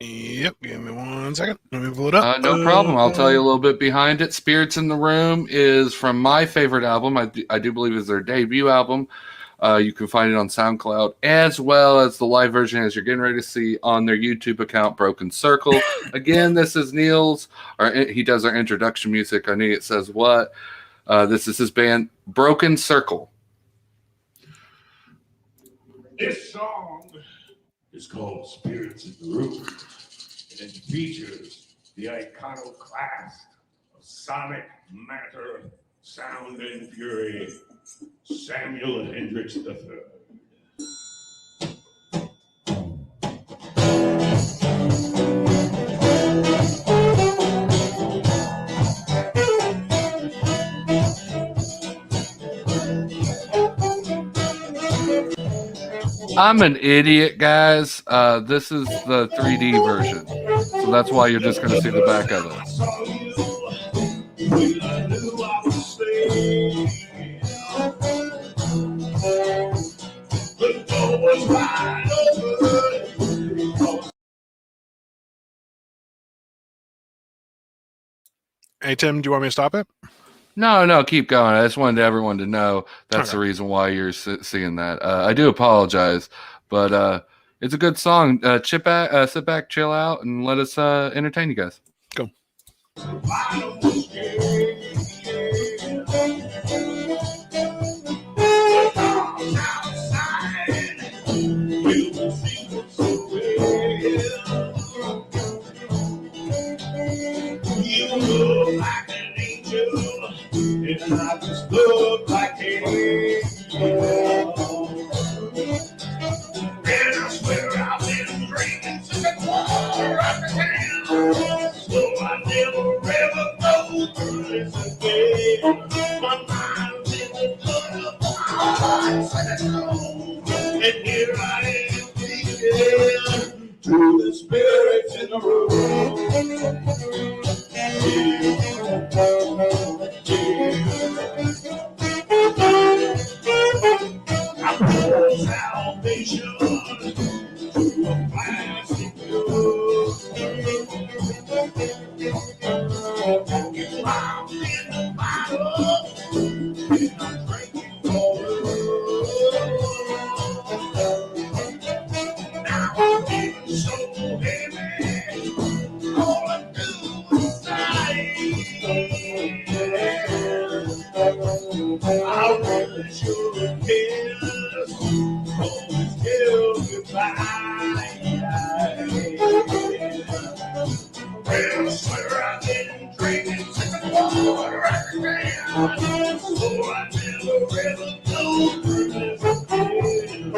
Yep. Give me 1 second. Let me pull it up. No problem. I'll tell you a little bit behind it. Spirits in the Room is from my favorite album. I do believe is their debut album. You can find it on SoundCloud as well as the live version as you're getting ready to see on their YouTube account, Broken Circle. Again, this is Neil's. He does our introduction music. I know it says what. This is his band, Broken Circle. This song is called Spirits in the Room, and it features the iconoclast of sonic matter, sound, and fury, Samuel Hendricks III. I'm an idiot, guys. This is the 3D version, so that's why you're just going to see the back of it. Hey, Tim, do you want me to stop it? No, keep going. I just wanted everyone to know that's the reason why you're seeing that. I do apologize, but it's a good song. Sit back, chill out, and let us entertain you guys. Go. And I just look like an angel. And I swear I've been drinking since the quarter of the town. So I never ever go through this again. My mind's in the blood of my heart, and here I am thinking to the spirits in the room. I pour salvation to a plastic cup. If I'm in the bottle, and I'm drinking for now I'm getting so heavy, all I do is sigh. I really should kiss, always tell goodbye. Well, I swear I've been drinking since the water I ran, so I never ever go through this again. My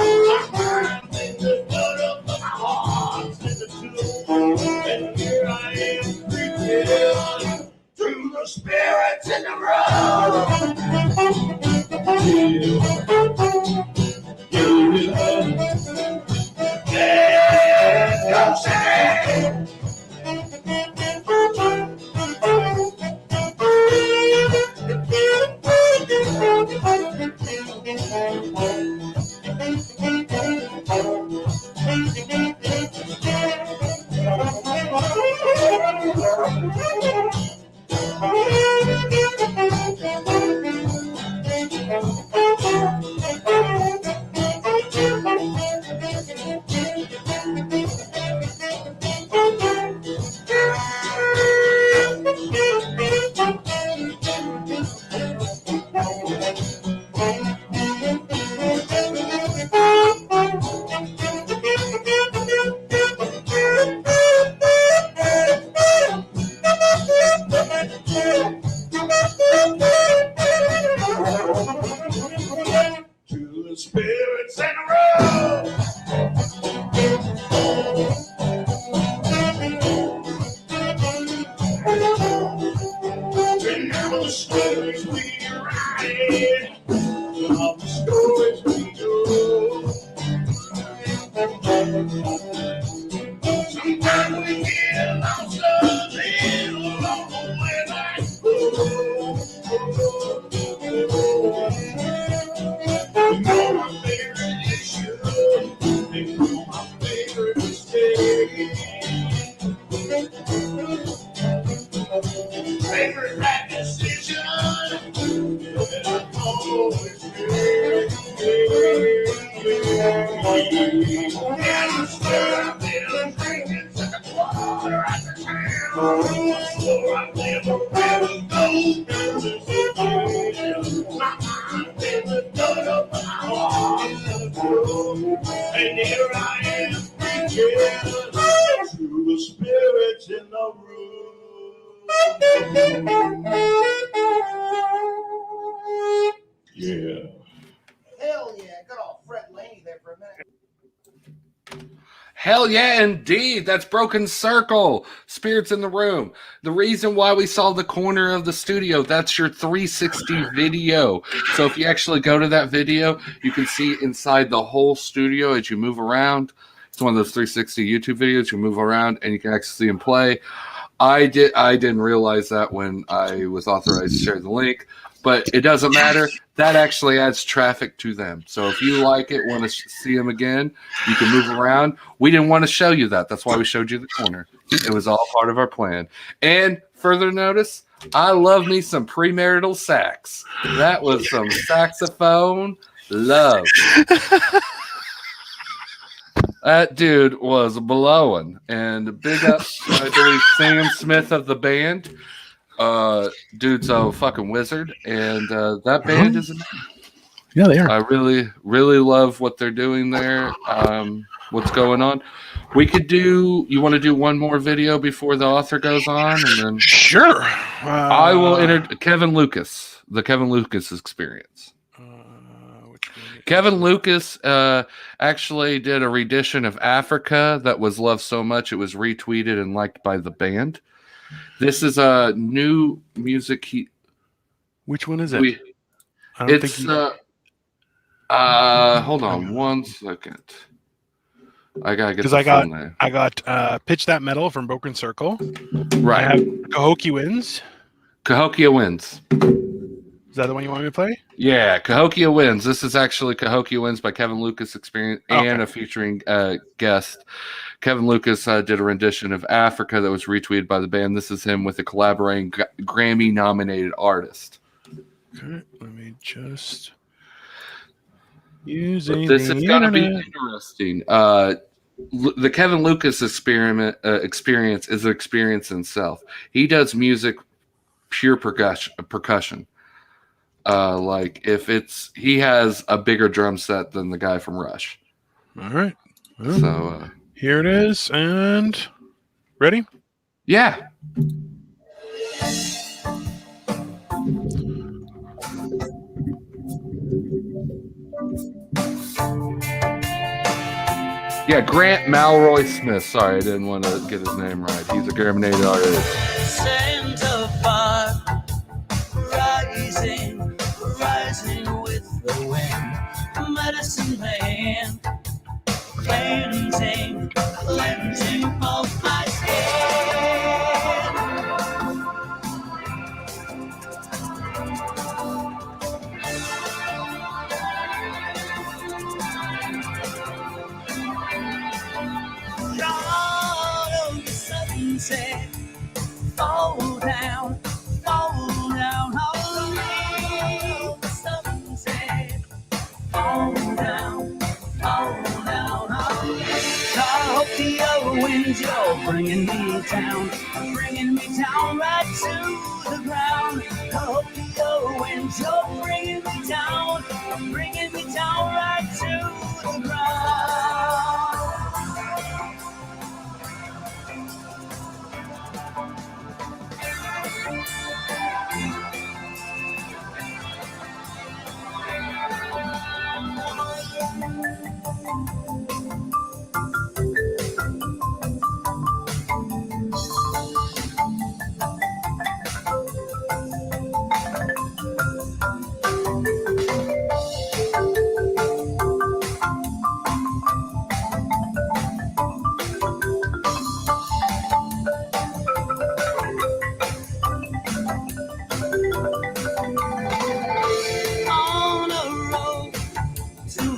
mind's in the gutter, but my heart's in the tomb, and here I am creeping through the spirits in the room. Don't say. spirits in the room. Remember the stories we write, all the stories we know. Sometimes we get lost a little along the way like you know my favorite issue, you know my favorite mistake. Favorite bad decision that I've always made. And the stir I've been drinking took a quarter at the town. So I've never really known my mind in the dirt of my heart. And here I am thinking to the spirits in the room. Yeah. Hell yeah. Good old Fred Laney there for a minute. Hell yeah, indeed. That's Broken Circle. Spirits in the Room. The reason why we saw the corner of the studio, that's your 360 video. So if you actually go to that video, you can see inside the whole studio as you move around. It's one of those 360 YouTube videos. You move around and you can actually see them play. I didn't realize that when I was authorized to share the link, but it doesn't matter. That actually adds traffic to them. So if you like it, want to see them again, you can move around. We didn't want to show you that. That's why we showed you the corner. It was all part of our plan. And further notice, I love me some premarital sax. That was some saxophone love. That dude was blowing. And big up to Sam Smith of the band. Dude's a fucking wizard. And that band is amazing. Yeah, they are. I really, really love what they're doing there. What's going on? We could do. You want to do one more video before the author goes on, and then sure. I will enter Kevin Lucas, the Kevin Lucas experience. Kevin Lucas actually did a rendition of Africa that was loved so much it was retweeted and liked by the band. This is a new music. Which one is it? Hold on one second. I gotta get the full name. I got Pitch That Metal from Broken Circle. Right. I have Cahokia Wins. Cahokia Wins. Is that the one you want me to play? Yeah, Cahokia Wins. This is actually Cahokia Wins by Kevin Lucas Experience and a featuring guest. Kevin Lucas did a rendition of Africa that was retweeted by the band. This is him with a collaborating Grammy-nominated artist. Okay, let me just... This is going to be interesting. The Kevin Lucas experience is an experience in itself. He does music pure percussion. Like if he has a bigger drum set than the guy from Rush. All right. Well, so here it is, and ready? Yeah. Yeah, Grant Malroy Smith. Sorry, I didn't want to get his name right. He's a Grammy-nominated artist. Santa fire rising with the wind. Medicine man cleansing of my skin. God of the sunset, fall down, hallelujah. The sunset, fall down, hallelujah. Cahokia winds, you're bringing me down right to the ground. Cahokia winds, you're bringing me down right to the ground.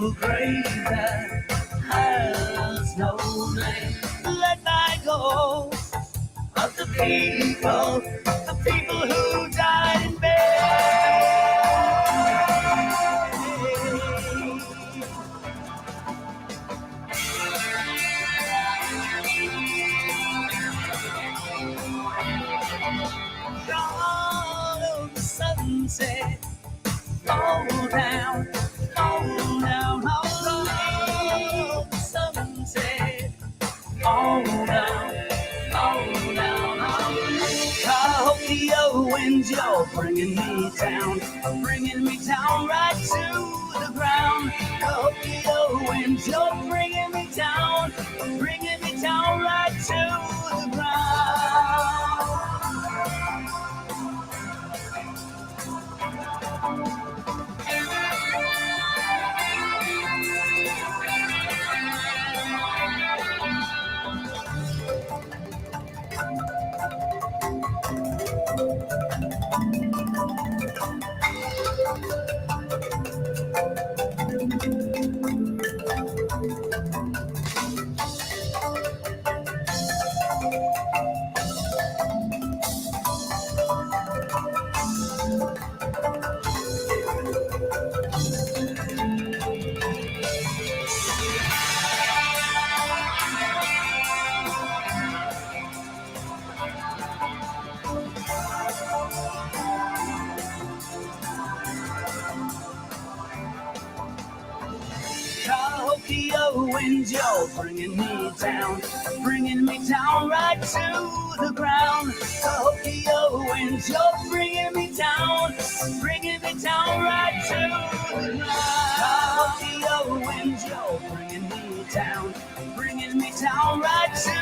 a grave that has no name. Let thy go of the people who died in vain. God of the sunset, fall down, fall down, fall of the sunset, fall down, fall down. Cahokia winds, you're bringing me down right to the ground. Cahokia winds, you're bringing me down right to the ground. Cahokia winds, you're bringing me down right to the ground. Cahokia winds, you're bringing me down right to the ground. Cahokia winds, you're bringing me down right to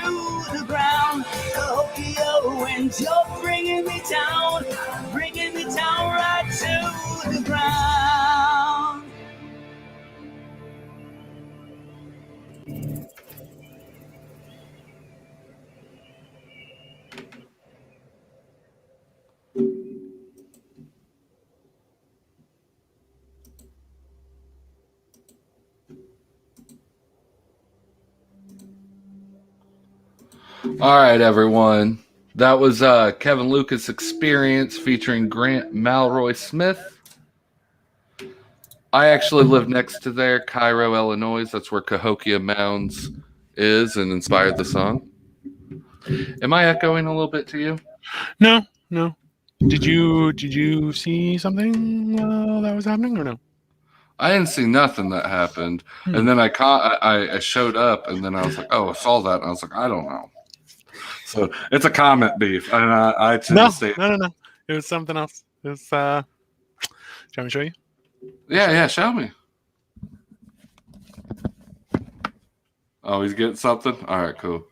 the ground. Cahokia winds, you're bringing me down right to the ground. All right, everyone. That was Kevin Lucas Experience featuring Grant Malroy Smith. I actually live next to there, Cairo, Illinois. That's where Cahokia Mounds is and inspired the song. Am I echoing a little bit to you? No. Did you see something that was happening or no? I didn't see nothing that happened. And then I showed up and then I was like, oh, I saw that. And I was like, I don't know. So it's a comment beef. And I tend to stay. No. It was something else. It was, do you want me to show you? Yeah, show me. Oh, he's getting something? All right, cool.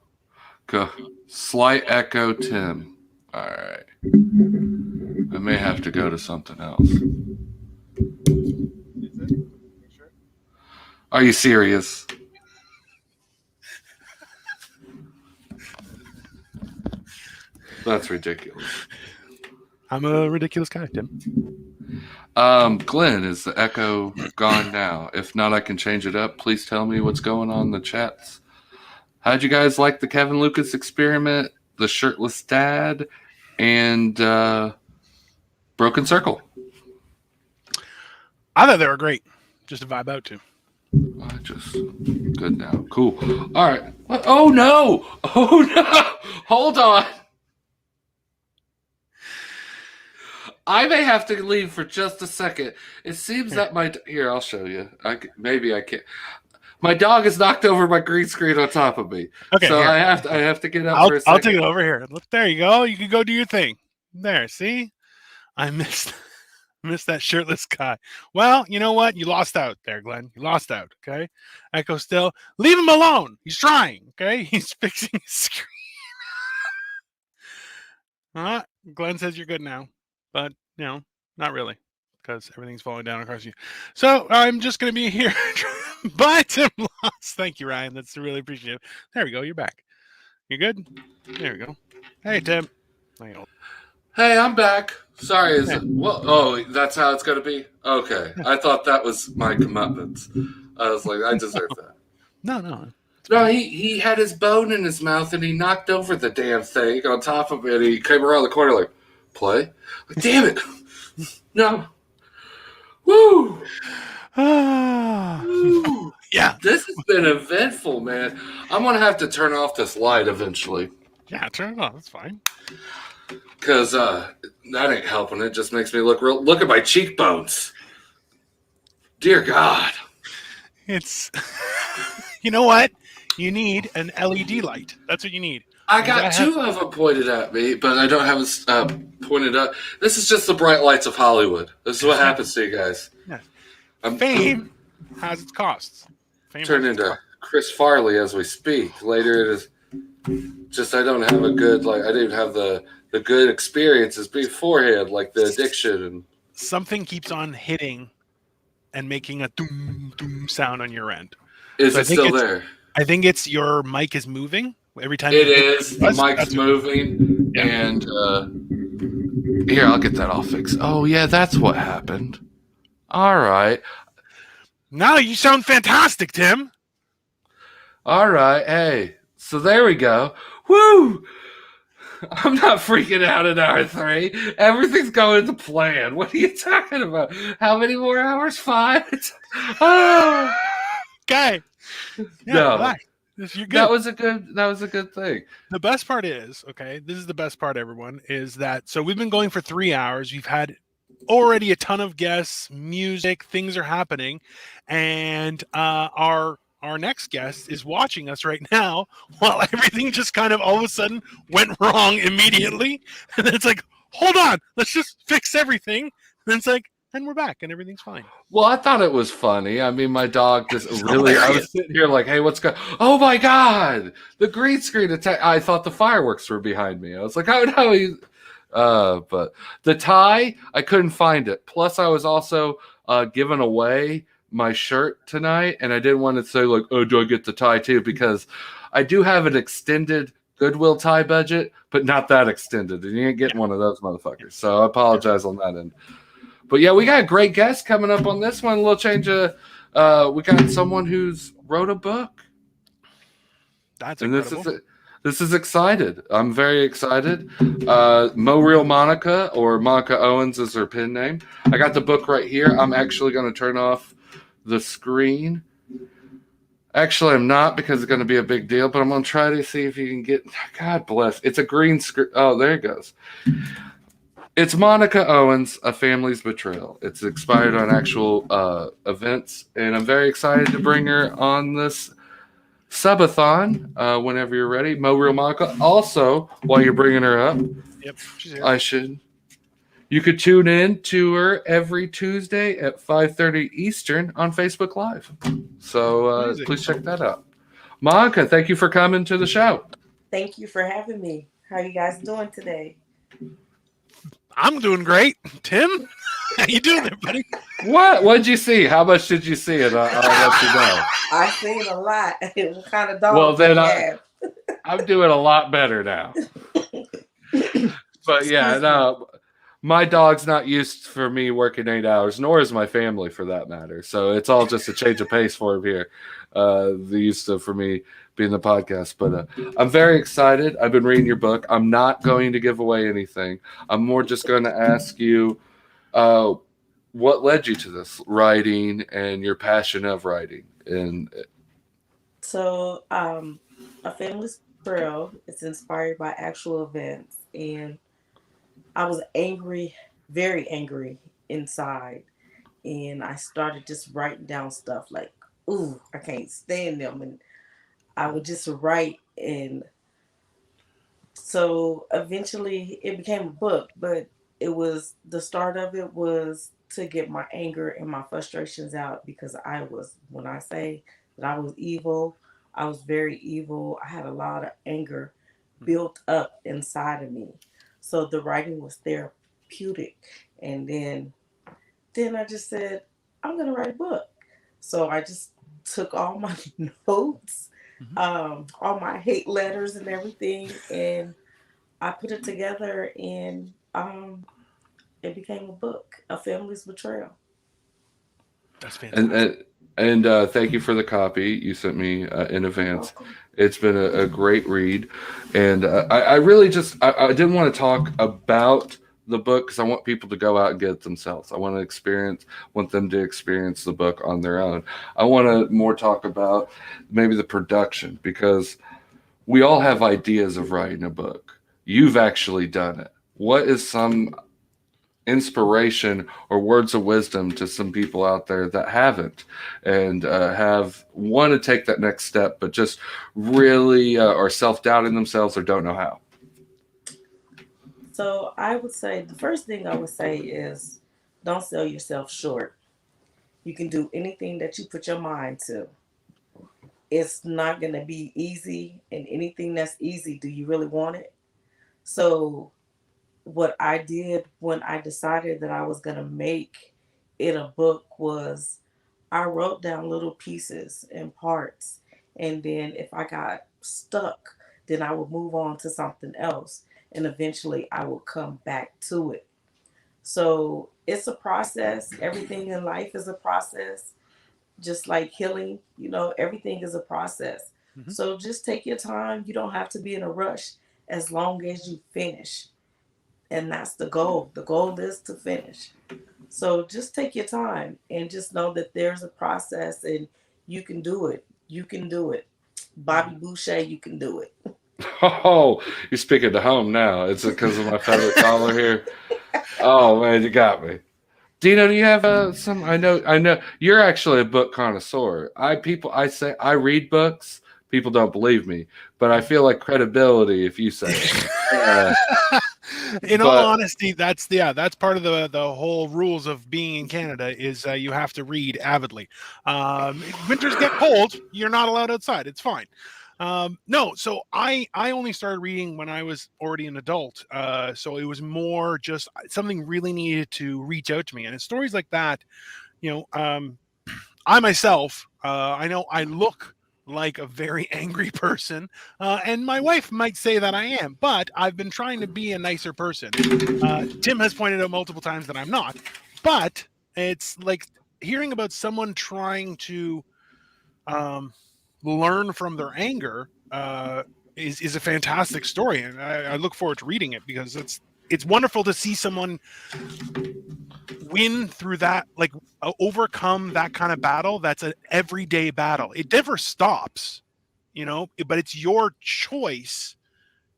Slight echo, Tim. All right. I may have to go to something else. Are you serious? That's ridiculous. I'm a ridiculous guy, Tim. Glenn, is the echo gone now? If not, I can change it up. Please tell me what's going on in the chats. How'd you guys like the Kevin Lucas Experiment, the Shirtless Dad, and Broken Circle? I thought they were great. Just a vibe out to. Good now. Cool. All right. What? Oh no! Hold on. I may have to leave for just a second. It seems that here, I'll show you. Maybe I can't. My dog has knocked over my green screen on top of me. Okay, so here. I have to get up for a second. I'll take it over here. Look, there you go. You can go do your thing. There, see? I missed that shirtless guy. Well, you know what? You lost out there, Glenn. You lost out, okay? Echo still. Leave him alone. He's trying, okay? He's fixing his screen. Glenn says you're good now. But, not really, because everything's falling down across you. So I'm just going to be here. Bye, Tim Loss. Thank you, Ryan. That's really appreciative. There we go. You're back. You good? There we go. Hey, Tim. Hey, I'm back. Sorry. Is it? Well, oh, that's how it's going to be? Okay. I thought that was my comeuppance. I was like, I deserve that. No. No, he had his bone in his mouth and he knocked over the damn thing on top of it. He came around the corner like, play? Like, damn it. No. Woo! Woo! Yeah. This has been eventful, man. I'm going to have to turn off this light eventually. Yeah, turn it off. That's fine. Because that ain't helping. It just makes me look at my cheekbones. Dear God. It's, you know what? You need an LED light. That's what you need. I got two of them pointed at me, but I don't have it pointed up. This is just the bright lights of Hollywood. This is what happens to you guys. Yes. Fame has its costs. Turn into Chris Farley as we speak. Later it is just I don't have a good I didn't have the good experiences beforehand, like the addiction and something keeps on hitting and making a doom doom sound on your end. Is it still there? I think it's your mic is moving every time. It is. The mic's moving, and here I'll get that all fixed. Oh yeah, that's what happened. All right. Now you sound fantastic, Tim. All right. Hey, so there we go. Woo! I'm not freaking out in hour 3. Everything's going to plan. What are you talking about? How many more hours? 5? Oh. Okay. Yeah, no. relax. You're good. That was a good thing. The best part is, this is the best part, everyone, is that so we've been going for 3 hours. We've had already a ton of guests, music, things are happening, and our next guest is watching us right now while everything just kind of all of a sudden went wrong immediately. And then it's like, hold on, let's just fix everything. And then it's like, and we're back and everything's fine. Well, I thought it was funny. I mean, my dog just really, I was sitting here like, hey, what's going on? Oh my God, the green screen attack. I thought the fireworks were behind me. I was like, oh no. But the tie, I couldn't find it. Plus I was also giving away my shirt tonight, and I didn't want to say like, oh, do I get the tie too? Because I do have an extended Goodwill tie budget, but not that extended, and you ain't getting one of those motherfuckers. So I apologize on that end. But yeah, we got a great guest coming up on this one. A little change of we got someone who's wrote a book. That's incredible. This is excited. I'm very excited. Mo Real Monica, or Monica Owens is her pen name. I got the book right here. I'm actually going to turn off the screen. Actually, I'm not, because it's going to be a big deal, but I'm going to try to see if you can get... God bless. It's a green screen. Oh, there it goes. It's Monica Owens, A Family's Betrayal. It's inspired on actual events, and I'm very excited to bring her on this subathon whenever you're ready. Mo Real Monica. Also, while you're bringing her up, she's here. You could tune in to her every Tuesday at 5:30 Eastern on Facebook Live. So please check that out. Monica, thank you for coming to the show. Thank you for having me. How are you guys doing today? I'm doing great. Tim, how you doing there, buddy? What'd you see? How much did you see it? I'll let you know. I've seen a lot. What kind of dog? Well, then do you have? I'm doing a lot better now. But yeah, no, my dog's not used for me working 8 hours, nor is my family for that matter. So it's all just a change of pace for him here. They used to for me being the podcast, but I'm very excited. I've been reading your book. I'm not going to give away anything. I'm more just going to ask you what led you to this writing and your passion of writing. And so, A Family's Betrayal is inspired by actual events, and I was angry, very angry inside, and I started just writing down stuff like, ooh, I can't stand them, and I would just write, and so eventually it became a book, but the start of it was to get my anger and my frustrations out, because when I say that I was evil, I was very evil. I had a lot of anger built up inside of me. So the writing was therapeutic. And then I just said, I'm going to write a book. So I just took all my notes, all my hate letters and everything, and I put it together, and it became a book, A Family's Betrayal. That's fantastic. And thank you for the copy you sent me in advance. It's been a great read. And I really just, I didn't want to talk about the book because I want people to go out and get it themselves. I want them to experience the book on their own. I want to more talk about maybe the production because we all have ideas of writing a book. You've actually done it. What is some inspiration or words of wisdom to some people out there that haven't and have want to take that next step but just really are self-doubting themselves or don't know how? So I would say the first thing I would say is don't sell yourself short. You can do anything that you put your mind to. It's not going to be easy, and anything that's easy, do you really want it? So what I did when I decided that I was going to make it a book was I wrote down little pieces and parts. And then if I got stuck, then I would move on to something else. And eventually I would come back to it. So it's a process. Everything in life is a process. Just like healing, everything is a process. Mm-hmm. So just take your time. You don't have to be in a rush as long as you finish. And that's the goal. The goal is to finish. So just take your time and just know that there's a process and you can do it. You can do it. Bobby Boucher, you can do it. Oh, you're speaking to home now. It's because of my feather collar here. Oh man, you got me. Dino, do you have some? I know you're actually a book connoisseur. I say I read books. People don't believe me, but I feel like credibility if you say it. In all honesty, that's part of the whole rules of being in Canada is you have to read avidly. Winters get cold, you're not allowed outside. It's fine. No, so I only started reading when I was already an adult. So it was more just something really needed to reach out to me, and it's stories like that. I myself, I know I look like a very angry person, and my wife might say that I am, but I've been trying to be a nicer person. Tim has pointed out multiple times that I'm not, but it's like hearing about someone trying to learn from their anger is a fantastic story, and I look forward to reading it because it's wonderful to see someone win through that, like overcome that kind of battle. That's an everyday battle. It never stops, but it's your choice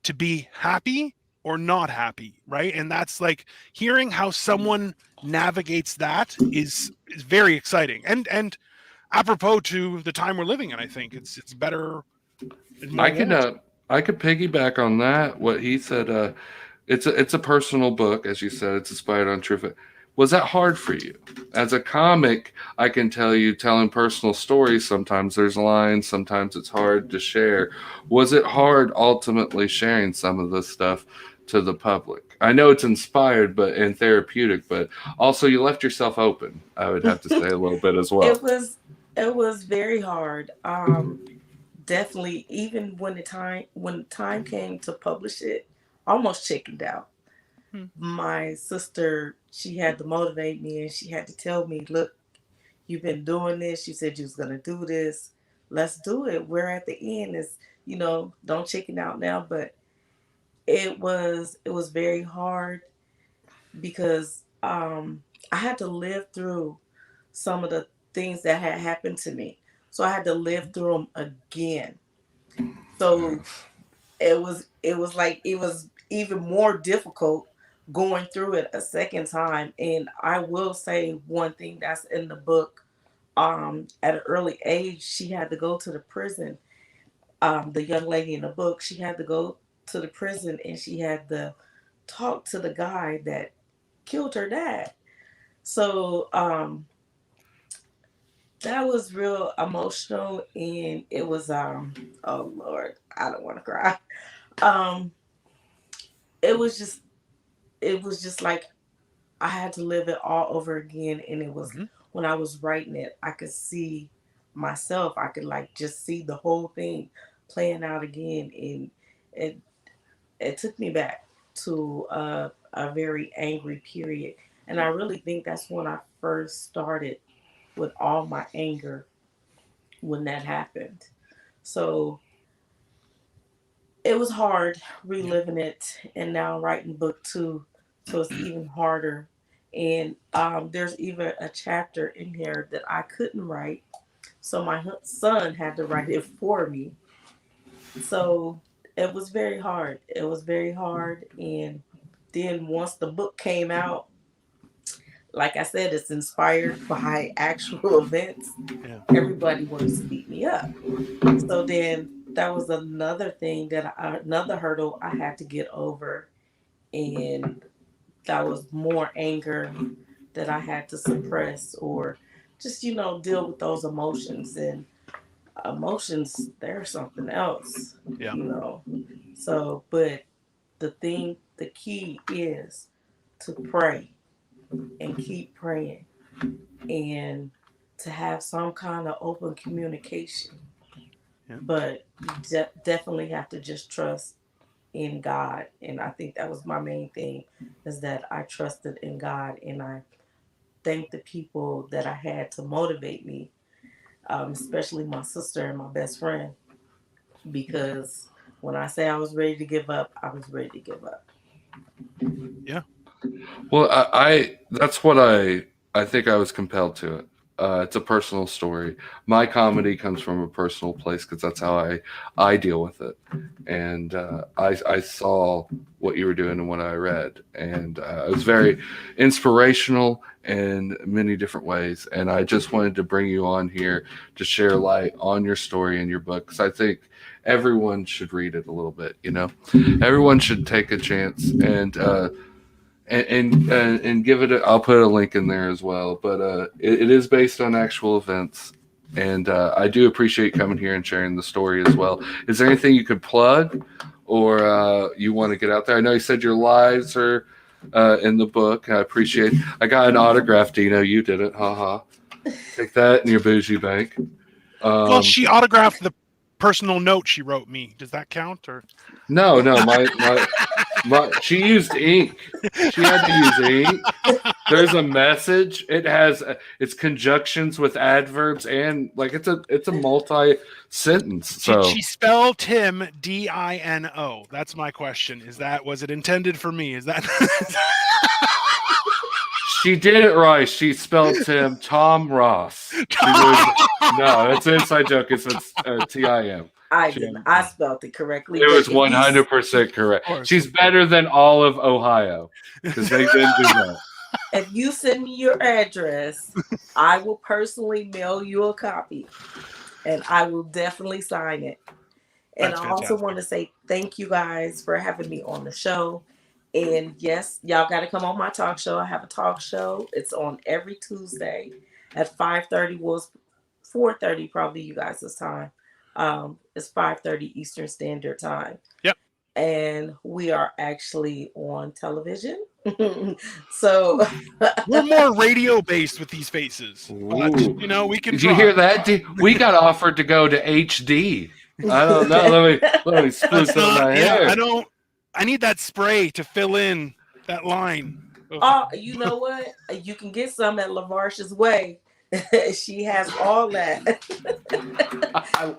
to be happy or not happy, right? And that's like hearing how someone navigates that is very exciting and apropos to the time we're living in. I think it's better and more warranted. I could piggyback on that. What he said. It's a personal book, as you said. It's inspired on truth. Was that hard for you? As a comic, I can tell you, telling personal stories, sometimes there's lines, sometimes it's hard to share. Was it hard ultimately sharing some of this stuff to the public? I know it's inspired and therapeutic, but also you left yourself open, I would have to say a little bit as well. It was very hard. Definitely, even when the time came to publish it, almost chickened out. My sister, she had to motivate me and she had to tell me, look, you've been doing this. You said you was going to do this. Let's do it. We're at the end. Is don't chicken out now. But it was very hard because I had to live through some of the things that had happened to me. So I had to live through them again. So it was even more difficult going through it a second time. And I will say one thing that's in the book. At an early age, she had to go to the prison. The young lady in the book, she had to go to the prison and she had to talk to the guy that killed her dad. So that was real emotional, and it was oh Lord, I don't want to cry. Um, it was just like I had to live it all over again, and it was when I was writing it, I could see myself. I could like just see the whole thing playing out again, and it it took me back to a very angry period, and I really think that's when I first started with all my anger when that happened. So it was hard reliving it, and now writing book 2, so it's even harder. And there's even a chapter in here that I couldn't write, so my son had to write it for me. So it was very hard. It was very hard. And then once the book came out, like I said, it's inspired by actual events. Yeah. Everybody wants to beat me up. So then that was another thing another hurdle I had to get over. And that was more anger that I had to suppress, or just, deal with those emotions. And emotions, they're something else. Yeah. So, but the key is to pray and keep praying, and to have some kind of open communication. Yeah. But you definitely have to just trust in God. And I think that was my main thing, is that I trusted in God, and I thank the people that I had to motivate me, especially my sister and my best friend, because when I say I was ready to give up, I was ready to give up. Yeah. Well, I that's what I think I was compelled to it. It's a personal story. My comedy comes from a personal place because that's how I deal with it. And I saw what you were doing and what I read, and it was very inspirational in many different ways. And I just wanted to bring you on here to share light on your story and your book, because I think everyone should read it a little bit. Everyone should take a chance and give it I'll put a link in there as well, but it is based on actual events, and I do appreciate coming here and sharing the story as well. Is there anything you could plug, or you want to get out there? I know you said your lives are in the book. I got an autograph, Dino. You did it. Take that in your bougie bank. Well, she autographed the personal note she wrote me. Does that count? Or no, she used ink. She had to use ink. There's a message. It's conjunctions with adverbs, and it's a multi sentence. So she spelled Tim Dino. That's my question. Was it intended for me? Is that? She did it right. She spelled Tim Tom Ross. No, that's an inside joke. It's Tim. I spelled it correctly. It was 100% correct. She's better than all of Ohio, because they didn't do that. If you send me your address, I will personally mail you a copy, and I will definitely sign it. And I also want to say thank you guys for having me on the show. And yes, y'all got to come on my talk show. I have a talk show. It's on every Tuesday at 5:30. Well, it's 4:30 probably you guys' time. It's 5:30 Eastern Standard Time. Yep. And we are actually on television. So we're more radio based with these faces. But, we can. Did you hear that? We got offered to go to HD. I don't know. Let me spruce up my hair. I need that spray to fill in that line. Oh, you know what? You can get some at LaVarsh's Way. She has all that.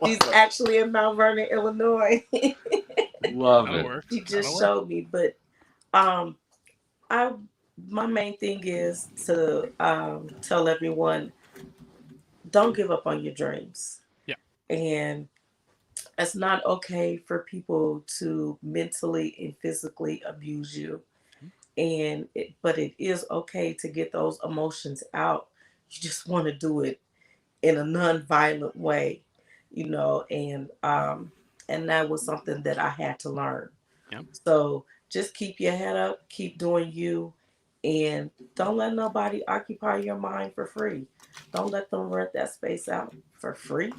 She's actually in Mount Vernon, Illinois. Love it. She just showed me. But my main thing is to tell everyone, don't give up on your dreams. Yeah. And it's not okay for people to mentally and physically abuse you. But it is okay to get those emotions out. You just want to do it in a non-violent way, and that was something that I had to learn. Yep. So just keep your head up, keep doing you, and don't let nobody occupy your mind for free. Don't let them rent that space out for free.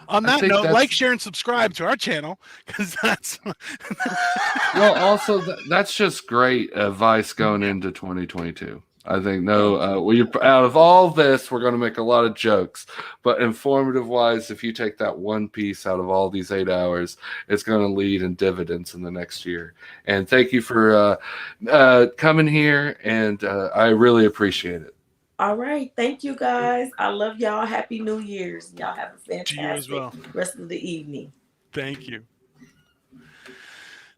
On that note, like, share, and subscribe to our channel, because that's well. Also, that's just great advice going into 2022. I think out of all this, we're going to make a lot of jokes, but informative wise, if you take that one piece out of all these 8 hours, it's going to lead in dividends in the next year. And thank you for coming here, and I really appreciate it. All right. Thank you, guys. I love y'all. Happy New Year's. Y'all have a fantastic rest of the evening. Thank you.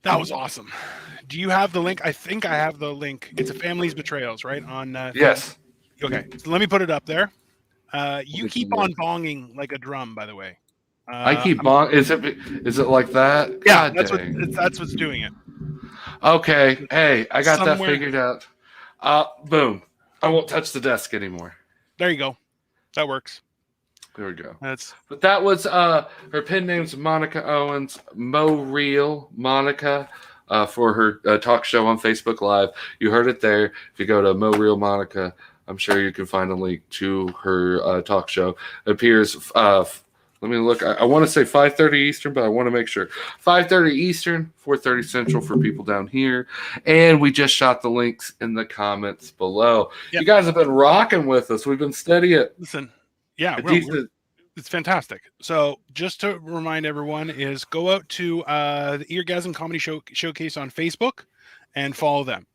That was awesome. Do you have the link? I think I have the link. It's a Family's Betrayals, right? On yes. Okay, so let me put it up there. You keep on bonging like a drum, by the way. I keep bong. Is it like that? Yeah, God that's dang. that's what's doing it. Okay. Hey, I got that figured out. Boom. I won't touch the desk anymore. There you go. That works. There we go. But that was her pen name's Monica Owens, Mo Real Monica, for her talk show on Facebook Live. You heard it there. If you go to Mo Real Monica, I'm sure you can find a link to her talk show. It appears. Let me look. I want to say 5:30 Eastern, but I want to make sure 5:30 Eastern, 4:30 Central for people down here. And we just shot the links in the comments below. Yep. You guys have been rocking with us. We've been studying. Listen. Yeah, it's fantastic. So just to remind everyone is go out to the Eargasm Comedy Showcase on Facebook and follow them.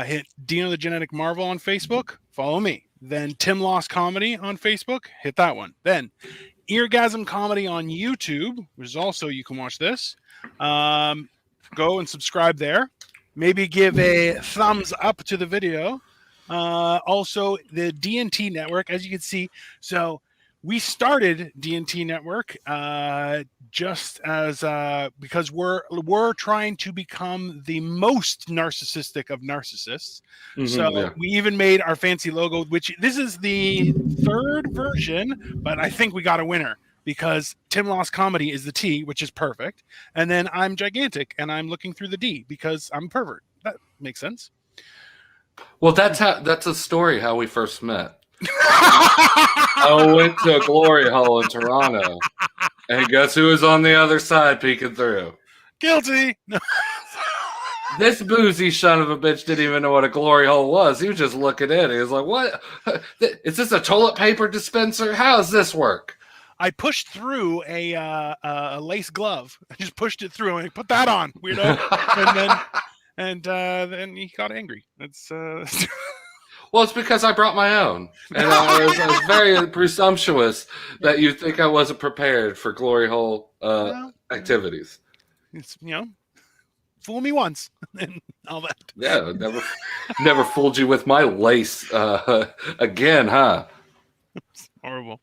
Hit Dino the Genetic Marvel on Facebook, follow me. Then Tim Lost Comedy on Facebook, hit that one. Then Eargasm Comedy on YouTube, which is also, you can watch this. Go and subscribe there. Maybe give a thumbs up to the video. Also, the DNT Network, as you can see. So we started DNT Network just as because we're trying to become the most narcissistic of narcissists. We even made our fancy logo, which this is the third version, but I think we got a winner because Tim Lost Comedy is the T, which is perfect, and then I'm gigantic and I'm looking through the D because I'm a pervert. That makes sense. Well, that's a story how we first met. I went to a glory hole in Toronto, and guess who was on the other side peeking through? Guilty. This boozy son of a bitch didn't even know what a glory hole was. He was just looking in. He was like, "What? Is this a toilet paper dispenser? How does this work?" I pushed through a lace glove. I just pushed it through and I put that on, weirdo. and then he got angry. That's Well, it's because I brought my own, and I was very presumptuous that you think I wasn't prepared for glory hole activities. It's fool me once and all that. Yeah, never fooled you with my lace again, huh? It's horrible.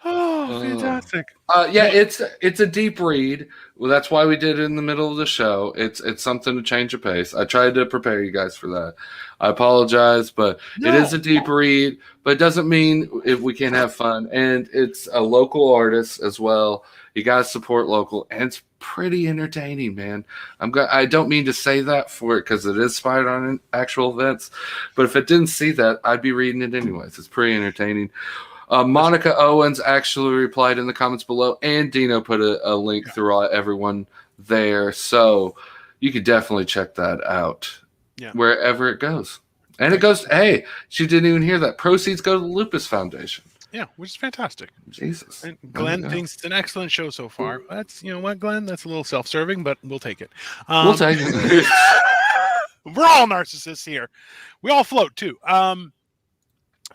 Oh, fantastic. It's a deep read. Well, that's why we did it in the middle of the show. It's something to change the pace. I tried to prepare you guys for that. I apologize, but it is a deep read, but it doesn't mean if we can't have fun. And it's a local artist as well. You guys support local, and it's pretty entertaining, man. I don't mean to say that for it because it is inspired on actual events, but if it didn't see that, I'd be reading it anyways. It's pretty entertaining. Monica Owens actually replied in the comments below, and Dino put a link through everyone there. So you could definitely check that out wherever it goes. And it goes, hey, she didn't even hear that. Proceeds go to the Lupus Foundation. Yeah, which is fantastic. Jesus. And Glenn thinks it's an excellent show so far. That's, you know what, Glenn? That's a little self-serving, but we'll take it. We'll take it. We're all narcissists here. We all float, too.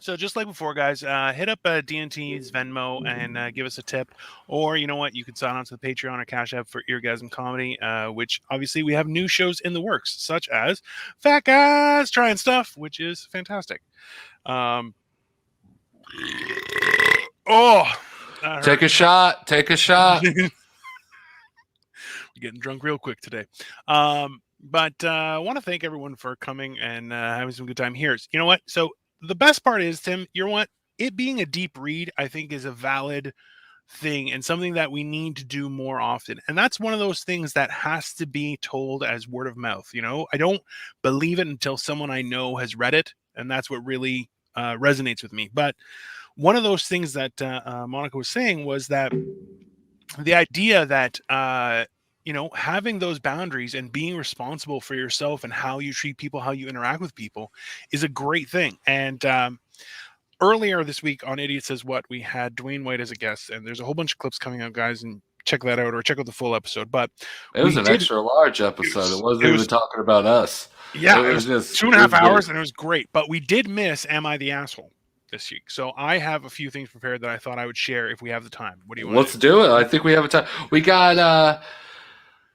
So just like before, guys, hit up DNT's Venmo and give us a tip. Or, you know what, you can sign on to the Patreon or Cash App for Eargasm Comedy, which obviously we have new shows in the works, such as Fat Guys Trying Stuff, which is fantastic. Take a shot. Take a shot. We're getting drunk real quick today. But I want to thank everyone for coming and having some good time here. You know what? So the best part is, Tim, you know what? It being a deep read, I think, is a valid thing and something that we need to do more often. And that's one of those things that has to be told as word of mouth. You know, I don't believe it until someone I know has read it. And that's what really resonates with me. But one of those things that Monica was saying was that the idea that, you know, having those boundaries and being responsible for yourself and how you treat people, how you interact with people is a great thing. And earlier this week on Idiot Says What, we had Dwayne White as a guest, and there's a whole bunch of clips coming out, guys, and check that out or check out the full episode. But it was an extra large episode. It wasn't even talking about us. Yeah, it was just 2.5 hours, and it was great. But we did miss "Am I the Asshole" this week, so I have a few things prepared that I thought I would share if we have the time. What do you want? Let's do it. I think we have a time. We got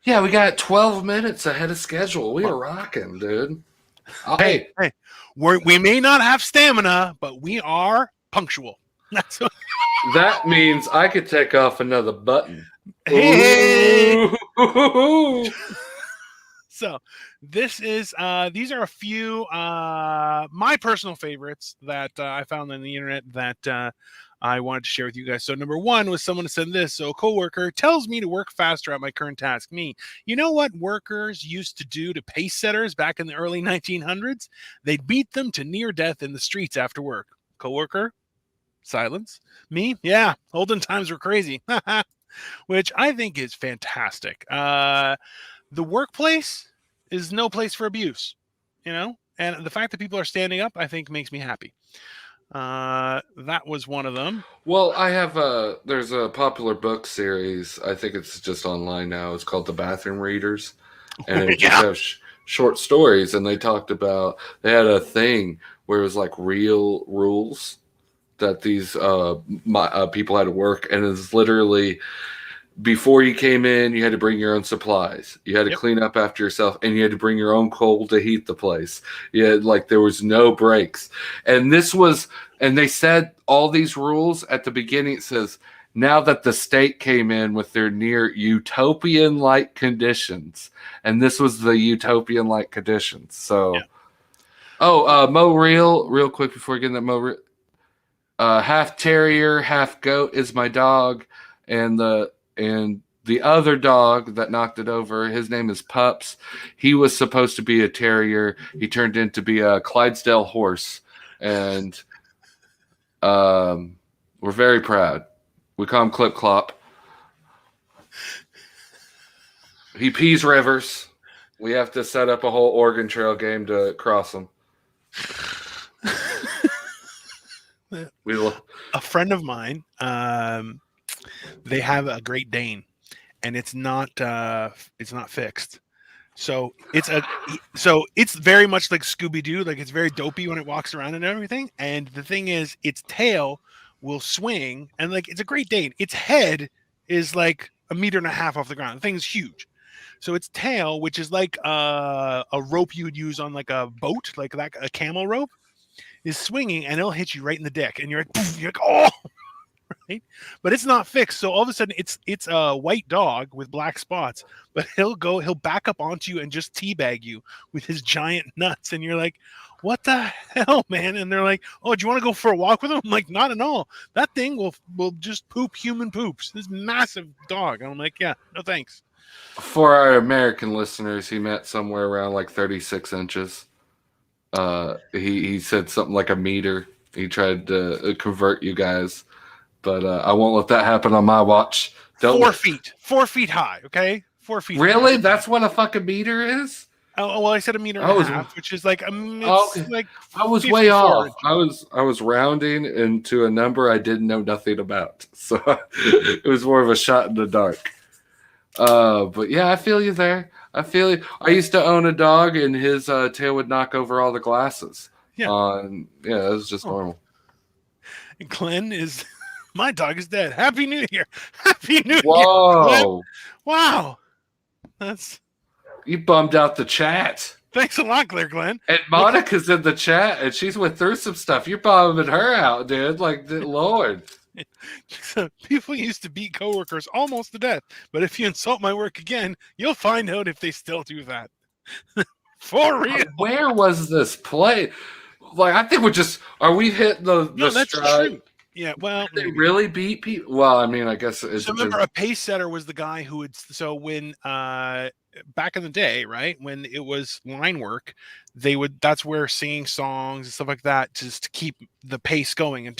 we got 12 minutes ahead of schedule. We are rocking, dude. Hey, we may not have stamina, but we are punctual. That's what... That means I could take off another button. Hey! So this is these are a few my personal favorites that I found on the internet that I wanted to share with you guys. So number one was someone said this. So a coworker tells me to work faster at my current task. Me, you know what workers used to do to pace setters back in the early 1900s? They'd beat them to near death in the streets after work. Coworker, silence. Me, yeah, olden times were crazy. Which I think is fantastic. The workplace is no place for abuse, and the fact that people are standing up, I think, makes me happy. That was one of them. Well, I have there's a popular book series. I think it's just online now. It's called The Bathroom Readers, and it just have short stories. And they talked about they had a thing where it was like real rules that these people had to work, and it's literally. Before you came in, you had to bring your own supplies. You had to clean up after yourself, and you had to bring your own coal to heat the place. There was no breaks. And they said all these rules at the beginning. It says, now that the state came in with their near utopian-like conditions. And this was the utopian-like conditions. So, Mo real quick before we get into that, Mo half terrier, half goat is my dog. And the other dog that knocked it over, his name is Pups. He was supposed to be a terrier. He turned into be a Clydesdale horse. And we're very proud. We call him Clip Clop. He pees rivers. We have to set up a whole Oregon Trail game to cross him. A friend of mine, they have a Great Dane, and it's not fixed. So it's very much like Scooby-Doo, like it's very dopey when it walks around and everything. And the thing is, its tail will swing, and like it's a Great Dane. Its head is like 1.5 meters off the ground. The thing is huge. So its tail, which is like a rope you would use on like a boat, like a camel rope, is swinging, and it'll hit you right in the dick, and you're like, oh. Right? But it's not fixed. So all of a sudden it's a white dog with black spots, but he'll back up onto you and just teabag you with his giant nuts. And you're like, what the hell, man? And they're like, oh, do you want to go for a walk with him? I'm like, not at all. That thing will just poop human poops. This massive dog. And I'm like, yeah, no thanks. For our American listeners, he meant somewhere around like 36 inches. He said something like 1 meter. He tried to convert you guys. But I won't let that happen on my watch. 4 feet. 4 feet high, okay? 4 feet really? high. That's what a fucking meter is? Oh, well, I said 1.5 meters, which is like, like I was way off. I was rounding into a number I didn't know nothing about. So it was more of a shot in the dark. But yeah, I feel you there. I feel you. I used to own a dog, and his tail would knock over all the glasses. Yeah. It was just normal. And Glenn is... My dog is dead. Happy New Year. Happy New Year. Whoa. Wow. You bummed out the chat. Thanks a lot, Glenn. And Monica's in the chat, and she's went through some stuff. You're bumming her out, dude. Like, Lord. So people used to beat coworkers almost to death. But if you insult my work again, you'll find out if they still do that. For real. Where was this play? Like, I think are we hitting the stride? True. Yeah, well, they really beat people. Well, I mean, I guess it's. So remember, a pace setter was the guy who would. So when back in the day, right, when it was line work, they would. That's where singing songs and stuff like that just to keep the pace going and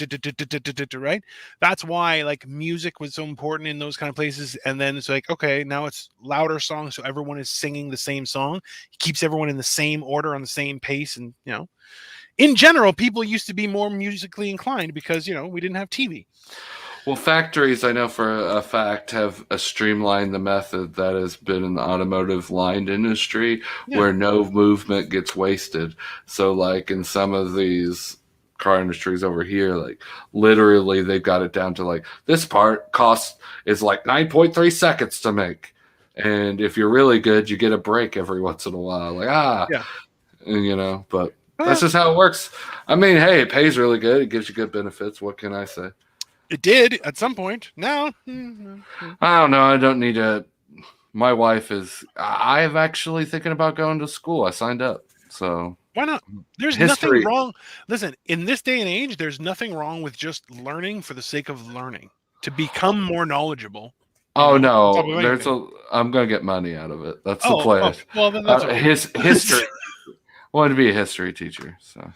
right. That's why like music was so important in those kind of places. And then it's like, okay, now it's louder songs, so everyone is singing the same song. It keeps everyone in the same order on the same pace, and in general, people used to be more musically inclined because, we didn't have TV. Well, factories, I know for a fact, have streamlined the method that has been in the automotive line industry where no movement gets wasted. So, like in some of these car industries over here, like literally they've got it down to like this part is like 9.3 seconds to make. And if you're really good, you get a break every once in a while. Like, and, but that's just how it works. I mean, hey, it pays really good. It gives you good benefits. What can I say? It did at some point. Now, I don't know. I don't need to. My wife is. I'm actually thinking about going to school. I signed up. So why not? There's nothing wrong. Listen, in this day and age, there's nothing wrong with just learning for the sake of learning to become more knowledgeable. Oh no, I'm gonna get money out of it. That's the plan. Well, then that's history. I wanted to be a history teacher. So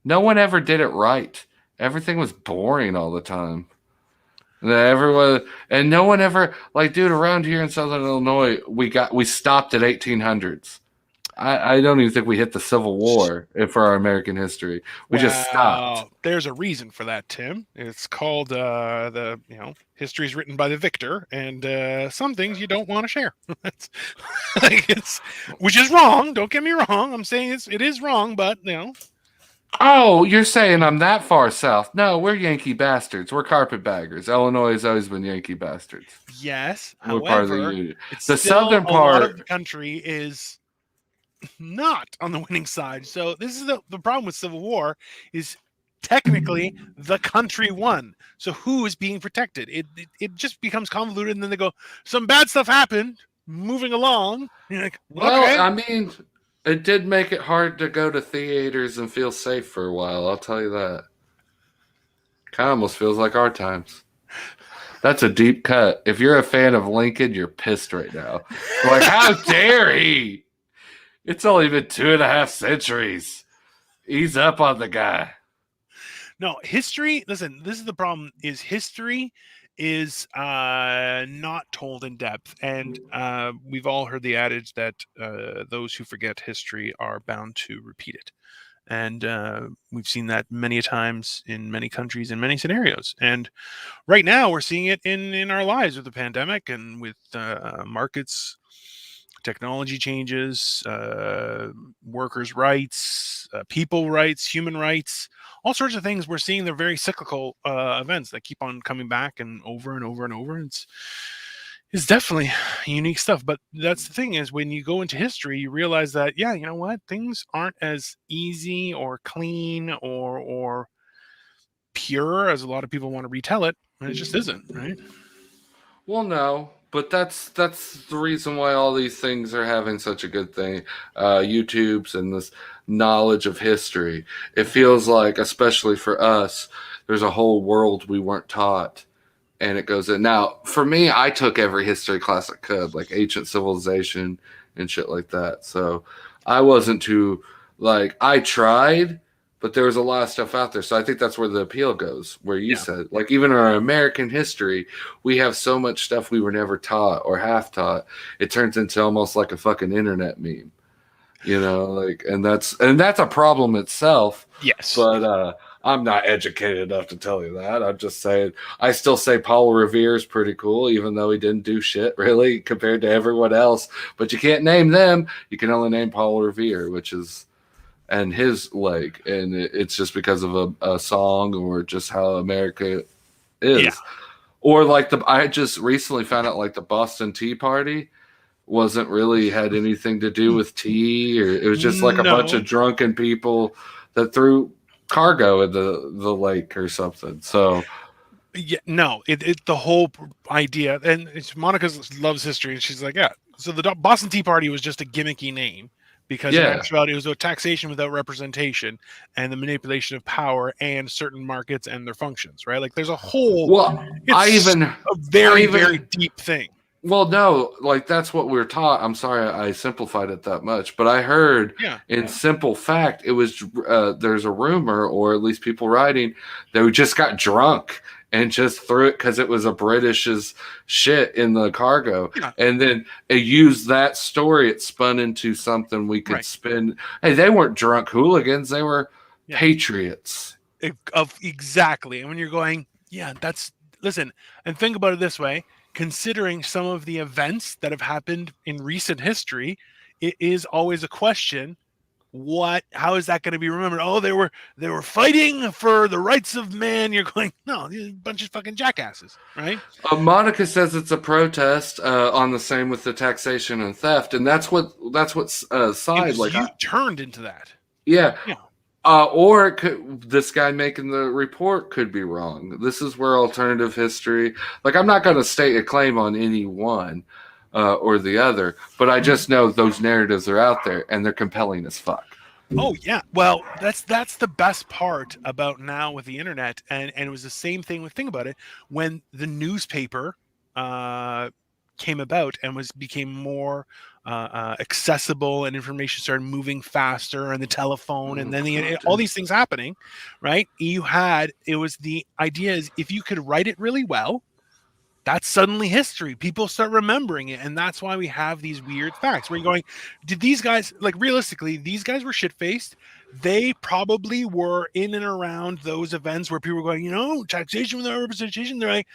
no one ever did it right. Everything was boring all the time. And no one ever, like, dude, around here in Southern Illinois, we stopped at 1800s. I don't even think we hit the Civil War for our American history. We just stopped. There's a reason for that, Tim. It's called history is written by the victor, and some things you don't want to share. Which is wrong. Don't get me wrong. I'm saying it is wrong, but Oh, you're saying I'm that far south? No, we're Yankee bastards. We're carpetbaggers. Illinois has always been Yankee bastards. Yes, we're however, part of the Union. The southern part of the country is not on the winning side. So this is the problem with Civil War is technically the country won. So who is being protected? It just becomes convoluted, and then they go, some bad stuff happened. Moving along. You're like, well, okay. I mean. It did make it hard to go to theaters and feel safe for a while, I'll tell you that. Kind of almost feels like our times. That's a deep cut. If you're a fan of Lincoln, you're pissed right now. Like, how dare he? It's only been 2.5 centuries. Ease up on the guy. No, history, listen, this is the problem, is history is not told in depth, and we've all heard the adage that those who forget history are bound to repeat it, and we've seen that many times in many countries in many scenarios. And right now we're seeing it in our lives with the pandemic and with markets, technology changes, workers' rights, people rights, human rights, all sorts of things. We're seeing they're very cyclical events that keep on coming back and over and over and over. It's definitely unique stuff. But that's the thing is when you go into history, you realize that, you know what? Things aren't as easy or clean or pure as a lot of people want to retell it. And it just isn't, right? Well, no. But that's the reason why all these things are having such a good thing. YouTube's and this knowledge of history. It feels like, especially for us, there's a whole world we weren't taught. And it goes in. Now, for me, I took every history class I could, like ancient civilization and shit like that. So I wasn't too, I tried, but there was a lot of stuff out there. So I think that's where the appeal goes, where you said, like, even in our American history, we have so much stuff we were never taught or half taught. It turns into almost like a fucking internet meme, and that's a problem itself. Yes. But I'm not educated enough to tell you that. I'm just saying, I still say Paul Revere is pretty cool, even though he didn't do shit really compared to everyone else. But you can't name them. You can only name Paul Revere, and his leg, and it's just because of a song or just how America is. Or I just recently found out the Boston Tea Party wasn't really had anything to do with tea, or it was just a bunch of drunken people that threw cargo in the lake or something. So the whole idea, and Monica loves history, and she's like, so the Boston Tea Party was just a gimmicky name. Because in actuality, it was a taxation without representation and the manipulation of power and certain markets and their functions, right? There's a whole. A very deep thing. Well, no, that's what we're taught. I'm sorry I simplified it that much, but I heard in simple fact, it was there's a rumor, or at least people writing, that we just got drunk and just threw it because it was a British's shit in the cargo. And then it used that story. It spun into something we could spin. Hey, they weren't drunk hooligans. They were patriots. Exactly. And when you're going, Yeah, listen, and think about it this way. Considering some of the events that have happened in recent history, it is always a question. How is that going to be remembered? Oh, they were fighting for the rights of man. You're going, no, these are a bunch of fucking jackasses, right? Monica says it's a protest on the same with the taxation and theft, and that's what side like turned into that. Yeah. Or this guy making the report could be wrong. This is where alternative history, like, I'm not going to state a claim on any one or the other, but I just know those narratives are out there and they're compelling as fuck. Oh yeah, well that's the best part about now with the internet, and it was the same thing. Think about it, when the newspaper came about and became more accessible, and information started moving faster, and the telephone, and then all these things happening, right? The idea is, if you could write it really well, that's suddenly history. People start remembering it, and that's why we have these weird facts where you're going, did these guys, like, realistically, these guys were shit-faced. They probably were in and around those events where people were going, taxation without representation. They're like,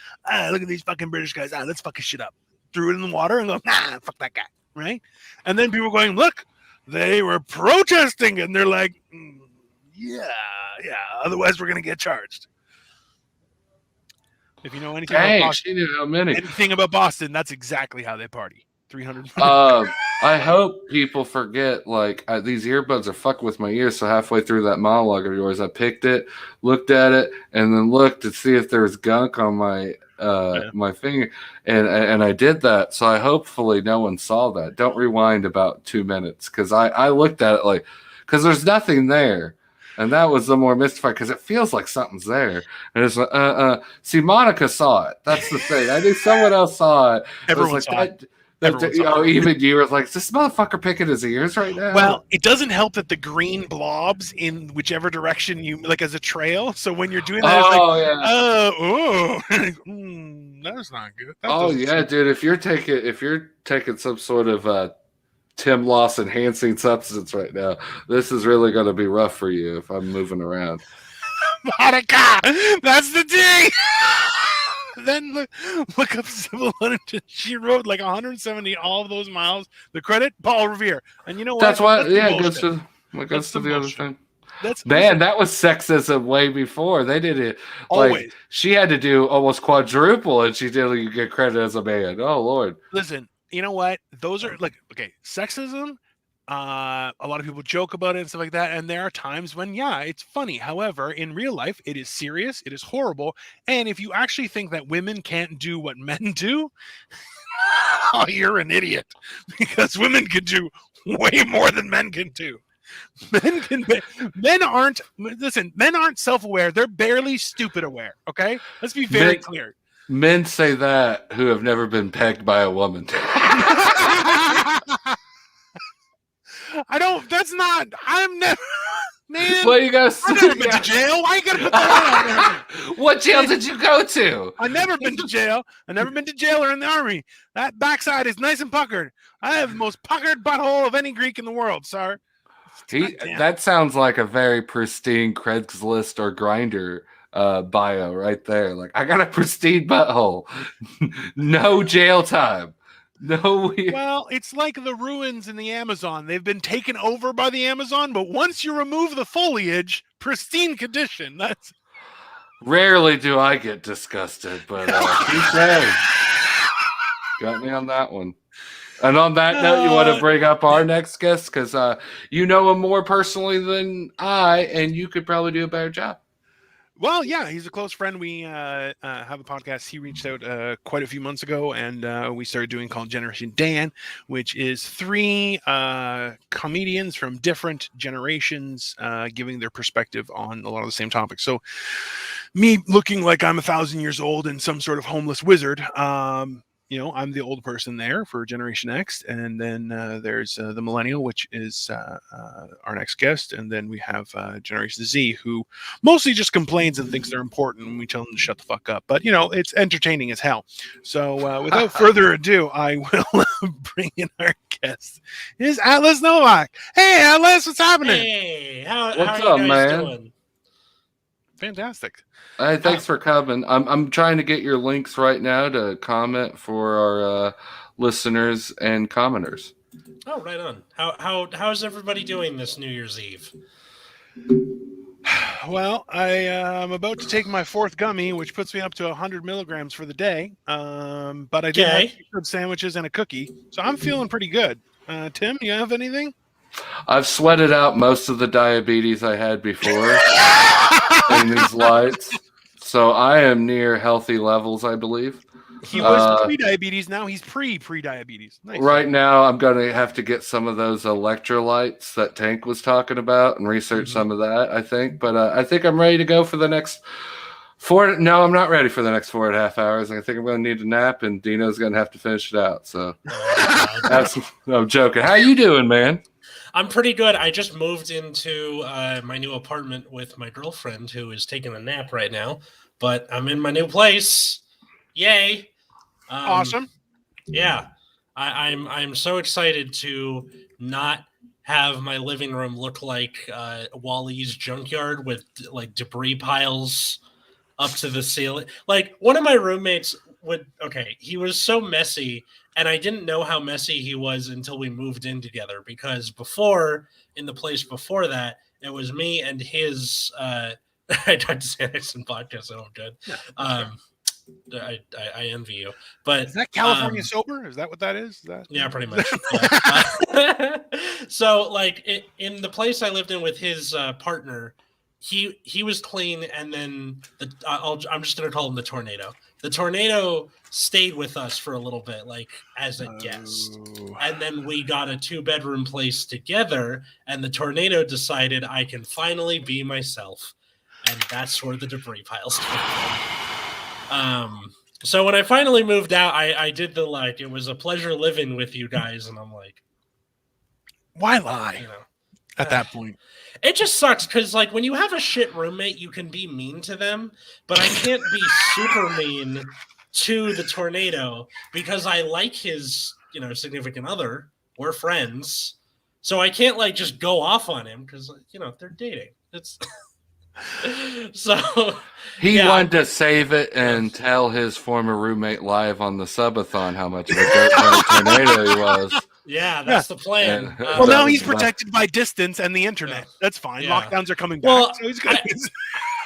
look at these fucking British guys. Let's fuck his shit up. Threw it in the water and go, fuck that guy, right? And then people were going, look, they were protesting, and they're like, yeah, otherwise we're going to get charged. If you know anything about Boston, anything about Boston, that's exactly how they party. 300. I hope people forget, like, these earbuds are fucking with my ears. So halfway through that monologue of yours, I picked it, looked at it, and then looked to see if there was gunk on my my finger, and I did that. So I hopefully no one saw that. Don't rewind about 2 minutes, because I looked at it because there's nothing there. And that was the more mystified, because it feels like something's there. And it's like, see, Monica saw it. That's the thing. I knew someone else saw it. Everyone saw it. Even you were like, is this motherfucker picking his ears right now? Well, it doesn't help that the green blobs in whichever direction you, like, as a trail. So when you're doing that, that's not good. Dude. If you're taking some sort of Tim Loss enhancing substance right now, this is really going to be rough for you if I'm moving around. Monica, that's the thing. Then look up Civil Huntington. She rode like 170 all of those miles. The credit, Paul Revere. And you know what? That's why, it goes to the other thing. That was sexism way before. They did it. Always. She had to do almost quadruple, and she didn't get credit as a man. Oh, Lord. Listen, you know what? Those are sexism. A lot of people joke about it and stuff like that, and there are times when it's funny. However, in real life, it is serious, it is horrible, and if you actually think that women can't do what men do, you're an idiot, because women can do way more than men can do. Men aren't self-aware. They're barely stupid aware. Okay, let's be very clear. Men say that who have never been pegged by a woman. I'm never, man. Well, you gotta I've never been to jail. Why you gotta put that on there? What jail did you go to? I've never been to jail. I've never been to jail or in the army. That backside is nice and puckered. I have the most puckered butthole of any Greek in the world, sir. That sounds like a very pristine Craigslist or Grindr bio right there. Like, I got a pristine butthole. No jail time. No. Well, it's like the ruins in the Amazon. They've been taken over by the Amazon, but once you remove the foliage, pristine condition. That's rarely do I get disgusted, but keep saying. Got me on that one. And on that note, you want to bring up our next guest, because you know him more personally than I, and you could probably do a better job. Well, yeah, he's a close friend. We have a podcast. He reached out quite a few months ago, and we started doing called Generation Dan, which is 3 comedians from different generations giving their perspective on a lot of the same topics. So me looking like I'm 1,000 years old and some sort of homeless wizard, I'm the old person there for Generation X, and then there's the millennial, which is our next guest, and then we have Generation Z, who mostly just complains and thinks they're important when we tell them to shut the fuck up. But it's entertaining as hell. So without further ado, I will bring in our guest. It's Atlas Novak. Hey, Atlas, what's happening? Hey, how what's are up, you guys man? doing? Fantastic. Hey, thanks for coming. I'm trying to get your links right now to comment for our listeners and commenters. Oh, right on. How's everybody doing this New Year's Eve? Well, I'm about to take my 4th gummy, which puts me up to 100 milligrams for the day. But I did have 2 good sandwiches and a cookie, so I'm feeling pretty good. Tim, you have anything? I've sweated out most of the diabetes I had before in these lights, so I am near healthy levels, I believe. He was pre-diabetes. Now he's pre-diabetes. Nice. Right now, I'm going to have to get some of those electrolytes that Tank was talking about and research some of that, I think. But I think I'm ready to go for the next 4. No, I'm not ready for the next 4.5 hours. I think I'm going to need a nap, and Dino's going to have to finish it out. So I'm joking. How you doing, man? I'm pretty good. I just moved into my new apartment with my girlfriend, who is taking a nap right now. But I'm in my new place. Yay! Awesome. Yeah, I'm so excited to not have my living room look like Wally's junkyard with like debris piles up to the ceiling. Like one of my roommates he was so messy, and I didn't know how messy he was until we moved in together, because before, in the place before that, it was me and his I tried to say this in podcast, so I'm good. I envy you, but is that California sober? Is that what that is? Yeah, pretty much. Yeah. So, like in the place I lived in with his partner, he was clean, and then I'm just gonna call him the tornado. The tornado stayed with us for a little bit, like as a guest, and then we got a 2-bedroom place together, and the tornado decided I can finally be myself, and that's where the debris piles came from. So when I finally moved out, I did it was a pleasure living with you guys, and I'm like, why lie? At that point, it just sucks because like when you have a shit roommate, you can be mean to them, but I can't be super mean to the tornado because I like his significant other. We're friends, so I can't like just go off on him because they're dating. It's so he wanted to save it and tell his former roommate live on the subathon how much of a great tornado he was. Yeah, that's the plan. Well, now he's protected by distance and the internet. That's fine. Yeah. Lockdowns are coming back, so he's good.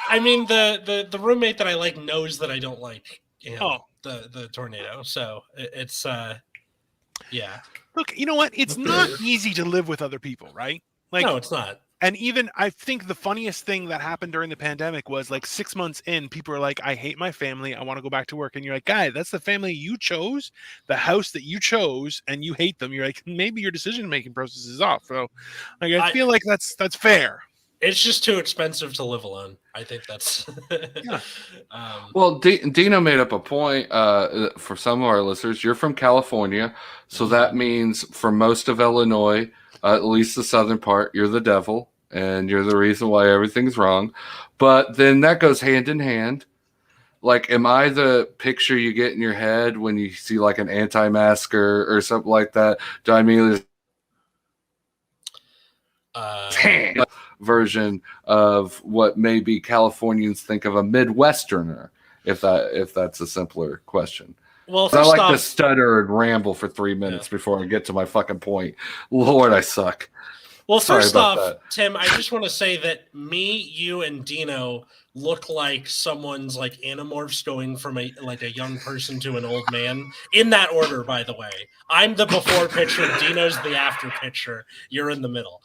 I mean, the roommate that I like knows that I don't like the tornado, so it's yeah. Look, you know what? It's not easy to live with other people, right? Like, no, it's not. And even I think the funniest thing that happened during the pandemic was like 6 months in, people are like, I hate my family. I want to go back to work. And you're like, guy, that's the family you chose, the house that you chose, and you hate them. You're like, maybe your decision-making process is off. So like, I feel like that's fair. It's just too expensive to live alone. I think that's yeah. Well, Dino made up a point for some of our listeners. You're from California, so that means for most of Illinois, at least the southern part, you're the devil, and you're the reason why everything's wrong. But then that goes hand in hand. Like, am I the picture you get in your head when you see like an anti-masker or something like that? Do I mean version of what maybe Californians think of a Midwesterner, if that's a simpler question? Well, I like to stutter and ramble for 3 minutes before I get to my fucking point. Lord, I suck. Well, first off, Tim, I just want to say that me, you, and Dino look like someone's like Animorphs going from a young person to an old man. In that order, by the way. I'm the before picture, Dino's the after picture. You're in the middle.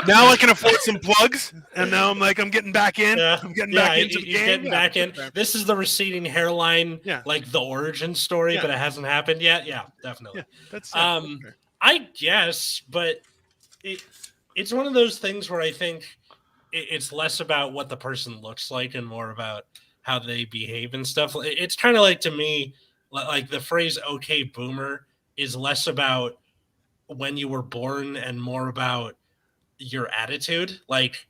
Now I can afford some plugs, and now I'm getting back in. Yeah. I'm getting back into the game. Getting back in. This is the receding hairline, like the origin story, but it hasn't happened yet. Yeah, definitely. Yeah, that's I guess, but it's one of those things where I think it's less about what the person looks like and more about how they behave and stuff. It's kind of like, to me, like the phrase "okay, boomer" is less about when you were born and more about your attitude. Like,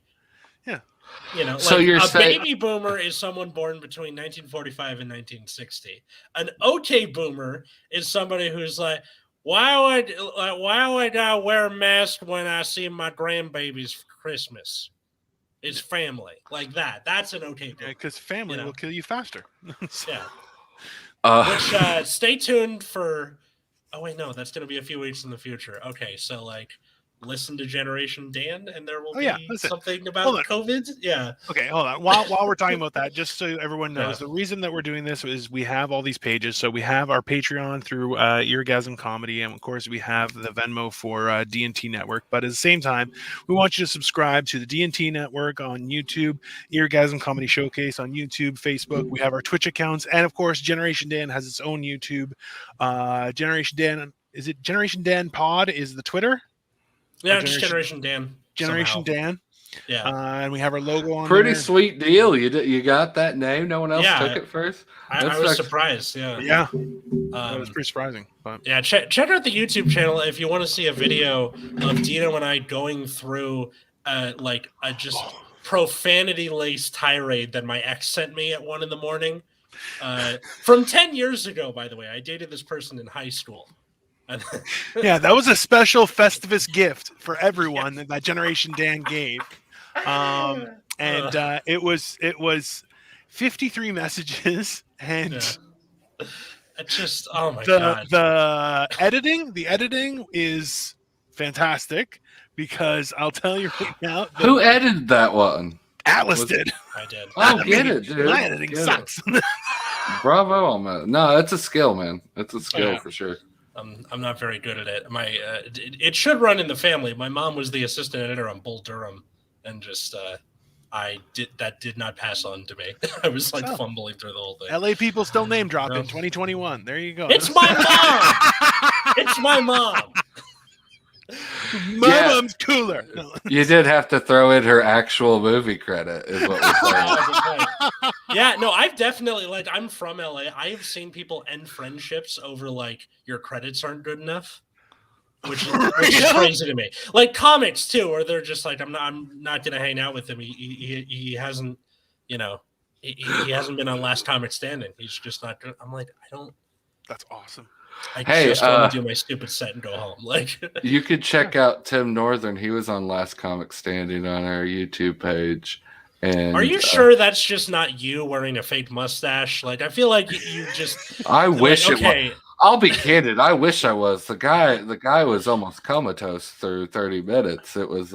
so like you're a saying baby boomer is someone born between 1945 and 1960. An okay boomer is somebody who's like, why would I gotta wear a mask when I see my grandbabies for Christmas? It's family. Like that. That's an okay group. Because family will kill you faster. Yeah. Which stay tuned for. Oh wait, no, that's going to be a few weeks in the future. Okay, so like, listen to Generation Dan, and there will be something about COVID. Yeah. Okay, hold on. While we're talking about that, just so everyone knows, the reason that we're doing this is we have all these pages. So we have our Patreon through Eargasm Comedy, and of course we have the Venmo for D&T Network. But at the same time, we want you to subscribe to the D&T Network on YouTube, Eargasm Comedy Showcase on YouTube, Facebook. We have our Twitch accounts, and of course, Generation Dan has its own YouTube. Generation Dan, is it Generation Dan Pod? Is the Twitter? Yeah, just Generation Dan. Generation Dan. Yeah. And we have our logo on Pretty there. sweet deal. You got that name? No one else took it first? I was surprised. Yeah. Yeah. That was pretty surprising. But yeah, check out the YouTube channel if you want to see a video of Dino and I going through like a just profanity-laced tirade that my ex sent me at 1 a.m. From 10 years ago, by the way. I dated this person in high school. Yeah, that was a special Festivus gift for everyone that Generation Dan gave. It was 53 messages, and it just god. The editing is fantastic, because I'll tell you right now. Who edited that one? Atlas did. I did. Oh, get it, dude. My editing sucks. Bravo on that. No, it's a skill, man. It's a skill for sure. I'm not very good at it. It should run in the family. My mom was the assistant editor on Bull Durham, and just that did not pass on to me. I was like fumbling through the whole thing. LA people still name drop in 2021. There you go. It's my mom. It's my mom. My mom's cooler. No. You did have to throw in her actual movie credit, is what we're saying. Yeah, no, I've definitely, like, I'm from LA. I have seen people end friendships over, like, your credits aren't good enough, which is crazy to me. Like comics too, where they're just like, I'm not gonna hang out with him. He hasn't, he hasn't been on Last Comic Standing. He's just not good. I'm like, I don't. That's awesome. I just want to do my stupid set and go home. Like, you could check out Tim Northern. He was on Last Comic Standing on our YouTube page. And are you sure that's just not you wearing a fake mustache? Like, I feel like you just. I wish it was. I'll be candid. I wish I was. The guy was almost comatose through 30 minutes. It was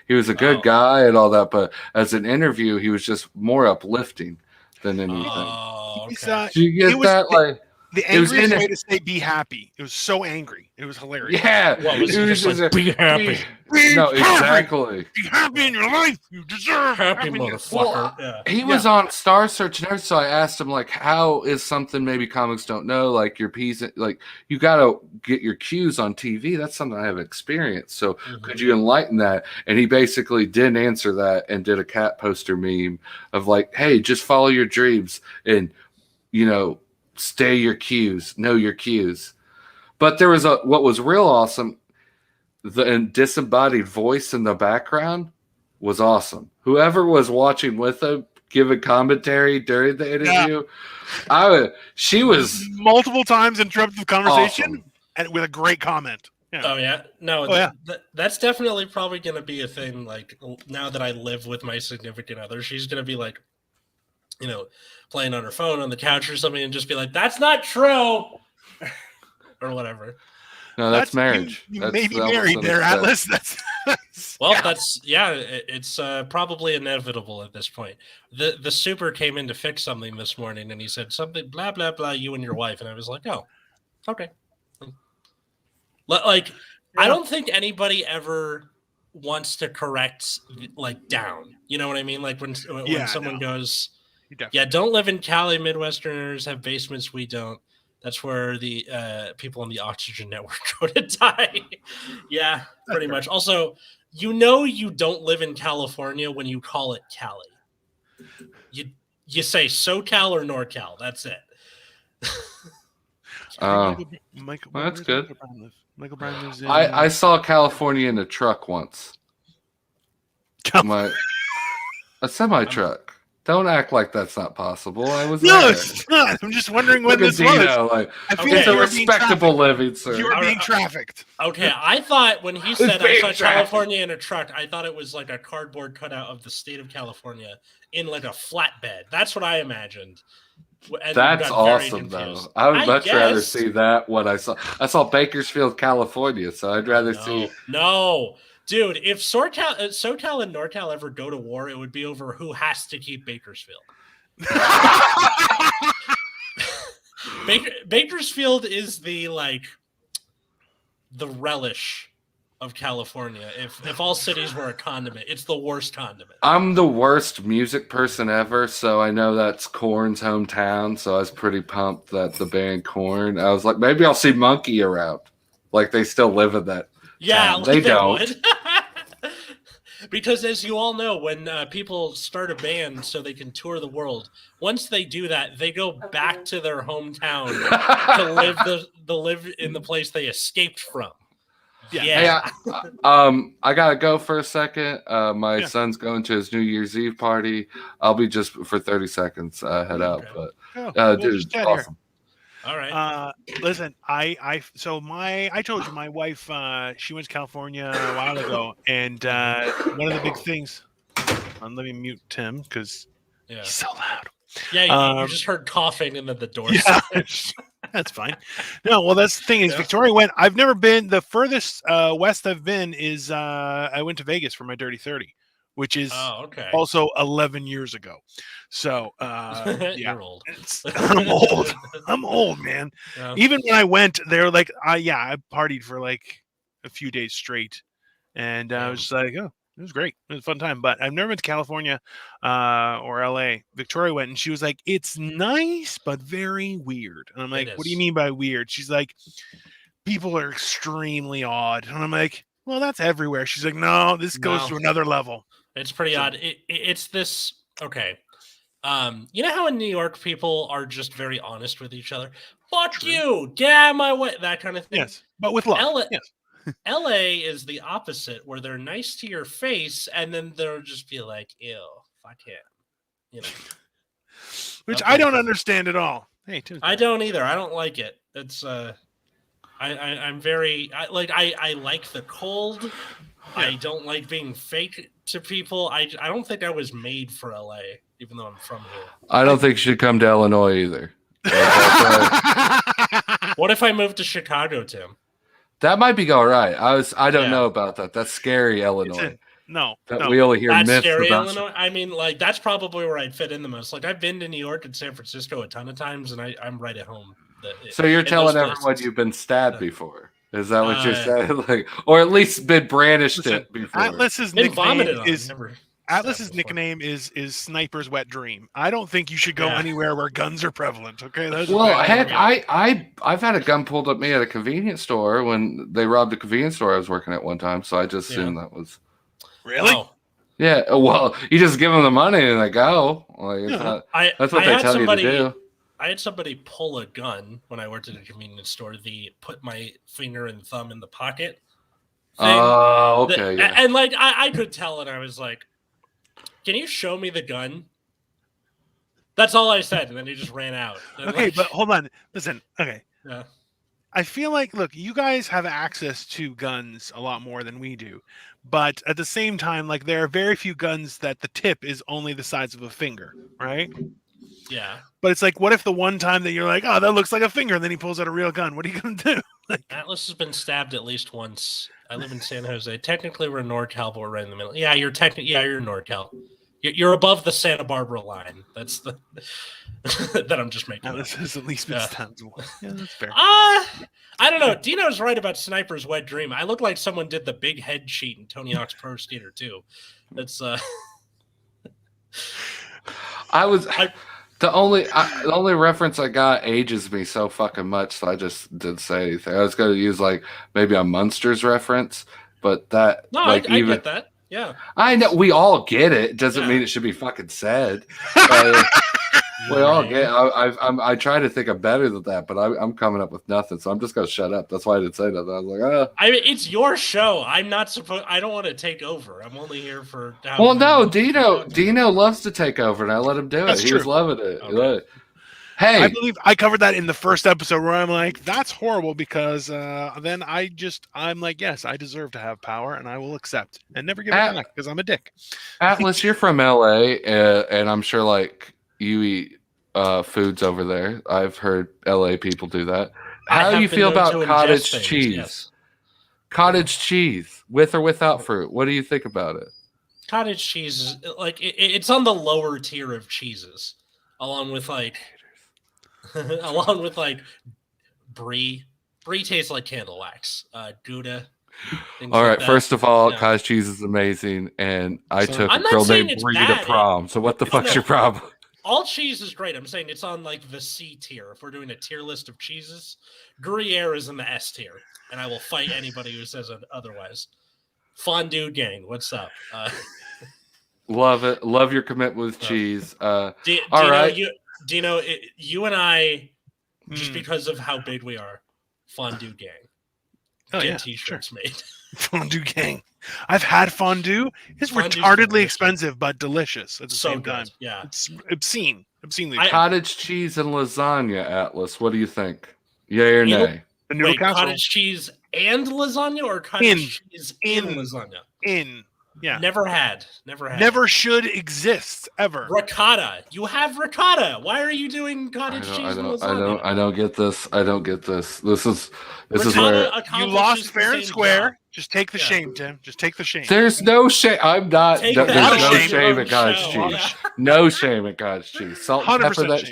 he was a good guy and all that, but as an interview, he was just more uplifting than anything. Oh, okay. Do you get that? Like. The angriest way to say "be happy." It was so angry. It was hilarious. Yeah, well, it was just like, be happy. No, exactly. Be happy in your life. You deserve happy, motherfucker. Well, he was on Star Search and everything, so I asked him, like, how is something maybe comics don't know, like your P's, like you got to get your cues on TV. That's something I have experience. So could you enlighten that? And he basically didn't answer that and did a cat poster meme of like, hey, just follow your dreams and stay your cues, know your cues. But there was what was real awesome. The disembodied voice in the background was awesome. Whoever was watching with him, giving commentary during the interview, she was multiple times interrupted the conversation awesome. And with a great comment. Yeah. Oh yeah, no, that's definitely probably going to be a thing. Like now that I live with my significant other, she's going to be like, playing on her phone on the couch or something and just be like, that's not true or whatever. No, that's marriage. You may be married there, Atlas. It's probably inevitable at this point. The super came in to fix something this morning and he said something, blah, blah, blah, you and your wife. And I was like, oh, okay. Like, I don't think anybody ever wants to correct like down. You know what I mean? Like when someone goes, yeah, don't live in Cali. Midwesterners have basements. We don't. That's where the people on the Oxygen Network go to die. Yeah, pretty much. Also, you don't live in California when you call it Cali. You say SoCal or NorCal. That's it. Michael, well, that's good. Michael Brown lives in, I saw California in a truck once. A semi truck. Don't act like that's not possible. I was No, there. it's not. I'm just wondering when Look at this was. Dino, like, I feel it's like a respectable living, sir. You are being trafficked. Okay, I thought when he said I saw California in a truck, I thought it was like a cardboard cutout of the state of California in like a flatbed. That's what I imagined. And that's awesome, though. I would much rather see that. What I saw Bakersfield, California, so I'd rather see. No, dude. If SoCal and NorCal ever go to war, it would be over who has to keep Bakersfield. Bakersfield is the relish of California. If all cities were a condiment, it's the worst condiment. I'm the worst music person ever, so I know that's Korn's hometown. So I was pretty pumped that the band Korn. I was like, maybe I'll see Monkey around. Like they still live in that. Yeah, town. They don't. Because as you all know, when people start a band so they can tour the world, once they do that, they go back to their hometown to live in the place they escaped from. Yeah. Hey, I gotta go for a second. My son's going to his New Year's Eve party. I'll be just for 30 seconds. Head out, but dude, awesome. All right. Listen, I told you my wife she went to California a while ago, and one of the big things. Let me mute Tim because he's so loud. Yeah, you just heard coughing and then the door. Yeah, that's fine. No, well, that's the thing is Victoria went. I've never been. The furthest west I've been is I went to Vegas for my Dirty 30, which is also 11 years ago. So you're old. I'm old. I'm old, man. Yeah. Even when I went, they were like, I partied for like a few days straight, and I was just like, oh, it was great. It was a fun time. But I've never been to California or LA. Victoria went, and she was like, it's nice, but very weird. And I'm like, what do you mean by weird? She's like, people are extremely odd. And I'm like, well, that's everywhere. She's like, no, this goes to another level. It's pretty odd. It's this. Okay. You know how in New York people are just very honest with each other? Fuck you, get out of my way, that kind of thing. Yes, but with love. LA is the opposite, where they're nice to your face, and then they'll just be like, ew, fuck him. You know. Which I don't understand at all. Hey, I don't either. I don't like it. It's I'm very I like the cold. Yeah. I don't like being fake to people. I don't think I was made for LA, even though I'm from here. I don't think you should come to Illinois either. What if I moved to Chicago, Tim? That might be all right. I don't know about that. That's scary, Illinois. We only hear myths scary, about Illinois. I mean, like that's probably where I'd fit in the most. Like I've been to New York and San Francisco a ton of times, and I'm right at home. So you're telling everyone you've been stabbed before? Is that what you're saying? Like, or at least been brandished it before? Atlas's nickname is Sniper's Wet Dream. I don't think you should go anywhere where guns are prevalent. Okay. Heck, I've had a gun pulled at me at a convenience store when they robbed a convenience store I was working at one time. So I just assumed that was really. Oh. Yeah. Well, you just give them the money and they go. Like, that's what they tell you to do. I had somebody pull a gun when I worked at a convenience store. They put my finger and thumb in the pocket. Oh, okay. And like I could tell, and I was like, "Can you show me the gun?" That's all I said, and then he just ran out. Okay, but hold on. Listen. Okay. Yeah. I feel like, look, you guys have access to guns a lot more than we do, but at the same time, like there are very few guns that the tip is only the size of a finger, right? Yeah. But it's like, what if the one time that you're like, oh, that looks like a finger, and then he pulls out a real gun? What are you going to do? Atlas has been stabbed at least once. I live in San Jose. Technically, we're NorCal, but we're right in the middle. Yeah, you're NorCal. You're above the Santa Barbara line. That's the that I'm just making. This has at least been stabbed once. Yeah, that's fair. I don't know. Dino's right about Sniper's Wet Dream. I look like someone did the big head cheat in Tony Hawk's Pro Skater 2. That's The only reference I got ages me so fucking much, so I just didn't say anything. I was going to use like maybe a Munsters reference, but that I get that. Yeah, I know we all get it. Doesn't mean it should be fucking said. I try to think of better than that, but I'm coming up with nothing, so I'm just gonna shut up. That's why I didn't say nothing. I was like, I mean, it's your show. I'm not supposed. I don't want to take over. I'm only here for. Well, no, Dino loves to take over, and I let him do it. He was loving it. Okay. Hey, I believe I covered that in the first episode where I'm like, that's horrible because then I'm like, yes, I deserve to have power and I will accept and never give it back because I'm a dick. Atlas, you're from LA, and I'm sure like you eat foods over there. I've heard LA people do that. How do you feel about cottage cheese? Yes. Cottage cheese, with or without fruit. What do you think about it? Cottage cheese is like it's on the lower tier of cheeses, along with like brie. Brie tastes like candle wax. Gouda. All right. First of all, cottage cheese is amazing, and I took a girl named Brie to prom. So what the fuck's your problem? All cheese is great. I'm saying it's on like the C tier. If we're doing a tier list of cheeses, Gruyere is in the S tier, and I will fight anybody who says otherwise. Fondue gang, what's up? Love it. Love your commitment with cheese. Dino, you and I, just because of how big we are, fondue gang. Get t-shirts made. Fondue gang. I've had fondue. It's retardedly expensive, but delicious at the same time. Yeah, it's obscene. Obscenely. Cottage cheese and lasagna, Atlas. What do you think? Yay or nay? Wait, cottage cheese and lasagna, or cottage cheese in lasagna? Yeah. Never had. Never should exist ever. Ricotta. You have ricotta. Why are you doing cottage cheese and lasagna? I don't get this. I don't get this. This is where you lost fair and square. Just take the shame, Tim. Just take the shame. There's no shame. I'm not. There's no shame at cottage cheese. No shame at cottage cheese. Salt and pepper. That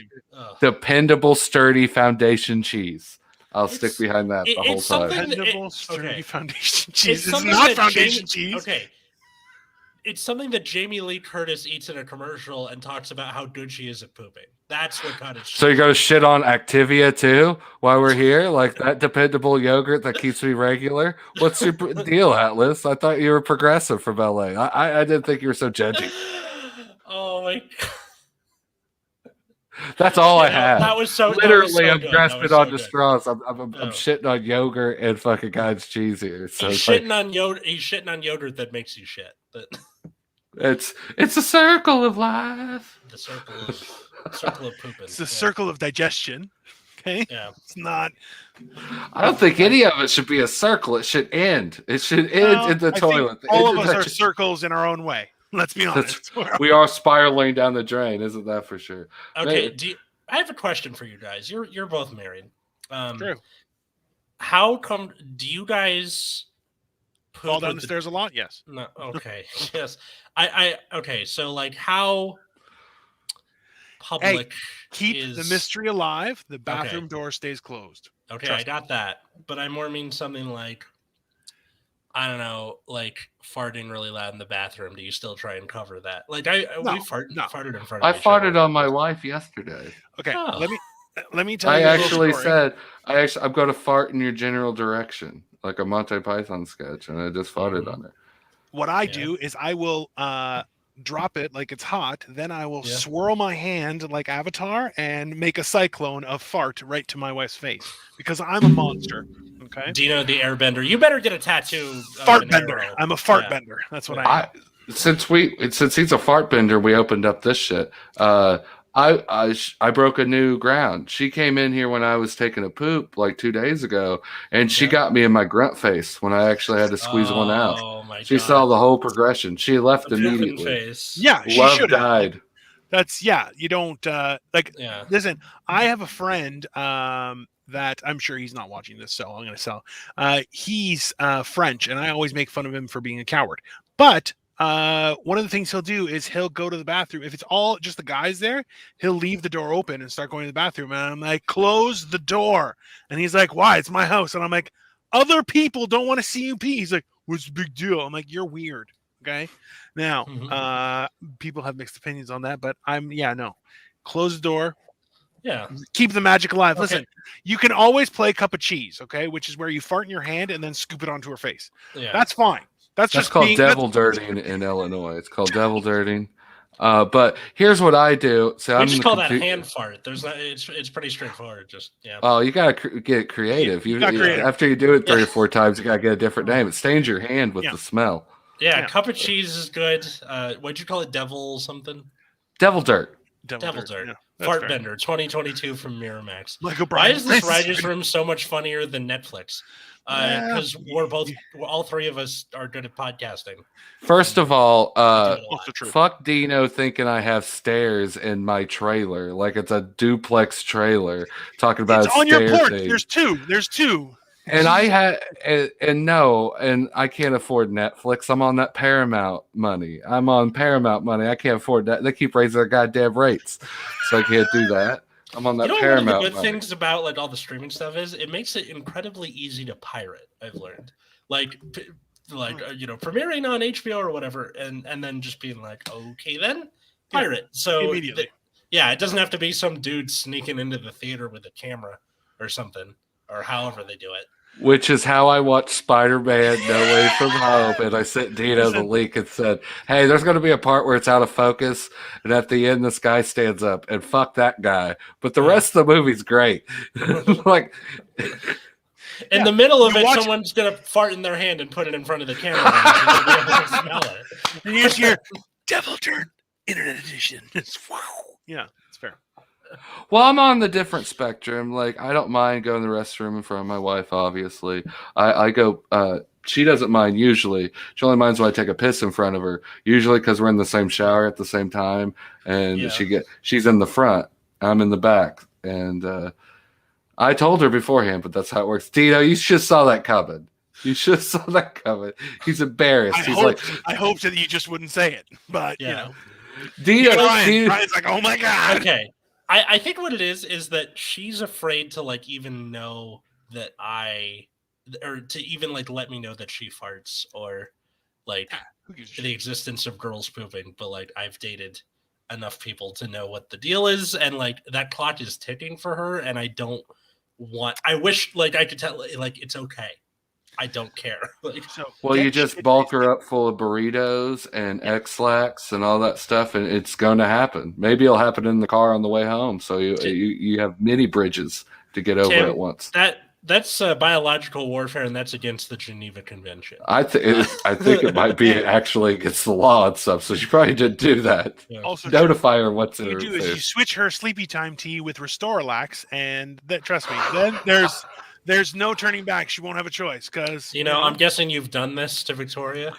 dependable, sturdy foundation cheese. I'll stick behind that the whole time. Dependable, sturdy foundation cheese. It's not foundation cheese. Okay. It's something that Jamie Lee Curtis eats in a commercial and talks about how good she is at pooping. That's what cottage cheese. So you go shit on Activia too while we're here, like that dependable yogurt that keeps me regular. What's your deal, Atlas? I thought you were progressive from LA. I didn't think you were so judgy. Oh my god. That's all I have. That was so literally. I'm good. grasping on the straws. I'm shitting on yogurt and fucking cottage cheese here. So he's shitting on yogurt. He's shitting on yogurt that makes you shit. But it's a circle of life. The circle of pooping. It's the circle of digestion. Okay. Yeah. It's not. I don't think any of it should be a circle. It should end. It should end in the toilet. All of us are circles in our own way. Let's be honest. We are spiraling down the drain, isn't that for sure? Okay. I have a question for you guys. You're both married. True. How come? Do you guys fall down the stairs a lot? Yes. No. Okay. Yes. Okay. So like, how public? Keep the mystery alive. The bathroom door stays closed. Okay, I got that. But I more mean something like, I don't know, like farting really loud in the bathroom. Do you still try and cover that? Like we farted in front of I farted on my wife yesterday. Okay, let me tell you. I actually said I'm going to fart in your general direction, like a Monty Python sketch, and I just farted on it. What I do is I will drop it like it's hot, then I will swirl my hand like Avatar and make a cyclone of fart right to my wife's face because I'm a monster. Okay. Dino the Airbender. You better get a tattoo. Fart bender. I'm a fart bender. That's what I am. Since he's a fart bender, we opened up this shit. I broke a new ground. She came in here when I was taking a poop like 2 days ago, and she got me in my grunt face when I actually had to squeeze one out. Oh my God. She saw the whole progression. She left immediately. Face. Yeah, she Love died. That's you don't listen, I have a friend that I'm sure he's not watching this, so I'm going to sell. He's French, and I always make fun of him for being a coward. But one of the things he'll do is he'll go to the bathroom. If it's all just the guys there, he'll leave the door open and start going to the bathroom. And I'm like, close the door. And he's like, why? It's my house. And I'm like, other people don't want to see you pee. He's like, what's the big deal? I'm like, you're weird. Okay. Now, people have mixed opinions on that, but close the door. Yeah. Keep the magic alive. Okay. Listen, you can always play cup of cheese, okay? Which is where you fart in your hand and then scoop it onto her face. Yeah. That's fine. That's just called devil dirting in Illinois. It's called devil dirting. But here's what I do. So we just call that hand fart. There's not. It's pretty straightforward. Just yeah. Oh, you gotta get creative. After you do it 3 or 4 times, you gotta get a different name. It stains your hand with the smell. Yeah, cup of cheese is good. What'd you call it? Devil something? Devil dirt. Devil dirt. Yeah, Fart fair. Bender 2022 from Miramax. Like Why is this writer's room so much funnier than Netflix? Because all three of us are good at podcasting. First of all, fuck Dino thinking I have stairs in my trailer, like it's a duplex trailer. Talking about it's on your porch. There's two. And I had and I can't afford Netflix. I'm on that Paramount money. I can't afford that. They keep raising their goddamn rates, so I can't do that. I'm on that Paramount. One of the good things about like all the streaming stuff is it makes it incredibly easy to pirate. I've learned, premiering on HBO or whatever, and then just being like, okay, then pirate. So immediately, it doesn't have to be some dude sneaking into the theater with a camera or something, or however they do it. Which is how I watched Spider-Man No Way From Home, and I sent Dino the link and said, hey, there's going to be a part where it's out of focus, and at the end this guy stands up, and fuck that guy. But the rest of the movie's great. Like, in the middle of it, someone's going to fart in their hand and put it in front of the camera. And they'll be able to smell it. And you just hear, Devil Dirt, Internet Edition. Yeah, it's fair. Well, I'm on the different spectrum. Like, I don't mind going to the restroom in front of my wife, obviously. I go, she doesn't mind usually. She only minds when I take a piss in front of her, usually because we're in the same shower at the same time. And she's in the front, I'm in the back. And I told her beforehand, but that's how it works. Dino, you just saw that coming. He's embarrassed. I hoped that you just wouldn't say it, but you know. Dino's like, oh my God. Okay. I think what it is that she's afraid to like even know that or to even like let me know that she farts or like the existence of girls pooping. But like I've dated enough people to know what the deal is, and like that clock is ticking for her, and I wish like I could tell like it's okay. I don't care. You just bulk her up full of burritos and X-Lax and all that stuff, and it's going to happen. Maybe it'll happen in the car on the way home, so you have many bridges to get over at once. That's biological warfare, and that's against the Geneva Convention. I think it might be actually against the law and stuff, so she probably didn't do that. Yeah. Also, notify her what's in her food. You switch her sleepy time tea with Restore-Lax, and trust me, then there's no turning back. She won't have a choice because I'm guessing you've done this to Victoria.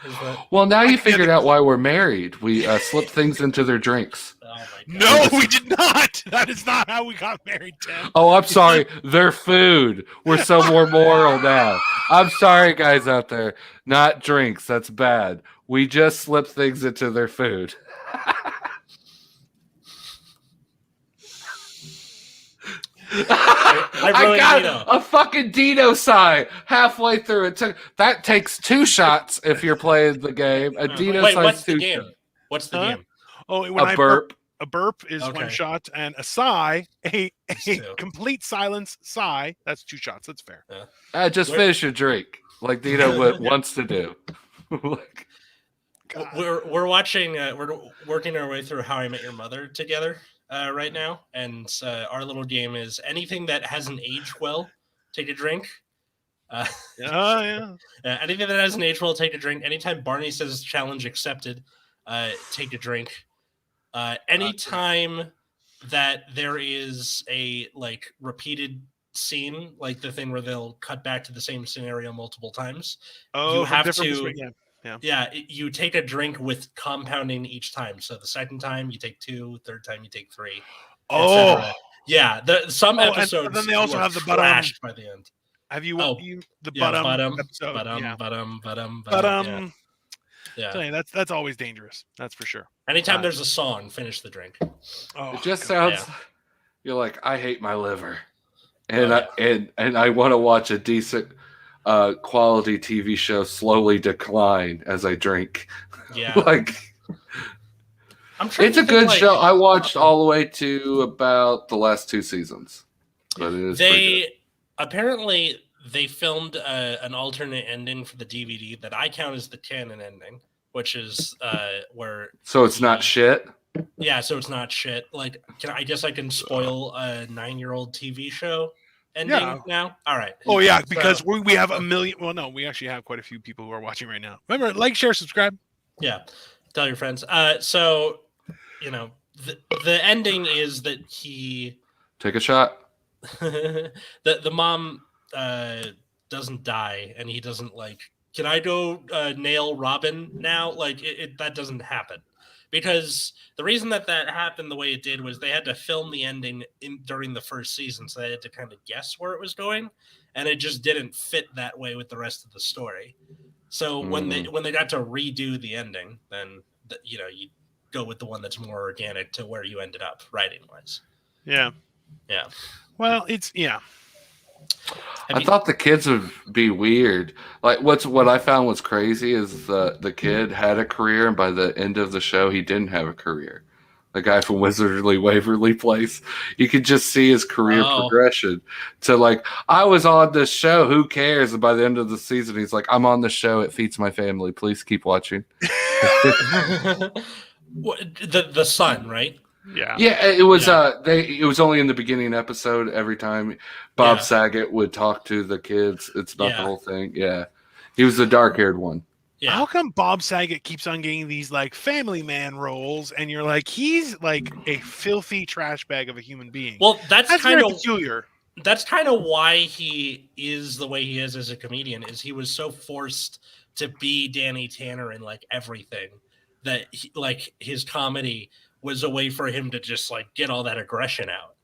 Well, now you figured out why we're married. We slipped things into their drinks. Oh no, we did not. That is not how we got married, Tim. Oh, I'm sorry. Their food. We're so more moral now. I'm sorry, guys out there. Not drinks. That's bad. We just slipped things into their food. I got a fucking Dino sign halfway through. That takes 2 shots if you're playing the game. A Dino sign. What's the game? What's the game? Oh, a burp. A burp is 1 shot, and a sigh, a complete silence sigh. That's 2 shots. That's fair. Just finish your drink, like Dino wants to do. We're watching. We're working our way through How I Met Your Mother together. Right now, and our little game is anything that hasn't aged well, take a drink. Anything that hasn't aged well, take a drink. Anytime Barney says challenge accepted, take a drink. Anytime that there is a like repeated scene, like the thing where they'll cut back to the same scenario multiple times, you have to. You take a drink with compounding each time. So the second time you take 2, third time you take 3. Oh, yeah. Some episodes. And then they also have the trashed by the end. Have you the bottom episode? Bottom. Yeah, that's always dangerous. That's for sure. Anytime there's a song, finish the drink. Oh, it just sounds. You're like, I hate my liver, and I want to watch a decent. Quality TV show slowly decline as I drink. Yeah, it's a good show. I watched all the way to about the last 2 seasons, but it is. Apparently they filmed an alternate ending for the DVD that I count as the canon ending, which is where. So it's not shit. Yeah, so it's not shit. Like, I guess I can spoil a 9-year-old TV show ending now? All right. Oh, yeah, because we have a million. Well, no, we actually have quite a few people who are watching right now. Remember, like, share, subscribe. Yeah. Tell your friends. So, the ending is that he... Take a shot. the mom doesn't die, and he doesn't, like, can I go nail Robin now? Like, that doesn't happen. Because the reason that happened the way it did was they had to film the ending during the first season, so they had to kind of guess where it was going, and it just didn't fit that way with the rest of the story. So when they got to redo the ending, then you go with the one that's more organic to where you ended up writing wise. Yeah. Well, I thought the kids would be weird. Like what I found was crazy is the kid had a career, and by the end of the show, he didn't have a career. The guy from Wizardly Waverly Place, you could just see his career progression to like, I was on this show, who cares? And by the end of the season, he's like, I'm on the show, it feeds my family. Please keep watching. The son, right? Yeah. It was it was only in the beginning episode. Every time Bob Saget would talk to the kids, it's about the whole thing. Yeah. He was the dark-haired one. Yeah. How come Bob Saget keeps on getting these like family man roles, and you're like, he's like a filthy trash bag of a human being? Well, that's kind of peculiar. That's kind of why he is the way he is as a comedian. Is he was so forced to be Danny Tanner in like everything that like his comedy was a way for him to just like get all that aggression out,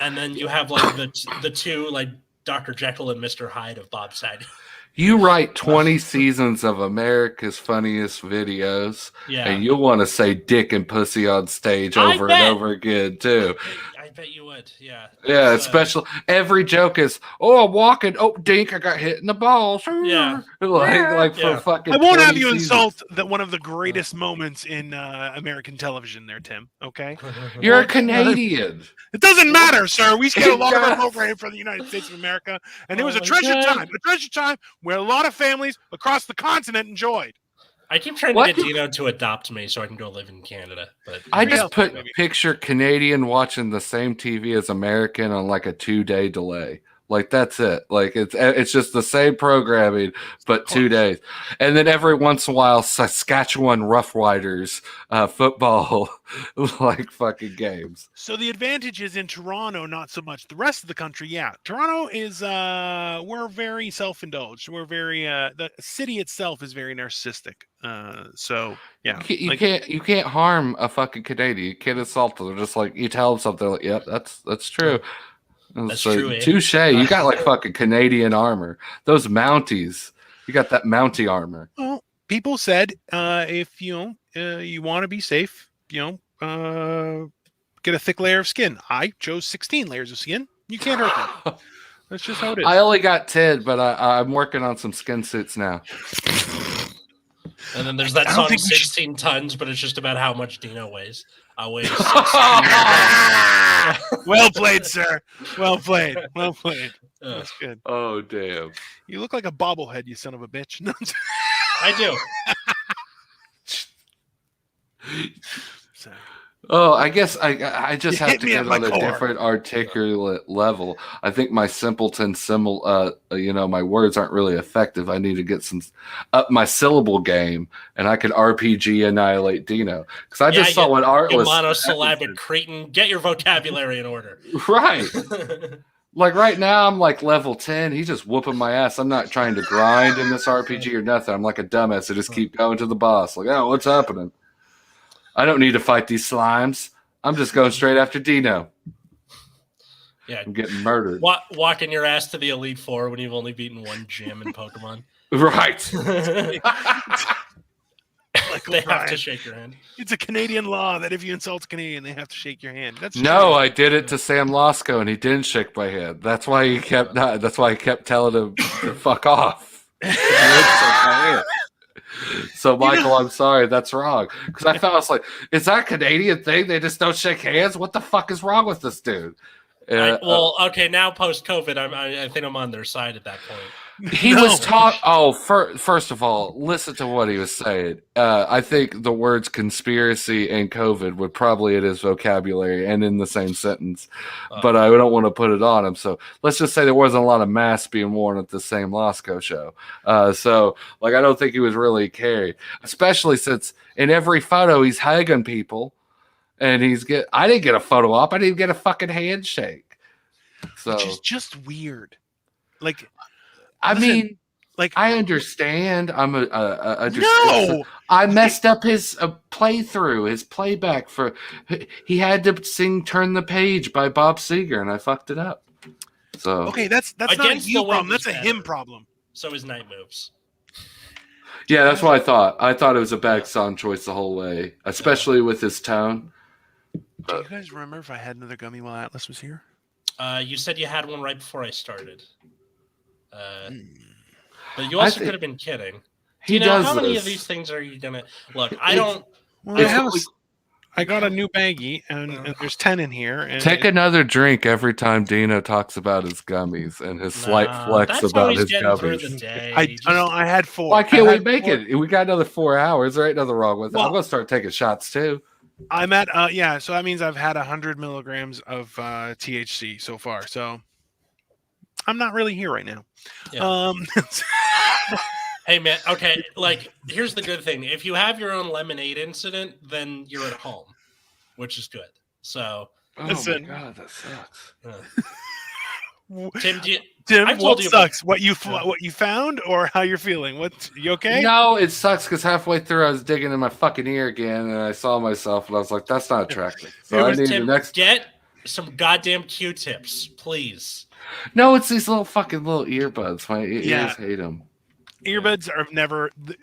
And then you have like the two like Dr. Jekyll and Mr. Hyde of Bob Saget. You write 20 seasons of America's Funniest Videos, and you'll want to say dick and pussy on stage over and over again, too. I bet you would, yeah. Yeah, especially every joke is, I'm walking, dink, I got hit in the balls. Yeah. Like for fucking I won't have you seasons. insult one of the greatest moments in American television there, Tim, okay? You're a Canadian. It doesn't matter, sir. We get a lot of our programming from the United States of America, and it was a treasure time where a lot of families across the continent enjoyed. I keep trying to get Dino to adopt me so I can go live in Canada. But I just picture Canadian watching the same TV as American on like a 2-day delay. Like that's it. Like it's just the same programming, but 2 days. And then every once in a while, Saskatchewan Roughriders football like fucking games. So the advantage is in Toronto, not so much. The rest of the country, yeah. Toronto is we're very self-indulged. We're very the city itself is very narcissistic. So yeah. You can't harm a fucking Canadian. You can't insult them. They're just like you tell them something like, yep, that's true. That's true. Touche. You got like fucking Canadian armor. Those Mounties. You got that Mountie armor. Well, people said if you want to be safe, get a thick layer of skin. I chose 16 layers of skin. You can't hurt me. That's just how it is. I only got 10, but I'm working on some skin suits now. And then there's that song 16 tons, but it's just about how much Dino weighs. I weigh Well played, sir. Well played. Well played. That's good. Oh, damn. You look like a bobblehead, you son of a bitch. I do. Oh, I guess I just have to get on a different articulate level. I think my simpleton my words aren't really effective. I need to get up my syllable game, and I could RPG annihilate Dino. Because I just saw what art was. Monosyllabic cretin. Get your vocabulary in order. Right. Like right now, I'm like level 10. He's just whooping my ass. I'm not trying to grind in this RPG or nothing. I'm like a dumbass. I just keep going to the boss. Like, oh, what's happening? I don't need to fight these slimes. I'm just going straight after Dino. Yeah, I'm getting murdered. Walking your ass to the Elite Four when you've only beaten one gym in Pokemon. Right. They have to shake your hand. It's a Canadian law that if you insult a Canadian, they have to shake your hand. I did it to Sam Losco, and he didn't shake my hand. That's why he kept. That's why I kept telling him to fuck off. So, Michael, I'm sorry. That's wrong. Because I was like, is that a Canadian thing? They just don't shake hands? What the fuck is wrong with this dude? Okay, now post-COVID, I think I'm on their side at that point. He was talking. Oh, first of all, listen to what he was saying. I think the words conspiracy and COVID would probably in his vocabulary and in the same sentence, but I don't want to put it on him. So let's just say there wasn't a lot of masks being worn at the same Lasco show. So I don't think he was really carried, especially since in every photo he's hugging people, and I didn't get a photo op. I didn't get a fucking handshake. So which is just weird. I understand. I'm I messed up his playthrough, his playback for. He had to sing "Turn the Page" by Bob Seger, and I fucked it up. So okay, that's not a you problem. That's a him problem. So his night moves. Yeah, that's what I thought. I thought it was a bad song choice the whole way, especially with his tone. Do you guys remember if I had another gummy while Atlas was here? You said you had one right before I started. But you also could have been kidding. Do you know how many of these things are you gonna look? I don't. Well, I got a new baggie, and there's 10 in here. And take another drink every time Dino talks about his gummies and his slight flex about his gummies. I had 4. Why can't we make it? We got another 4 hours. There ain't nothing wrong with it. I'm gonna start taking shots too. I'm at so that means I've had 100 milligrams of THC so far. So I'm not really here right now. Yeah. Hey man, okay, here's the good thing. If you have your own lemonade incident, then you're at home, which is good. So listen, my God, that sucks. Tim, what sucks? What you found, or how you're feeling? What, you okay? No, it sucks because halfway through I was digging in my fucking ear again, and I saw myself, and I was like, "That's not attractive." So I need the get some goddamn Q-tips, please. No, it's these little earbuds. My ears hate them. Earbuds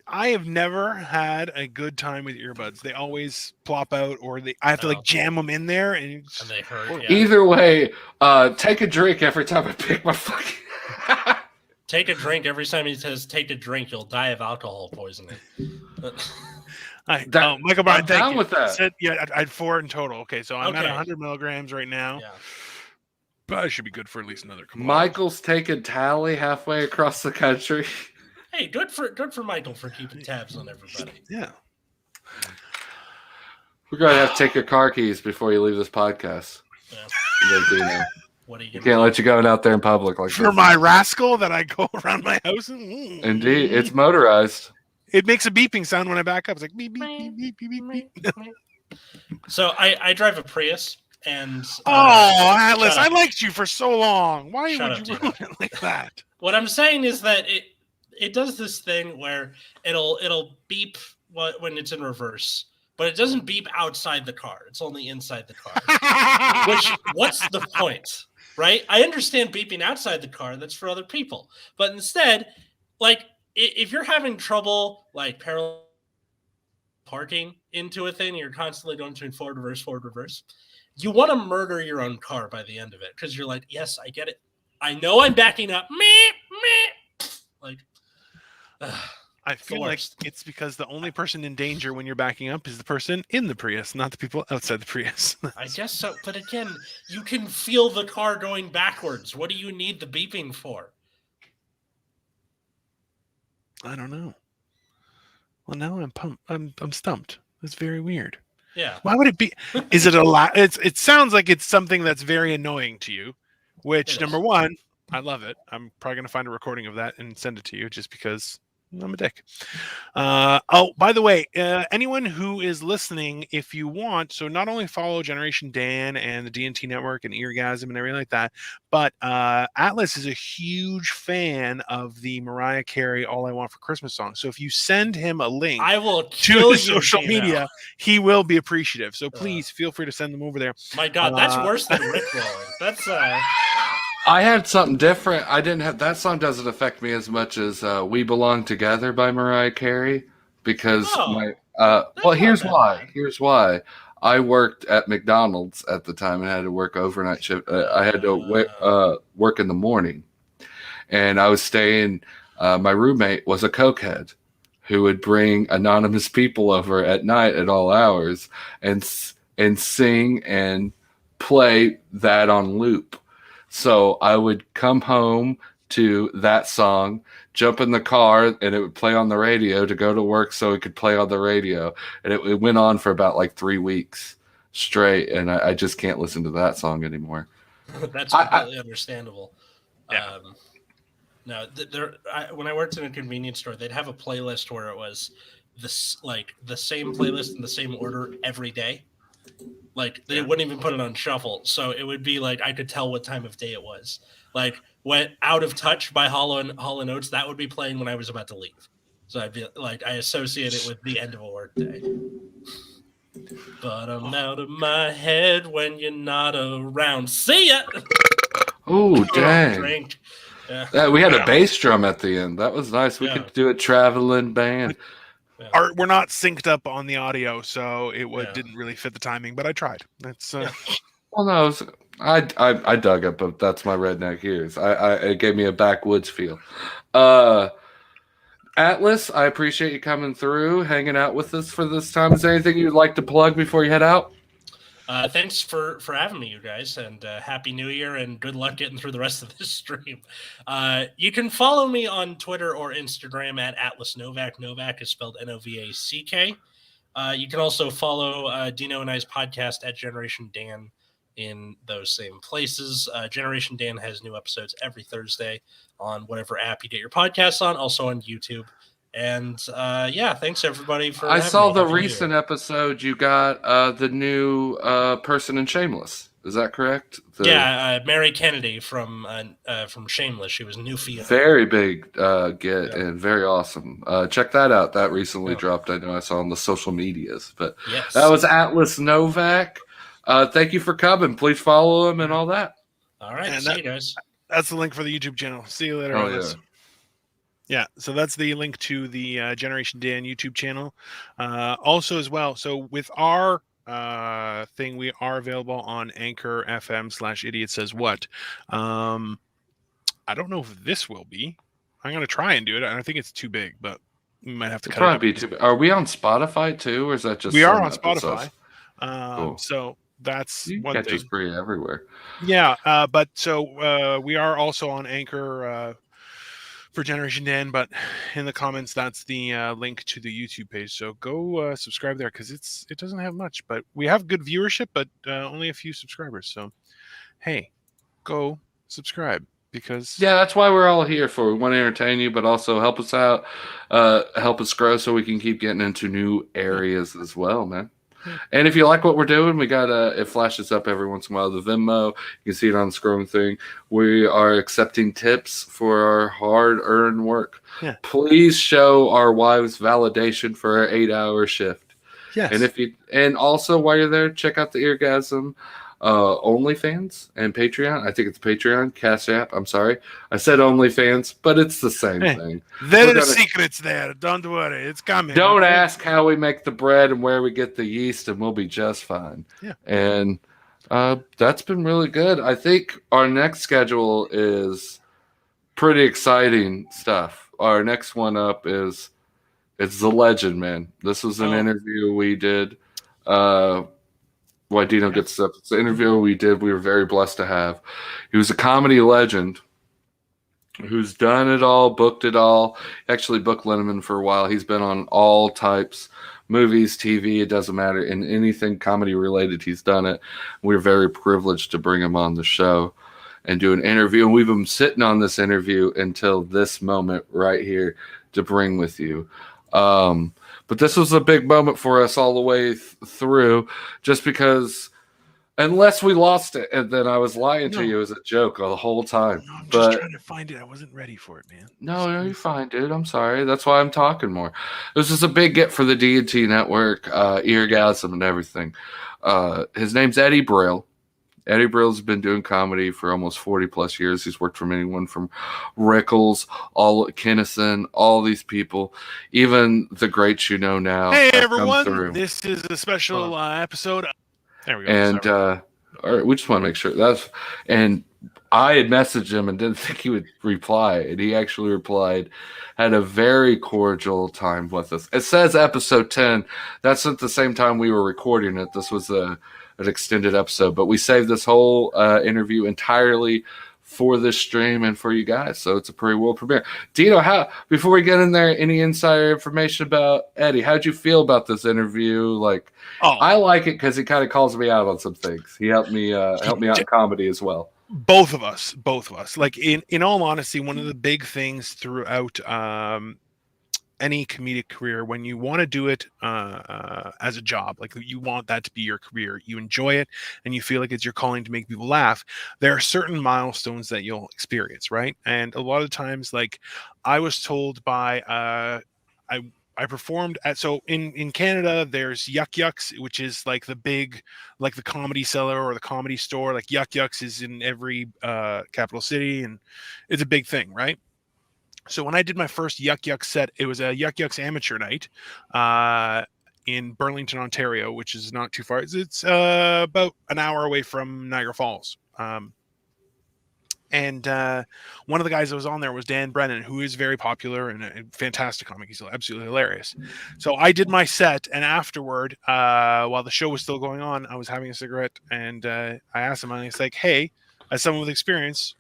I have never had a good time with earbuds. They always plop out, or I have to jam them in there, and they hurt. Yeah. Either way, take a drink every time I pick my fucking. Take a drink every time he says take a drink. You'll die of alcohol poisoning. Michael Bryan, thank you. With that. I had 4 in total. Okay, so I'm at 100 milligrams right now. Yeah. But I should be good for at least another couple. Michael's taking tally halfway across the country. Hey, good for Michael for keeping tabs on everybody. Yeah. We're gonna have to take your car keys before you leave this podcast. Yeah. What are you can't let you go out there in public like for my rascal that I go around my house. Indeed, it's motorized. It makes a beeping sound when I back up. It's like beep beep beep beep beep beep. So I drive a Prius. And Atlas, I liked you for so long. Why would you ruin it like that? What I'm saying is that it does this thing where it'll beep when it's in reverse, but it doesn't beep outside the car. It's only inside the car. What's the point, right? I understand beeping outside the car. That's for other people. But instead, if you're having trouble parallel parking into a thing, you're constantly going between forward, reverse. You want to murder your own car by the end of it because you're like, yes, I get it. I know I'm backing up. I feel like it's because the only person in danger when you're backing up is the person in the Prius, not the people outside the Prius. I guess so. But again, you can feel the car going backwards. What do you need the beeping for? I don't know. Well, now I'm pumped. I'm stumped. That's very weird. Yeah. Why would it be? Is it a lot? It sounds like it's something that's very annoying to you, which number one, I love it. I'm probably going to find a recording of that and send it to you just because I'm a dick. By the way, anyone who is listening, if you want, so not only follow Generation Dan and the DNT Network and Eargasm and everything like that, but Atlas is a huge fan of the Mariah Carey "All I Want for Christmas" song. So if you send him a link to his social media, he will be appreciative. So please feel free to send them over there. My God, that's worse than Rickrolling. That's I had something different. I didn't have that song. Doesn't affect me as much as "We Belong Together" by Mariah Carey because here's why. Here's why. I worked at McDonald's at the time and had to work overnight shift. I had to work in the morning, and I was staying. My roommate was a cokehead who would bring anonymous people over at night at all hours and sing and play that on loop. So I would come home to that song, jump in the car, and it would play on the radio to go to work so it could play on the radio. And it went on for about like 3 weeks straight, and I just can't listen to that song anymore. That's completely understandable. Yeah. No, when I worked in a convenience store, they'd have a playlist where it was this like the same playlist in the same order every day. Like they wouldn't even put it on shuffle, so it would be like I could tell what time of day it was. Like when Out of Touch by Hall & Oates, that would be playing when I was about to leave. So I'd be like, I associate it with the end of a work day. But I'm out of my head when you're not around. See ya. Oh dang! Drink. Yeah, we had a bass drum at the end. That was nice. We could do a traveling band. We're not synced up on the audio, so it didn't really fit the timing. But I tried. That's well, no, I dug it, but that's my redneck ears. It gave me a backwoods feel. Atlas, I appreciate you coming through, hanging out with us for this time. Is there anything you'd like to plug before you head out? Thanks for having me, you guys, and Happy New Year, and good luck getting through the rest of this stream. You can follow me on Twitter or Instagram at Atlas Novak. Novak is spelled Novack. You can also follow Dino and I's podcast at Generation Dan in those same places. Generation Dan has new episodes every Thursday on whatever app you get your podcasts on, also on YouTube. And thanks everybody for I having saw me. the Happy New Year. recent episode you got the new person in Shameless. Is that correct? Mary Kennedy from Shameless. She was Newfie. Very big and very awesome. Check that out. That recently dropped. I know I saw on the social medias. But that was Atlas Novak. Thank you for coming. Please follow him and all that. All right. See you guys. That's the link for the YouTube channel. See you later. Atlas. Yeah, so that's the link to the Generation Dan YouTube channel. Also, as well, so with our thing, we are available on Anchor FM/Idiot-Says-What. I don't know if this will be. I'm going to try and do it. I think it's too big, but we might have to cut it probably be too big. Are we on Spotify too, or is that just we are on Spotify? Cool. So that's you one catch thing. us free everywhere. Yeah, but so we are also on Anchor. For Generation Dan, but in the comments, that's the link to the YouTube page. So go subscribe there because it doesn't have much, but we have good viewership, but only a few subscribers. So, hey, go subscribe because that's why we're all here for. We want to entertain you, but also help us out, help us grow so we can keep getting into new areas as well, man. And if you like what we're doing, we got it flashes up every once in a while. The Venmo, you can see it on the scrolling thing. We are accepting tips for our hard-earned work. Yeah. Please show our wives validation for our 8-hour shift. Yes. And also while you're there, check out the Eargasm OnlyFans and Patreon. I think it's Patreon, Cash App. I'm sorry, I said OnlyFans, but it's the same thing. There are the secrets there. Don't worry, it's coming. Don't ask how we make the bread and where we get the yeast, and we'll be just fine. Yeah. And that's been really good. I think our next schedule is pretty exciting stuff. Our next one up is the legend, man. This was an interview we did. Why Dino gets up. It's the interview we did. We were very blessed to have. He was a comedy legend who's done it all, booked it all. Actually booked Letterman for a while. He's been on all types, movies, TV, it doesn't matter. In anything comedy related, he's done it. We're very privileged to bring him on the show and do an interview. And we've been sitting on this interview until this moment right here to bring with you. But this was a big moment for us all the way through, just because unless we lost it, and then I was lying to you as a joke the whole time. No, I'm just trying to find it. I wasn't ready for it, man. No, you're fine, dude. I'm sorry. That's why I'm talking more. This is a big get for the D&T network, Eargasm and everything. His name's Eddie Brill. Eddie Brill's been doing comedy for almost 40 plus years. He's worked from anyone from Rickles, Kinnison, all these people, even the greats you know now. Hey everyone, this is a special episode. There we go. And we just want to make sure and I had messaged him and didn't think he would reply, and he actually replied, had a very cordial time with us. It says episode 10. That's at the same time we were recording it. This was an extended episode, but we saved this whole interview entirely for this stream and for you guys. So it's a pretty world premiere. Dino, before we get in there, any insider information about Eddie? How'd you feel about this interview? Like, I like it because he kind of calls me out on some things. He helped me out in comedy as well. Both of us. Like in all honesty, one of the big things throughout any comedic career, when you want to do it as a job, like you want that to be your career, you enjoy it and you feel like it's your calling to make people laugh, there are certain milestones that you'll experience, right? And a lot of times, like I was told by I performed at, so in Canada there's Yuck Yucks, which is like the big, like the Comedy Cellar or the Comedy Store. Like Yuck Yucks is in every capital city and it's a big thing, right? So when I did my first Yuck Yuck set, it was a Yuck Yucks amateur night in Burlington, Ontario, which is not too far. It's about an hour away from Niagara Falls. And one of the guys that was on there was Dan Brennan, who is very popular and a fantastic comic. He's absolutely hilarious. So I did my set, and afterward, while the show was still going on, I was having a cigarette, and I asked him, and I was like, hey, as someone with experience,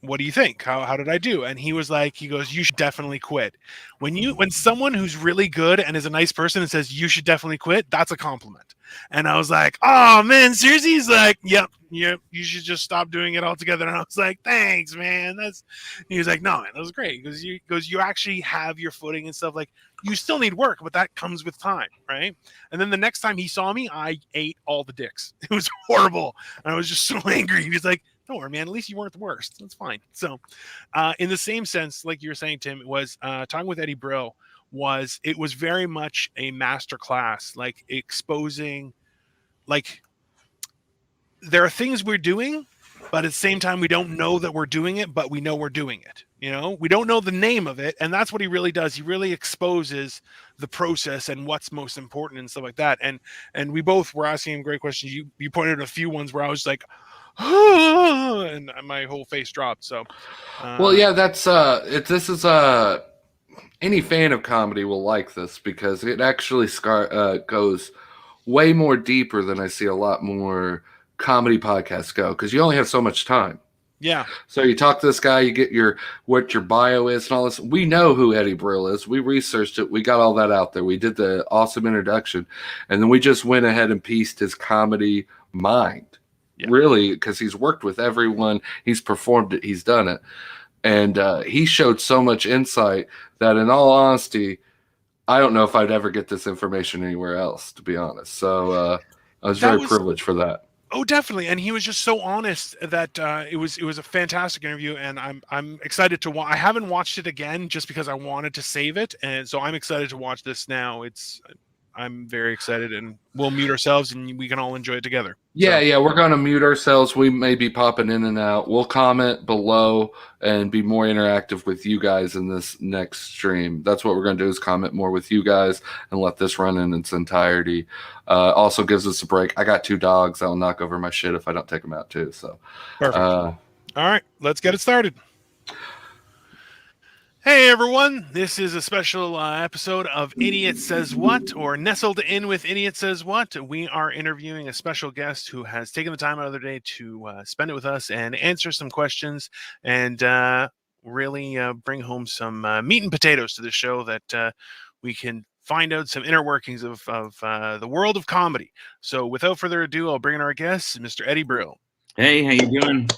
what do you think? How did I do? And he was like, he goes, you should definitely quit. When someone who's really good and is a nice person and says you should definitely quit, that's a compliment. And I was like, oh man, seriously? He's like, yep, you should just stop doing it altogether. And I was like, thanks, man. He was like, no, man, that was great. He goes, you actually have your footing and stuff. Like, you still need work, but that comes with time, right? And then the next time he saw me, I ate all the dicks. It was horrible. And I was just so angry. He was like, don't worry, man. At least you weren't the worst. That's fine. So, in the same sense, like you were saying, Tim, it was talking with Eddie Brill. It was very much a master class, like exposing, like there are things we're doing, but at the same time we don't know that we're doing it, but we know we're doing it. You know, we don't know the name of it, and that's what he really does. He really exposes the process and what's most important and stuff like that. And we both were asking him great questions. You pointed out a few ones where I was like, and my whole face dropped. So, well, yeah, that's this is any fan of comedy will like this because it actually goes way more deeper than I see a lot more comedy podcasts go because you only have so much time. Yeah. So you talk to this guy, you get what your bio is and all this. We know who Eddie Brill is. We researched it. We got all that out there. We did the awesome introduction, and then we just went ahead and pieced his comedy mind. Yeah. Really, because he's worked with everyone, he's performed it, he's done it, and he showed so much insight that, in all honesty, I don't know if I'd ever get this information anywhere else, to be honest. So I was very privileged for that. Oh, definitely, and he was just so honest that it was a fantastic interview, and I'm excited to watch. I haven't watched it again just because I wanted to save it, and so I'm excited to watch this now. I'm very excited, and we'll mute ourselves and we can all enjoy it together. Yeah, we're going to mute ourselves. We may be popping in and out. We'll comment below and be more interactive with you guys in this next stream. That's what we're going to do is comment more with you guys and let this run in its entirety. Also gives us a break. I got 2 dogs. That'll knock over my shit if I don't take them out too. So, perfect. All right, let's get it started. Hey everyone, this is a special episode of Idiot Says What, or nestled in with Idiot Says What. We are interviewing a special guest who has taken the time out of their day to spend it with us and answer some questions and really bring home some meat and potatoes to the show that we can find out some inner workings of the world of comedy. So without further ado, I'll bring in our guest, Mr. Eddie Brill. Hey, how you doing?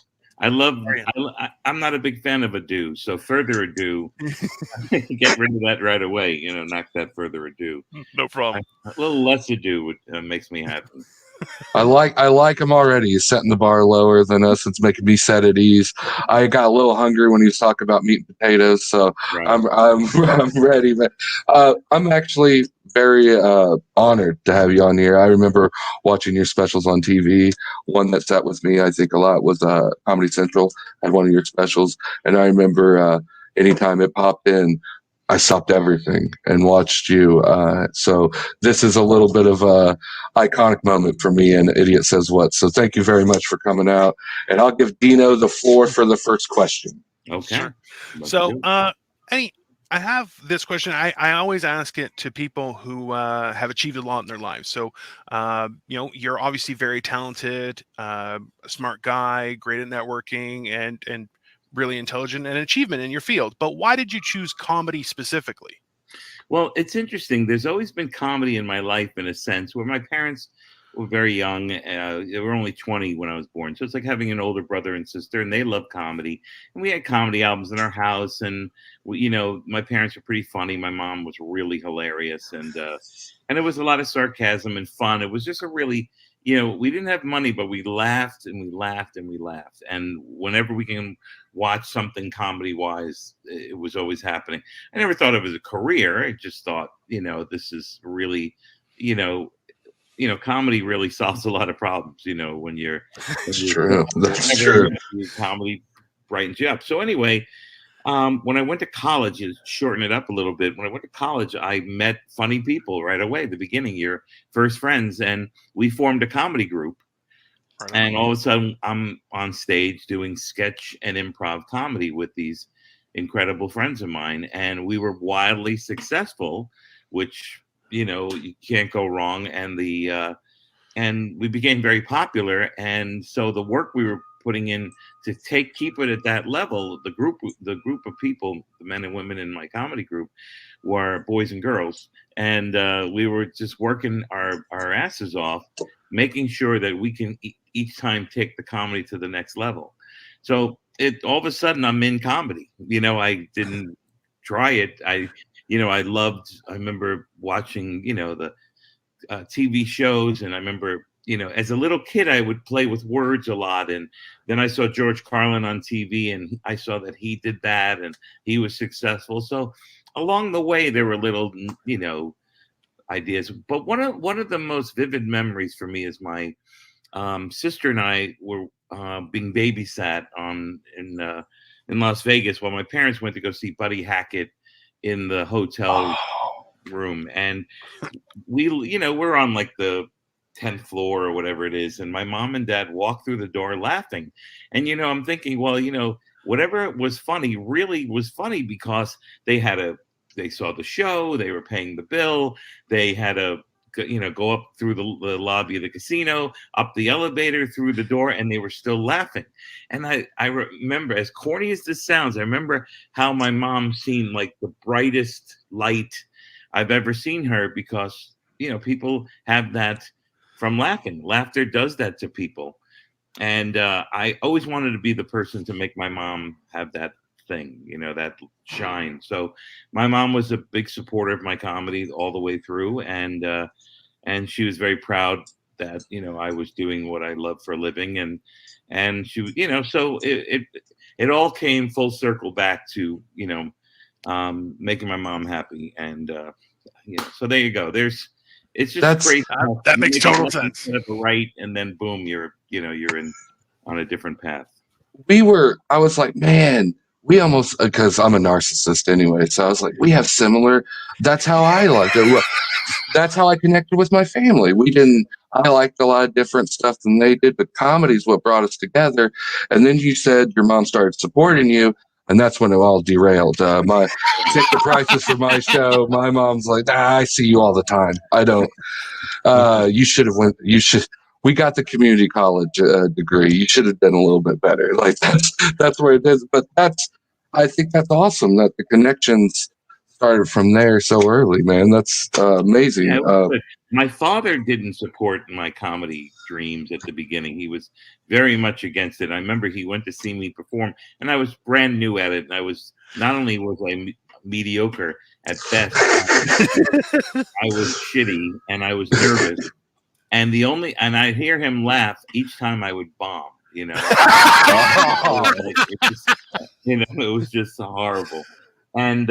I'm not a big fan of ado, so further ado, get rid of that right away. Knock that further ado. No problem. A little less ado makes me happy. I like him already. He's setting the bar lower than us. It's making me set at ease. I got a little hungry when he was talking about meat and potatoes, so right. I'm ready. But I'm actually very honored to have you on here. I remember watching your specials on TV. One that sat with me, I think, a lot was Comedy Central had one of your specials, and I remember anytime it popped in, I stopped everything and watched you. So this is a little bit of a iconic moment for me and Idiot Says What. So thank you very much for coming out. And I'll give Dino the floor for the first question. Okay. Sure. So, Eddie, I have this question. I always ask it to people who have achieved a lot in their lives. So, you're obviously very talented, a smart guy, great at networking, and really intelligent and achievement in your field. But why did you choose comedy specifically? Well, it's interesting. There's always been comedy in my life, in a sense, where my parents were very young. They were only 20 when I was born. So it's like having an older brother and sister, and they love comedy. And we had comedy albums in our house. And, my parents were pretty funny. My mom was really hilarious. And it was a lot of sarcasm and fun. It was just a really, we didn't have money, but we laughed and we laughed and we laughed. And whenever we can watch something comedy wise, it was always happening. I never thought of it as a career. I just thought, this is really, comedy really solves a lot of problems, when you're. That's true. That's true. Comedy brightens you up. So anyway, when I went to college, to shorten it up a little bit, when I went to college, I met funny people right away. The beginning, your first friends, and we formed a comedy group. Right. And all of a sudden, I'm on stage doing sketch and improv comedy with these incredible friends of mine, and we were wildly successful, which you can't go wrong. And and we became very popular. And so the work we were putting in to keep it at that level, the group of people, the men and women in my comedy group, were boys and girls, and we were just working our asses off, making sure that we can each time take the comedy to the next level. So all of a sudden I'm in comedy. I didn't try it. I remember watching, the TV shows, and I remember, as a little kid, I would play with words a lot. And then I saw George Carlin on TV, and I saw that he did that, and he was successful. So along the way, there were little, ideas. But one of the most vivid memories for me is my sister and I were being babysat in Las Vegas while my parents went to go see Buddy Hackett in the hotel room. And we're on like the 10th floor or whatever it is, and my mom and dad walked through the door laughing. And I'm thinking, well, whatever was funny really was funny because they saw the show, they were paying the bill, they had to go up through the lobby of the casino, up the elevator, through the door, and they were still laughing. And I remember, as corny as this sounds, I remember how my mom seemed like the brightest light I've ever seen her, because people have that from laughing. Laughter does that to people. And I always wanted to be the person to make my mom have that thing, that shine. So my mom was a big supporter of my comedy all the way through, and she was very proud that I was doing what I love for a living, and she, so it all came full circle back to making my mom happy. And so there you go. It's just great. That makes total sense. Right, and then boom, you're on a different path. I was like, man, we almost, because I'm a narcissist anyway, so I was like, we have similar. That's how I liked it. That's how I connected with my family. I liked a lot of different stuff than they did, but comedy is what brought us together. And then you said your mom started supporting you, and that's when it all derailed. My take the prices for my show. My mom's like, I see you all the time. I don't. You should have went. We got the community college degree. You should have done a little bit better. Like that's where it is. But I think that's awesome that the connections started from there so early, man. That's amazing. Yeah, my father didn't support my comedy dreams at the beginning. He was very much against it. I remember he went to see me perform, and I was brand new at it. And I was not only was I mediocre at best, I was shitty, and I was nervous. And I hear him laugh each time I would bomb. It was just horrible. And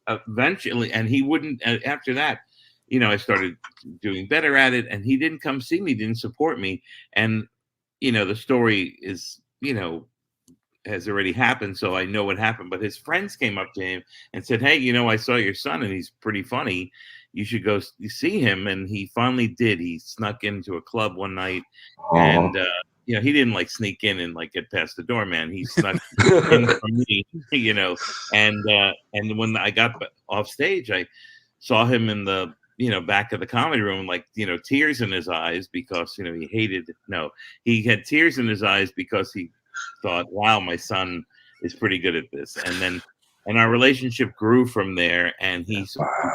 eventually, and he wouldn't. After that, I started doing better at it, and he didn't come see me, didn't support me. And the story is has already happened, so I know what happened. But his friends came up to him and said, "Hey, I saw your son, and he's pretty funny. You should go see him." And he finally did. He snuck into a club one night, and you know, he didn't like sneak in and like get past the doorman. He snuck in for me, you know. And when I got off stage, I saw him in the, you know, back of the comedy room, like, you know, tears in his eyes because, you know, he had tears in his eyes because he thought, wow, my son is pretty good at this. And our relationship grew from there, and he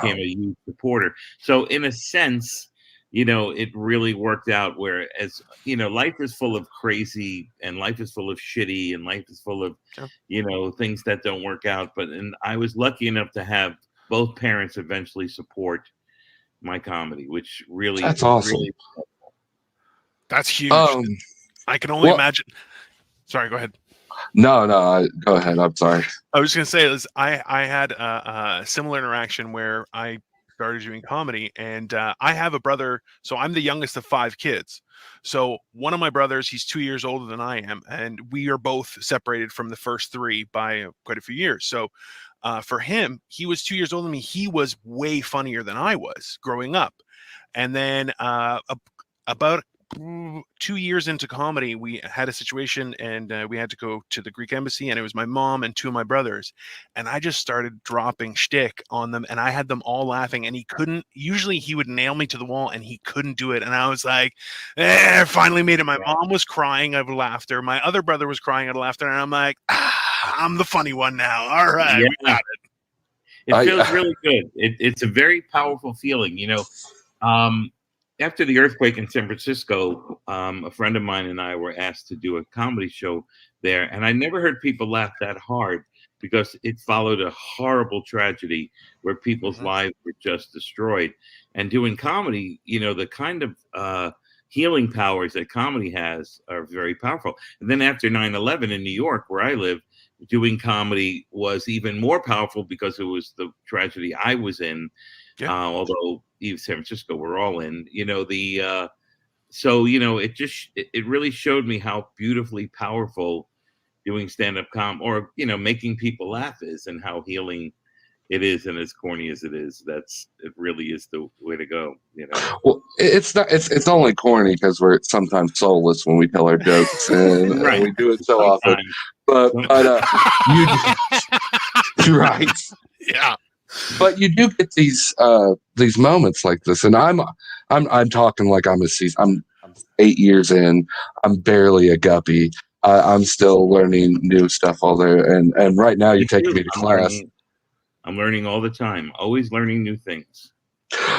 became a huge supporter. So in a sense, you know, it really worked out, whereas, you know, life is full of crazy, and life is full of shitty, and life is full of, you know, things that don't work out. And I was lucky enough to have both parents eventually support my comedy, which really, that's awesome. Really, that's huge. I can only imagine. Sorry, go ahead. No, go ahead. I'm sorry. I was going to say, I had a similar interaction where I started doing comedy, and I have a brother. So I'm the youngest of 5 kids. So one of my brothers, he's 2 years older than I am, and we are both separated from the first 3 by quite a few years. So for him, he was 2 years older than me. He was way funnier than I was growing up. And then about 2 years into comedy, we had a situation, and we had to go to the Greek embassy, and it was my mom and 2 of my brothers, and I just started dropping shtick on them, and I had them all laughing, and he couldn't. Usually he would nail me to the wall, and he couldn't do it, and I was like, finally made it. My mom was crying out of laughter, my other brother was crying out of laughter, and I'm like, I'm the funny one now. All right, we got it. It feels really good. It's a very powerful feeling, you know. After the earthquake in San Francisco, a friend of mine and I were asked to do a comedy show there. And I never heard people laugh that hard, because it followed a horrible tragedy where people's lives were just destroyed. And doing comedy, you know, the kind of healing powers that comedy has are very powerful. And then after 9/11 in New York, where I live, doing comedy was even more powerful because it was the tragedy I was in. Although even San Francisco, we're all in, you know, so, you know, it really showed me how beautifully powerful doing stand-up or, you know, making people laugh is, and how healing it is. And as corny as it is, it really is the way to go, you know. Well, it's only corny because we're sometimes soulless when we tell our jokes, and we do it so often. But you right. Yeah. But you do get these moments like this, and I'm talking like I'm 8 years in. I'm barely a guppy. I'm still learning new stuff all there, and right now you're taking me to class. I'm learning all the time, always learning new things.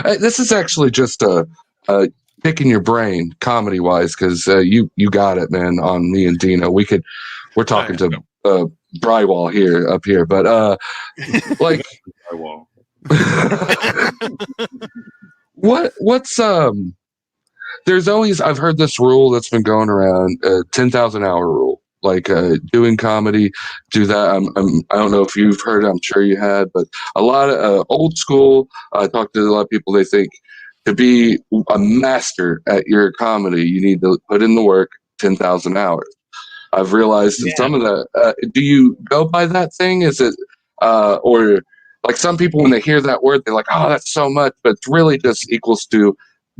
This is actually just picking your brain comedy wise, because you got it, man. On me and Dino, we're talking to drywall up here, but like. What's there's always, I've heard this rule that's been going around, 10,000 hour rule, like doing comedy, do that. I don't know if you've heard it, I'm sure you had, but a lot of old school, I talked to a lot of people, they think to be a master at your comedy, you need to put in the work, 10,000 hours. I've realized in some of that, do you go by that thing? Is it, or like some people, when they hear that word, they're like, oh, that's so much, but it's really just equals to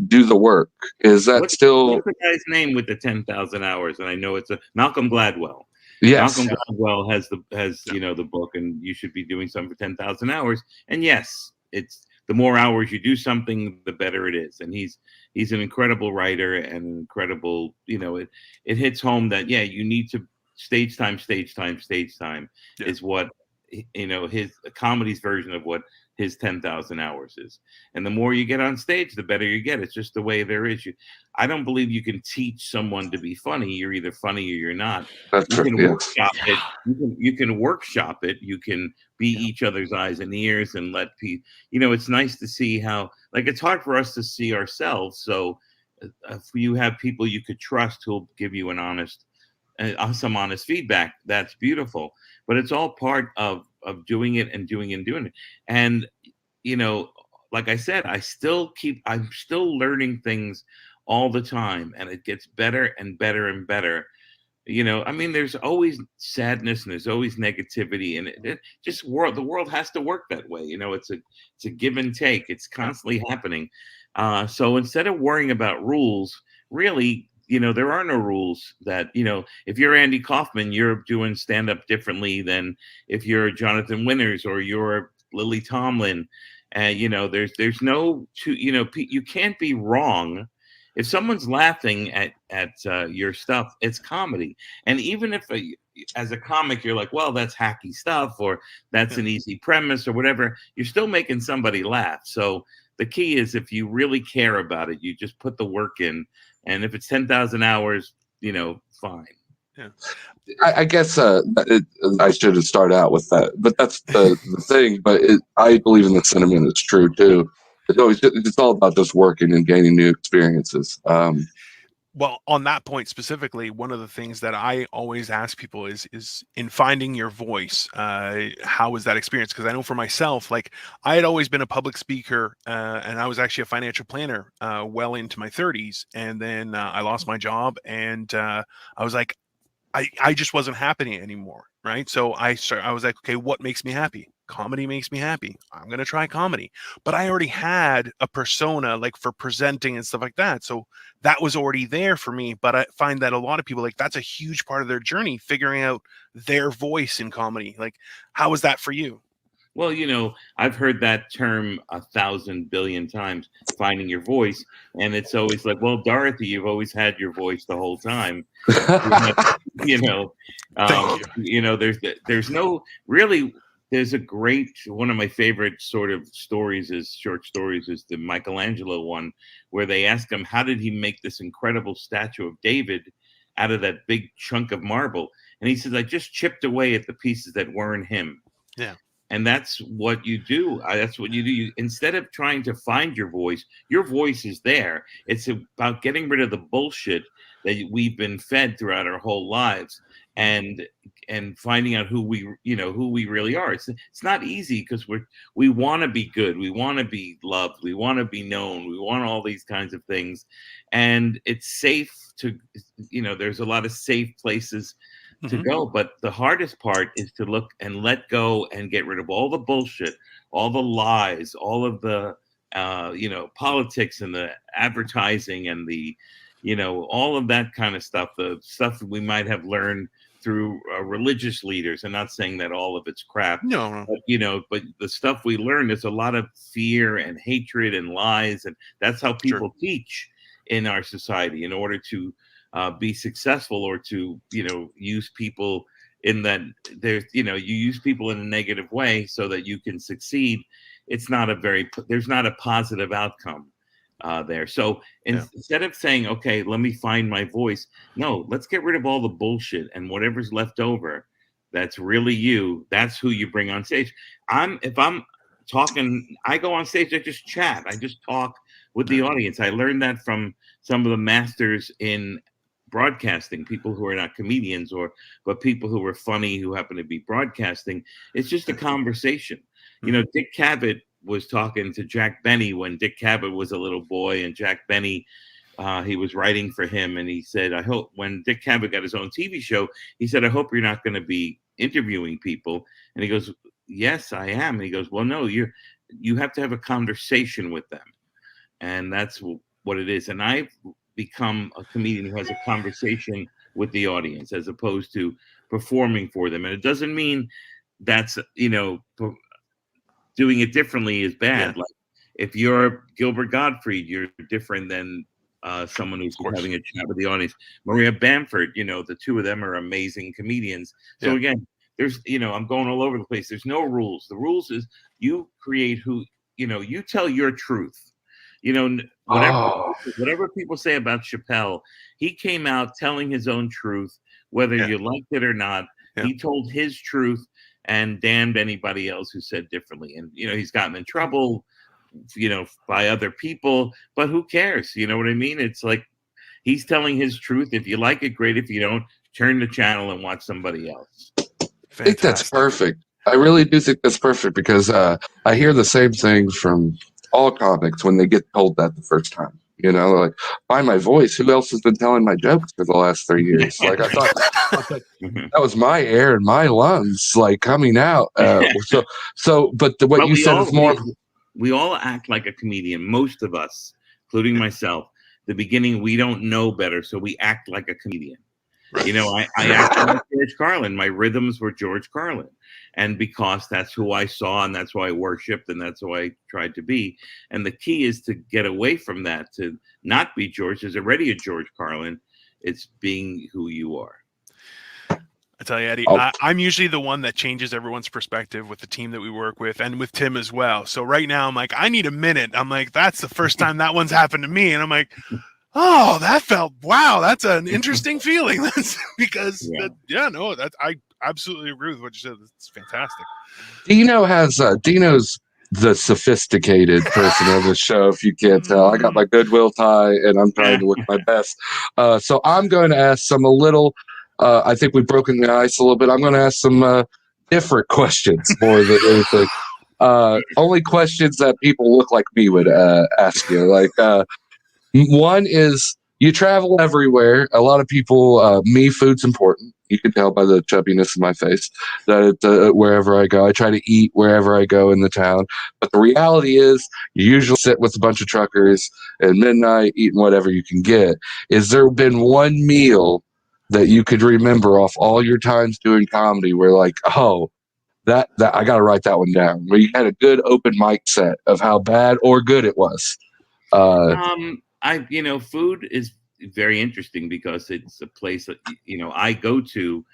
do the work. Is that still? What's the guy's name with the 10,000 hours? And I know it's Malcolm Gladwell. Yes. Malcolm Gladwell has you know, the book, and you should be doing something for 10,000 hours. And yes, it's the more hours you do something, the better it is. And he's an incredible writer and an incredible, you know, it hits home that, you need to stage time is what, you know, his comedy's version of what his 10,000 hours is. And the more you get on stage, the better you get. It's just the way there is. I don't believe you can teach someone to be funny. You're either funny or you're not. That's you can workshop it. You can workshop it. You can be each other's eyes and ears, and let people, you know, it's nice to see how, like, it's hard for us to see ourselves. So if you have people you could trust who'll give you some honest feedback, that's beautiful. But it's all part of doing it and doing it. And, you know, like I said, I'm still learning things all the time, and it gets better and better and better. You know, I mean, there's always sadness and there's always negativity, and the world has to work that way. You know, it's a give and take. It's constantly happening. So instead of worrying about rules, really, there are no rules that, if you're Andy Kaufman, you're doing stand-up differently than if you're Jonathan Winters or you're Lily Tomlin. And, there's no, you can't be wrong. If someone's laughing at your stuff, it's comedy. And even if as a comic, you're like, well, that's hacky stuff, or that's an easy premise or whatever, you're still making somebody laugh. So the key is, if you really care about it, you just put the work in. And if it's 10,000 hours, fine. Yeah. I guess I should have started out with that, but that's the thing. But I believe in the sentiment. It's true too. It's all about just working and gaining new experiences. Well, on that point specifically, one of the things that I always ask people is in finding your voice, how was that experience? Because I know for myself, like, I had always been a public speaker, and I was actually a financial planner well into my 30s. And then I lost my job, and I was like, I just wasn't happening anymore, right? So I was like, okay, what makes me happy? Comedy makes me happy. I'm going to try comedy. But I already had a persona, like, for presenting and stuff like that. So that was already there for me. But I find that a lot of people, like, that's a huge part of their journey, figuring out their voice in comedy. Like, how was that for you? Well, I've heard that term 1,000 billion times, finding your voice. And it's always like, well, Dorothy, you've always had your voice the whole time. There's no really, there's a great, one of my favorite sort of short stories is the Michelangelo one, where they ask him, how did he make this incredible statue of David out of that big chunk of marble? And he says, I just chipped away at the pieces that weren't him. Yeah. And that's what you do. That's what you do. Instead of trying to find your voice is there. It's about getting rid of the bullshit that we've been fed throughout our whole lives, and finding out who we really are. It's not easy, because we want to be good. We want to be loved. We want to be known. We want all these kinds of things. And it's safe to, there's a lot of safe places to go, but the hardest part is to look and let go and get rid of all the bullshit, all the lies, all of the politics and the advertising and the all of that kind of stuff, the stuff that we might have learned through religious leaders. I'm not saying that all of it's crap, but the stuff we learn is a lot of fear and hatred and lies, and that's how people teach in our society in order to be successful, or to use people in that you use people in a negative way so that you can succeed. There's not a positive outcome there. So instead of saying, okay, let me find my voice, no, let's get rid of all the bullshit, and whatever's left over that's really you, that's who you bring on stage. If I'm talking, I go on stage, I just chat, I just talk with the audience. I learned that from some of the masters in broadcasting, people who are not comedians, but people who are funny, who happen to be broadcasting. It's just a conversation. Dick Cavett was talking to Jack Benny when Dick Cavett was a little boy, and Jack Benny, he was writing for him, and he said, I hope, when Dick Cavett got his own TV show, he said, I hope you're not going to be interviewing people. And he goes, yes, I am. And he goes, well, no, you have to have a conversation with them. And that's what it is. And I've become a comedian who has a conversation with the audience, as opposed to performing for them. And it doesn't mean that's, doing it differently is bad. Like, if you're Gilbert Gottfried, you're different than someone who's having a chat with the audience. Maria Bamford, the two of them are amazing comedians. So again, there's, I'm going all over the place. There's no rules. The rules is you create who, you tell your truth. Whatever people say about Chappelle, he came out telling his own truth, whether you liked it or not. He told his truth and damned anybody else who said differently. And he's gotten in trouble, by other people, but who cares? You know what I mean? It's like, he's telling his truth. If you like it, great. If you don't, turn the channel and watch somebody else. I think that's perfect. I really do think that's perfect, because I hear the same things from all comics when they get told that the first time. Like, find my voice. Who else has been telling my jokes for the last 3 years? Like, I thought that was my air and my lungs, like, coming out. But what you said is more. We all act like a comedian. Most of us, including myself. the beginning, we don't know better, so we act like a comedian. You know, I acted like George Carlin. My rhythms were George Carlin. And because that's who I saw and that's who I worshipped and that's who I tried to be. And the key is to get away from that, to not be George. There's already a George Carlin. It's being who you are. I tell you, Eddie, I'm usually the one that changes everyone's perspective with the team that we work with and with Tim as well. So right now I'm like, I need a minute. I'm like, that's the first time that one's happened to me. And I'm like, oh, wow, that's an interesting feeling. That's because, I absolutely agree with what you said. It's fantastic. Dino's the sophisticated person of the show, if you can't tell. I got my Goodwill tie and I'm trying to look my best. So I'm going to ask some I think we've broken the ice a little bit. I'm going to ask some different questions more than anything. Only questions that people look like me would ask you. Like, one is, you travel everywhere. A lot of people, food's important. You can tell by the chubbiness of my face that wherever I go, I try to eat wherever I go in the town. But the reality is, you usually sit with a bunch of truckers at midnight eating whatever you can get. Is there been one meal that you could remember off all your times doing comedy where, like, oh, that I got to write that one down, where you had a good open mic set of how bad or good it was? Food is very interesting because it's a place that I go to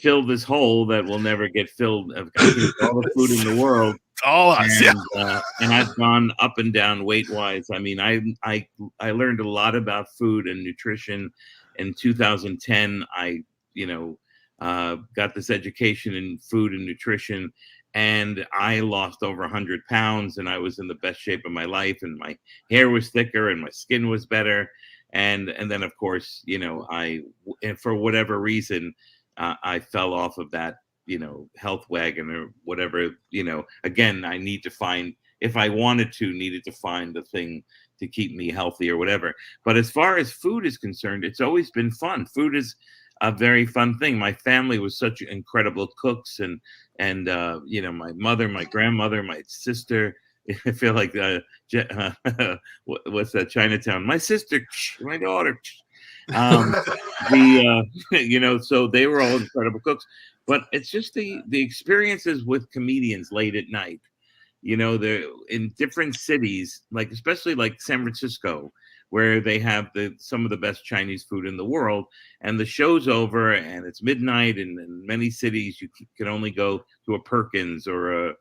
fill this hole that will never get filled. I've got all the food in the world. It's all us, and I've gone up and down weight wise. I mean, I learned a lot about food and nutrition. In 2010, I got this education in food and nutrition. And I lost over 100 pounds, and I was in the best shape of my life, and my hair was thicker, and my skin was better, and then of course, and for whatever reason, I fell off of that, health wagon or whatever. Again, I need to find, if I needed to find the thing to keep me healthy or whatever. But as far as food is concerned, it's always been fun. Food is a very fun thing. My family was such incredible cooks, and my mother, my grandmother, my sister. I feel like what's that, Chinatown? My sister, my daughter. So they were all incredible cooks. But it's just the experiences with comedians late at night. They're in different cities, like especially like San Francisco, where they have some of the best Chinese food in the world, and the show's over and it's midnight, and in many cities you can only go to a Perkins or a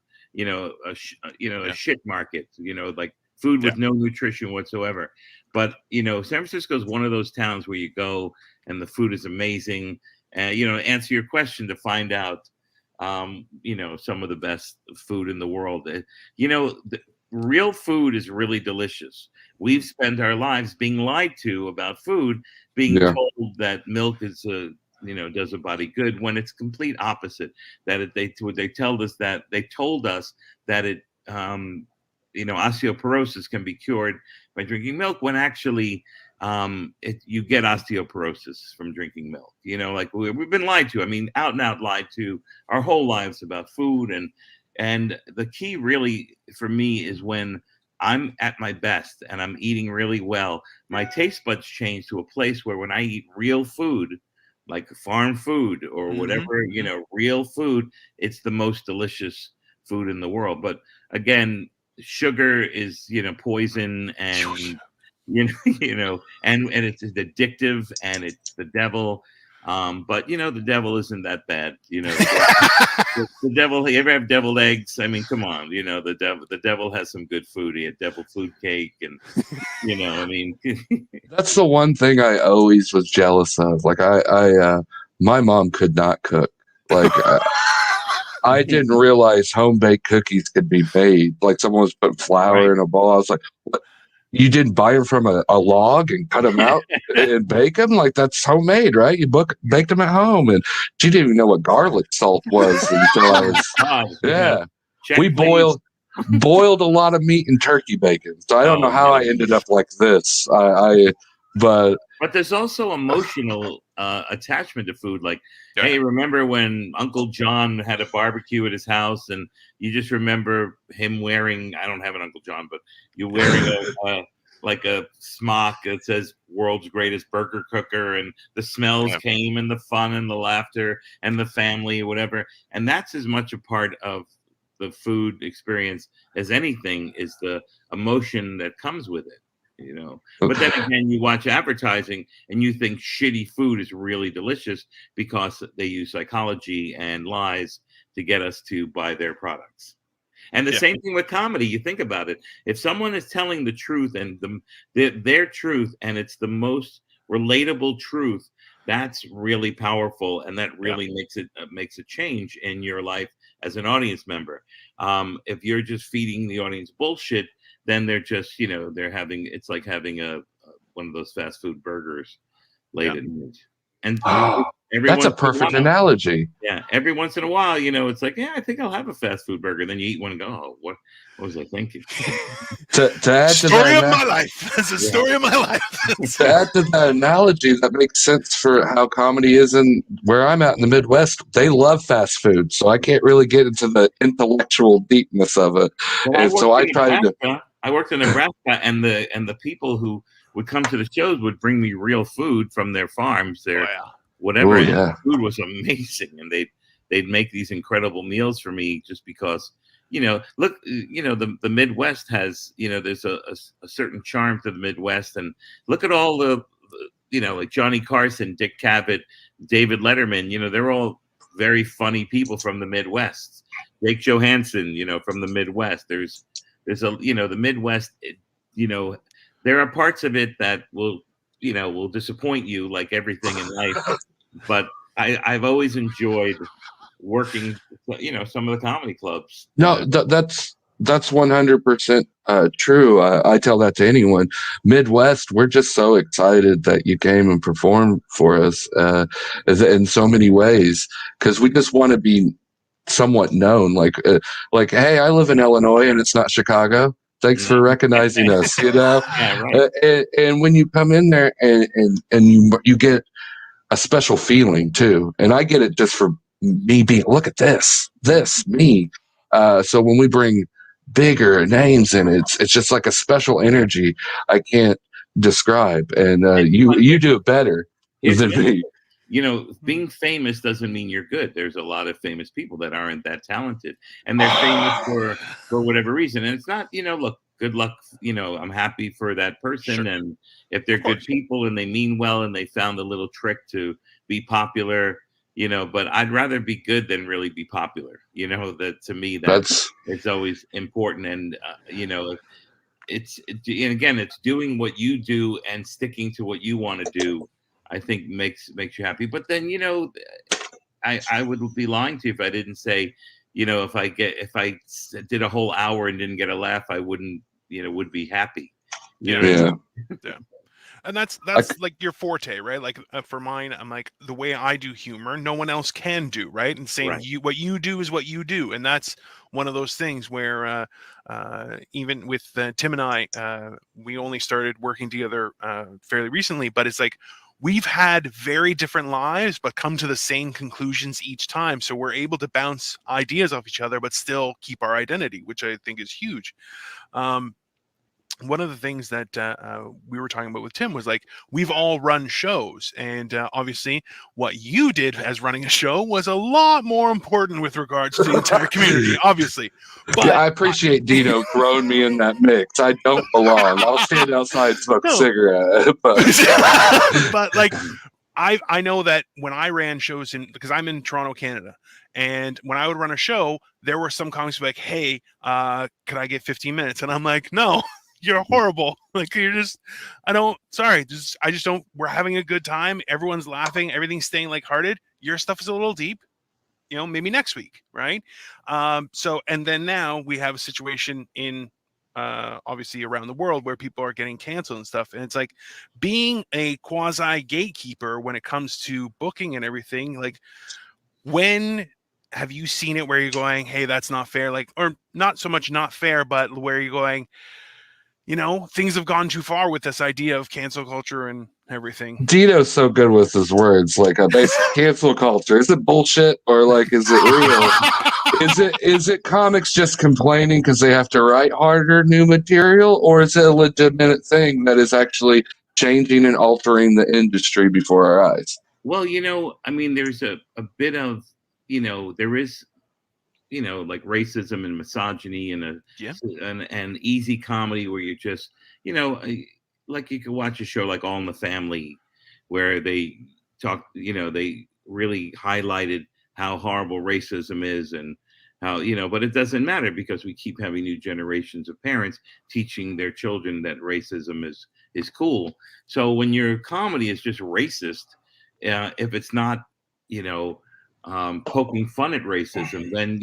shit market, like food with no nutrition whatsoever. But San Francisco is one of those towns where you go and the food is amazing. Answer your question to find out, some of the best food in the world. The real food is really delicious. We've spent our lives being lied to about food, being told that milk is does a body good, when it's complete opposite. That they told us that it osteoporosis can be cured by drinking milk, when actually you get osteoporosis from drinking milk. Like we've been lied to. I mean, out and out lied to our whole lives about food. And the key really for me is when I'm at my best and I'm eating really well, my taste buds change to a place where when I eat real food, like farm food or whatever, real food, it's the most delicious food in the world. But again, sugar is, poison, and, and it's addictive, and it's the devil. But the devil isn't that bad. The devil. You ever have deviled eggs? I mean, come on. The devil has some good food. He had devil food cake, and I mean, that's the one thing I always was jealous of. Like my mom could not cook. Like I didn't realize home baked cookies could be made. Like someone was putting flour in a bowl. I was like, what? You didn't buy them from a log and cut them out and bake them? Like, that's homemade, right? You baked them at home. And she didn't even know what garlic salt was until I was, We boiled a lot of meat and turkey bacon. So I don't know how I ended up like this. But there's also emotional attachment to food. Like, hey, remember when Uncle John had a barbecue at his house, and you just remember him wearing, I don't have an Uncle John, but you're wearing like a smock that says world's greatest burger cooker, and the smells came, and the fun and the laughter and the family, whatever. And that's as much a part of the food experience as anything is the emotion that comes with it. But then again, you watch advertising and you think shitty food is really delicious because they use psychology and lies to get us to buy their products. And the same thing with comedy. You think about it. If someone is telling the truth and their truth, and it's the most relatable truth, that's really powerful, and that really makes a change in your life as an audience member. If you're just feeding the audience bullshit, then they're just, it's like having one of those fast food burgers late at night. And that's a perfect analogy. Yeah, every once in a while, it's like, I think I'll have a fast food burger. Then you eat one and go, oh, what was I thinking? to add to story of my life. That's a story of my life. To add to that analogy, that makes sense for how comedy is in where I'm at in the Midwest. They love fast food, so I can't really get into the intellectual deepness of it. Well, and so I tried to. I worked in Nebraska, and the people who would come to the shows would bring me real food from their farms. Whatever. The food was amazing, and they'd make these incredible meals for me just because, look, the Midwest has, there's a certain charm to the Midwest, and look at all the like Johnny Carson, Dick Cavett, David Letterman, they're all very funny people from the Midwest. Jake Johansson, from the Midwest. There's the Midwest, there are parts of it that will disappoint you, like everything in life. But I've always enjoyed working, some of the comedy clubs. No, that's 100% true. I tell that to anyone. Midwest, we're just so excited that you came and performed for us in so many ways, because we just want to be somewhat known. Like, hey, I live in Illinois and it's not Chicago. Thanks for recognizing us. Yeah, right. And when you come in there and you get a special feeling too, and I get it just for me being, look at this me. So when we bring bigger names in, it's just like a special energy I can't describe, and you do it better than me. Being famous doesn't mean you're good. There's a lot of famous people that aren't that talented, and they're famous for whatever reason. And it's not, look, good luck. I'm happy for that person. Sure. And if they're good people and they mean well and they found a little trick to be popular, but I'd rather be good than really be popular. That to me, that's it's always important. And, it's doing what you do and sticking to what you want to do, I think makes you happy. But then, I would be lying to you if I didn't say, if I did a whole hour and didn't get a laugh, I wouldn't, would be happy. Yeah. And that's like your forte, right? Like for mine, I'm like, the way I do humor, no one else can do, right? And same, right. What you do is what you do, and that's one of those things where even with Tim and I, we only started working together fairly recently, but it's like we've had very different lives, but come to the same conclusions each time. So we're able to bounce ideas off each other, but still keep our identity, which I think is huge. One of the things that we were talking about with Tim was like, we've all run shows, and obviously what you did as running a show was a lot more important with regards to the entire community, obviously. But I appreciate Dino throwing me in that mix. I don't belong. I'll stand outside and smoke a cigarette. But like, I know that when I ran shows because I'm in Toronto, Canada, and when I would run a show, there were some comics who were like, hey, could I get 15 minutes? And I'm like, no. You're horrible. Like, you're just, I just don't, we're having a good time. Everyone's laughing. Everything's staying lighthearted. Your stuff is a little deep, maybe next week. Right. So, and then now we have a situation in, obviously around the world where people are getting canceled and stuff. And it's like being a quasi gatekeeper when it comes to booking and everything. Like, when have you seen it where you're going, hey, that's not fair? Like, or not so much not fair, but where you're going, things have gone too far with this idea of cancel culture and everything. Dino's so good with his words, like a basic cancel culture. Is it bullshit or like is it real? Is it comics just complaining because they have to write harder new material, or is it a legitimate thing that is actually changing and altering the industry before our eyes? Well, I mean, there's a bit of, there is, like racism and misogyny and an easy comedy where you just, like you could watch a show like All in the Family, where they talk, they really highlighted how horrible racism is and how, but it doesn't matter because we keep having new generations of parents teaching their children that racism is cool. So when your comedy is just racist, if it's not, poking fun at racism, then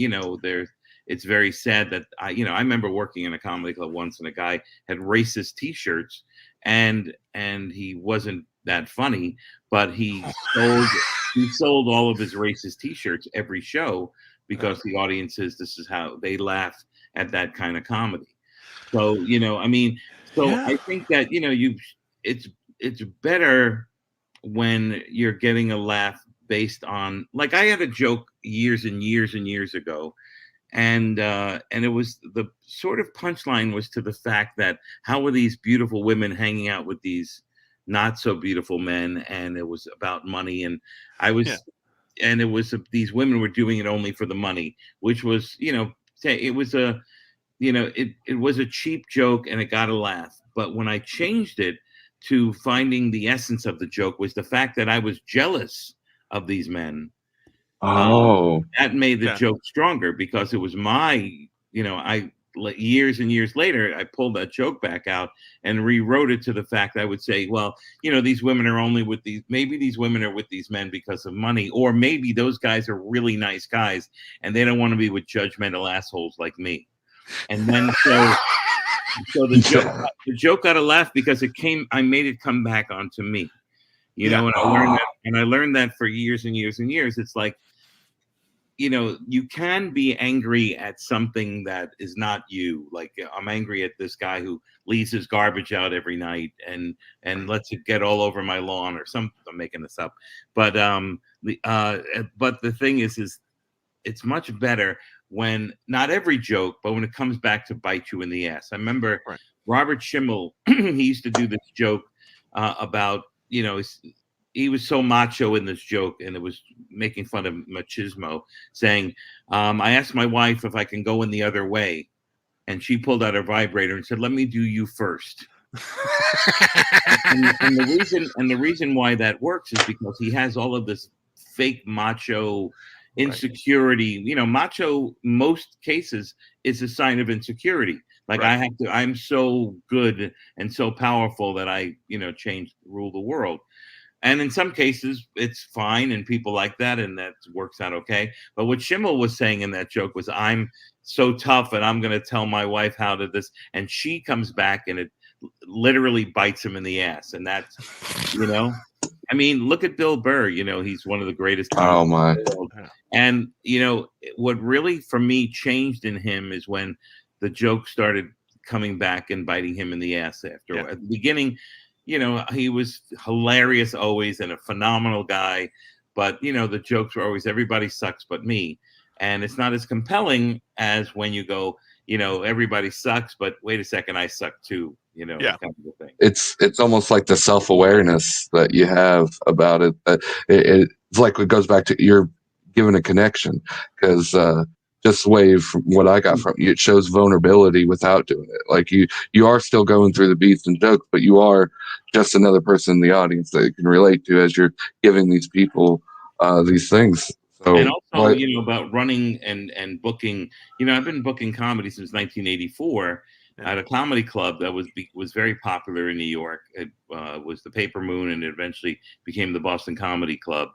it's very sad that I remember working in a comedy club once and a guy had racist T-shirts and he wasn't that funny, but he sold all of his racist T-shirts every show because the audiences, this is how they laugh at that kind of comedy. So I think that it's better when you're getting a laugh based on, like, I had a joke years and years and years ago, and it was the sort of punchline was to the fact that how were these beautiful women hanging out with these not so beautiful men, and it was about money, and and it was these women were doing it only for the money, which was it was a it was a cheap joke and it got a laugh. But when I changed it to finding the essence of the joke was the fact that I was jealous of these men. That made the joke stronger because it was my, years and years later, I pulled that joke back out and rewrote it to the fact I would say, well, these women are only with maybe these women are with these men because of money, or maybe those guys are really nice guys and they don't want to be with judgmental assholes like me. And then so the joke got a laugh because I made it come back onto me, and I learned that for years and years and years. It's like, you can be angry at something that is not you. Like, I'm angry at this guy who leaves his garbage out every night and lets it get all over my lawn or something. I'm making this up. But the thing is it's much better when not every joke, but when it comes back to bite you in the ass. I remember Robert Schimmel, he used to do this joke about, he was so macho in this joke, and it was making fun of machismo, saying, I asked my wife if I can go in the other way. And she pulled out her vibrator and said, let me do you first. and the reason why that works is because he has all of this fake macho insecurity. Macho, most cases, is a sign of insecurity. Like, I'm so good and so powerful that I, rule the world. And in some cases, it's fine, and people like that, and that works out okay. But what Schimmel was saying in that joke was, I'm so tough, and I'm going to tell my wife how to this. And she comes back, and it literally bites him in the ass. And that's, I mean, look at Bill Burr. He's one of the greatest. Oh, my. In the world. And, what really, for me, changed in him is when the joke started coming back and biting him in the ass after. At the beginning, he was hilarious always and a phenomenal guy. But, the jokes were always everybody sucks but me. And it's not as compelling as when you go, everybody sucks, but wait a second, I suck too. Kind of thing. It's almost like the self-awareness that you have about it. That it's like it goes back to you're given a connection, because just the way from what I got from you, it shows vulnerability without doing it. Like you are still going through the beats and jokes, but you are just another person in the audience that you can relate to as you're giving these people these things. So, and also, about running and booking. I've been booking comedy since 1984 at a comedy club that was very popular in New York. It was the Paper Moon, and it eventually became the Boston Comedy Club.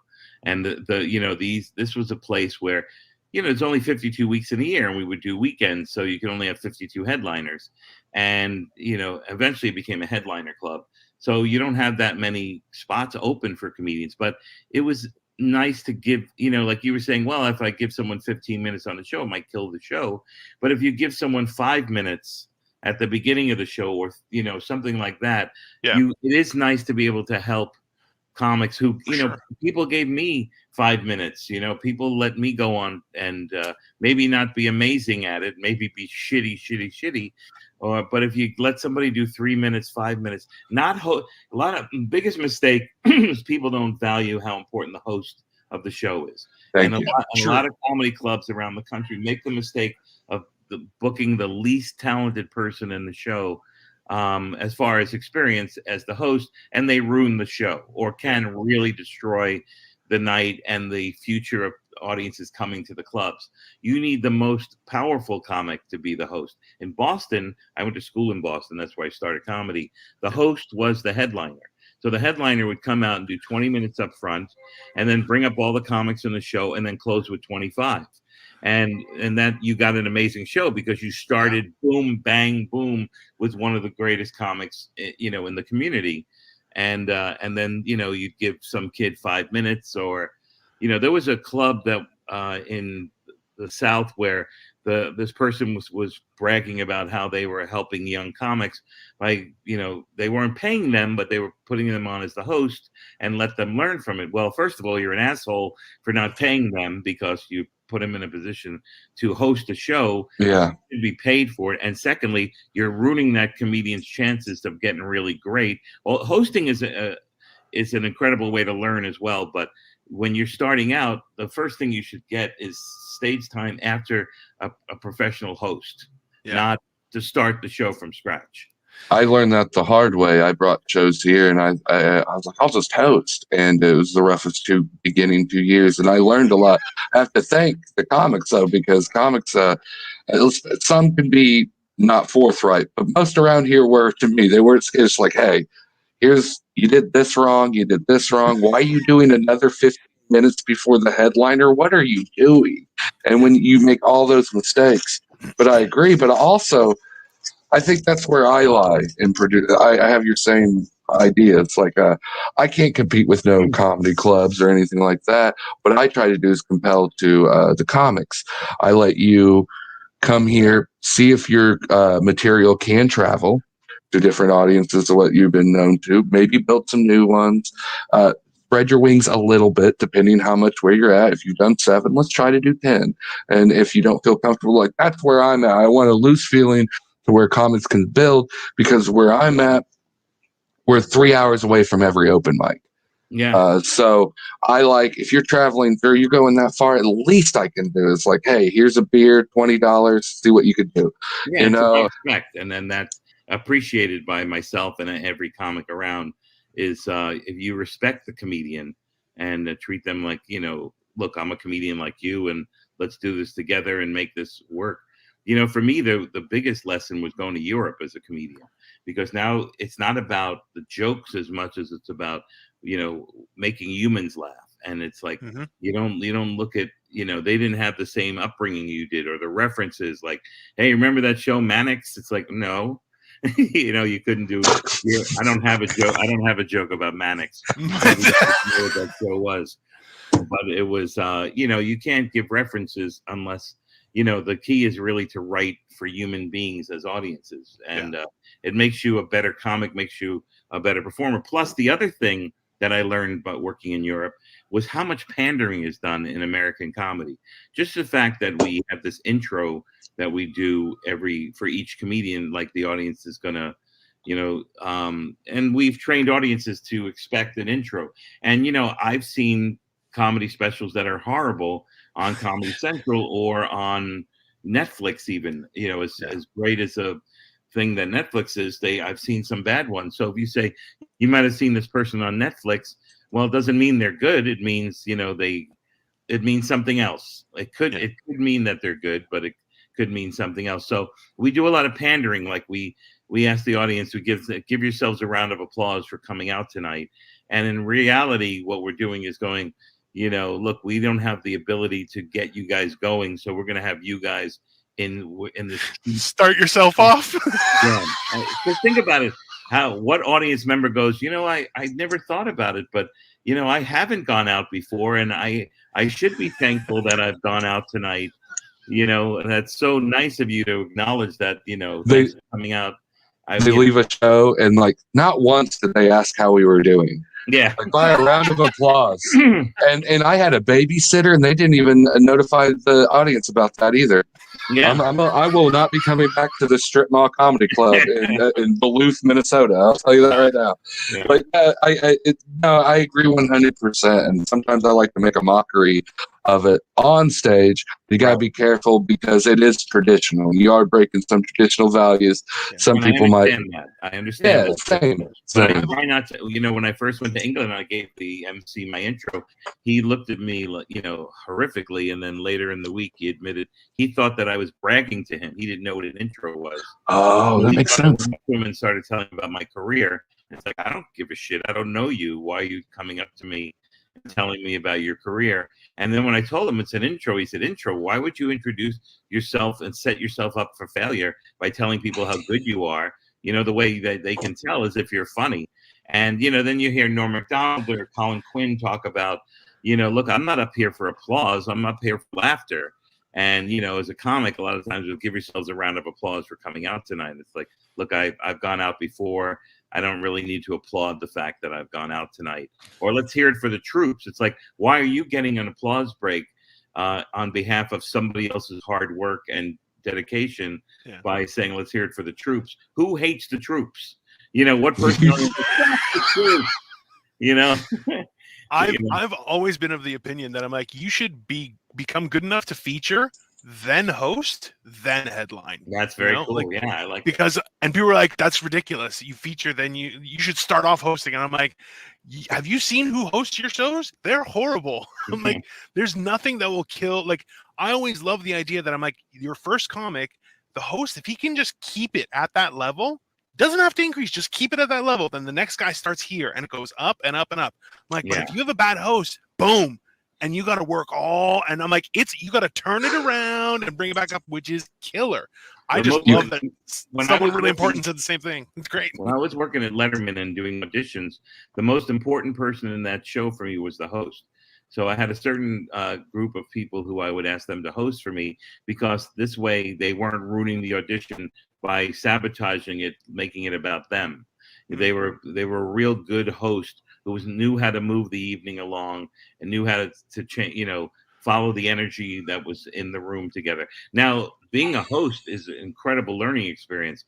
And this was a place where, it's only 52 weeks in a year, and we would do weekends, so you could only have 52 headliners. And eventually it became a headliner club. So you don't have that many spots open for comedians, but it was nice to give, like you were saying, well, if I give someone 15 minutes on the show, it might kill the show. But if you give someone 5 minutes at the beginning of the show, or something like that, it is nice to be able to help comics who, people gave me 5 minutes. People let me go on and maybe not be amazing at it, maybe be shitty. But if you let somebody do 3 minutes, 5 minutes, a lot of biggest mistake is people don't value how important the host of the show is. A lot of comedy clubs around the country make the mistake of booking the least talented person in the show as far as experience as the host, and they ruin the show or can really destroy the night and the future of audiences coming to the clubs. You need the most powerful comic to be the host. In Boston, I went to school in Boston. That's where I started comedy. The host was the headliner. So the headliner would come out and do 20 minutes up front and then bring up all the comics in the show and then close with 25. And that you got an amazing show because you started boom, bang, boom with one of the greatest comics, in the community. And then, you'd give some kid 5 minutes or, there was a club that in the South where this person was bragging about how they were helping young comics by, they weren't paying them, but they were putting them on as the host and let them learn from it. Well, first of all, you're an asshole for not paying them because you put them in a position to host a show. Yeah. To be paid for it. And secondly, you're ruining that comedian's chances of getting really great. Well, hosting is an incredible way to learn as well. But when you're starting out, the first thing you should get is stage time after a professional host, not to start the show from scratch. I learned that the hard way. I brought shows here, and I was like, I'll just host, and it was the roughest beginning 2 years, and I learned a lot. I have to thank the comics though, because comics, some can be not forthright, but most around here were, to me, they were just like, hey, you did this wrong, you did this wrong. Why are you doing another 15 minutes before the headliner? What are you doing? And when you make all those mistakes, but I agree, but also, I think that's where I lie in produce. I have your same idea. It's like I can't compete with no comedy clubs or anything like that. What I try to do is compel to the comics. I let you come here, see if your material can travel to different audiences of what you've been known to. Maybe build some new ones. Spread your wings a little bit, depending how much where you're at. If you've done 7, let's try to do 10. And if you don't feel comfortable, like that's where I'm at. I want a loose feeling to where comics can build, because where I'm at, we're 3 hours away from every open mic. Yeah. So I like, if you're traveling through, you're going that far, at least I can do is like, hey, here's a beer, $20, see what you could do. Yeah, it's about respect, and then that's appreciated by myself and every comic around. Is if you respect the comedian and treat them like, look, I'm a comedian like you, and let's do this together and make this work. For me, the biggest lesson was going to Europe as a comedian, because now it's not about the jokes as much as it's about, making humans laugh. And it's like, you don't look at, they didn't have the same upbringing you did, or the references like, hey, remember that show Mannix? It's like, no, you couldn't do. I don't have a joke. I don't have a joke about Mannix. What that show was, but it was, you can't give references unless. The key is really to write for human beings as audiences, and it makes you a better comic, makes you a better performer. Plus, the other thing that I learned about working in Europe was how much pandering is done in American comedy. Just the fact that we have this intro that we do for each comedian, like the audience is gonna, and we've trained audiences to expect an intro. And I've seen comedy specials that are horrible on Comedy Central or on Netflix, even, as great as a thing that Netflix is, I've seen some bad ones. So if you say you might have seen this person on Netflix, well, it doesn't mean they're good. It means, it means something else. It could mean that they're good, but it could mean something else. So we do a lot of pandering. Like we ask the audience to give yourselves a round of applause for coming out tonight. And in reality, what we're doing is going, look, we don't have the ability to get you guys going, so we're going to have you guys in this. Start yourself off. Yeah, just think about it. What audience member goes, I never thought about it, but I haven't gone out before, and I should be thankful that I've gone out tonight. That's so nice of you to acknowledge that. Thanks for coming out. They leave a show, and like not once did they ask how we were doing. Yeah. Like by a round of applause. and I had a babysitter, and they didn't even notify the audience about that either. Yeah. I will not be coming back to the Strip Mall Comedy Club in Duluth, Minnesota. I'll tell you that right now. Yeah. But I agree 100%. And sometimes I like to make a mockery of it on stage. You got to be careful because it is traditional. You are breaking some traditional values. Some people might. I understand that. Same. But I try not to. When I first went to England, I gave the MC my intro. He looked at me, horrifically, and then later in the week, he admitted he thought that I was bragging to him. He didn't know what an intro was. Oh, that makes sense. Women started telling about my career. It's like, I don't give a shit. I don't know you. Why are you coming up to me and telling me about your career? And then when I told him it's an intro, he said, intro, why would you introduce yourself and set yourself up for failure by telling people how good you are? The way that they can tell is if you're funny. And, then you hear Norm Macdonald or Colin Quinn talk about, look, I'm not up here for applause. I'm up here for laughter. And, as a comic, a lot of times you'll give yourselves a round of applause for coming out tonight. It's like, look, I've gone out before. I don't really need to applaud the fact that I've gone out tonight. Or let's hear it for the troops. It's like, why are you getting an applause break on behalf of somebody else's hard work and dedication by saying, let's hear it for the troops? Who hates the troops? What person? The troops? I've always been of the opinion that I'm like, you should become good enough to feature, then host, then headline. That's very cool. Like, I like because that. And people were like, that's ridiculous. You feature, then you should start off hosting. And I'm like, have you seen who hosts your shows? They're horrible. I'm like, there's nothing that will kill. Like, I always love the idea that I'm like, your first comic, the host, if he can just keep it at that level, doesn't have to increase, just keep it at that level. Then the next guy starts here and it goes up and up and up. I'm like, but if you have a bad host, boom. And you got to work all, and I'm like, you got to turn it around and bring it back up, which is killer. I just love that someone really important said the same thing. It's great. When I was working at Letterman and doing auditions, the most important person in that show for me was the host. So I had a certain group of people who I would ask them to host for me, because this way they weren't ruining the audition by sabotaging it, making it about them. They were a real good host who knew how to move the evening along and knew how to change, follow the energy that was in the room together. Now, being a host is an incredible learning experience.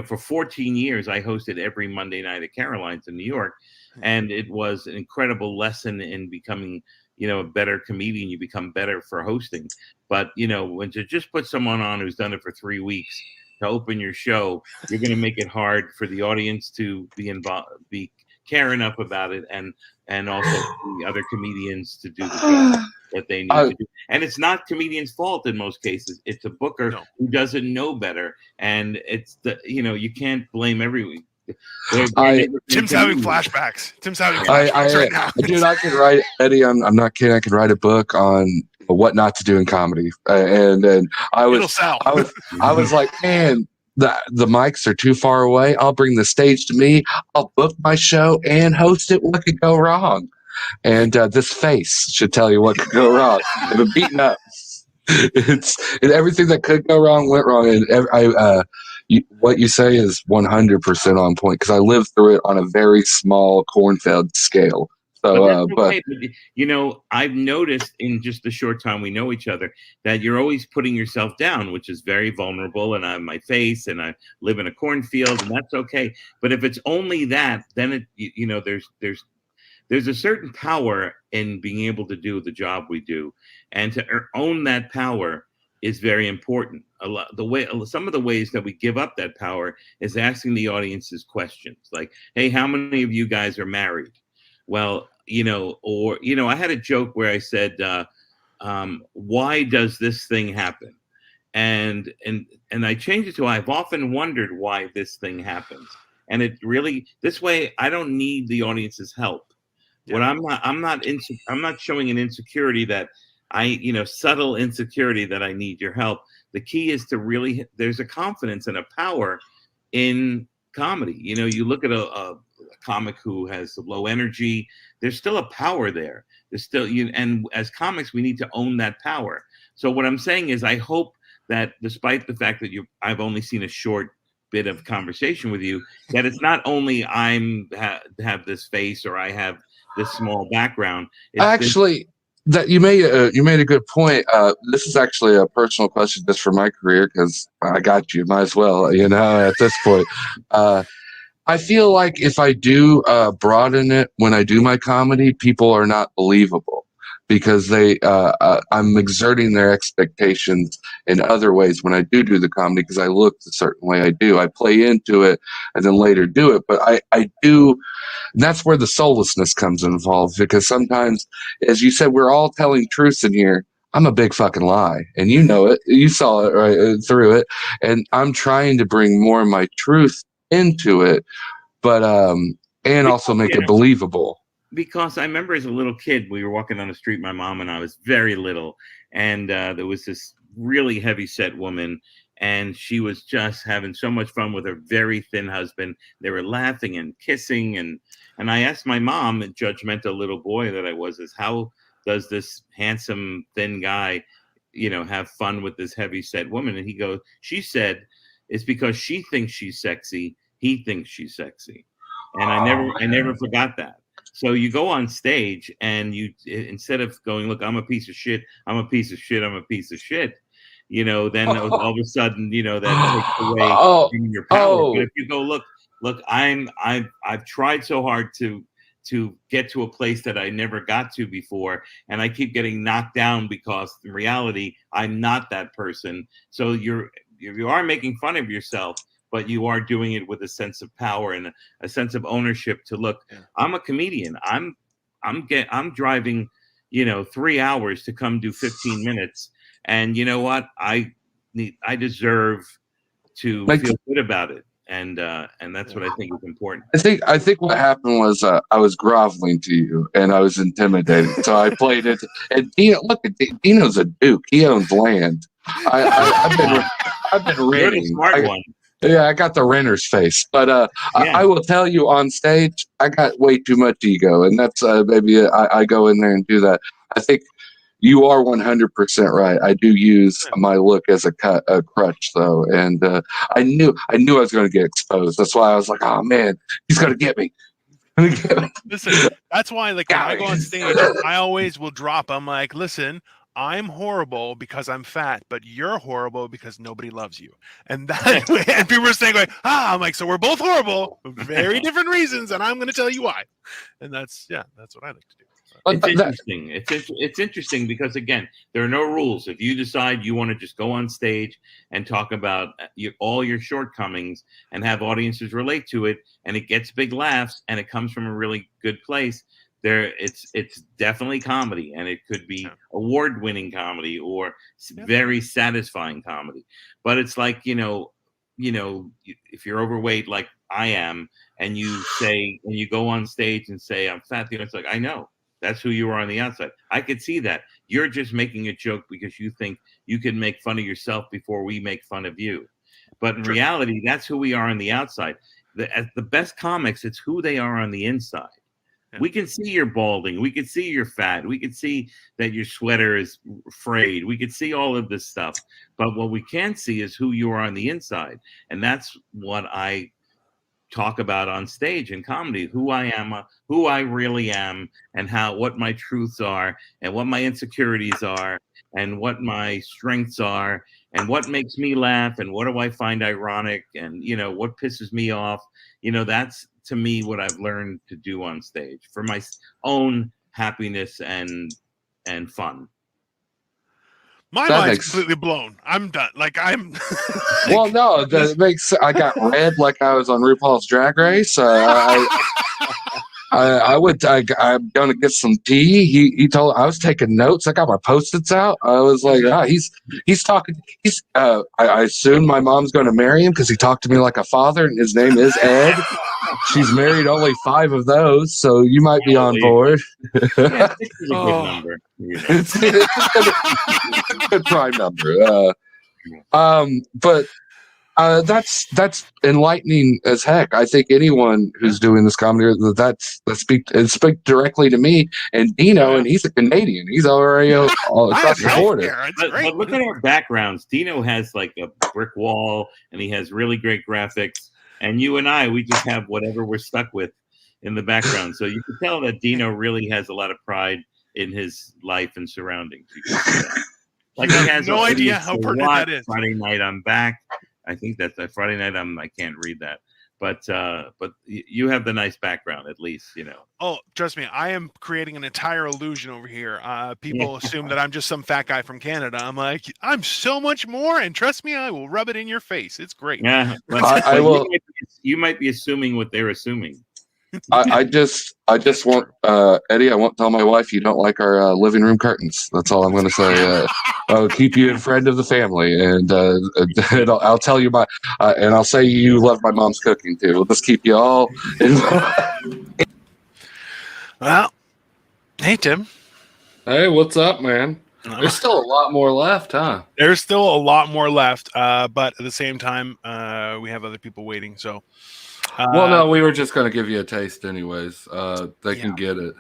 For 14 years, I hosted every Monday night at Caroline's in New York, and it was an incredible lesson in becoming, a better comedian. You become better for hosting. But, when to just put someone on who's done it for 3 weeks to open your show, you're going to make it hard for the audience to be involved, care enough about it, and also the other comedians to do the job that they need to do. And it's not comedians' fault in most cases. It's a booker who doesn't know better, and it's you can't blame every week. Tim's having flashbacks. Tim's having flashbacks right now. Dude, I could write, Eddie. I'm not kidding. I could write a book on what not to do in comedy, and I was like, man. The mics are too far away. I'll bring the stage to me. I'll book my show and host it. What could go wrong? And this face should tell you what could go wrong. If I'm beaten up, and everything that could go wrong went wrong. And what you say is 100% on point, because I lived through it on a very small cornfield scale. So, but I've noticed in just the short time we know each other that you're always putting yourself down, which is very vulnerable. And I have my face, and I live in a cornfield, and that's okay. But if it's only that, then there's a certain power in being able to do the job we do, and to own that power is very important. Some of the ways that we give up that power is asking the audiences questions like, "Hey, how many of you guys are married?" Well, I had a joke where I said, why does this thing happen? And I changed it to, I've often wondered why this thing happens. And it really, this way, I don't need the audience's help. What I'm not showing an insecurity that subtle insecurity that I need your help. The key is to really, there's a confidence and a power in comedy. You look at a comic who has low energy, there's still a power there. There's still and as comics, we need to own that power. So what I'm saying is, I hope that despite the fact that I've only seen a short bit of conversation with you, that it's not only have this face or I have this small background. Actually, that you made a good point. This is actually a personal question just for my career, because I got you. Might as well, at this point. I feel like if I do broaden it when I do my comedy, people are not believable because I'm exerting their expectations in other ways when I do the comedy, because I look a certain way. I play into it and then later do it. But I do. And that's where the soullessness comes involved, because sometimes, as you said, we're all telling truths in here. I'm a big fucking lie, and you know it. You saw it right through it, and I'm trying to bring more of my truth into it, but and also make it believable. Because I remember as a little kid, we were walking down the street, my mom and I was very little, and there was this really heavy set woman, and she was just having so much fun with her very thin husband. They were laughing and kissing, and I asked my mom, a judgmental little boy that I was, is how does this handsome thin guy, have fun with this heavy set woman? And she said, it's because she thinks she's sexy, he thinks she's sexy. And I never forgot that. So you go on stage and you, instead of going, look, I'm a piece of shit, I'm a piece of shit, I'm a piece of shit, then all of a sudden, that takes away from your power. But if you go, look, I've tried so hard to get to a place that I never got to before, and I keep getting knocked down because in reality, I'm not that person. So you are making fun of yourself, but you are doing it with a sense of power and a sense of ownership to look, I'm a comedian. I'm driving, 3 hours to come do 15 minutes. And you know what? I deserve to feel good about it. And that's what I think is important. I think what happened was I was groveling to you and I was intimidated. So I played it. And Dino's a duke. He owns land. I've been renting. You're the smart one. Yeah, I got the renter's face, but I will tell you on stage, I got way too much ego, and that's maybe I go in there and do that. I think you are 100% right. I do use my look as a crutch, though, and I knew I was going to get exposed. That's why I was like, "Oh man, he's going to get me." Listen, that's why, like, when I go on stage, I always will drop. I'm like, listen, I'm horrible because I'm fat, but you're horrible because nobody loves you. And that and people are saying, like, I'm like, so we're both horrible, very different reasons, and I'm going to tell you why. And that's what I like to do. It's interesting. It's interesting because, again, there are no rules. If you decide you want to just go on stage and talk about all your shortcomings and have audiences relate to it, and it gets big laughs, and it comes from a really good place, it's definitely comedy, and it could be award-winning comedy or very satisfying comedy. But it's like, if you're overweight like I am, and you go on stage and say I'm fat, it's like, I know. That's who you are on the outside. I could see that. You're just making a joke because you think you can make fun of yourself before we make fun of you. But in reality, that's who we are on the outside. As the best comics, it's who they are on the inside. Yeah. We can see you're balding. We can see you're fat. We can see that your sweater is frayed. We can see all of this stuff. But what we can't see is who you are on the inside. And that's what I talk about on stage in comedy, who I am, who I really am, and what my truths are, and what my insecurities are, and what my strengths are, and what makes me laugh, and what do I find ironic, and what pisses me off. That's, to me, what I've learned to do on stage for my own happiness and fun. My mind's completely blown. I'm done. Like, I'm. Well, no, that makes. I got red like I was on RuPaul's Drag Race. I'm going to get some tea. He told. I was taking notes. I got my Post-its out. I was like, he's talking. I assume my mom's going to marry him because he talked to me like a father, and his name is Ed. She's married only 5 of those, so you might be on board. Yeah, 6 is a good number. It's a good prime number. But That's enlightening as heck. I think anyone who's doing this comedy, it speak directly to me and Dino, and he's a Canadian. He's already all across the border. But look at our backgrounds. Dino has like a brick wall, and he has really great graphics. And you and I, we just have whatever we're stuck with in the background. So you can tell that Dino really has a lot of pride in his life and surroundings. You can see that. Like he has no idea how pertinent that is. Friday night I'm back. I think that's that Friday night. I can't read that, but you have the nice background at least, you know. Oh, trust me, I am creating an entire illusion over here. People assume that I'm just some fat guy from Canada. I'm like, I'm so much more, and trust me, I will rub it in your face. It's great. Yeah, but I will. You might be assuming what they're assuming. I just want Eddie. I won't tell my wife you don't like our living room curtains. That's all I'm going to say. I'll keep you a friend of the family, and I'll tell you and I'll say you love my mom's cooking too. We'll just keep you all. Well, hey Tim. Hey, what's up, man? There's still a lot more left, huh? There's still a lot more left, but at the same time, we have other people waiting. So. Well, no, we were just going to give you a taste anyways. They can get it.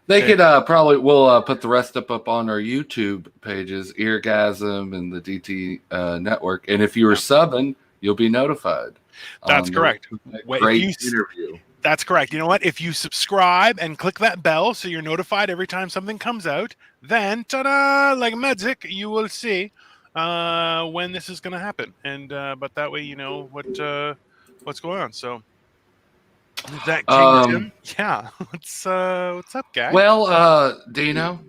They could we'll put the rest up on our YouTube pages, Eargasm and the DT Network. And if you were subbing, you'll be notified. That's correct. Great interview. That's correct. You know what? If you subscribe and click that bell so you're notified every time something comes out, then, ta-da, like magic, you will see when this is going to happen. And but that way you know what's going on. So is that King Tim? Yeah. What's up, guy? Well, Dino,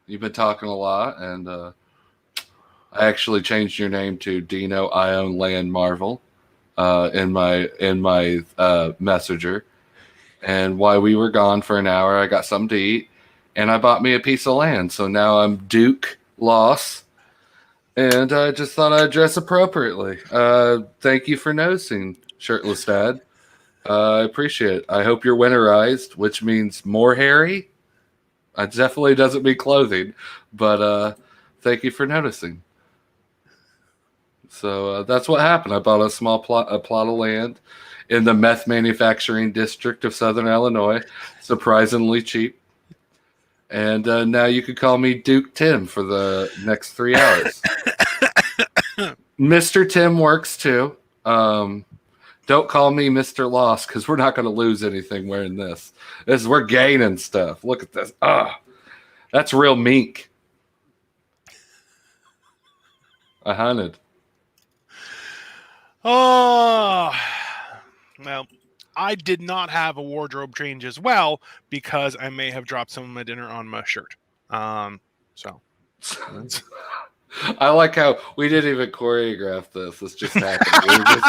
you've been talking a lot, and I actually changed your name to Dino I Own Land Marvel in my messenger. And while we were gone for an hour, I got something to eat, and I bought me a piece of land. So now I'm Duke Loss. And I just thought I'd dress appropriately. Thank you for noticing, Shirtless Dad. I appreciate it. I hope you're winterized, which means more hairy. It definitely doesn't mean clothing, but thank you for noticing. So that's what happened. I bought a small plot of land in the meth manufacturing district of Southern Illinois, surprisingly cheap. And now you could call me Duke Tim for the next 3 hours. Mr. Tim works too. Don't call me Mr. Lost because we're not going to lose anything wearing this. We're gaining stuff. Look at this. That's real mink. I hunted. Oh, well, I did not have a wardrobe change as well because I may have dropped some of my dinner on my shirt. So. I like how we didn't even choreograph this. This just happened.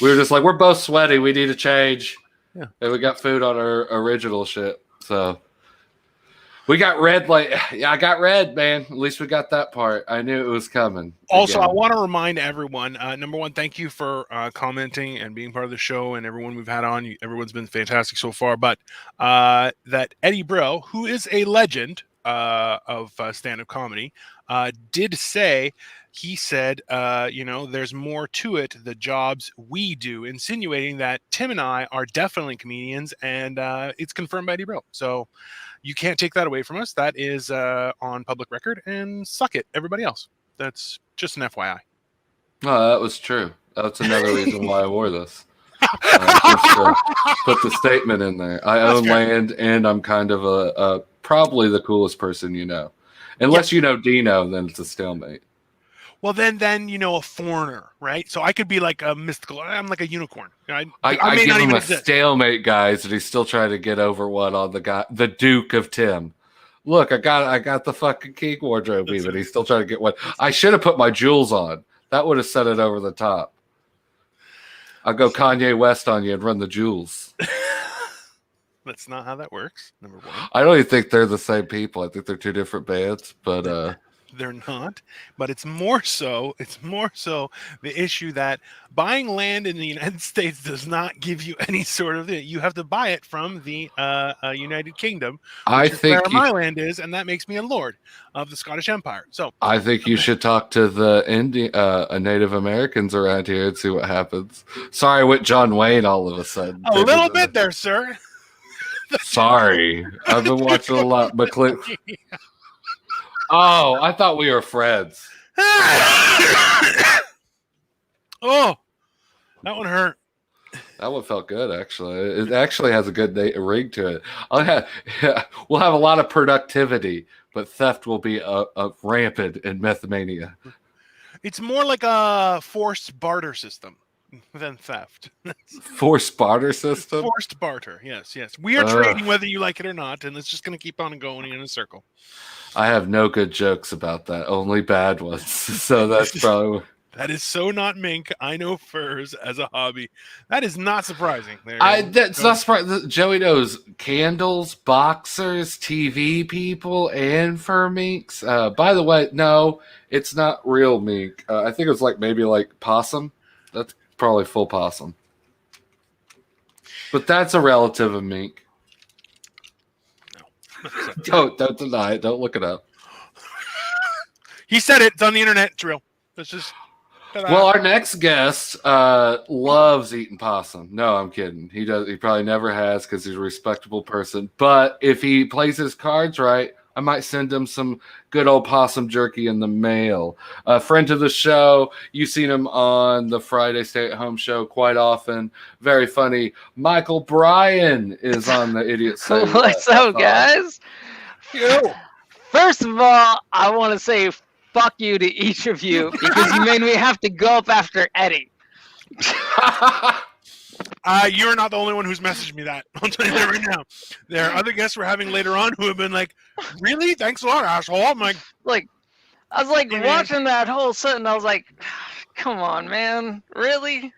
We were just like, we're both sweaty. We need to change. Yeah. And we got food on our original shit. So we got red. I got red, man. At least we got that part. I knew it was coming. Also, I want to remind everyone, number one, thank you for commenting and being part of the show, and everyone we've had on. Everyone's been fantastic so far. But that Eddie Brill, who is a legend of stand-up comedy, did say, he said, there's more to it, the jobs we do, insinuating that Tim and I are definitely comedians, and it's confirmed by Eddie Brill. So you can't take that away from us. That is on public record, and suck it, everybody else. That's just an FYI. Oh, that was true. That's another reason why I wore this. Just put the statement in there. I own land, and I'm kind of a probably the coolest person you know. Unless you know Dino, then it's a stalemate. Well, then a foreigner, right? So I could be like a mystical. I'm like a unicorn. I may give him a stalemate, guys, and he's still trying to get over one on the Duke of Tim. Look, I got the fucking king wardrobe, even. He's still trying to get one. I should have put my jewels on. That would have set it over the top. I'll go Kanye West on you and run the jewels. That's not how that works. Number one. I don't even think they're the same people. I think they're two different bands, but They're not, but it's more so the issue that buying land in the United States does not give you any sort of thing. You have to buy it from the United Kingdom, which is where my land is, and that makes me a lord of the Scottish Empire. So I think you should talk to the Native Americans around here and see what happens. Sorry, with John Wayne all of a sudden. A little bit there, sir. Sorry, I've been watching a lot. Oh, I thought we were friends. Oh, that one hurt. That one felt good, actually. It actually has a good ring to it. We'll have a lot of productivity, but theft will be rampant in Methmania. It's more like a forced barter system than theft. Forced barter system? Forced barter, yes. We are trading whether you like it or not, and it's just going to keep on going in a circle. I have no good jokes about that, only bad ones. So that's probably... That is so not mink. I know furs as a hobby. That is not surprising. That's not surprising. Joey knows candles, boxers, TV people, and fur minks. By the way, no, it's not real mink. I think it's maybe possum. That's probably full possum. But that's a relative of mink. No. Don't deny it. Don't look it up. He said it. It's on the internet. It's real. Let's just... Well, our next guest loves eating possum. No, I'm kidding. He does. He probably never has because he's a respectable person. But if he plays his cards right, I might send him some good old possum jerky in the mail. A friend of the show. You've seen him on the Friday Stay at Home show quite often. Very funny. Michael Bryan is on the Idiot Say What's up, guys? First of all, I want to say fuck you to each of you because you made me have to go up after Eddie. You're not the only one who's messaged me that. I'll tell you that right now. There are other guests we're having later on who have been like, really? Thanks a lot, asshole. I'm like, I was watching that whole set and I was like, come on, man. Really?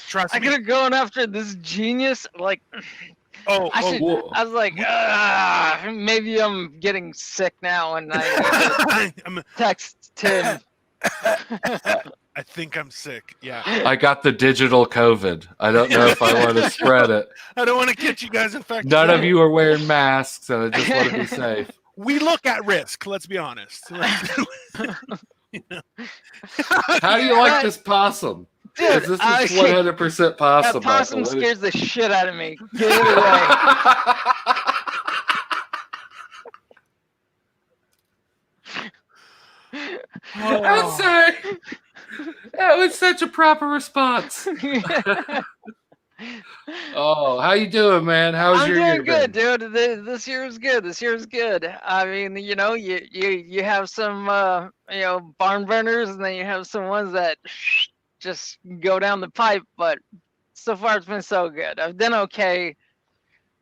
Trust I could have gone after this genius. I was like, maybe I'm getting sick now and I text Tim. I think I'm sick. Yeah. I got the digital COVID. I don't know if I want to spread it. I don't want to get you guys infected. None of you are wearing masks, and I just want to be safe. We look at risk. Let's be honest. How do you like this possum? Dude, this is 100% possum. That possum scares the shit out of me. Get it away. I'm sorry. That was such a proper response. Oh, how you doing, man? How's your year? I'm doing good, dude. This year was good. I mean, you have some barn burners, and then you have some ones that just go down the pipe. But so far, it's been so good. I've done okay.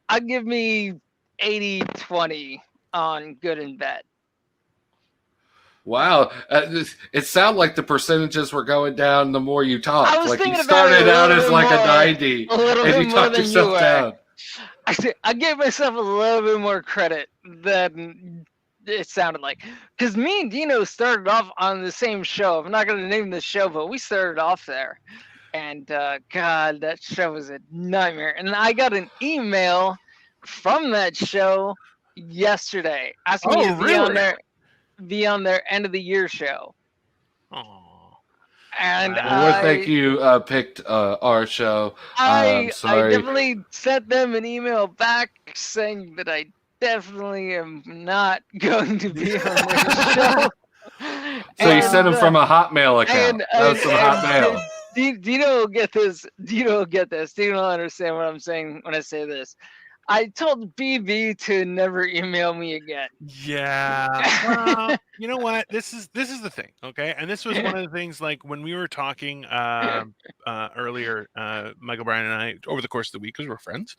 I'd give me 80-20 on good and bad. Wow, it sounded like the percentages were going down the more you talked. I was thinking you started out as like more, a 90, and you talked yourself down. I gave myself a little bit more credit than it sounded like. Because me and Dino started off on the same show. I'm not going to name the show, but we started off there. And God, that show was a nightmare. And I got an email from that show yesterday asking me to be on their end of the year show. Aww. And I think you picked our show. I sorry. definitely sent them an email back saying that I definitely am not going to be on their show. So you sent them from a Hotmail account. That was some Hotmail. Dino will get this. Dino will get this. Dino will understand what I'm saying when I say this. I told BB to never email me again. Yeah. Well, you know what? This is the thing, okay? And this was one of the things, like when we were talking earlier, Michael Bryan and I, over the course of the week, because we're friends.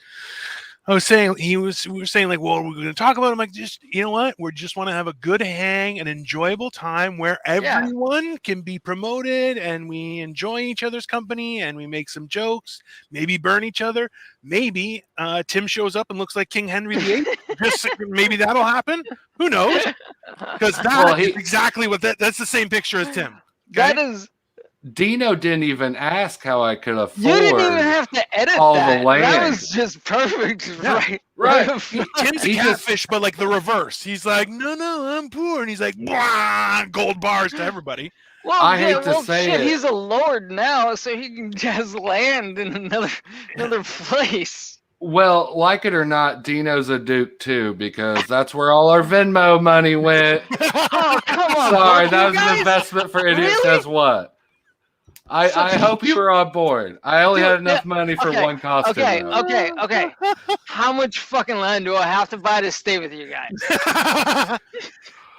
I was saying we were saying like, well, we're going to talk about it. I'm like, just you know what? We just want to have a good hang, an enjoyable time where everyone can be promoted, and we enjoy each other's company, and we make some jokes, maybe burn each other, maybe Tim shows up and looks like King Henry VIII, just maybe that'll happen. Who knows? Because that is exactly what that's the same picture as Tim. Okay? That is. Dino didn't even ask how I could afford. You didn't even have to edit all that. the land. That was just perfect. Yeah, right. Tim's a catfish, but like the reverse. He's like, no, I'm poor, and he's like, gold bars to everybody. Well, I hate to say shit, it. he's a lord now, so he has land in another place. Well, like it or not, Dino's a Duke too, because that's where all our Venmo money went. Oh, come on. Sorry, Buck, that you was an guys? investment for Idiot Really? Says What. I hope you were on board. I only had enough money for one costume. Okay. How much fucking land do I have to buy to stay with you guys?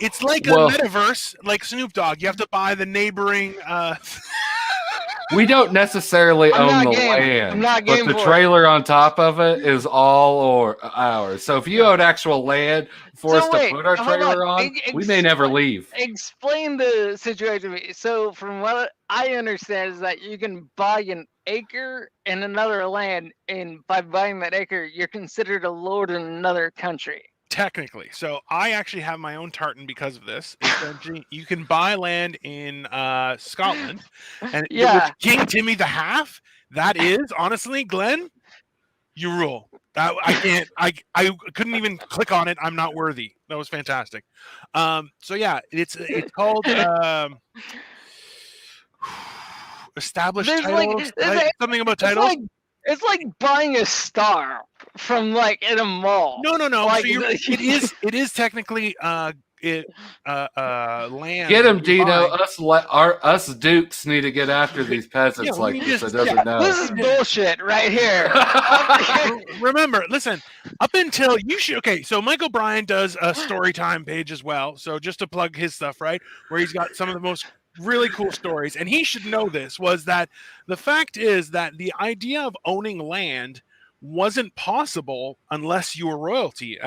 It's like a metaverse, like Snoop Dogg. You have to buy the neighboring. We don't necessarily own the land, I'm not but game the for it. trailer on top of it is all ours. So if you own actual land for us to put our trailer on, we may never leave. Explain the situation to me. So, from what I understand, is that you can buy an acre in another land, and by buying that acre, you're considered a lord in another country. Technically. So I actually have my own tartan because of this. Essentially, you can buy land in Scotland, and Yeah. with King Timmy the Half, that is honestly, Glenn, you rule. That I can't. I couldn't even click on it. I'm not worthy. That was fantastic. So yeah, it's called established titles. Something about titles. It's like buying a star from like in a mall. No. Like, So it is technically land. Get him, Dino. Us Dukes need to get after these peasants like this that doesn't know. This is bullshit right here. Remember, listen, up until you should. Okay, so Michael Bryan does a story time page as well. So just to plug his stuff, right, where he's got some of the most really cool stories, and he should know this, was that the fact is that the idea of owning land wasn't possible unless you were royalty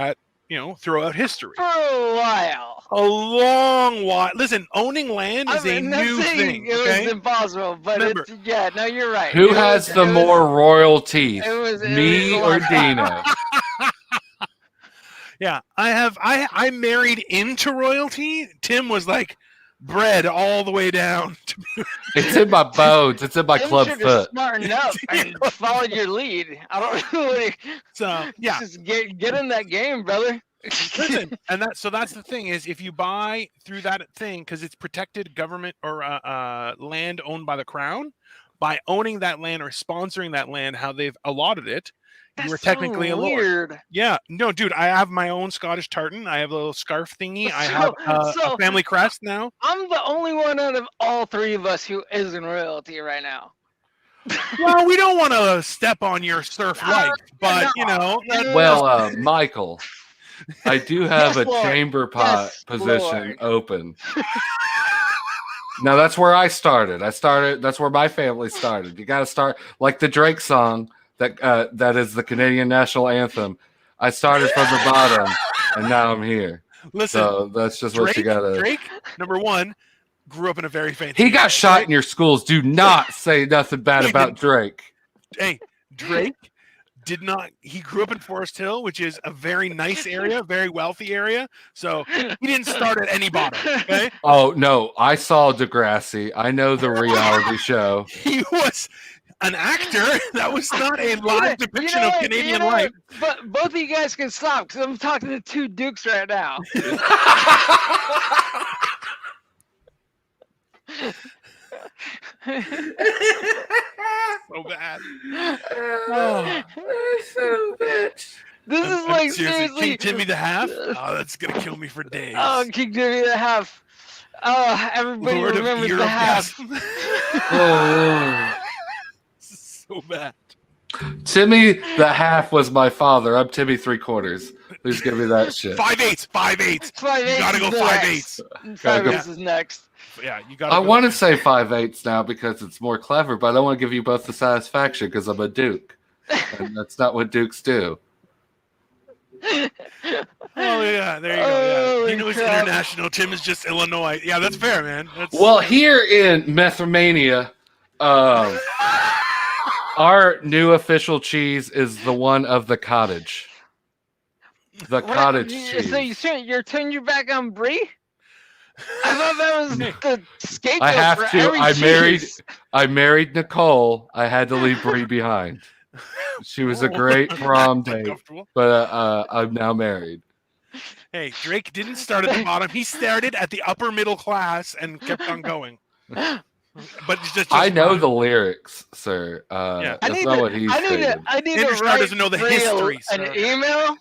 throughout history. For a while. A long while. Listen, owning land is a new thing. It Okay? was impossible, but no, you're right. Who has the more royal teeth, me or Dino? Yeah, I married into royalty. Tim was like bred all the way down. It's in my bones. It's in my club foot. Smartened up and followed your lead. I don't know what So yeah, just get in that game, brother. Listen, and that's the thing is, if you buy through that thing, because it's protected government or land owned by the crown, by owning that land or sponsoring that land, how they've allotted it, you are technically a lord. Weird. Yeah, no, dude, I have my own Scottish tartan. I have a little scarf thingy. I have a family crest now. I'm the only one out of all three of us who isn't royalty right now. Well, we don't want to step on your surf life, but Well, Michael, I do have Yes, a Lord. chamber pot Yes, position Lord. open. Now that's where I started. That's where my family started. You got to start like the Drake song that is the Canadian national anthem. I started from the bottom, and now I'm here. Listen, so that's just what you gotta. Drake, number one, grew up in a very fancy. He got shot in your schools. Do not say nothing bad about Drake. Hey, Drake did not. He grew up in Forest Hill, which is a very nice area, very wealthy area. So he didn't start at any bottom. Okay. Oh no, I saw Degrassi. I know the reality show. He was an actor. That was not a live depiction of Canadian life. But both of you guys can stop because I'm talking to two dukes right now. So bad. Oh, so bitch. This is like seriously. King Timmy the Half. Oh, that's gonna kill me for days. Oh, King Timmy the Half. Oh, everybody Lord remembers of the half. Oh. So bad. Timmy the Half was my father. I'm Timmy 3/4. Please give me that shit. 5/8. 5/8. 5/8. You gotta go 5/8. 5/8 is next. Yeah, you gotta. I want to say 5/8 now because it's more clever, but I want to give you both the satisfaction because I'm a Duke, and that's not what Dukes do. Oh yeah, there you go. Yeah, Dino is international. Tim is just Illinois. Yeah, that's fair, man. Well, here in Methromania, our new official cheese is the one of the cottage. The cottage cheese. So you're turning your back on Brie? I thought that was the scapegoat I have for to. every cheese. I married Nicole. I had to leave Brie behind. She was a great prom date, but I'm now married. Hey, Drake didn't start at the bottom. He started at the upper middle class and kept on going. But just I know the lyrics, sir. Yeah. That's not what he's saying. I need Andrew to Starr write doesn't know the Brie history, an sir. email.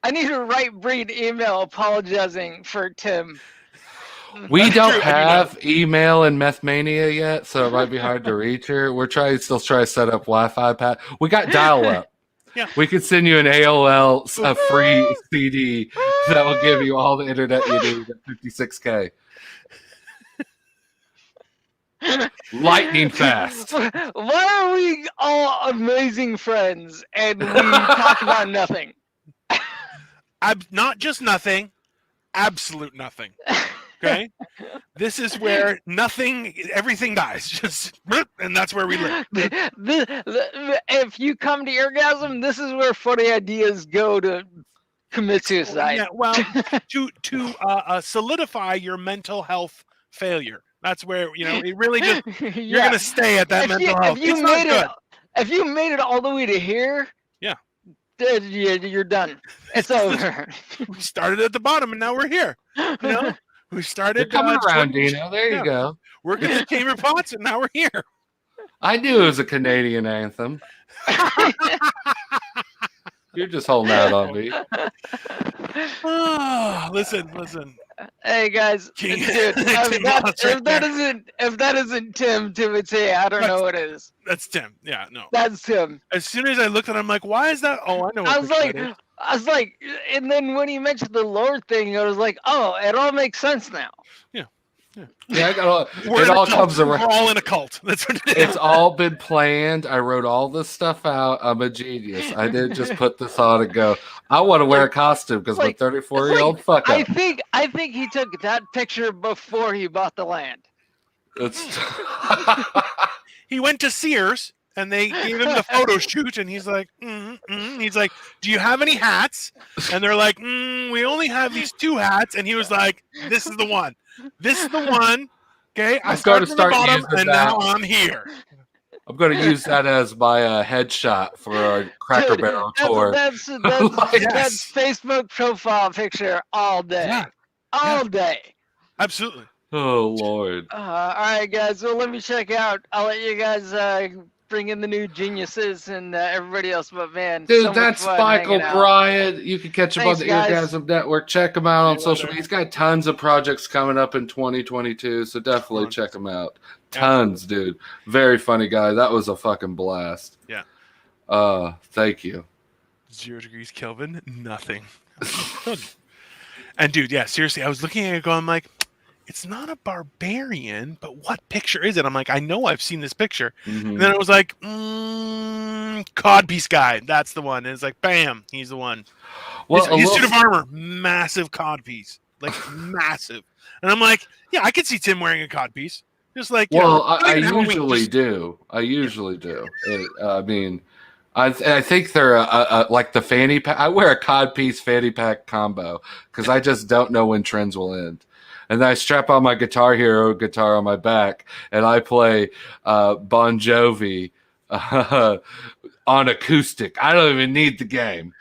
I need to write Brie an email apologizing for Tim. We don't have email in Methmania yet, so it might be hard to reach her. We're still trying to set up Wi-Fi. We got dial-up. Yeah. We could send you an AOL a free CD that will give you all the internet you need at 56K. Lightning fast. Why are we all amazing friends and we talk about nothing? Not just nothing, absolute nothing. Okay? This is where everything dies. Just, and that's where we live. If you come to orgasm, this is where funny ideas go to commit suicide. Yeah, well, to solidify your mental health failure. That's where, it really just, you're going to stay at that mental health. If you made it all the way to here, yeah, you're done. It's over. We started at the bottom and now we're here. We started coming around, Dino. There you go. Working in chamber pots, and now we're here. I knew it was a Canadian anthem. You're just holding out on me. Listen. Hey guys, dude, if that isn't Tim Timothy, I don't know what is. That's Tim. Yeah, no. That's Tim. As soon as I looked at him, I'm like, why is that? Oh, I know. I was like, and then when he mentioned the Lord thing, I was like, oh, it all makes sense now. Yeah, it all comes around. We're all in a cult. That's what it is. It's all been planned. I wrote all this stuff out. I'm a genius. I didn't just put this on and go, I want to wear a costume because I'm a 34-year-old fuck up. I think he took that picture before he bought the land. He went to Sears and they gave him the photo shoot, and he's like, he's like, do you have any hats? And they're like, we only have these 2 hats. And he was like, this is the one. This is the one. Okay, I started from the bottom, and now I'm here. I'm going to use that as my headshot for our Cracker Barrel tour. That's Facebook profile picture all day. All day. Absolutely. Oh, Lord. All right, guys. Well, let me check out. I'll let you guys bring in the new geniuses and everybody else. But, man, dude, so that's Michael Bryant. You can catch him on the Eargasm Network. Check him out on social media. He's got tons of projects coming up in 2022, so definitely check him out. Tons, dude. Very funny guy. That was a fucking blast. Yeah. Thank you. 0 degrees Kelvin, nothing. And dude, yeah, seriously, I was looking at it going, I'm like, it's not a barbarian, but what picture is it? I'm like, I know I've seen this picture. And then I was like, codpiece guy. That's the one. And it's like, bam, he's the one. Well, his suit of armor, massive codpiece. Like, massive. And I'm like, yeah, I could see Tim wearing a codpiece. Just like, I usually do. I usually do. I mean, I think they're like the fanny pack. I wear a codpiece fanny pack combo because I just don't know when trends will end. And then I strap on my Guitar Hero guitar on my back, and I play Bon Jovi on acoustic. I don't even need the game.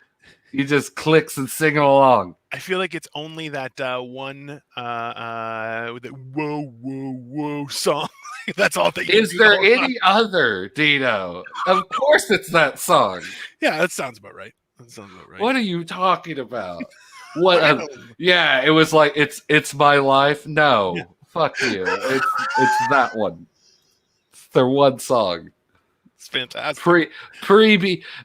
He just clicks and sing along. I feel like it's only that one with the whoa, whoa, whoa song. That's all that you Is there any other, Dino? Of course it's that song. Yeah, that sounds about right. What are you talking about? What? Yeah, it was like it's my life. No, fuck you. It's that one. It's their one song. It's fantastic.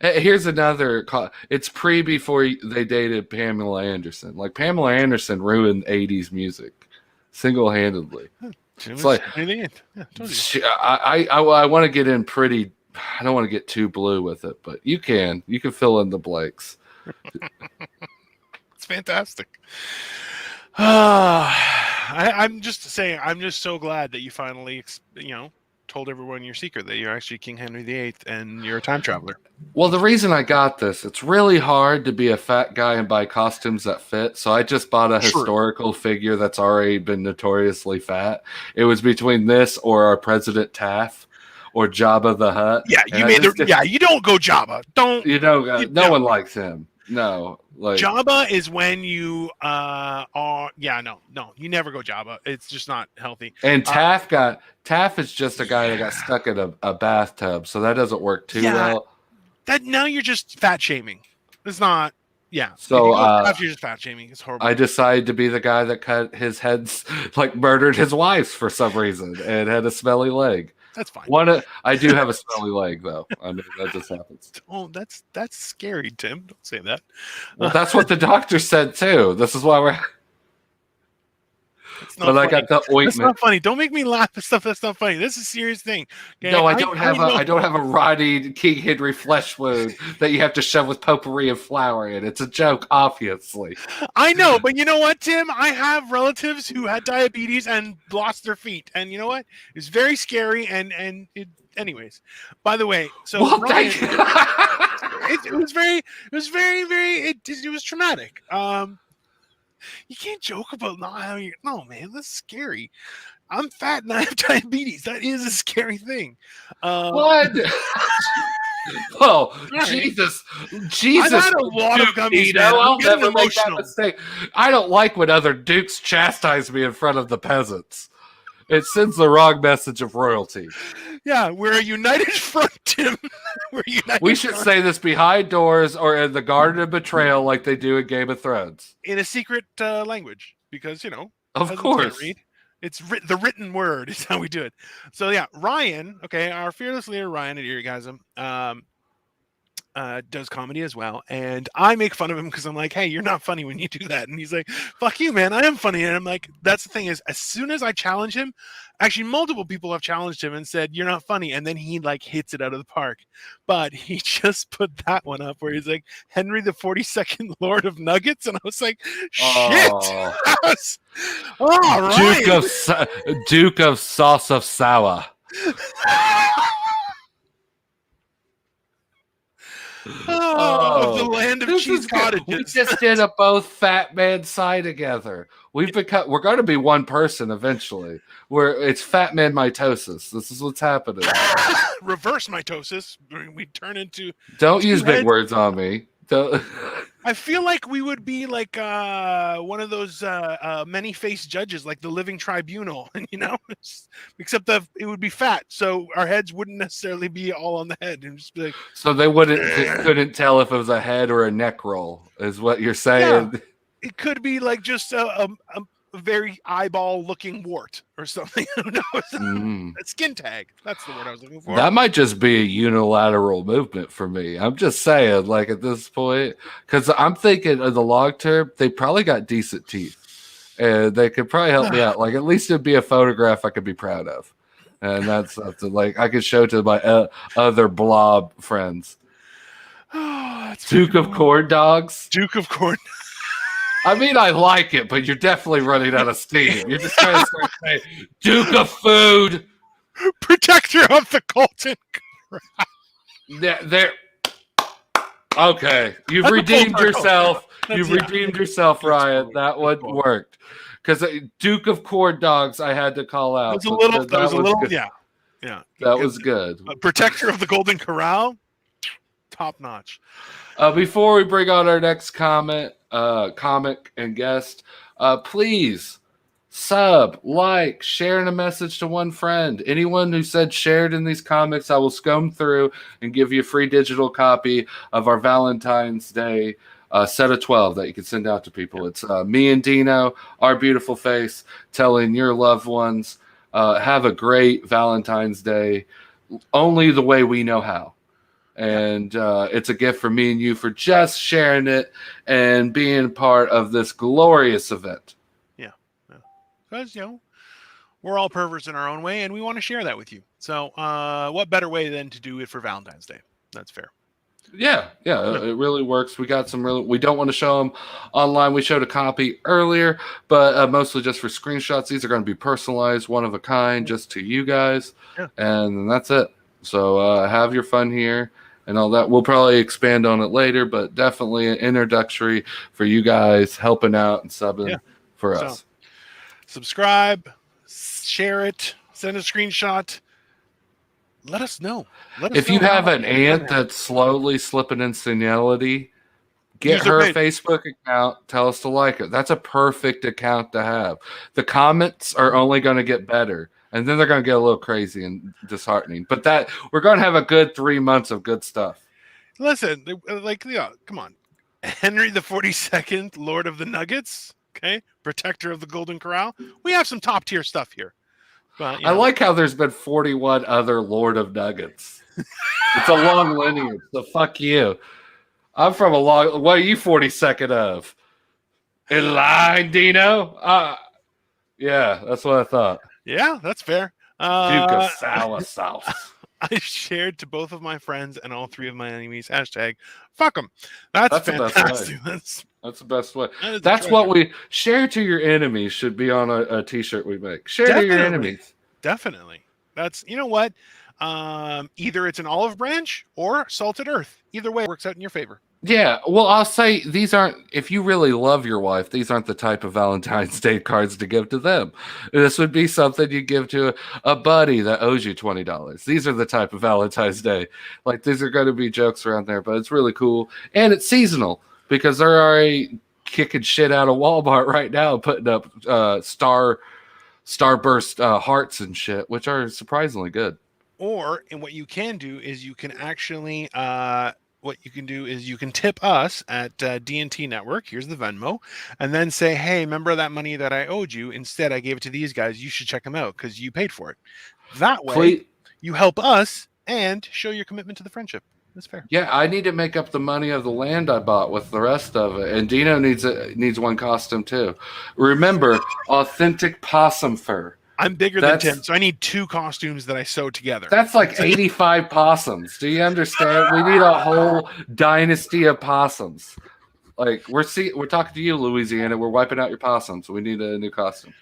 Here's another. It's before they dated Pamela Anderson. Like Pamela Anderson ruined '80s music single-handedly. It's like I want to get in pretty. I don't want to get too blue with it, but you can fill in the blanks. It's fantastic. I'm just saying, I'm just so glad that you finally, told everyone your secret that you're actually King Henry VIII and you're a time traveler. Well, the reason I got this, it's really hard to be a fat guy and buy costumes that fit. So I just bought a historical figure that's already been notoriously fat. It was between this or our President Taft or Jabba the Hutt. Yeah, you don't go Jabba. Don't. You know, no one likes him. No, like Jabba is when you are. Yeah, no, you never go Jabba. It's just not healthy. And Taft is just a guy that got stuck in a bathtub, so that doesn't work too well. That now you're just fat shaming. It's not. Yeah. So you're just fat shaming. It's horrible. I decided to be the guy that cut his heads, like murdered his wife for some reason, and had a smelly leg. That's fine. I do have a smelly leg, though. I mean, that just happens. Oh, that's scary, Tim. Don't say that. Well, that's what the doctor said too. This is why we're. But I got the ointment. That's not funny. Don't make me laugh at stuff that's not funny. This is a serious thing. Okay? No, I don't have a rotting King Henry flesh wound that you have to shove with potpourri and flour in. It's a joke, obviously. I know, but you know what, Tim? I have relatives who had diabetes and lost their feet, and you know what? It's very scary. Anyways, by the way, so Ryan, it was traumatic. You can't joke about not having. No, man, that's scary. I'm fat and I have diabetes. That is a scary thing. What? Oh, Jesus. I've had a lot of gummies, man. I'll never make that mistake. I don't like when other dukes chastise me in front of the peasants. It sends the wrong message of royalty. Yeah, we're a united front, Tim. We should say this behind doors or in the Garden of Betrayal like they do in Game of Thrones. In a secret language, because, Of course. Read. It's the written word is how we do it. So, yeah, Ryan, okay, our fearless leader, Ryan at Eargasm, does comedy as well. And I make fun of him because I'm like, hey, you're not funny when you do that. And he's like, fuck you, man. I am funny. And I'm like, that's the thing is, as soon as I challenge him, actually multiple people have challenged him and said, you're not funny. And then he like hits it out of the park. But he just put that one up where he's like, Henry the 42nd Lord of Nuggets. And I was like, shit. Duke of Sauce of Sour. Of the land of cheese cottages. We just did a both fat man sigh together. We're going to be one person eventually. Where it's fat man mitosis. This is what's happening. Reverse mitosis. We turn into. Don't use big words on me. I feel like we would be like one of those many-faced judges, like the Living Tribunal, except that it would be fat, so our heads wouldn't necessarily be all on the head. And just be like, so they couldn't tell if it was a head or a neck roll, is what you're saying. Yeah, it could be like just a very eyeball-looking wart or something. Who knows? A skin tag. That's the word I was looking for. That might just be a unilateral movement for me. I'm just saying, like at this point, because I'm thinking in the long term, they probably got decent teeth, and they could probably help me out. Like at least it'd be a photograph I could be proud of, and that's something like I could show to my other blob friends. Duke of Corn Dogs. Duke of Corn. I mean, I like it, but you're definitely running out of steam. You're just trying to start saying Duke of Food, Protector of the Golden Corral. There. Okay, you've redeemed yourself. You've redeemed yourself, Ryan. That one worked. Because Duke of Corn Dogs, I had to call out. That was a little, yeah. That was good. Protector of the Golden Corral, top notch. Before we bring on our next comic and guest, please sub, like, sharing a message to one friend. Anyone who said shared in these comics, I will scum through and give you a free digital copy of our Valentine's Day set of 12 that you can send out to people. It's me and Dino, our beautiful face, telling your loved ones, have a great Valentine's Day, only the way we know how. And it's a gift for me and you for just sharing it and being part of this glorious event. Yeah. Because, we're all perverts in our own way, and we want to share that with you. So what better way than to do it for Valentine's Day? That's fair. Yeah, it really works. We got some we don't want to show them online. We showed a copy earlier, but mostly just for screenshots. These are going to be personalized, one of a kind, just to you guys, and that's it. So have your fun here and all that. We'll probably expand on it later, but definitely an introductory for you guys helping out and subbing for us. Subscribe, share it, send a screenshot. Let us know. If you have an aunt that's slowly slipping in senility, get her a Facebook account. Tell us to like it. That's a perfect account to have. The comments are only going to get better, and then they're going to get a little crazy and disheartening. But that we're going to have a good 3 months of good stuff. Listen, come on, Henry the 42nd, Lord of the Nuggets, okay, Protector of the Golden Corral. We have some top tier stuff here. But, I like how there's been 41 other Lord of Nuggets. It's a long lineage, so fuck you. I'm from a long... What are you 42nd of? In line, Dino? Yeah, that's what I thought. Yeah, that's fair. Duke of Sour Sauce. I shared to both of my friends and all 3 of my enemies. # fuck them. That's fantastic. That's the best way. That's what we share to your enemies should be on a t-shirt we make. Share to your enemies. Definitely. That's, you know what? Either it's an olive branch or salted earth. Either way, it works out in your favor. Yeah, well, I'll say these aren't, if you really love your wife, these aren't the type of Valentine's Day cards to give to them. This would be something you give to a buddy that owes you $20. These are the type of Valentine's Day. Like, these are going to be jokes around there, but it's really cool. And it's seasonal because they're already kicking shit out of Walmart right now, putting up starburst hearts and shit, which are surprisingly good. And what you can do is you can actually... what you can do is you can tip us at D&T Network. Here's the Venmo. And then say, hey, remember that money that I owed you? Instead, I gave it to these guys. You should check them out because you paid for it. That way, you help us and show your commitment to the friendship. That's fair. Yeah, I need to make up the money of the land I bought with the rest of it. And Dino needs one costume too. Remember, authentic possum fur. I'm bigger than Tim, so I need 2 costumes that I sew together. That's like 85 possums. Do you understand? We need a whole dynasty of possums. Like we're talking to you, Louisiana. We're wiping out your possums. We need a new costume.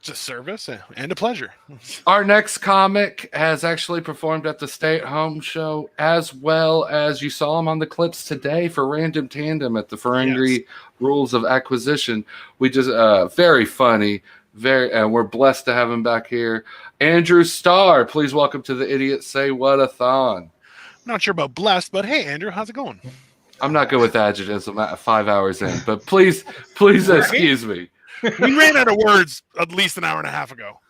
It's a service and a pleasure. Our next comic has actually performed at the Stay at Home show, as well as you saw him on the clips today for Random Tandem at the Ferengi Rules of Acquisition. We just very funny. And we're blessed to have him back here. Andrew Starr, please welcome to the Idiotsayswhut-a-thon. I'm not sure about blessed, but hey, Andrew, how's it going? I'm not good with adjectives. I'm at 5 hours in, but please excuse me. We ran out of words at least an hour and a half ago.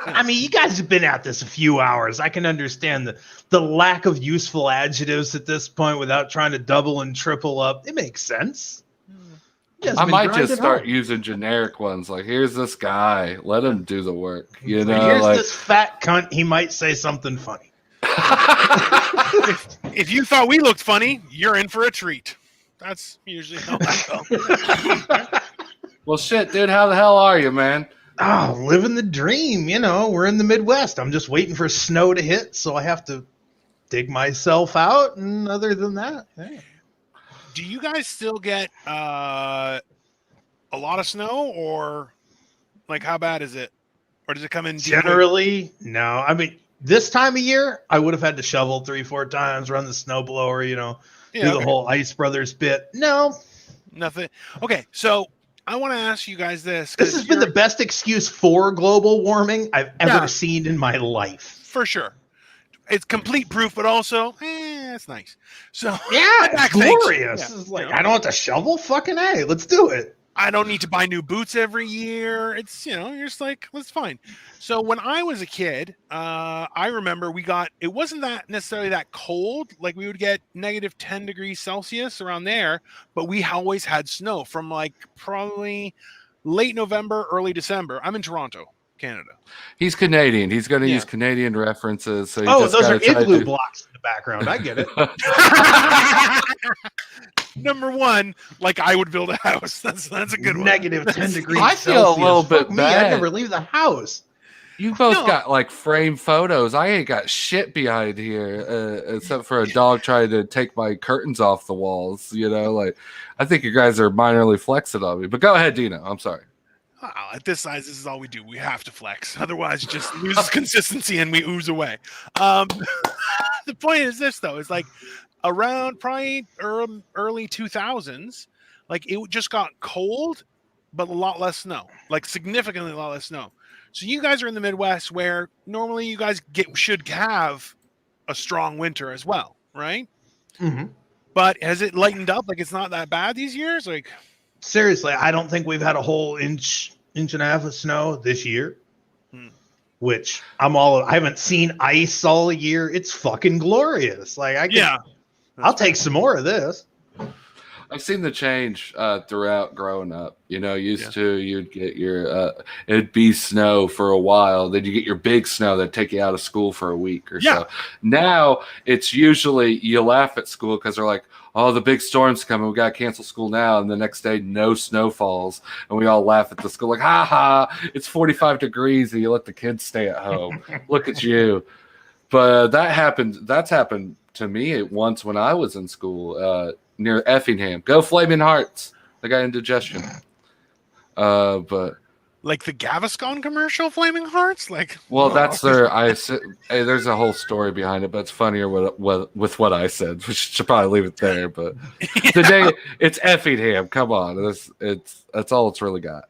I mean, you guys have been at this a few hours. I can understand the lack of useful adjectives at this point without trying to double and triple up. It makes sense. I might just start using generic ones. Like, here's this guy. Let him do the work. You know, here's this fat cunt. He might say something funny. If you thought we looked funny, you're in for a treat. That's usually how I go. Well, shit, dude. How the hell are you, man? Oh, living the dream. You know, we're in the Midwest. I'm just waiting for snow to hit, so I have to dig myself out. And other than that, hey. Do you guys still get a lot of snow, or like how bad is it? Or does it come in generally? No. I mean, this time of year, I would have had to shovel 3-4 times, run the snowblower, do the whole Ice Brothers bit. No. Nothing. Okay, so I want to ask you guys this. This has been the best excuse for global warming I've ever seen in my life. For sure. It's complete proof, but also, it's nice. So it's glorious. Yeah. It's like, I don't have to shovel. Fucking A, let's do it. I don't need to buy new boots every year. It's, you're just like, that's fine. So when I was a kid, I remember it wasn't that necessarily that cold. Like we would get negative 10 degrees Celsius around there, but we always had snow from like probably late November, early December. I'm in Toronto, Canada. He's Canadian. He's going to use Canadian references. So those are igloo blocks in the background. I get it. Number one, like I would build a house. That's a good one. Negative 10 degrees. I feel a little bit bad. I never leave the house. You both got like framed photos. I ain't got shit behind here, except for a dog trying to take my curtains off the walls. You know, like I think you guys are minorly flexing on me. But go ahead, Dino. I'm sorry. At this size, this is all we do. We have to flex. Otherwise, it just loses consistency and we ooze away. The point is this, though, is like around probably early 2000s, like it just got cold, but a lot less snow, like significantly a lot less snow. So you guys are in the Midwest where normally you guys should have a strong winter as well, right? Mm-hmm. But has it lightened up? Like it's not that bad these years? Like seriously, I don't think we've had a whole inch and a half of snow this year. Which I haven't seen ice all year. It's fucking glorious. Like I'll take some more of this. I've seen the change throughout growing up. You know, used to you'd get your it'd be snow for a while, then you get your big snow that'd take you out of school for a week or so. Now it's usually you laugh at school because they're like, "Oh, the big storm's coming. We gotta cancel school now." And the next day, no snow falls, and we all laugh at the school like, "Ha ha! It's 45 degrees, and you let the kids stay at home. Look at you." But that's happened to me once when I was in school. Near Effingham. Go Flaming Hearts. They got indigestion. But like the Gaviscon commercial, Flaming Hearts? Like that's their hey, there's a whole story behind it, but it's funnier with what I said. We should probably leave it there. But it's Effingham. Come on. That's all it's really got.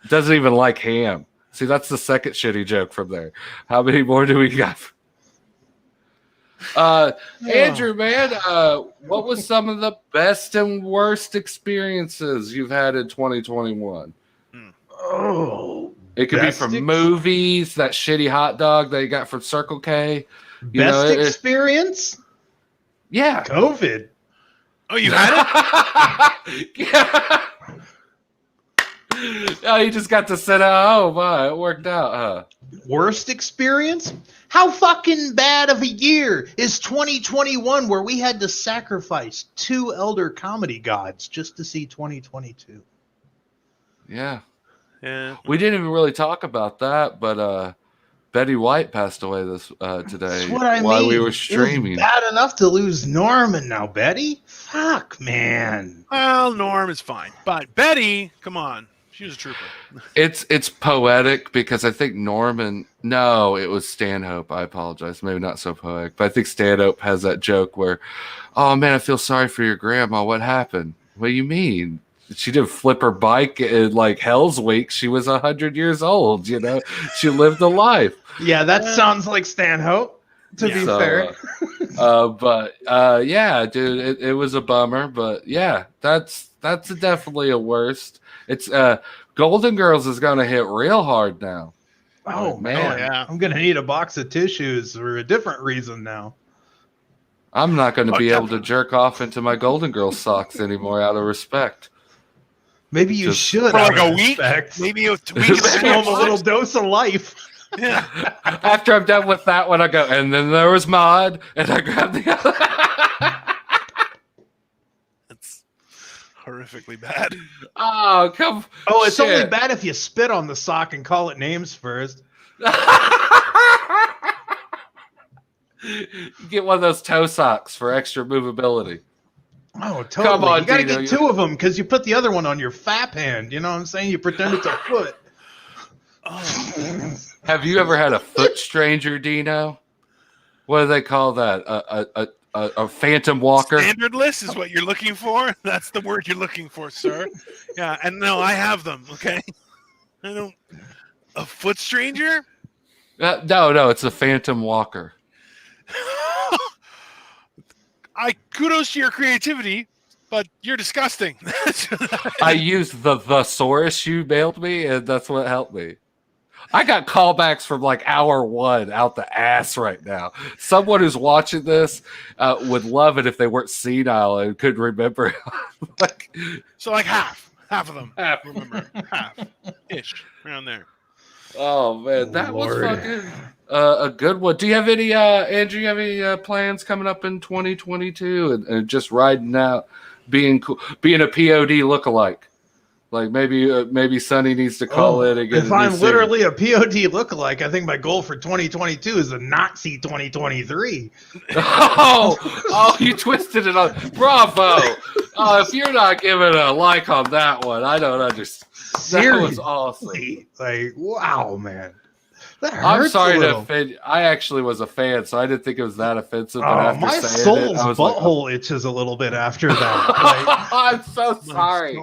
It doesn't even like ham. See, that's the second shitty joke from there. How many more do we got? Andrew, man, what was some of the best and worst experiences you've had in 2021? Oh, it could be from movies, that shitty hot dog that you got from Circle K. Best experience? Yeah, COVID. Oh, you had it? Yeah. Oh, you just got to sit at home. It worked out, huh? Worst experience? How fucking bad of a year is 2021 where we had to sacrifice 2 elder comedy gods just to see 2022? Yeah. Yeah. We didn't even really talk about that, but Betty White passed away today. That's what I while mean. We were streaming. It was bad enough to lose Norm, and now Betty? Fuck, man. Well, Norm is fine. But Betty, come on. She was a trooper. It's poetic because I think Norman. No, it was Stanhope. I apologize. Maybe not so poetic, but I think Stanhope has that joke where, "Oh man, I feel sorry for your grandma. What happened? What do you mean? She didn't flip her bike in like Hell's Week. She was 100 years old. You know, she lived a life." Yeah, that sounds like Stanhope. To be fair. Yeah, dude, it was a bummer, but yeah, that's definitely a worst. It's Golden Girls is gonna hit real hard now. Oh man, yeah. I'm gonna need a box of tissues for a different reason now. I'm not gonna be able to jerk off into my Golden Girls socks anymore out of respect. Maybe you should. For like a week? Maybe a week. Show them a little dose of life. Yeah. After I'm done with that one, I go, and then there was Maude, and I grab the other. That's horrifically bad. Oh, come. Oh, it's only bad if you spit on the sock and call it names first. You get one of those toe socks for extra movability. Oh, totally. Come on, you got to Dino, get 2 of them because you put the other one on your fap hand. You know what I'm saying? You pretend it's a foot. Oh. Have you ever had a foot stranger, Dino? What do they call that? A phantom walker? Standardless is what you're looking for. That's the word you're looking for, sir. Yeah, and no, I have them. Okay, I don't. A foot stranger? No, it's a phantom walker. I kudos to your creativity, but you're disgusting. I used the thesaurus you mailed me, and that's what helped me. I got callbacks from like hour 1 out the ass right now. Someone who's watching this would love it if they weren't senile and could remember. So like half of them. Remember, half-ish, around there. Oh man, that was fucking a good one. Do you have any, Andrew? You have any plans coming up in 2022 and just riding out, being cool, being a POD lookalike? Like maybe Sonny needs to call in and get if a new I'm suit. literally a POD lookalike, I think my goal for 2022 is a Nazi 2023. Oh, you twisted it on. Bravo. If you're not giving a like on that one, I don't understand. That was awesome. Like, wow, man. That I'm hurts sorry a to little. offend. I actually was a fan, so I didn't think it was that offensive. But Oh, after my saying soul's it, I was butthole itches a little bit after that. I'm so sorry.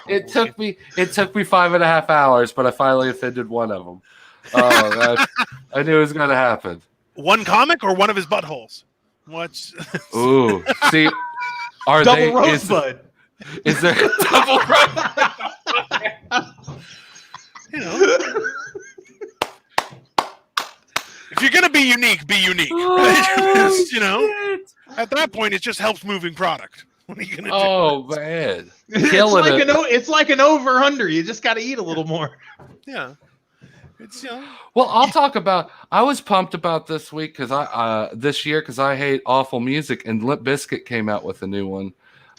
It took me 5.5 hours, but I finally offended one of them. Oh, I knew it was going to happen. One comic or one of his buttholes? What's Ooh, see, are double they rosebud? Is there a double rosebud? You know, if you're gonna be unique, be unique. Right? You know, at that point, it just helps moving product. What are you gonna do? Oh man, It's like an over/under. You just got to eat a little more. Yeah, it's Well, I'll talk about. I was pumped about this week this year because I hate awful music, and Limp Bizkit came out with a new one.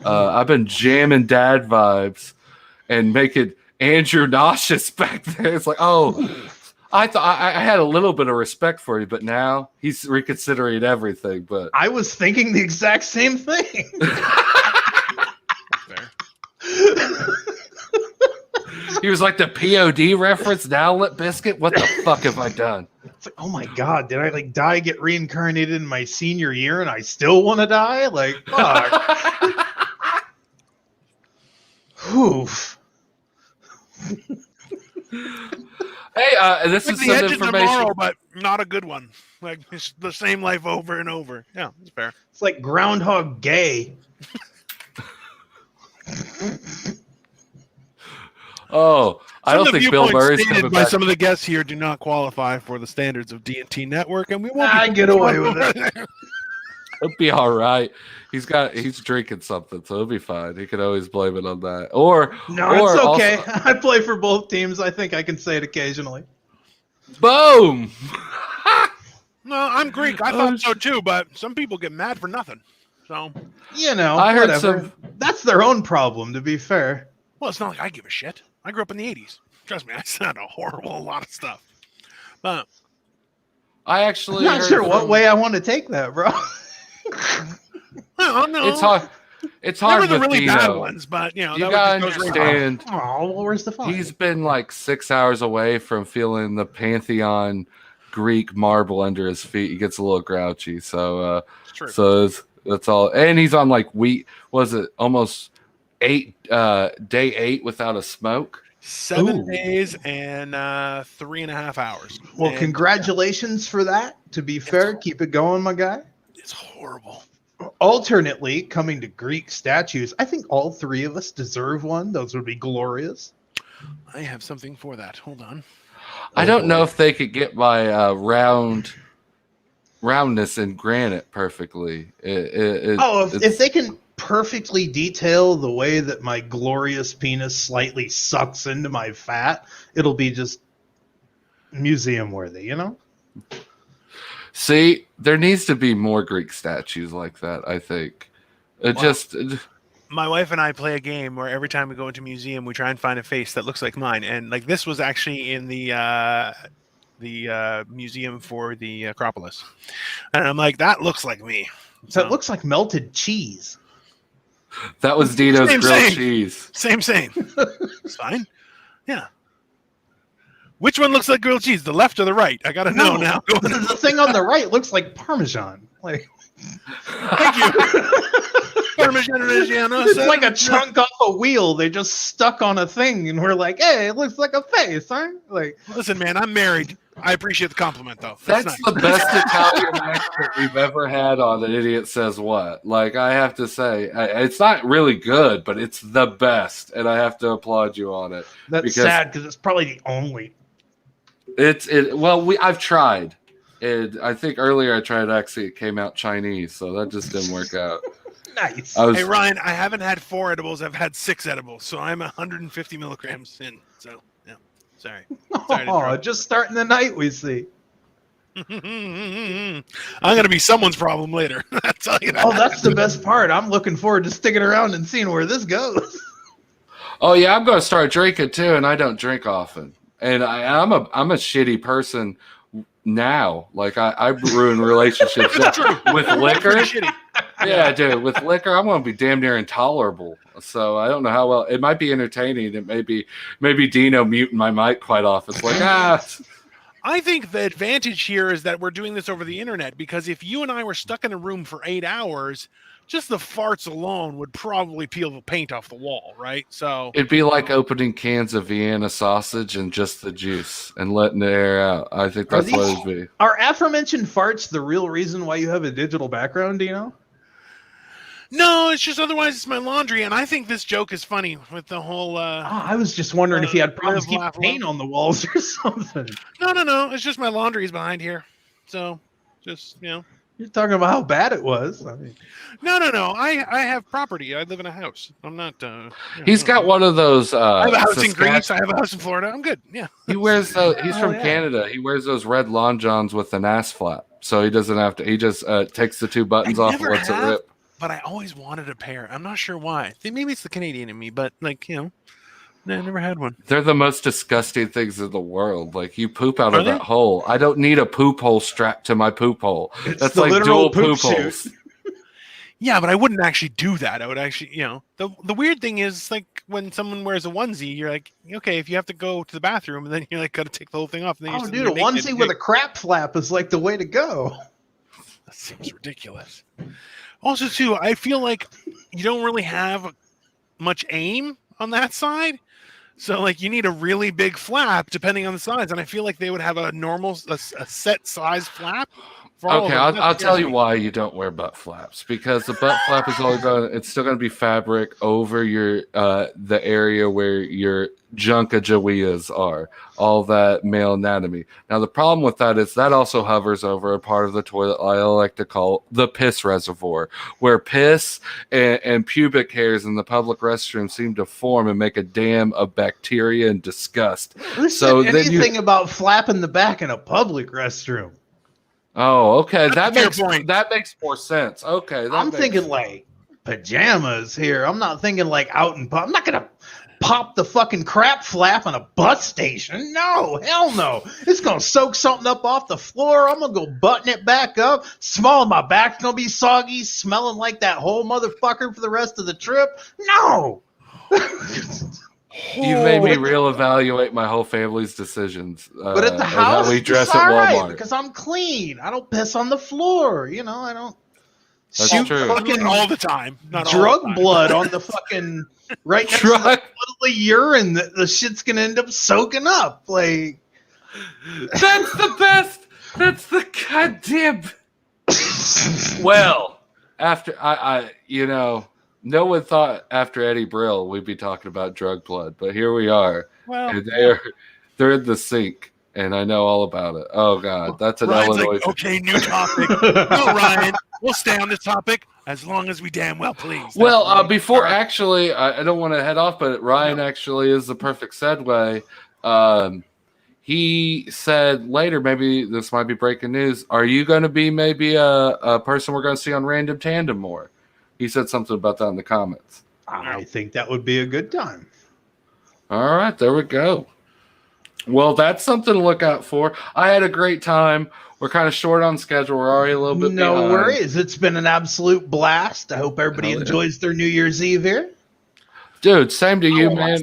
I've been jamming Dad Vibes and making Andrew nauseous back there. It's like, I thought I had a little bit of respect for you, but now he's reconsidering everything. But I was thinking the exact same thing. He was like the POD reference. Now Limp Bizkit. What the fuck have I done? It's like, oh my god, did I die, get reincarnated in my senior year, and I still want to die? Like, fuck. Oof. Hey, this is the some edge of information. tomorrow, but not a good one. Like it's the same life over and over. Yeah, it's fair. It's like Groundhog Gay. I don't think Bill Murray's stated coming by back. some of the guests here do not qualify for the standards of D&T Network, and we won't. I get away with it. It'll be all right. He's drinking something, so it'll be fine. He can always blame it on that. Or it's okay. also- I play for both teams. I think I can say it occasionally. Boom. No, I'm Greek. I thought so too, but some people get mad for nothing. So I heard that's their own problem, to be fair. Well, it's not like I give a shit. I grew up in the 80s. Trust me, I said a lot of stuff. But I actually I'm not sure what way I want to take that, bro. I don't know. It's hard. It's hard Never the with really Dino. bad ones, but you gotta understand. Oh, well, where's the fun? He's been like 6 hours away from feeling the Pantheon Greek marble under his feet. He gets a little grouchy, so that's all. And he's on like almost day 8 without a smoke. 7 days and 3.5 hours. Well, And congratulations for that. To be fair, keep it going, my guy. It's horrible. Alternately, coming to Greek statues, I think all three of us deserve one. Those would be glorious. I have something for that. Hold on. I don't know if they could get my roundness in granite perfectly. If they can perfectly detail the way that my glorious penis slightly sucks into my fat, it'll be just museum worthy, you know? See, there needs to be more Greek statues like that, I think. My wife and I play a game where every time we go into a museum, we try and find a face that looks like mine. And like this was actually in the museum for the Acropolis. And I'm like, that looks like me. So it looks like melted cheese. That was Dino's grilled cheese. Same. It's fine. Yeah. Which one looks like grilled cheese? The left or the right? I gotta know now. The thing on the right looks like Parmesan. Like, thank you. Parmesan Reggiano. It's like a chunk off a wheel. They just stuck on a thing, and we're like, "Hey, it looks like a face, huh?" Like, listen, man, I'm married. I appreciate the compliment, though. That's nice. the best Italian accent we've ever had on An Idiot Says What. Like, I have to say, it's not really good, but it's the best, and I have to applaud you on it. That's sad because it's probably the only. I've tried. And I think earlier I tried it came out Chinese, so that just didn't work out. Nice. Hey, Ryan, I haven't had 4 edibles. I've had 6 edibles, so I'm 150 milligrams in. So, yeah. Sorry. Just starting the night, we see. I'm going to be someone's problem later. I'll tell you that. Oh, that's the best part. I'm looking forward to sticking around and seeing where this goes. Oh yeah, I'm going to start drinking too, and I don't drink often. And I'm a shitty person now. Like I ruin relationships with liquor. Yeah, dude, with liquor, I'm going to be damn near intolerable. So I don't know how well it might be entertaining. It may be maybe Dino muting my mic quite often. It's like I think the advantage here is that we're doing this over the internet, because if you and I were stuck in a room for 8 hours, just the farts alone would probably peel the paint off the wall, right? So it'd be like opening cans of Vienna sausage and just the juice and letting the air out. I think that's what it'd be. Are aforementioned farts the real reason why you have a digital background, Dino? No, it's just otherwise it's my laundry, and I think this joke is funny with the whole. I was just wondering if you had problems keeping paint on the walls or something. No. It's just my laundry's behind here, so just You're talking about how bad it was. I mean, No. I have property. I live in a house. I'm not. He's got one of those. I have a house in Greece. I have a house in Florida. I'm good. Yeah. He wears those. He's from Canada. He wears those red lawn johns with an ass flap, so he doesn't have to. He just takes the two buttons off and lets it rip. But I always wanted a pair. I'm not sure why. Maybe it's the Canadian in me, but I never had one. They're the most disgusting things in the world. Like you poop out of that hole. I don't need a poop hole strapped to my poop hole. That's like dual poop holes. Yeah, but I wouldn't actually do that. I would actually, the weird thing is like when someone wears a onesie, you're like, okay, if you have to go to the bathroom, and then you're like, got to take the whole thing off. And then oh, dude, a onesie with a crap flap is like the way to go. That seems ridiculous. Also, too, I feel like you don't really have much aim on that side. So, like, you need a really big flap depending on the size. And I feel like they would have a set size flap. Okay, I'll tell you why you don't wear butt flaps. Because the butt flap is it's still going to be fabric over your the area where your junkajaweas are, all that male anatomy. Now, the problem with that is that also hovers over a part of the toilet I like to call the piss reservoir, where piss and pubic hairs in the public restroom seem to form and make a dam of bacteria and disgust. Who said anything about flapping the back in a public restroom? Oh, okay. That makes more sense. Okay. I'm thinking like pajamas here. I'm not thinking like out and I'm not gonna pop the fucking crap flap on a bus station. No, hell no. It's gonna soak something up off the floor. I'm gonna go button it back up. Small, my back's gonna be soggy, smelling like that whole motherfucker for the rest of the trip. No. You made me reevaluate my whole family's decisions. But at the house, how we dress it's at all Walmart. right because I'm clean. I don't piss on the floor. I don't That's true. fucking all the time. Not drug all the time. blood on the fucking right next to the puddle of urine that the shit's gonna end up soaking up. Like that's the best. That's the goddamn. Well, after I no one thought after Eddie Brill we'd be talking about drug blood, but here we are. Well, and they're in the sink, and I know all about it. Oh God, that's an Ryan's Illinois. like, okay, new topic. No, Ryan, we'll stay on this topic as long as we damn well please. Well, before actually, I don't want to head off, but Ryan actually is the perfect segue. He said later, maybe this might be breaking news. Are you going to be maybe a person we're going to see on Random Tandem more? He said something about that in the comments. I think that would be a good time. All right, there we go. Well, that's something to look out for. I had a great time. We're kind of short on schedule. We're already a little bit No behind. worries. It's been an absolute blast. I hope everybody enjoys their New Year's Eve here. Dude, same to you, man.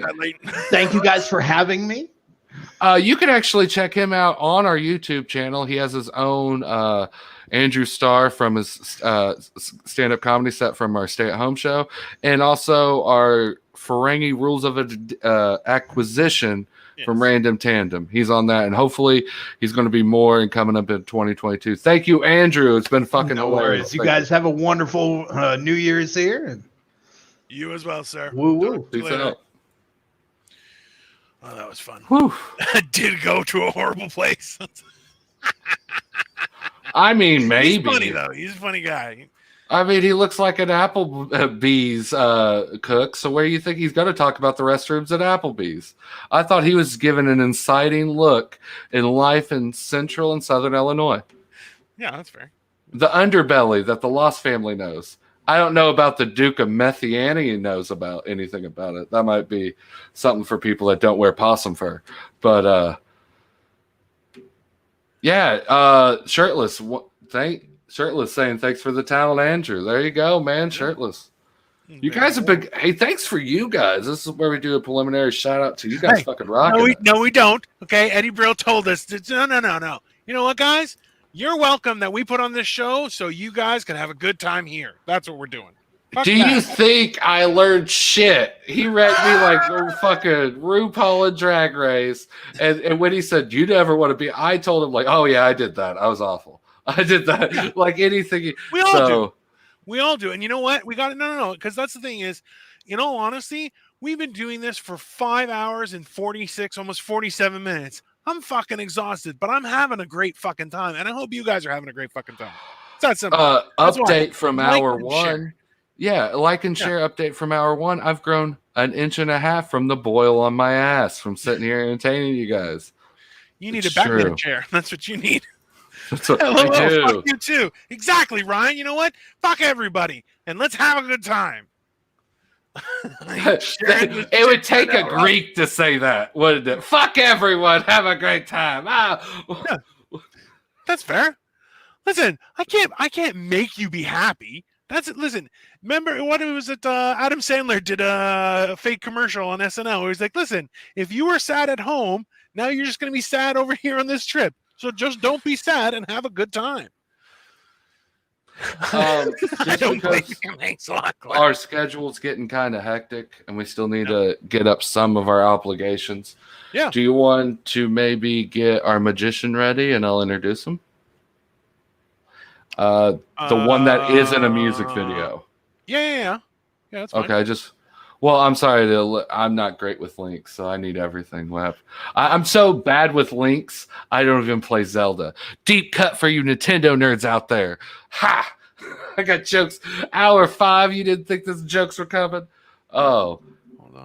Thank you guys for having me. You can actually check him out on our YouTube channel. He has his own Andrew Starr from his stand-up comedy set from our stay-at-home show, and also our Ferengi Rules of Acquisition from Random Tandem. He's on that, and hopefully he's going to be more and coming up in 2022. Thank you, Andrew. It's been fucking hilarious. You guys have a wonderful New Year's here. And you as well, sir. Woo woo. Peace out. Oh, that was fun. Whew. I did go to a horrible place. I mean, maybe. He's funny, though. He's a funny guy. I mean, he looks like an Applebee's cook. So where do you think he's going to talk about the restrooms at Applebee's? I thought he was given an inciting look in life in central and southern Illinois. Yeah, that's fair. The underbelly that the Lost family knows. I don't know about the Duke of Methiani knows about anything about it. That might be something for people that don't wear possum fur. But shirtless. Shirtless saying thanks for the talent, Andrew. There you go, man. Shirtless. You guys have been. Hey, thanks for you guys. This is where we do a preliminary shout out to you guys. Fucking rocking. No, we don't. Okay, Eddie Brill told us. No. You know what, guys? You're welcome that we put on this show so you guys can have a good time here. That's what we're doing. Do you think I learned shit? He read me like fucking RuPaul and Drag Race, and when he said you never want to be, I told him like, oh yeah, I did that. I was awful. I did that. Like anything. We all do. We all do. And you know what? We got it. No. Because that's the thing is, in all honesty, we've been doing this for 5 hours and 46, almost 47 minutes. I'm fucking exhausted, but I'm having a great fucking time. And I hope you guys are having a great fucking time. It's that simple. Update from hour one. Yeah, like and share update from hour one. I've grown 1.5 inches from the boil on my ass from sitting here entertaining you guys. You need a Batman chair. That's what you need. That's what I do. Fuck you too. Exactly, Ryan. You know what? Fuck everybody, and let's have a good time. It would take a Greek to say that, wouldn't it? Fuck everyone. Have a great time. Yeah, that's fair. Listen, I can't make you be happy. Listen, remember what it was that Adam Sandler did a fake commercial on SNL where he's like, listen, if you were sad at home, now you're just going to be sad over here on this trip. So just don't be sad and have a good time. Just because our schedule's getting kind of hectic and we still need to get up some of our obligations. Yeah. Do you want to maybe get our magician ready and I'll introduce him? The one that isn't a music video. Yeah, that's fine. Okay, I'm sorry. I'm not great with links, so I need everything. I'm so bad with links, I don't even play Zelda. Deep cut for you Nintendo nerds out there. Ha! I got jokes. Hour 5, you didn't think those jokes were coming? Oh.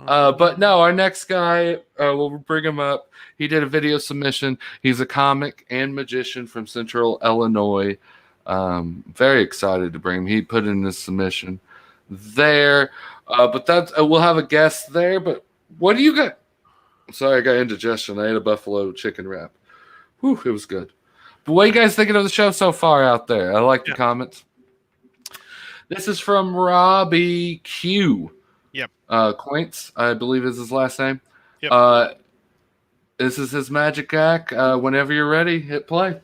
But no, our next guy, we'll bring him up. He did a video submission. He's a comic and magician from Central Illinois. Very excited to bring him. He put in his submission there. But that's we'll have a guest there. But what do you got? Sorry, I got indigestion. I ate a buffalo chicken wrap. Whew, it was good. But what are you guys thinking of the show so far out there? I like the comments. This is from Robbie Q. Yep. Quaints, I believe is his last name. Yep. This is his magic act. Whenever you're ready, hit play.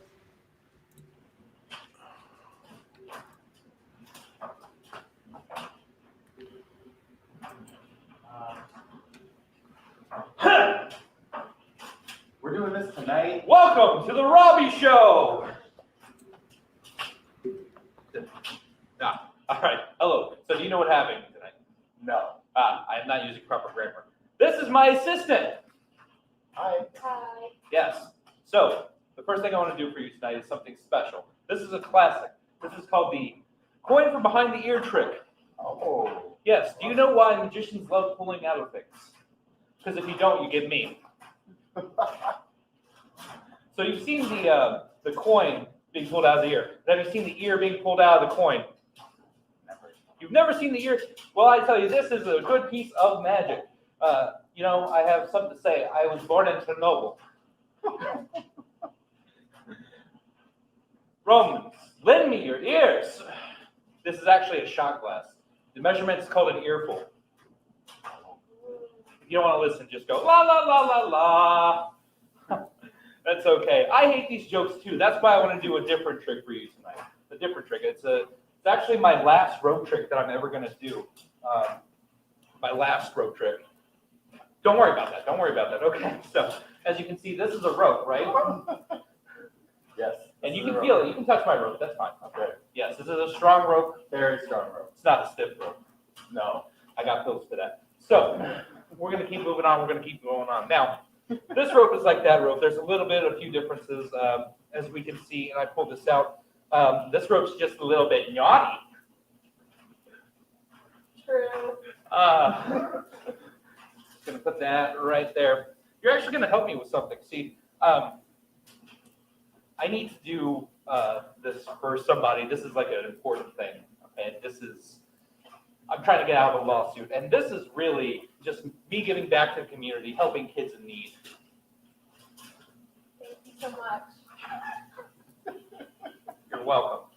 We're doing this tonight. Welcome to the Robbie Show. All right. Hello. So do you know what happened tonight? No. I am not using proper grammar. This is my assistant. Hi. Hi. Yes. So the first thing I want to do for you tonight is something special. This is a classic. This is called the coin from behind the ear trick. Oh. Yes. Do you know why magicians love pulling out of things? Because if you don't, you get mean. So you've seen the coin being pulled out of the ear. But have you seen the ear being pulled out of the coin? Never. You've never seen the ear? Well, I tell you, this is a good piece of magic. I have something to say. I was born in Chernobyl. Romans, lend me your ears. This is actually a shot glass. The measurement is called an earful. If you don't want to listen, just go, la, la, la, la, la. That's okay. I hate these jokes, too. That's why I want to do a different trick for you tonight. A different trick. It's actually my last rope trick that I'm ever going to do. My last rope trick. Don't worry about that. Don't worry about that. Okay. So, as you can see, this is a rope, right? Yes. And you can feel it. You can touch my rope. That's fine. Okay. Yes, this is a strong rope. Very strong rope. It's not a stiff rope. No. I got pills for that. So, we're going to keep moving on. We're going to keep going on. Now, this rope is like that rope. There's a few differences, as we can see, and I pulled this out. This rope's just a little bit naughty. True. Going to put that right there. You're actually going to help me with something. See, I need to do this for somebody. This is like an important thing. Okay, this is I'm trying to get out of a lawsuit, and this is really just me giving back to the community, helping kids in need. Thank you so much. You're welcome.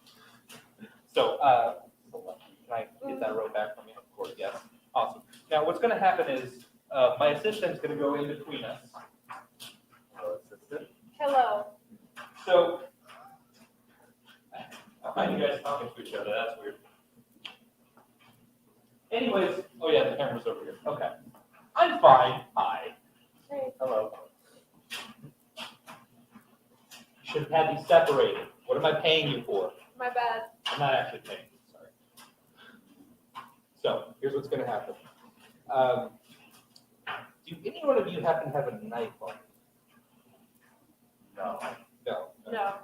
So, can I get that rope back from you? Of course, yes. Awesome. Now, what's going to happen is my assistant's going to go in between us. Hello, assistant. Hello. So, I find you guys talking to each other. That's weird. Anyways, oh yeah, the camera's over here. Okay. I'm fine. Hi. Hey. Hello. You should have had these separated. What am I paying you for? My bad. I'm not actually paying you. Sorry. So, here's what's going to happen. Do any one of you happen to have a knife on you? No. No. No.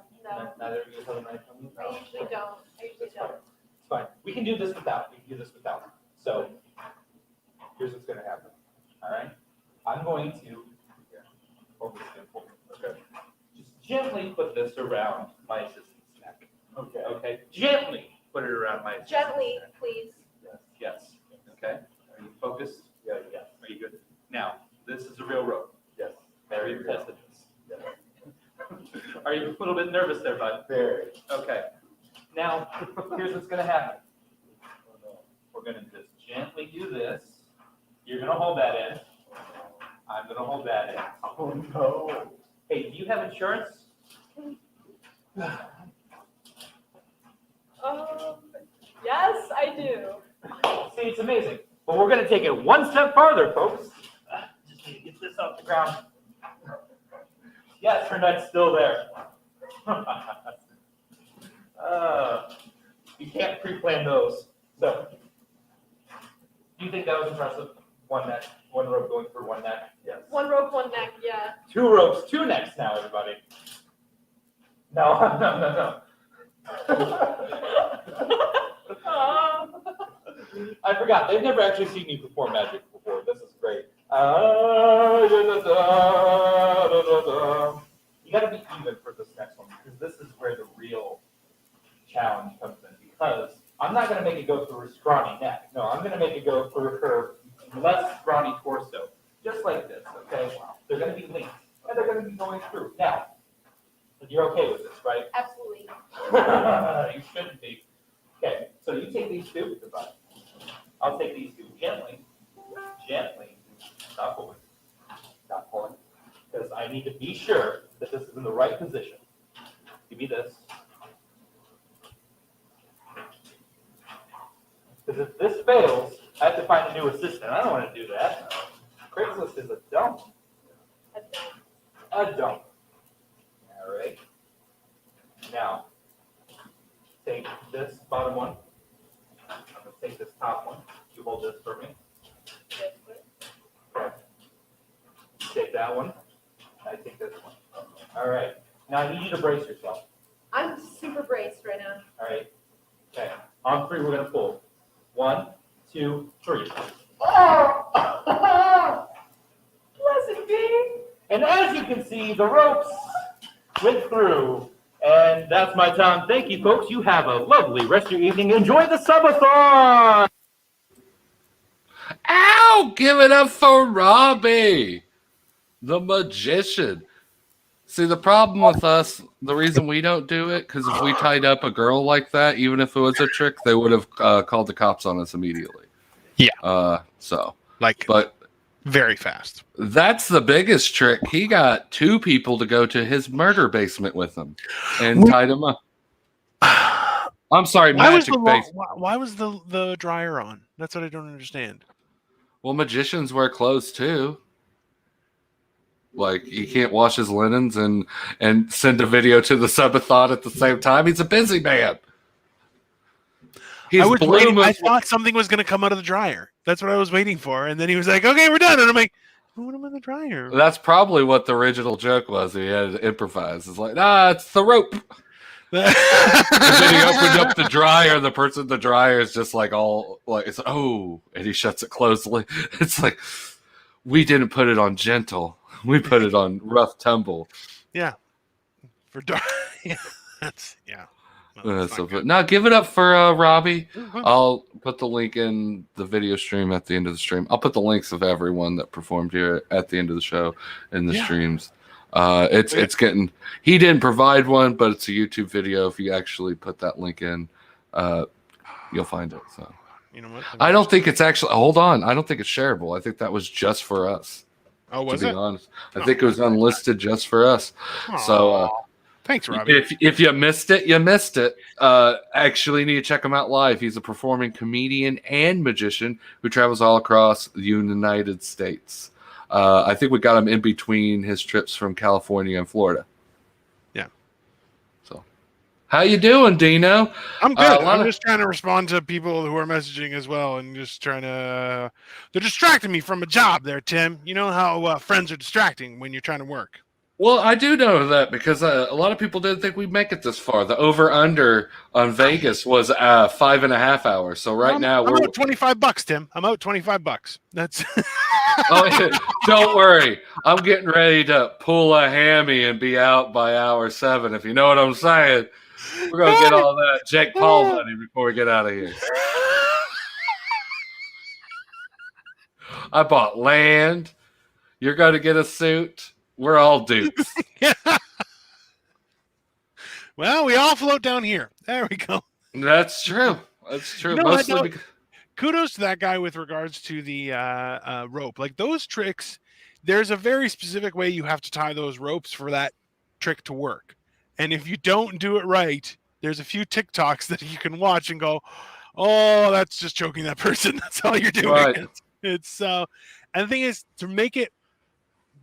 Neither of you have a knife on you? I usually don't. It's fine. We can do this without. So, here's what's going to happen. All right? I'm going to hold this in. Okay. Just gently put this around my assistant's neck. Okay. Okay. Gently put it around my assistant's Gently, neck. please. Yes. Okay. Are you focused? Yeah. Are you good? Now, this is a real rope. Yes. Very tested this. Yes. Are you a little bit nervous there, bud? Very. Okay. Now, here's what's going to happen. We're going to just gently do this. You're going to hold that in. I'm going to hold that in. Oh, no. Hey, do you have insurance? Yes, I do. See, it's amazing. But we're going to take it one step farther, folks. Just need to get this off the ground. Yes, her nut's still there. You can't pre-plan those. So, do you think that was impressive? One neck, one rope going for one neck? Yes. One rope, one neck, yeah. Two ropes, two necks now, everybody. No. I forgot. They've never actually seen me perform magic before. This is great. You got to be even for this next one because this is where the real challenge comes in. Because I'm not going to make it go through her scrawny neck. No, I'm going to make it go through her less scrawny torso. Just like this, okay? They're going to be linked, and they're going to be going through. Now, you're okay with this, right? Absolutely. You shouldn't be. Okay, so you take these two. Goodbye. I'll take these two gently. Stop pulling. Because I need to be sure that this is in the right position. Give me this. Because if this fails, I have to find a new assistant. I don't want to do that. Craigslist is a dump. A dump. All right. Now, take this bottom one. I'm going to take this top one. You hold this for me. Take that one. I take this one. All right. Now I need you to brace yourself. I'm super braced right now. All right. Okay. On three, we're going to pull. 1, 2, 3. Oh! Blessed be. And as you can see, the ropes went through. And that's my time. Thank you, folks. You have a lovely rest of your evening. Enjoy the subathon. Ow! Give it up for Robbie, the magician. See, the problem with us, the reason we don't do it, because if we tied up a girl like that, even if it was a trick, they would have called the cops on us immediately. Yeah. But very fast. That's the biggest trick. He got 2 people to go to his murder basement with him and tied him up. I'm sorry, why was the dryer on? That's what I don't understand. Well, magicians wear clothes too. Like, he can't wash his linens and send a video to the subathon at the same time. He's a busy man. I thought something was going to come out of the dryer. That's what I was waiting for. And then he was like, okay, we're done. And I'm like, put him in the dryer. That's probably what the original joke was. He had to improvise. It's like, it's the rope. And then he opened up the dryer, and the person in the dryer is just like all like, it's and he shuts it closely. It's like, we didn't put it on gentle. We put it on rough tumble. Yeah. For dark. Yeah. Now give it up for Robbie. I'll put the link in the video stream at the end of the stream. I'll put the links of everyone that performed here at the end of the show in the streams. It's getting. He didn't provide one, but it's a YouTube video. If you actually put that link in, you'll find it. So you know what? I don't think it's actually. Hold on, I don't think it's shareable. I think that was just for us. Oh, was to it? be honest, I think it was unlisted just for us. So. Thanks, Robbie. If you missed it, you missed it. Actually, you need to check him out live. He's a performing comedian and magician who travels all across the United States. I think we got him in between his trips from California and Florida. Yeah. So, how you doing, Dino? I'm good. I'm just trying to respond to people who are messaging as well, and just trying to. They're distracting me from a job there, Tim. You know how friends are distracting when you're trying to work. Well, I do know that because a lot of people didn't think we'd make it this far. The over/under on Vegas was 5.5 hours. So now we're out $25, Tim. I'm out $25. That's. Don't worry. I'm getting ready to pull a hammy and be out by hour 7. If you know what I'm saying, we're gonna get all that Jake Paul money before we get out of here. I bought land. You're going to get a suit. We're all dukes. Well, we all float down here. There we go. That's true. That's true. You know kudos to that guy with regards to the rope. Like those tricks, there's a very specific way you have to tie those ropes for that trick to work. And if you don't do it right, there's a few TikToks that you can watch and go, oh, that's just choking that person. That's all you're doing. Right. It's and the thing is, to make it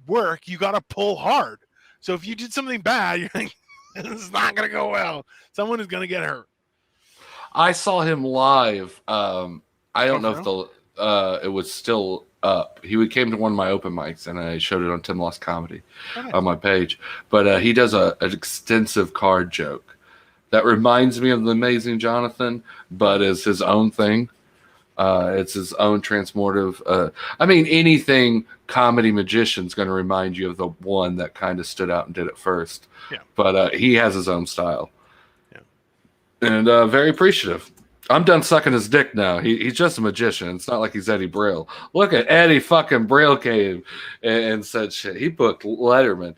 work, you got to pull hard. So if you did something bad, you're like, this is not going to go well. Someone is going to get hurt. I saw him live. I don't know if it was still up. He came to one of my open mics, and I showed it on Tim Lost Comedy on my page. But he does an extensive card joke that reminds me of The Amazing Jonathan, but is his own thing. It's his own transformative. I mean, anything comedy magician's going to remind you of the one that kind of stood out and did it first. Yeah. But he has his own style. Yeah. And very appreciative. I'm done sucking his dick now. He's just a magician. It's not like he's Eddie Brill. Look at Eddie fucking Brill came and said shit. He booked Letterman.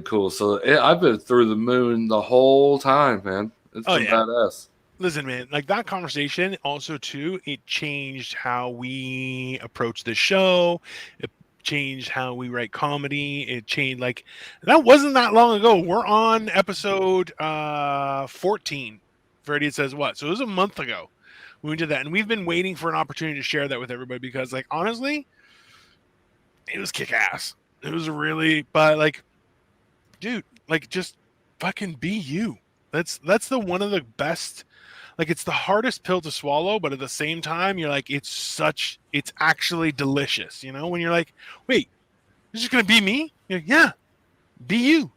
Cool. So I've been through the moon the whole time, man. It's been badass. Listen, man, like that conversation also too, it changed how we approach the show. It changed how we write comedy. It changed, like, that wasn't that long ago. We're on episode 14 for Idiot Says What. So it was a month ago when we did that. And we've been waiting for an opportunity to share that with everybody because, like, honestly, it was kick ass. It was really, but like, dude, like, just fucking be you. That's the one of the best. Like, it's the hardest pill to swallow, but at the same time, you're like, it's actually delicious. You know, when you're like, wait, this is going to be me? You're like, yeah, be you.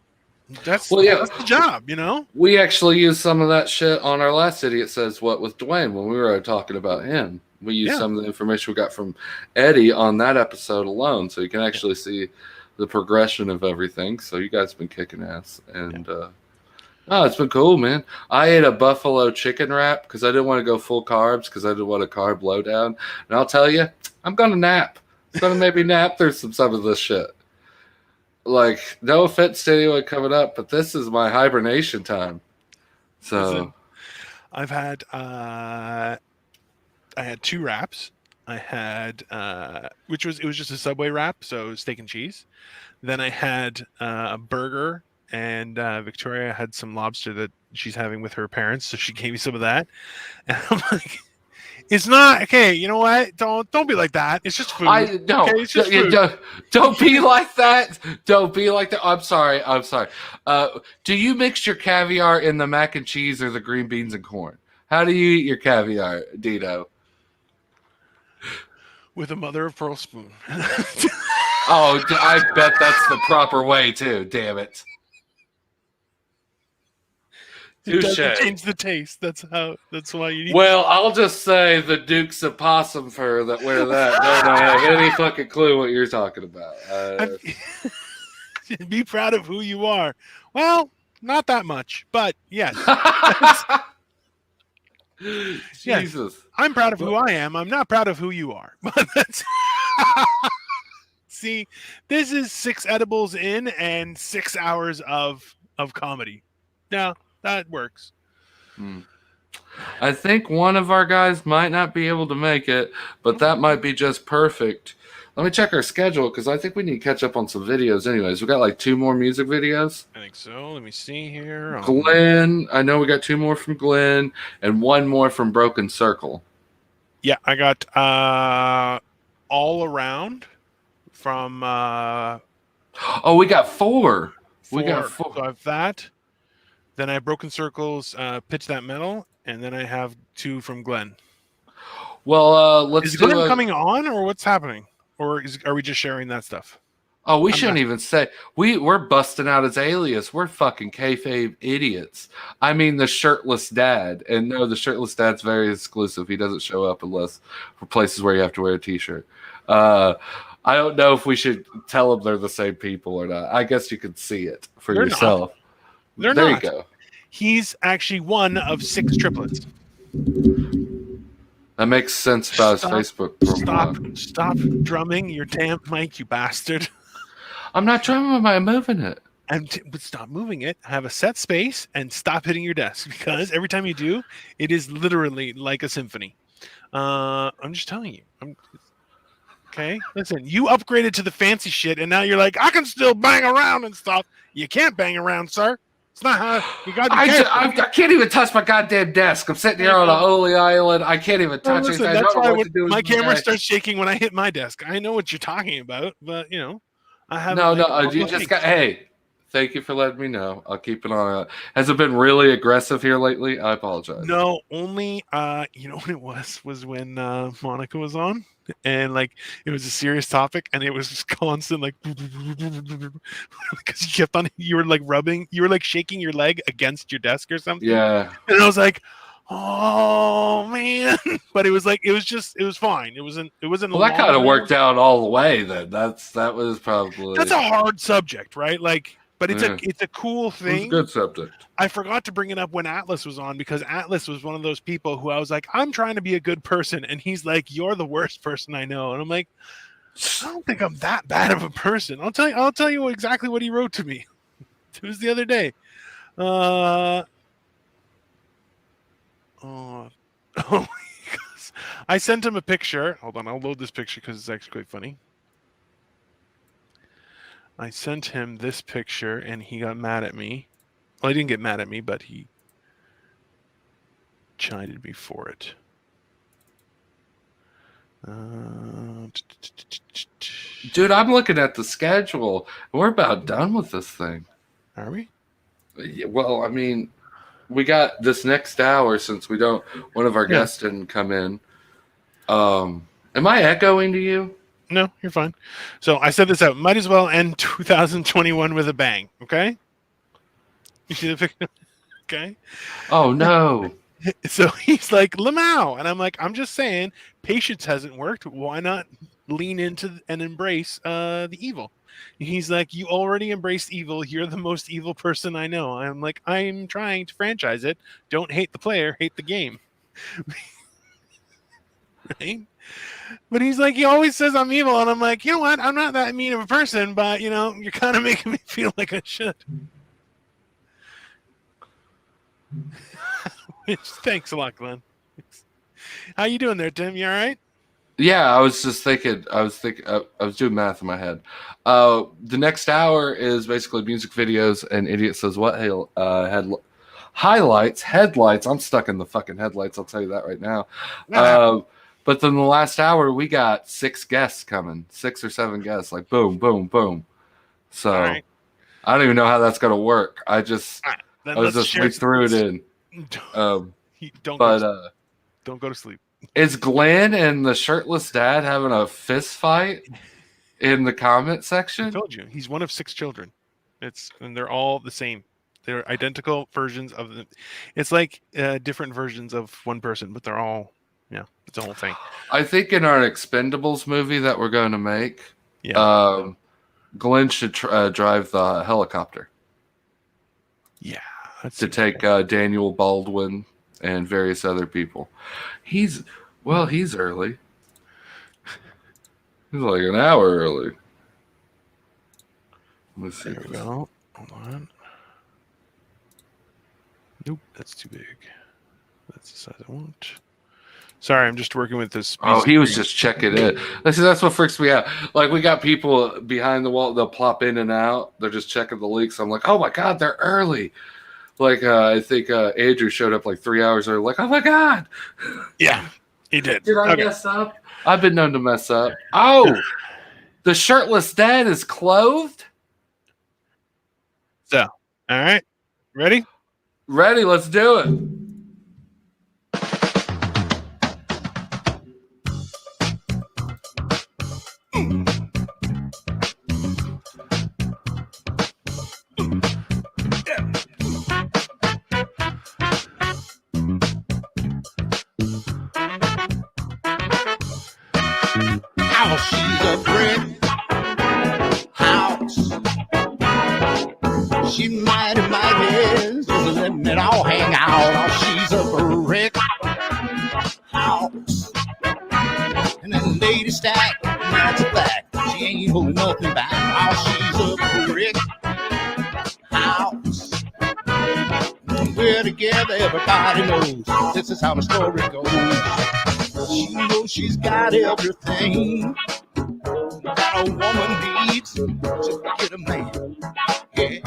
That's the job, you know? We actually used some of that shit on our last Idiot Says What with Dwayne when we were talking about him. We used some of the information we got from Eddie on that episode alone. So you can actually see the progression of everything. So you guys have been kicking ass. And, oh, it's been cool, man. I ate a buffalo chicken wrap because I didn't want to go full carbs because I didn't want a carb low down. And I'll tell you, I'm going to nap. I'm going to maybe nap through some of this shit. Like, no offense to anyone coming up, but this is my hibernation time. So, listen, I've had I had 2 wraps. I had it was just a Subway wrap, so steak and cheese. Then I had a burger. And Victoria had some lobster that she's having with her parents, so she gave me some of that. And I'm like, it's not okay. You know what? Don't be like that. It's just food. Okay? It's just food. Don't be like that. Don't be like that. I'm sorry. Do you mix your caviar in the mac and cheese or the green beans and corn? How do you eat your caviar, Dino? With a mother of pearl spoon. Oh, I bet that's the proper way too. Damn it. It doesn't change the taste. That's why you need. Well, I'll just say the Dukes of possum fur that wear that don't have any fucking clue what you're talking about. Be proud of who you are. Well, not that much, but yes. Jesus. Yes, I'm proud of who I am. I'm not proud of who you are. But that's see, this is 6 edibles in and 6 hours of comedy. Yeah, that works. I think one of our guys might not be able to make it, but that might be just perfect. Let me check our schedule because I think we need to catch up on some videos anyways. We got like 2 more music videos. I think so. Let me see here. Glenn, I know we got 2 more from Glenn and 1 more from Broken Circle. Yeah, I got All Around from Oh, we got 4. We got 4. So I have that. Then I have Broken Circles, Pitch That Metal, and then I have 2 from Glenn. Well, let's is Glenn coming on, or what's happening? Or are we just sharing that stuff? Oh, we shouldn't even say we're busting out his alias. We're fucking kayfabe idiots. I mean, the shirtless dad, and no, the shirtless dad's very exclusive. He doesn't show up unless for places where you have to wear a t-shirt. I don't know if we should tell them they're the same people or not. I guess you could see it for yourself. They're there not. You go. He's actually one of 6 triplets. That makes sense about his Facebook profile. Stop drumming your damn mic, you bastard. I'm not drumming, I'm moving it. But stop moving it. Have a set space and stop hitting your desk because every time you do, it is literally like a symphony. I'm just telling you. Okay, listen. You upgraded to the fancy shit, and now you're like, I can still bang around and stuff. You can't bang around, sir. It's not how you got to be careful. I can't even touch my goddamn desk. I'm sitting here on a holy island. I can't even touch it. That's why my camera starts shaking when I hit my desk. I know what you're talking about, but you know, I have you just got. Hey, thank you for letting me know. I'll keep it on. Has it been really aggressive here lately? I apologize. No, only you know what it was when Monica was on. And like it was a serious topic, and it was just constant like because you kept on, you were like shaking your leg against your desk or something. Yeah, and I was like, oh man, but it was fine. It wasn't. Well, that kind of worked out all the way. Then that was probably that's a hard subject, right? Like. But it's a cool thing. It's a good subject. I forgot to bring it up when Atlas was on because Atlas was one of those people who I was like, I'm trying to be a good person, and he's like, you're the worst person I know, and I'm like, I don't think I'm that bad of a person. I'll tell you exactly what he wrote to me. It was the other day. I sent him a picture. Hold on, I'll load this picture because it's actually quite funny. I sent him this picture, and he got mad at me. Well, he didn't get mad at me, but he chided me for it. Dude, I'm looking at the schedule. We're about done with this thing. Are we? Yeah, well, I mean, we got this next hour since one of our guests didn't come in. Am I echoing to you? No, you're fine. So I said this out. Might as well end 2021 with a bang. Okay. You see the picture? Okay. Oh no. So he's like, Lamau, and I'm like, I'm just saying, patience hasn't worked. Why not lean into and embrace the evil? And he's like, you already embraced evil. You're the most evil person I know. I'm like, I'm trying to franchise it. Don't hate the player, hate the game. Right? But he's like, he always says I'm evil, and I'm like, you know what? I'm not that mean of a person, but you know, you're kind of making me feel like I should. Thanks a lot, Glenn. How you doing there, Tim? You all right? Yeah, I was thinking. I was doing math in my head. The next hour is basically music videos and Idiot Says What headlights. I'm stuck in the fucking headlights. I'll tell you that right now. But then the last hour, we got 6 guests coming, 6 or 7 guests, like boom, boom, boom. So I don't even know how that's gonna work. We threw it in. Don't go to sleep. Is Glenn and the shirtless dad having a fist fight in the comment section? I told you, he's one of 6 children. And they're all the same. They're identical versions of them. It's like different versions of one person, but they're all. Yeah, it's a whole thing. I think in our Expendables movie that we're going to make, Glenn should drive the helicopter. Yeah. To take Daniel Baldwin and various other people. He's early. He's like an hour early. Let's see. There we go. Hold on. Nope, that's too big. That's the size I want. Sorry, I'm just working with this. Oh, he was just checking in. That's what freaks me out. Like, we got people behind the wall. They'll plop in and out. They're just checking the leaks. I'm like, oh my God, they're early. Like, I think Andrew showed up like 3 hours early. Like, oh my God. Yeah, he did. Did I mess up? I've been known to mess up. Oh, the shirtless dad is clothed? So, all right. Ready? Ready. Let's do it. She's a brick house. She mighty just letting it all hang out. Oh, she's a brick house. And that lady stack, that's a fact. She ain't holding nothing back. Oh, she's a brick house. We're together, everybody knows. This is how the story goes. She knows she's got everything that a woman needs to get a man. Yeah.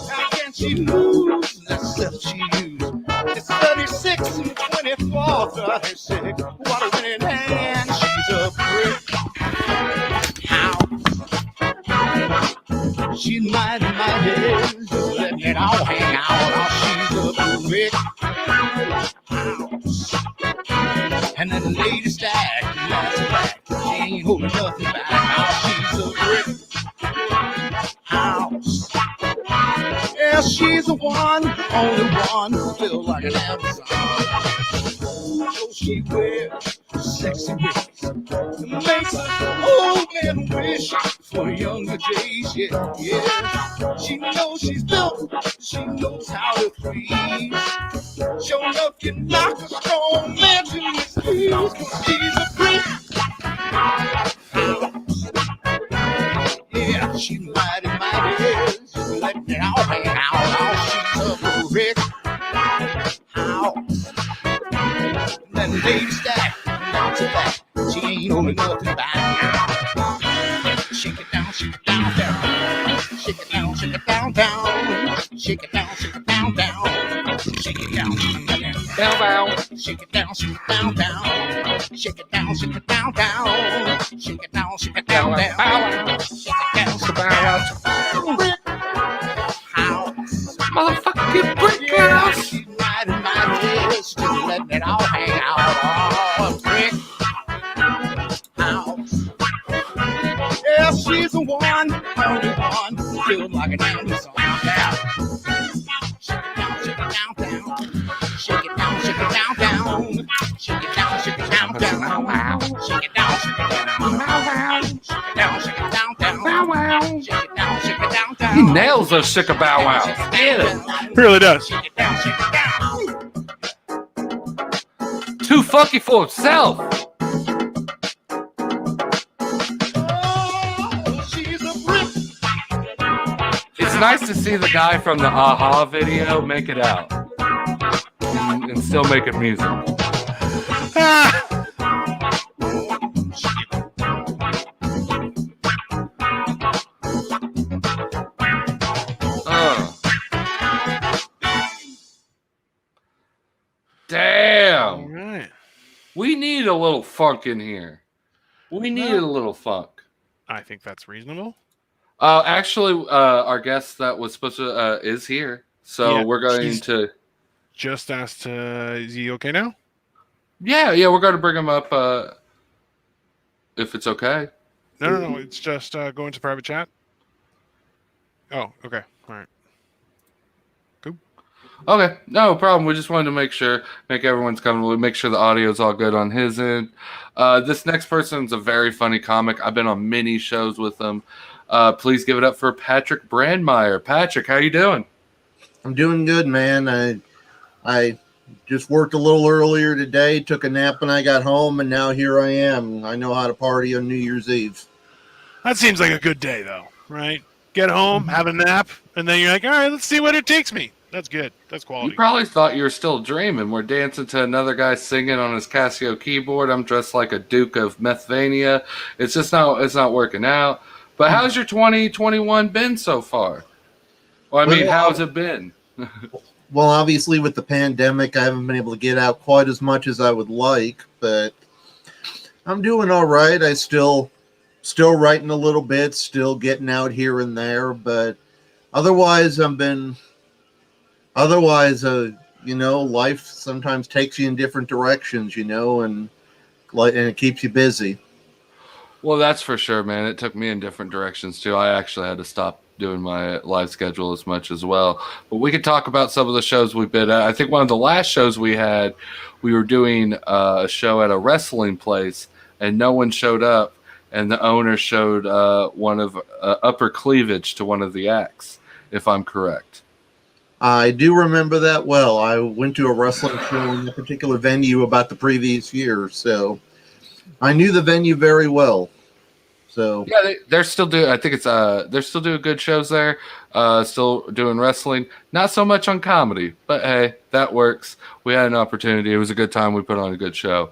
How can she lose the stuff she used? It's 36 and 24, 36. What a winning hand. She's a brick house. She's mighty, just letting it all hang out. Oh, she's a brick house. And then the lady stack, that's a fact. She ain't holding nothing back. Oh, she's a brick house. Yeah, she's the one, only one who feels like an Amazon. So she wears sexy wigs, makes an old man wish for younger days. Yeah. She knows she's built, she knows how to please. Show enough can knock a strong man to his knees, 'cause she's a brick house. Yeah, she's mighty, just letting it all hang out. Oh, she's a brick house. That lady stack, that's a fact. She ain't holding nothing back. Shake it down, shake it down, down. Shake it down, shake it down, down. Shake it down, shake it down, down. Shake it down, down, down. Shake it down, shake it down, down. Shake it down, shake it down, down. Shake it down, shake it down, down. Shake it down, shake it down. Brick house, motherfucking brick house. She's mighty, just letting it all hang out. Oh, brick house. Yeah, she's the one, only one, feeling like an Amazon. Shake it down, shake it down, down. Shake it down, shake it down, down. Shake it down, shake it down, down. Shake it down, shake it down, down. Shake it down, shake it down, down. Shake it down, shake it down, down. He nails those shika bow wows. Yeah. Really does. Shake it down, shake it down. Too funky for himself. It's nice to see the guy from the Aha video make it out and still making music. Damn. All right. We need a little funk in here. We need a little funk. I think that's reasonable. Actually, our guest that was supposed to is here, so we're going to just asked. Is he okay now? Yeah, we're going to bring him up if it's okay. No. It's just go into private chat. Oh, okay. All right. Cool. Okay, no problem. We just wanted to make everyone's comfortable, make sure the audio's all good on his end. This next person's a very funny comic. I've been on many shows with him. Please give it up for Patrick Brandmeier. Patrick, how you doing? I'm doing good, man. I just worked a little earlier today, took a nap when I got home, and now here I am. I know how to party on New Year's Eve. That seems like a good day, though, right? Get home, have a nap, and then you're like, all right, let's see what it takes me. That's good. That's quality. You probably thought you were still dreaming. We're dancing to another guy singing on his Casio keyboard. I'm dressed like a Duke of Methvania. It's not working out. But how's your 2021 been so far? Well, I mean, how's it been? Well, obviously with the pandemic, I haven't been able to get out quite as much as I would like, but I'm doing all right. I still writing a little bit, still getting out here and there, but otherwise life sometimes takes you in different directions, and it keeps you busy. Well, that's for sure, man. It took me in different directions too. I actually had to stop doing my live schedule as much as well. But we could talk about some of the shows we've been at. I think one of the last shows we had, we were doing a show at a wrestling place, and no one showed up, and the owner showed one of upper cleavage to one of the acts, if I'm correct. I do remember that well. I went to a wrestling show in a particular venue about the previous year, so I knew the venue very well. So yeah, they're still doing. I think they're still doing good shows there. Still doing wrestling. Not so much on comedy, but hey, that works. We had an opportunity. It was a good time. We put on a good show.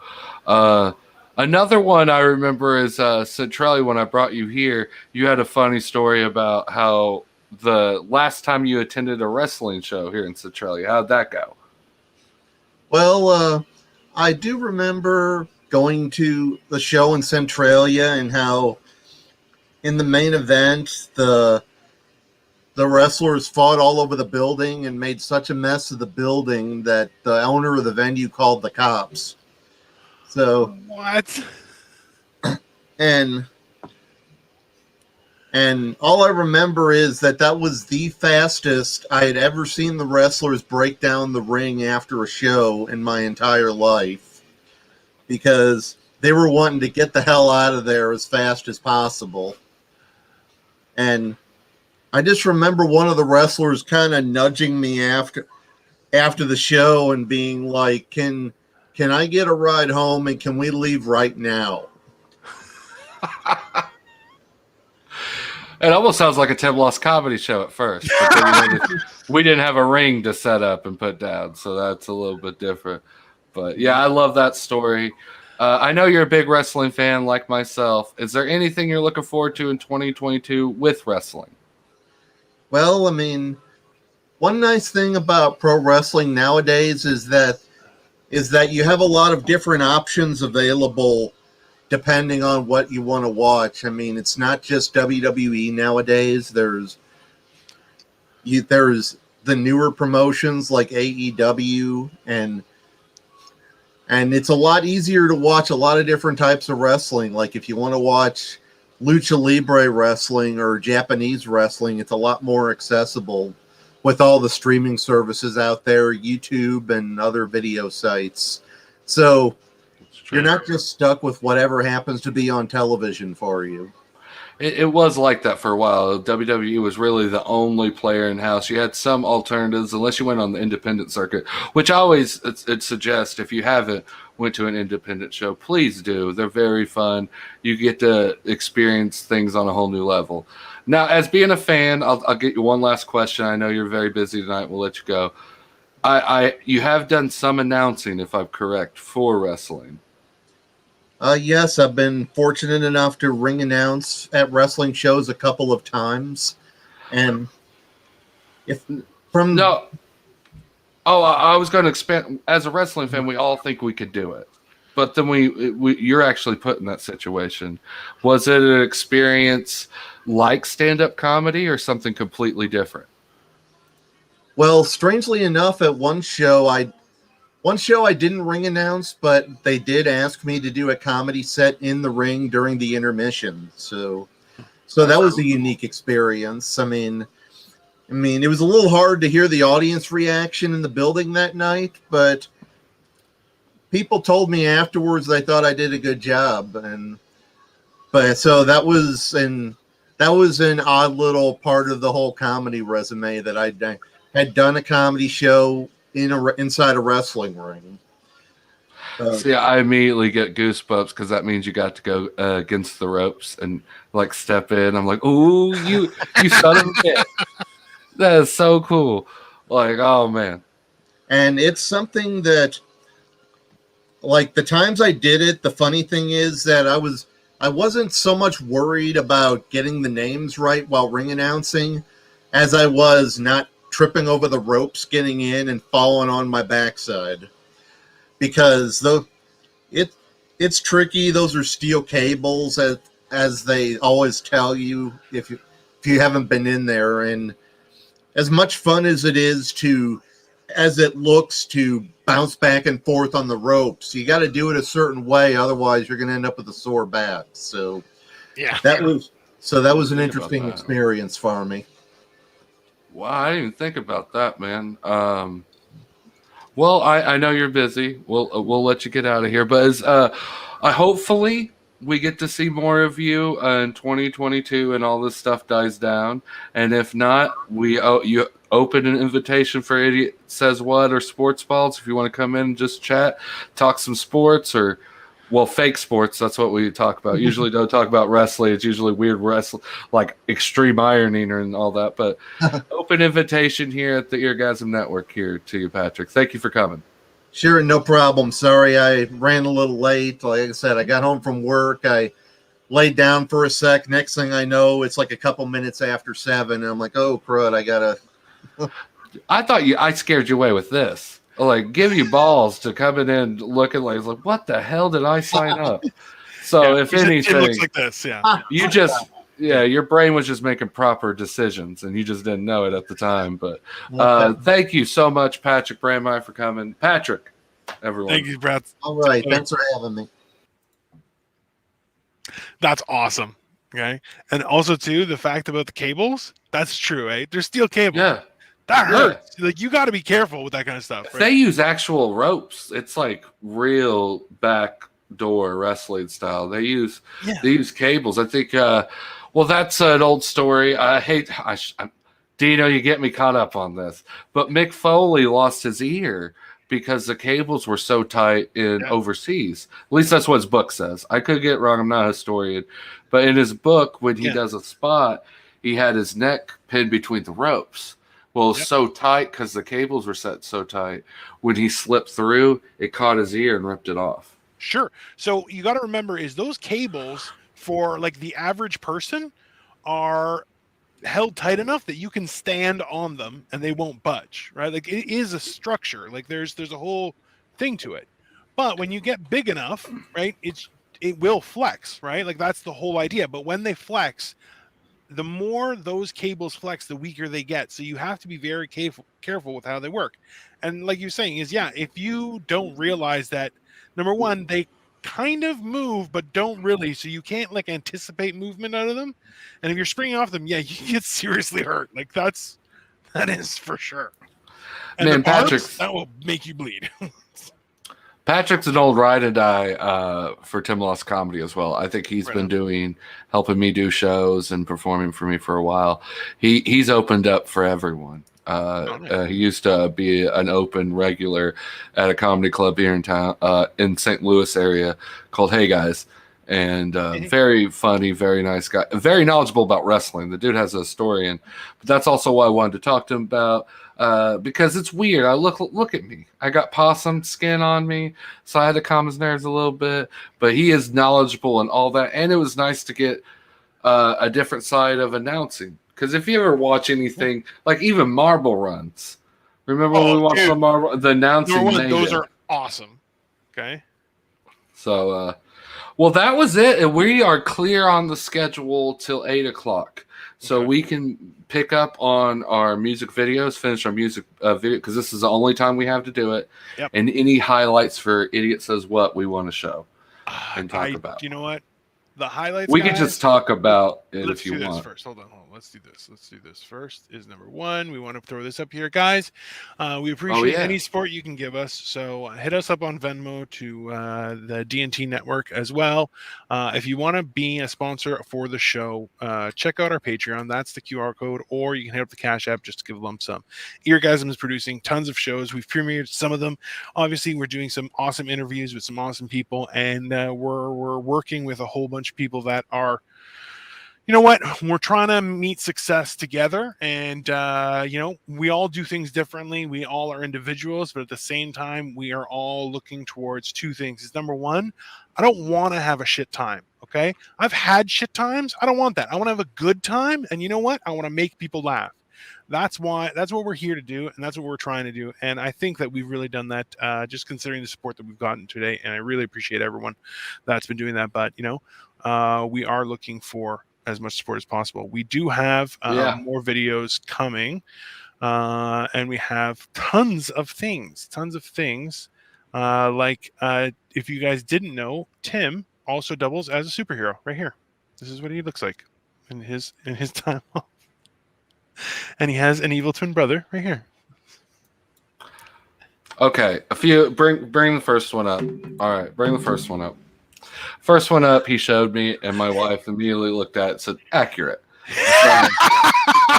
Another one I remember is Centrelli. When I brought you here, you had a funny story about how the last time you attended a wrestling show here in Centrelli. How'd that go? Well, I do remember going to the show in Centralia and how in the main event, the wrestlers fought all over the building and made such a mess of the building that the owner of the venue called the cops. So what? And all I remember is that was the fastest I had ever seen the wrestlers break down the ring after a show in my entire life, because they were wanting to get the hell out of there as fast as possible. And I just remember one of the wrestlers kind of nudging me after the show and being like, can I get a ride home and can we leave right now? It almost sounds like a Tim Lost comedy show at first. But we didn't have a ring to set up and put down, so that's a little bit different. But yeah, I love that story. I know you're a big wrestling fan like myself. Is there anything you're looking forward to in 2022 with wrestling? Well, I mean, one nice thing about pro wrestling nowadays is that you have a lot of different options available depending on what you want to watch. I mean, it's not just WWE nowadays. There's the newer promotions like AEW, and it's a lot easier to watch a lot of different types of wrestling. Like if you want to watch Lucha Libre wrestling or Japanese wrestling, it's a lot more accessible with all the streaming services out there, YouTube and other video sites. So you're not just stuck with whatever happens to be on television for you. It was like that for a while. WWE was really the only player in house. You had some alternatives, unless you went on the independent circuit, which I always suggest if you haven't went to an independent show, please do. They're very fun. You get to experience things on a whole new level. Now, as being a fan, I'll get you one last question. I know you're very busy tonight. We'll let you go. You have done some announcing, if I'm correct, for wrestling. Yes, I've been fortunate enough to ring announce at wrestling shows a couple of times, and I was going to expand. As a wrestling fan, we all think we could do it, but then you're actually put in that situation. Was it an experience like stand-up comedy or something completely different? Well, strangely enough, at one show I didn't ring announce, but they did ask me to do a comedy set in the ring during the intermission. So that was a unique experience. I mean, it was a little hard to hear the audience reaction in the building that night, but people told me afterwards they thought I did a good job. That that was an odd little part of the whole comedy resume that I had done a comedy show inside a wrestling ring. See, I immediately get goosebumps because that means you got to go against the ropes and like step in. I'm like, oh, you son of a bitch. That is so cool. Like, oh man. And it's something that, like, the times I did it, the funny thing is that I wasn't so much worried about getting the names right while ring announcing as I was not tripping over the ropes getting in and falling on my backside. Because it's tricky. Those are steel cables, as they always tell you if you haven't been in there. And as much fun as it is as it looks to bounce back and forth on the ropes, you got to do it a certain way, otherwise you're going to end up with a sore back. So that was an interesting experience for me. Wow, I didn't even think about that, man. Well, I know you're busy. We'll let you get out of here, but hopefully we get to see more of you in 2022 and all this stuff dies down. And if not, you open an invitation for Idiot Says What or Sports Balls if you want to come in and just chat, talk some sports or fake sports. That's what we talk about. Usually don't talk about wrestling. It's usually weird wrestling, like extreme ironing and all that. But open invitation here at the Eargasm Network here to you, Patrick. Thank you for coming. Sure, no problem. Sorry I ran a little late. Like I said, I got home from work. I laid down for a sec. Next thing I know, it's like a couple minutes after 7. And I'm like, oh, crud, I got to... I thought I scared you away with this. Like, give you balls to coming in looking like what the hell did I sign up? So if anything, it looks like this, you just your brain was just making proper decisions and you just didn't know it at the time. But thank you so much, Patrick Brandmeier, for coming. Patrick, everyone. Thank you, Brad. All right, thanks for having me. That's awesome. Okay, and also too the fact about the cables. That's true, eh? They're steel cables. Yeah. That hurts. Like, you got to be careful with that kind of stuff. Right? They use actual ropes. It's like real backdoor wrestling style. They use cables. I think. That's an old story. Dino, you get me caught up on this. But Mick Foley lost his ear because the cables were so tight in overseas. At least that's what his book says. I could get it wrong. I'm not a historian. But in his book, when he does a spot, he had his neck pinned between the ropes. Well, it was so tight because the cables were set so tight. When he slipped through, it caught his ear and ripped it off. Sure. So you got to remember is those cables for like the average person are held tight enough that you can stand on them and they won't budge, right? Like it is a structure. Like there's a whole thing to it. But when you get big enough, right, it will flex, right? Like that's the whole idea. But when they flex, the more those cables flex, the weaker they get. So you have to be very careful with how they work. And like you're saying is, if you don't realize that, number one, they kind of move, but don't really. So you can't like anticipate movement out of them. And if you're springing off them, you get seriously hurt. Like that is for sure. And man, Patrick, that will make you bleed. Patrick's an old ride and die for Tim Lost Comedy as well. I think he's been helping me do shows and performing for me for a while. He's opened up for everyone. He used to be an open regular at a comedy club here in town, in St. Louis area called Hey Guys. And very funny, very nice guy, very knowledgeable about wrestling. The dude has a story, but that's also why I wanted to talk to him about. Because it's weird. I look at me. I got possum skin on me, so I had to calm his nerves a little bit. But he is knowledgeable and all that, and it was nice to get a different side of announcing. Because if you ever watch anything like even marble runs, remember when we watched the marble, the announcing? Those are awesome. Okay. So, that was it, and we are clear on the schedule till 8:00. So we can pick up on our music videos, finish our music video, because this is the only time we have to do it. Yep. And any highlights for Idiot Says What we want to show and talk about. You know what? the highlights. We guys, could just talk about it let's if you do this want. first. Hold on. Let's do this. Let's do this first. Is number one. We want to throw this up here, guys. We appreciate any support you can give us. So hit us up on Venmo to the DNT network as well. If you want to be a sponsor for the show, check out our Patreon. That's the QR code, or you can hit up the Cash App just to give a lump sum. Eargasm is producing tons of shows. We've premiered some of them. Obviously, we're doing some awesome interviews with some awesome people, and we're working with a whole bunch of people that are, you know what, we're trying to meet success together. And we all do things differently. We all are individuals, but at the same time, we are all looking towards two things. Is number one, I don't want to have a shit time. Okay, I've had shit times. I don't want that. I want to have a good time, and you know what, I want to make people laugh. That's what we're here to do, and that's what we're trying to do. And I think that we've really done that, just considering the support that we've gotten today. And I really appreciate everyone that's been doing that. But we are looking for as much support as possible. We do have more videos coming, and we have tons of things. Like if you guys didn't know, Tim also doubles as a superhero right here. This is what he looks like in his time off. And he has an evil twin brother right here. Okay, bring the first one up. All right, bring the first one up. First one up, he showed me, and my wife immediately looked at it and said, accurate.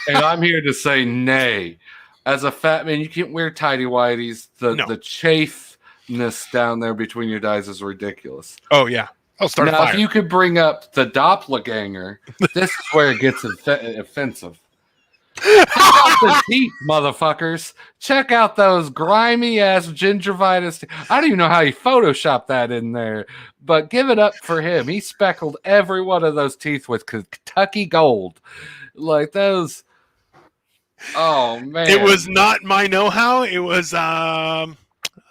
And I'm here to say nay. As a fat man, you can't wear tidy whities. The chafeness down there between your thighs is ridiculous. Oh, yeah. I'll start now, if you could bring up the doppelganger, this is where it gets offensive. Check out the teeth, motherfuckers. Check out those grimy ass gingivitis. I don't even know how he photoshopped that in there, but give it up for him. He speckled every one of those teeth with Kentucky gold. Like those. Oh man. It was not my know-how. It was a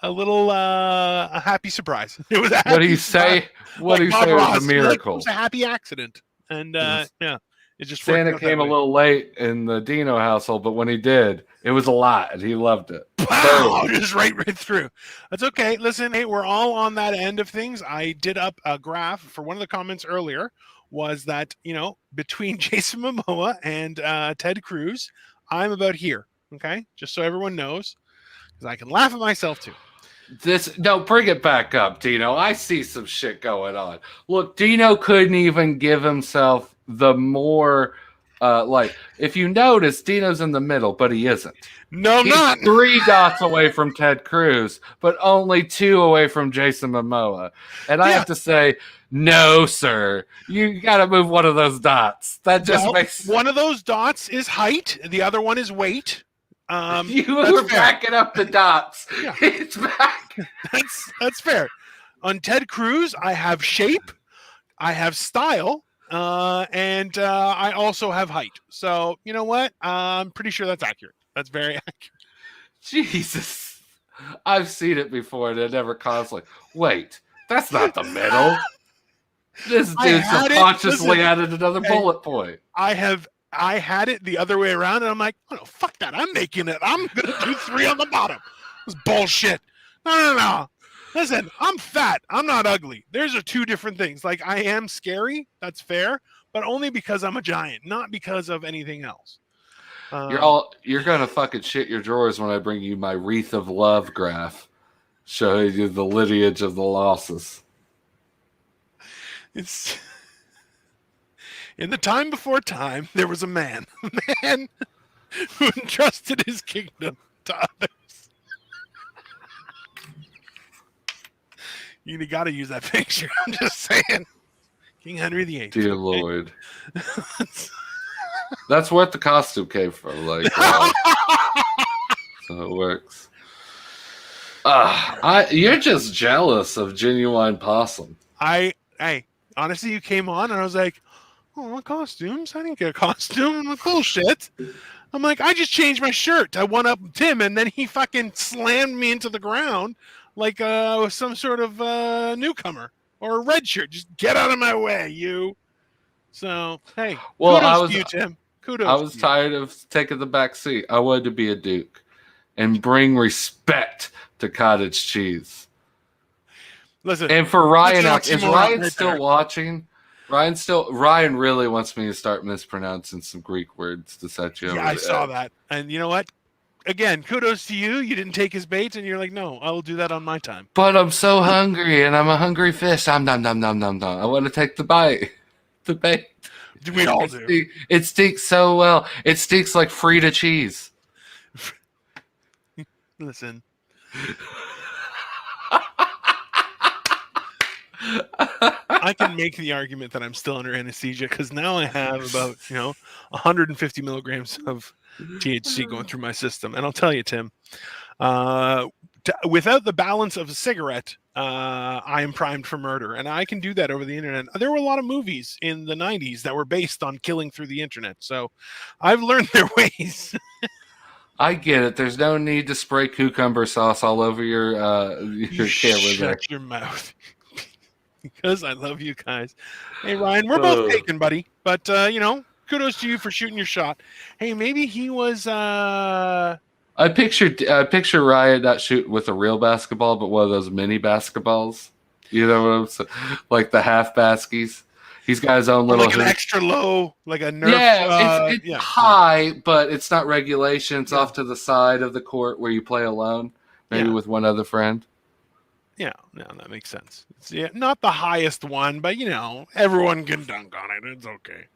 little a happy surprise. It was a happy what do you say? What do you say was a miracle? It was a happy accident. And yeah. It just Santa came a little late in the Dino household, but when he did, it was a lot, and he loved it. Wow, just right through. That's okay. Listen, hey, we're all on that end of things. I did up a graph for one of the comments earlier. Was that between Jason Momoa and Ted Cruz, I'm about here. Okay, just so everyone knows, because I can laugh at myself too. Bring it back up, Dino. I see some shit going on. Look, Dino couldn't even give himself the more if you notice, Dino's in the middle, but he isn't. No, he's not 3 dots away from Ted Cruz, but only 2 away from Jason Momoa. And I have to say, no, sir. You got to move one of those dots. That just makes one of those dots is height. The other one is weight. You were backing up the dots. Yeah. It's back. That's fair. On Ted Cruz, I have shape, I have style, and I also have height. So you know what? I'm pretty sure that's accurate. That's very accurate. Jesus, I've seen it before, and it never caused wait, that's not the middle. This dude subconsciously added another bullet point. I had it the other way around, and I'm like, oh, no, fuck that. I'm making it. I'm going to do 3 on the bottom. This bullshit. No. Listen, I'm fat. I'm not ugly. There's 2 different things. Like, I am scary. That's fair. But only because I'm a giant, not because of anything else. You're going to fucking shit your drawers when I bring you my Wreath of Love graph showing you the lineage of the losses. It's... In the time before time, there was a man who entrusted his kingdom to others. You got to use that picture. I'm just saying. King Henry VIII. Dear Lord. That's what the costume came from. So it works. You're just jealous of Genuine Possum. Honestly, you came on and I was like, oh, costumes? I didn't get a costume. I'm like, bullshit. I'm like, I just changed my shirt. I won up Tim, and then he fucking slammed me into the ground like some sort of newcomer or a red shirt. Just get out of my way, you. So, hey, kudos to you, Tim. Kudos. I was tired of taking the back seat. I wanted to be a Duke and bring respect to cottage cheese. Listen, and for Ryan, is Ryan still watching? Ryan really wants me to start mispronouncing some Greek words to set you over. Yeah, I saw that. And you know what? Again, kudos to you. You didn't take his bait, and you're like, no, I will do that on my time. But I'm so hungry, and I'm a hungry fish. Nom nom nom nom nom nom. I want to take the bite. The bait. We all do. It stinks so well. It stinks like Frida cheese. Listen. I can make the argument that I'm still under anesthesia because now I have about 150 milligrams of THC going through my system, and I'll tell you, Tim, without the balance of a cigarette, I am primed for murder, and I can do that over the internet. There were a lot of movies in the 90s that were based on killing through the internet, so I've learned their ways. I get it. There's no need to spray cucumber sauce all over your camera. Shut your mouth. Because I love you guys. Hey, Ryan, we're both taken, buddy. But, kudos to you for shooting your shot. Hey, maybe he was... I picture Ryan not shooting with a real basketball, but one of those mini basketballs. You know what I'm saying? Like the half baskies. He's got his own little... Like an extra low, like a Nerf... Yeah, it's high, but it's not regulation. It's off to the side of the court where you play alone, maybe with one other friend. Yeah, no, that makes sense. It's, not the highest one, but everyone can dunk on it. It's okay.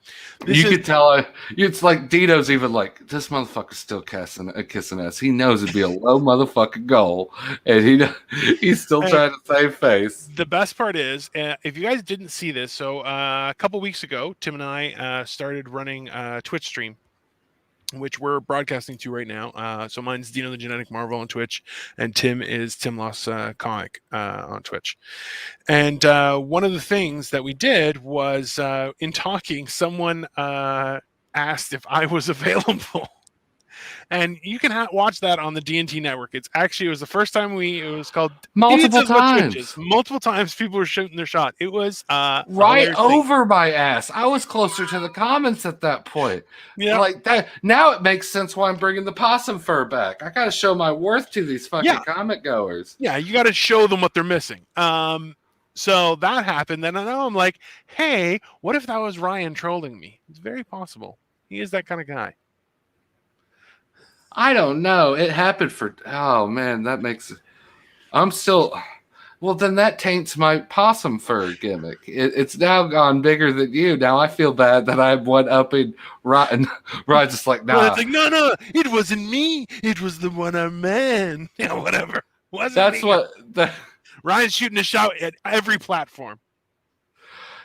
You could tell it's like Dino's even like, this motherfucker's still kissing ass. He knows it'd be a low motherfucking goal, and he's still trying to save face. The best part is, if you guys didn't see this, so a couple weeks ago, Tim and I started running a Twitch stream, which we're broadcasting to right now. So mine's Dino the Genetic Marvel on Twitch, and Tim is Tim Loss Comic on Twitch. And one of the things that we did was, in talking, someone asked if I was available. And you can watch that on the DNT network. It was the first time it was called multiple times. Multiple times people were shooting their shot. It was right over my ass. I was closer to the comments at that point. Yeah, like that. Now it makes sense why I'm bringing the possum fur back. I got to show my worth to these fucking comment goers. Yeah, you got to show them what they're missing. So that happened. Then I'm like, hey, what if that was Ryan trolling me? It's very possible. He is that kind of guy. I don't know. It happened oh man, that makes it. I'm still. Well, then that taints my possum fur gimmick. It's now gone bigger than you. Now I feel bad that I'm one-upping Ryan. Ryan's just like, nah. Well, it's like, no, it wasn't me. It was the one-armed man. Yeah, whatever. That's me. Ryan's shooting a shot at every platform.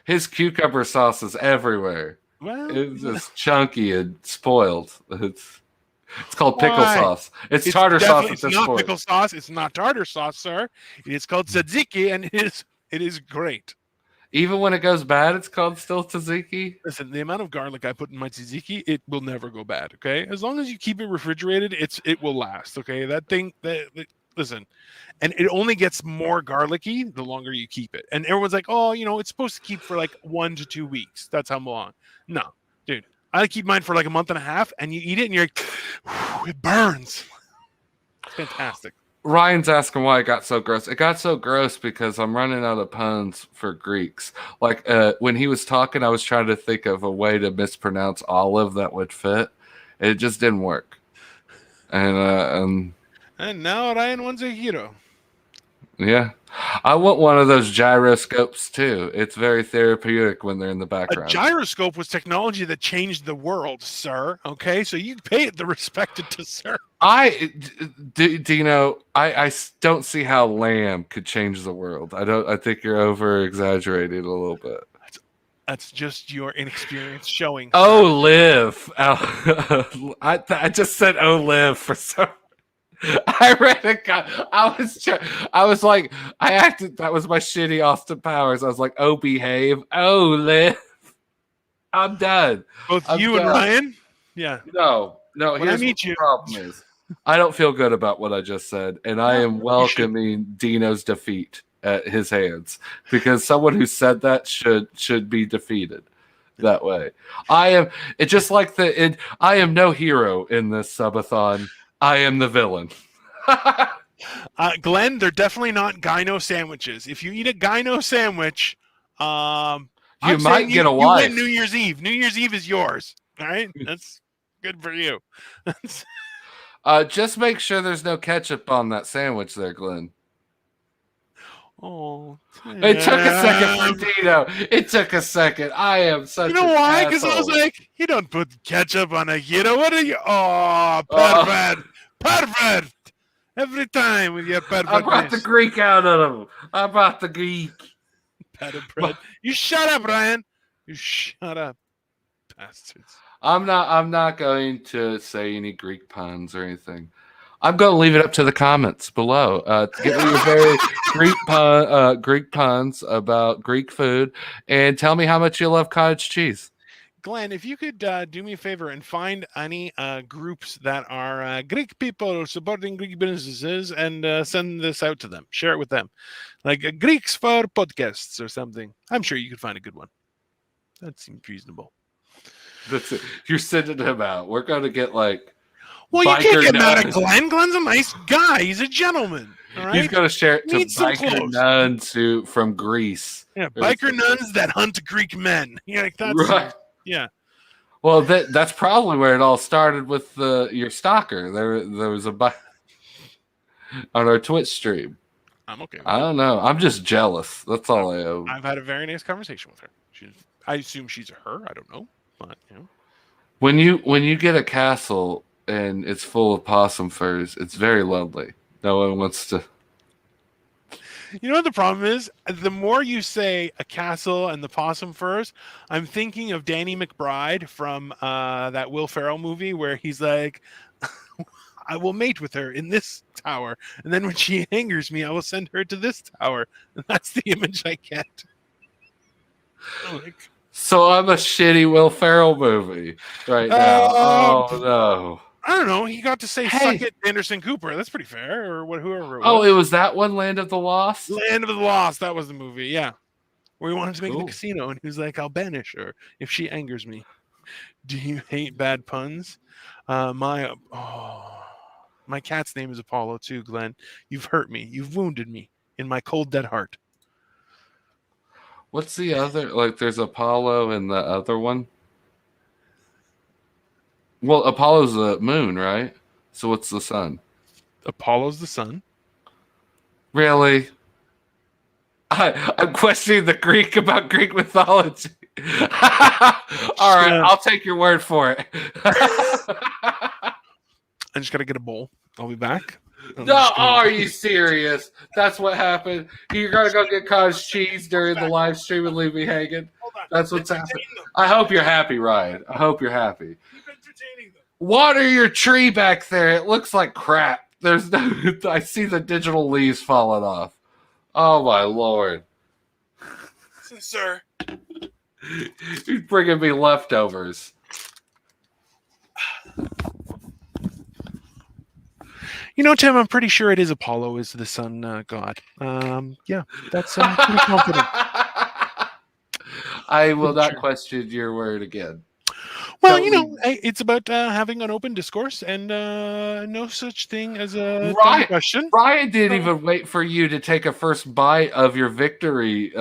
His cucumber sauce is everywhere. Well, it's just chunky and spoiled. It's called pickle sauce. It's tartar sauce. It's not pickle sauce. It's not tartar sauce, sir. It is called tzatziki, and it is great. Even when it goes bad, it's called still tzatziki. Listen, the amount of garlic I put in my tzatziki, it will never go bad. Okay, as long as you keep it refrigerated, it will last. Okay, that thing. Listen, and it only gets more garlicky the longer you keep it. And everyone's like, oh, it's supposed to keep for like 1 to 2 weeks. That's how long. No, dude. I keep mine for like a month and a half, and you eat it, and you're like, it burns. It's fantastic. Ryan's asking why it got so gross. It got so gross because I'm running out of puns for Greeks. Like when he was talking, I was trying to think of a way to mispronounce olive that would fit. It just didn't work. And now Ryan wants a hero. Yeah. I want one of those gyroscopes too. It's very therapeutic when they're in the background. A gyroscope was technology that changed the world, sir. Okay, so you pay it the respect it deserves. Do you know? I don't see how lamb could change the world. I think you're over exaggerating a little bit. That's just your inexperience showing. Oh, live! I just said "oh, live" for some. I read it. I was like, I acted. That was my shitty Austin Powers. I was like, oh, behave. Oh, live. I'm done. I'm done. And Ryan? Yeah. No. When Here's I meet what the problem is. I don't feel good about what I just said, and I am welcoming Dino's defeat at his hands because someone who said that should be defeated that way. I am. It's just like I am no hero in this subathon. I am the villain. Glenn, they're definitely not gyno sandwiches. If you eat a gyno sandwich, You might get a You wife. win New Year's Eve. New Year's Eve is yours. All right, that's good for you. Just make sure there's no ketchup on that sandwich there, Glenn. Oh, it took a second for Dino. It took a second. I am such. You know why? Because I was asshole. like, you don't put ketchup on a gyro. What are you? Oh, perfect, perfect. Every time with your perfect. I brought the Greek out of him. I brought the Greek. Pita bread. You shut up, Ryan. You shut up, bastards. I'm not going to say any Greek puns or anything. I'm going to leave it up to the comments below. To give me your very Greek puns about Greek food, and tell me how much you love cottage cheese. Glenn, if you could do me a favor and find any groups that are Greek people supporting Greek businesses and send this out to them. Share it with them. Like Greeks for podcasts or something. I'm sure you could find a good one. That seems reasonable. That's it. You're sending him out. We're going to get like. Well, you can't get mad at Glenn. Glenn's a nice guy. He's a gentleman. All right? He's going to share it to Need some biker clothes. nuns from Greece. Yeah, biker nuns that hunt Greek men. Yeah, like that's right. Yeah. Well, that's probably where it all started with your stalker. There was a on our Twitch stream. I'm okay with I don't know. I'm just jealous. That's all I am. I've had a very nice conversation with her. I assume she's a her. I don't know, but you know. When you get a castle and it's full of possum furs, it's very lonely. No one wants to. You know what the problem is? The more you say a castle and the possum furs, I'm thinking of Danny McBride from that Will Ferrell movie where he's like, I will mate with her in this tower. And then when she angers me, I will send her to this tower. And that's the image I get. So I'm a shitty Will Ferrell movie right now. Oh no. I don't know. He got to say "suck it," Anderson Cooper. That's pretty fair, or whoever it was. Oh, it was that one, Land of the Lost. Land of the Lost. That was the movie. Yeah, where he wanted to make the casino, and he was like, "I'll banish her if she angers me." Do you hate bad puns? My cat's name is Apollo too, Glenn. You've hurt me. You've wounded me in my cold, dead heart. What's the other? Like, there's Apollo and the other one. Well, Apollo's the moon, right? So what's the sun? Apollo's the sun. Really? I'm questioning the Greek about Greek mythology. All right, I'll take your word for it. I just gotta get a bowl. I'll be back. No, are you serious? That's what happened. You're gonna go get cottage cheese during the live stream and leave me hanging. That's what's happening. I hope you're happy, Ryan. I hope you're happy. Water your tree back there. It looks like crap. There's no. I see the digital leaves falling off. Oh my lord, sir! He's bringing me leftovers. You know, Tim, I'm pretty sure it is Apollo is the sun god. Yeah, that's pretty confident. I will not question your word again. Well, you know, it's about having an open discourse and no such thing as a dumb question. Ryan didn't even wait for you to take a first bite of your victory,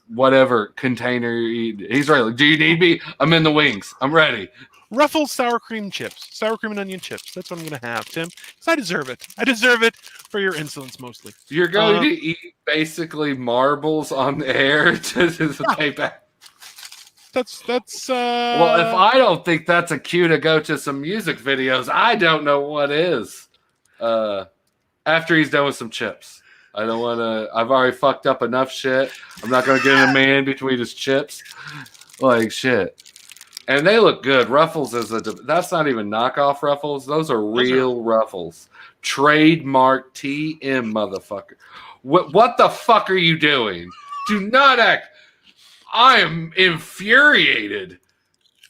whatever container you eat. He's ready. Do you need me? I'm in the wings. I'm ready. Ruffles sour cream chips. Sour cream and onion chips. That's what I'm going to have, Tim. Because I deserve it. I deserve it for your insolence, mostly. You're going to eat basically marbles on the air to pay back. That's well, if I don't think that's a cue to go to some music videos, I don't know what is. After he's done with some chips. I don't want to. I've already fucked up enough shit. I'm not going to get a man between his chips. Like shit. And they look good. Ruffles that's not even knockoff Ruffles. Those are real Ruffles. Trademark TM, motherfucker. What the fuck are you doing? Do not act. I am infuriated.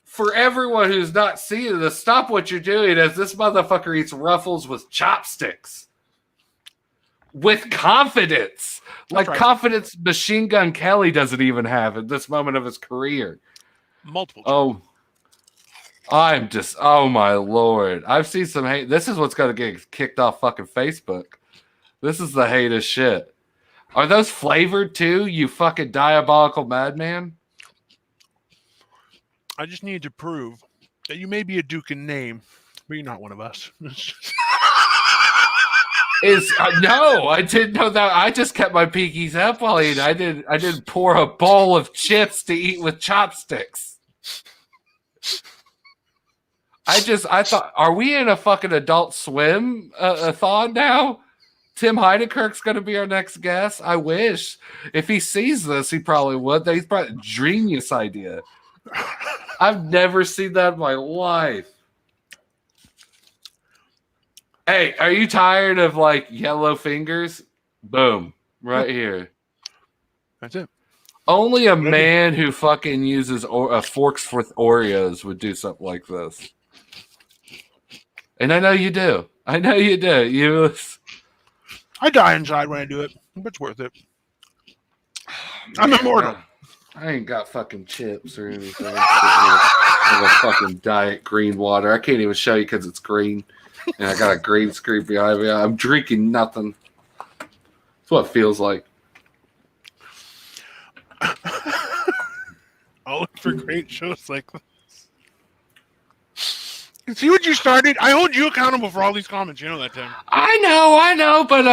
For everyone who's not seeing this, stop what you're doing as this motherfucker eats Ruffles with chopsticks. With confidence. Like confidence Machine Gun Kelly doesn't even have at this moment of his career. Multiple. Oh, I'm just, oh my lord. I've seen some hate. This is what's going to get kicked off fucking Facebook. This is the hate of shit. Are those flavored too, you fucking diabolical madman? I just need to prove that you may be a Duke in name, but you're not one of us. No, I didn't know that. I just kept my pinkies up while eating. I didn't pour a bowl of chips to eat with chopsticks. I thought, are we in a fucking Adult Swim a-thon now? Tim Heidekerk's going to be our next guest. I wish. If he sees this, he probably would. He's probably a genius idea. I've never seen that in my life. Hey, are you tired of like yellow fingers? Boom. Right here. That's it. Only a man who fucking uses forks with Oreos would do something like this. And I know you do. I know you do. I die inside when I do it, but it's worth it. I'm immortal. I ain't got fucking chips or anything. I have a fucking diet green water. I can't even show you because it's green. And I got a green screen behind me. I'm drinking nothing. That's what it feels like. I'll look for great shows like this. See what you started? I hold you accountable for all these comments. You know that, Tim. I know, but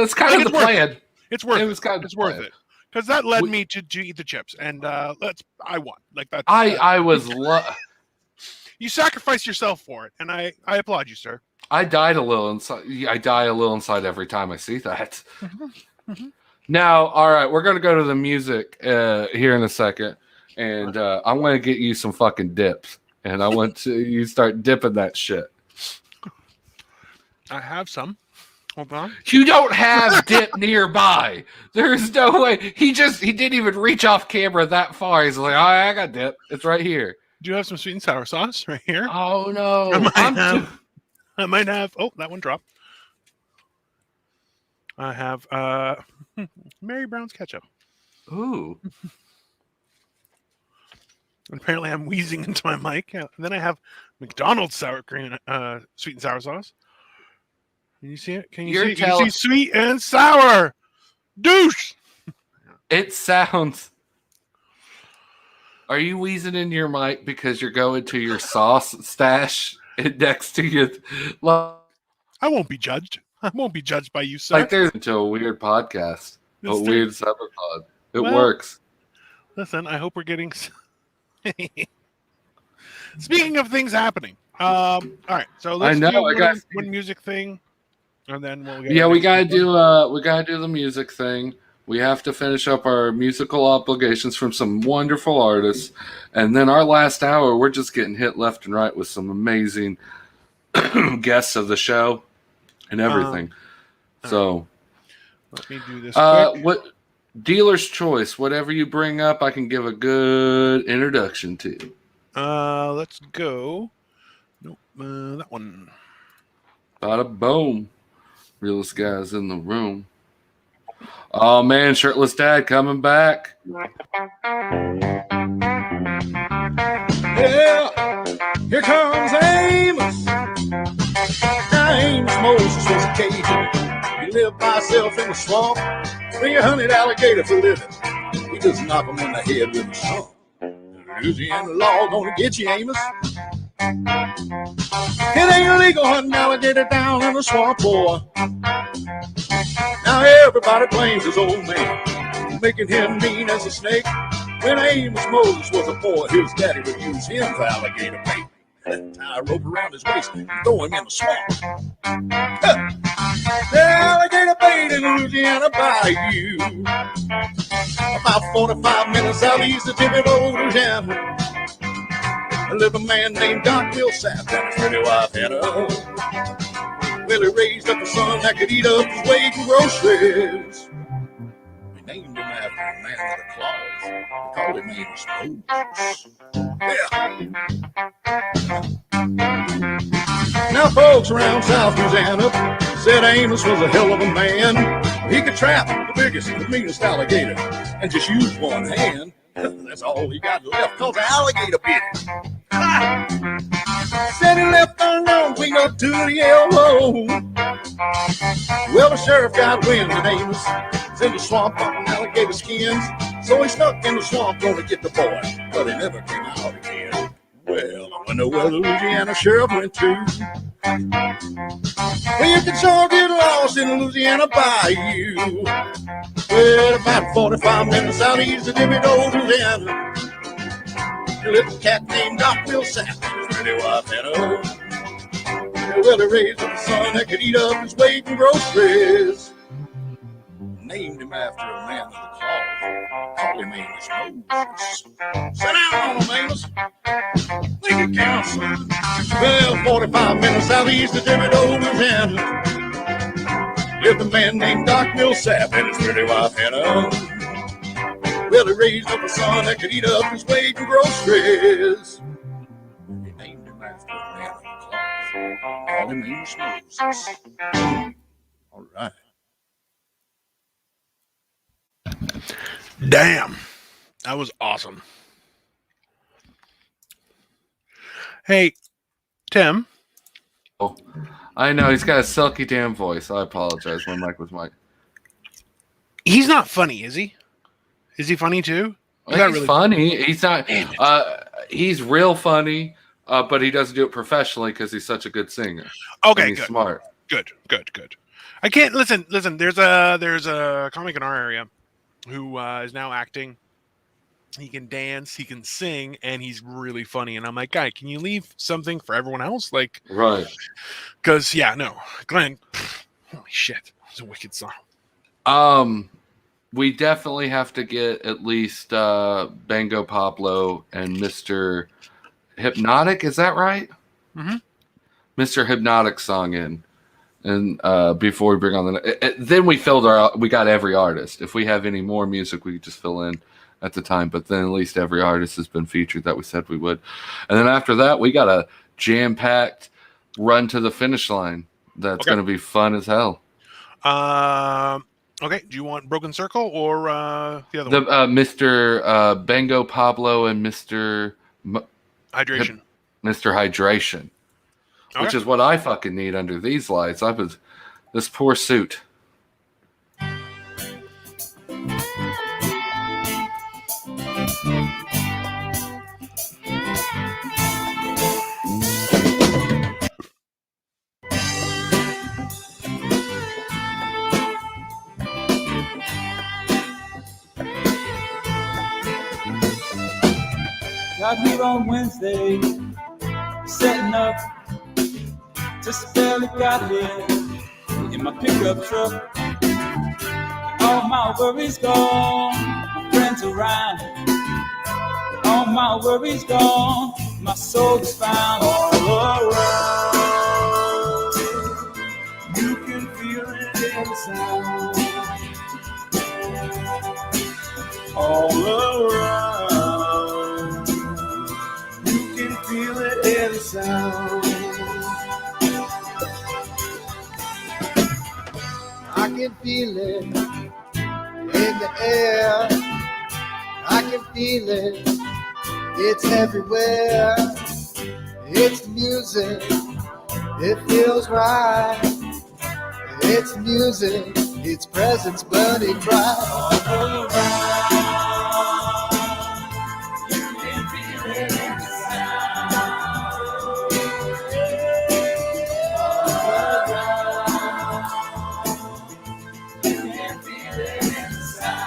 it's kind of the plan. It's worth it. It's worth it. Because that led me to eat the chips. And I won. Like that. I was... You sacrificed yourself for it, and I applaud you, sir. I died a little inside. I die a little inside every time I see that. Now, all right, we're gonna go to the music here in a second, and I'm gonna get you some fucking dips, and I want you start dipping that shit. I have some. Hold on. You don't have dip nearby. There's no way. He didn't even reach off camera that far. He's like, oh, I got dip. It's right here. Do you have some sweet and sour sauce right here? Oh no! I might have. Oh, that one dropped. I have Mary Brown's ketchup. Ooh. And apparently, I'm wheezing into my mic. And then I have McDonald's sour cream, sweet and sour sauce. Can you see it? Can you see sweet and sour? Douche. It sounds. Are you wheezing in your mic because you're going to your sauce stash next to you? I won't be judged. I won't be judged by you, sir. Like there's into a weird podcast, a weird subpod. It works. Listen, I hope we're getting. Speaking of things happening, all right. So let's do one music thing, and then we'll get. Yeah, we gotta do the music thing. We have to finish up our musical obligations from some wonderful artists. And then our last hour, we're just getting hit left and right with some amazing guests of the show and everything. So let me do this quick. What dealer's choice, whatever you bring up, I can give a good introduction to. Let's go. Nope, that one. Bada boom. Realest guys in the room. Oh man, Shirtless Dad coming back. Yeah, here comes Amos. Now Amos Moses was a Cajun. He lived by himself in the swamp. 300 alligators for living. He just knock them in the head with a stump. Louisiana law gonna get you, Amos. It ain't illegal hunting alligator down in the swamp, boy. Now everybody blames his old man, making him mean as a snake. When Amos Moses was a boy, his daddy would use him for alligator bait. Tie a rope around his waist and throw him in the swamp. The alligator bait in Louisiana bayou. About 45 minutes out east of Thibodeau, Louisiana. There lived a man named Doc Millsap and his pretty wife Hannah. Well, he raised up a son that could eat up his weight in groceries. They named him after a man with a claws. They called him Amos Moses. Yeah. Now, folks around South Louisiana said Amos was a hell of a man. He could trap the biggest, the meanest alligator and just use one hand. That's all he got left, cause the alligator bit him. Said he left unknown, clean up to the elbow. Well, the sheriff got wind that Amos was in the swamp hunting alligator skins. So he snuck in the swamp, gonna get the boy, but he never came out again. Well, I wonder where the Louisiana sheriff went to. Well, you can sure get lost in the Louisiana bayou. Well, about 45 minutes southeast of Dimmy-Doe, Louisiana. A little cat named Doc Millsap and his pretty wife Hannah. Well, he raised up a son that could eat up his weight in groceries. Named him after a man with a claw. Called him Amos Moses. Sit down on him, Amos. Make it count, son. Well, 45 minutes southeast of Dimmy-Doe, Louisiana. Lived a man named Doc Millsap and his pretty wife Hannah. Well, he raised up a son that could eat up his weight in groceries. He named him after a man with a claw. Called him Amos Moses. All right. Damn, that was awesome. Hey, Tim. Oh, I know he's got a silky damn voice. I apologize. My mic was mic. He's not funny, is he? Is he funny too? He's really funny. He's not. He's real funny, but he doesn't do it professionally because he's such a good singer. Okay, and he's good. Smart. Good. I can't listen. There's a comic in our area who is now acting. He can dance, he can sing, and he's really funny. And I'm like, guy, can you leave something for everyone else? Like, right? Because Glenn. Holy shit, it's a wicked song. We definitely have to get at least Bango Pablo and Mr. Hypnotic. Is that right? Mm-hmm. Mr. Hypnotic song in, and before we bring on then we got every artist. If we have any more music, we could just fill in at the time. But then at least every artist has been featured that we said we would, and then after that we got a jam-packed run to the finish line. That's going to be fun as hell. Okay, do you want Broken Circle or the other one? Mr. Bango Pablo and Mr. Hydration. Mr. Hydration. Okay. Which is what I fucking need under these lights. This poor suit. Got here on Wednesday, setting up, just barely got here in my pickup truck. All my worries gone, my friends around. All my worries gone, my soul is found all around. You can feel it in the sound. All around, you can feel it in the sound. I can feel it in the air. I can feel it. It's everywhere. It's music. It feels right. It's music. Its presence burning bright. All around. You can feel it in the sound. All around. You can feel it in the sound.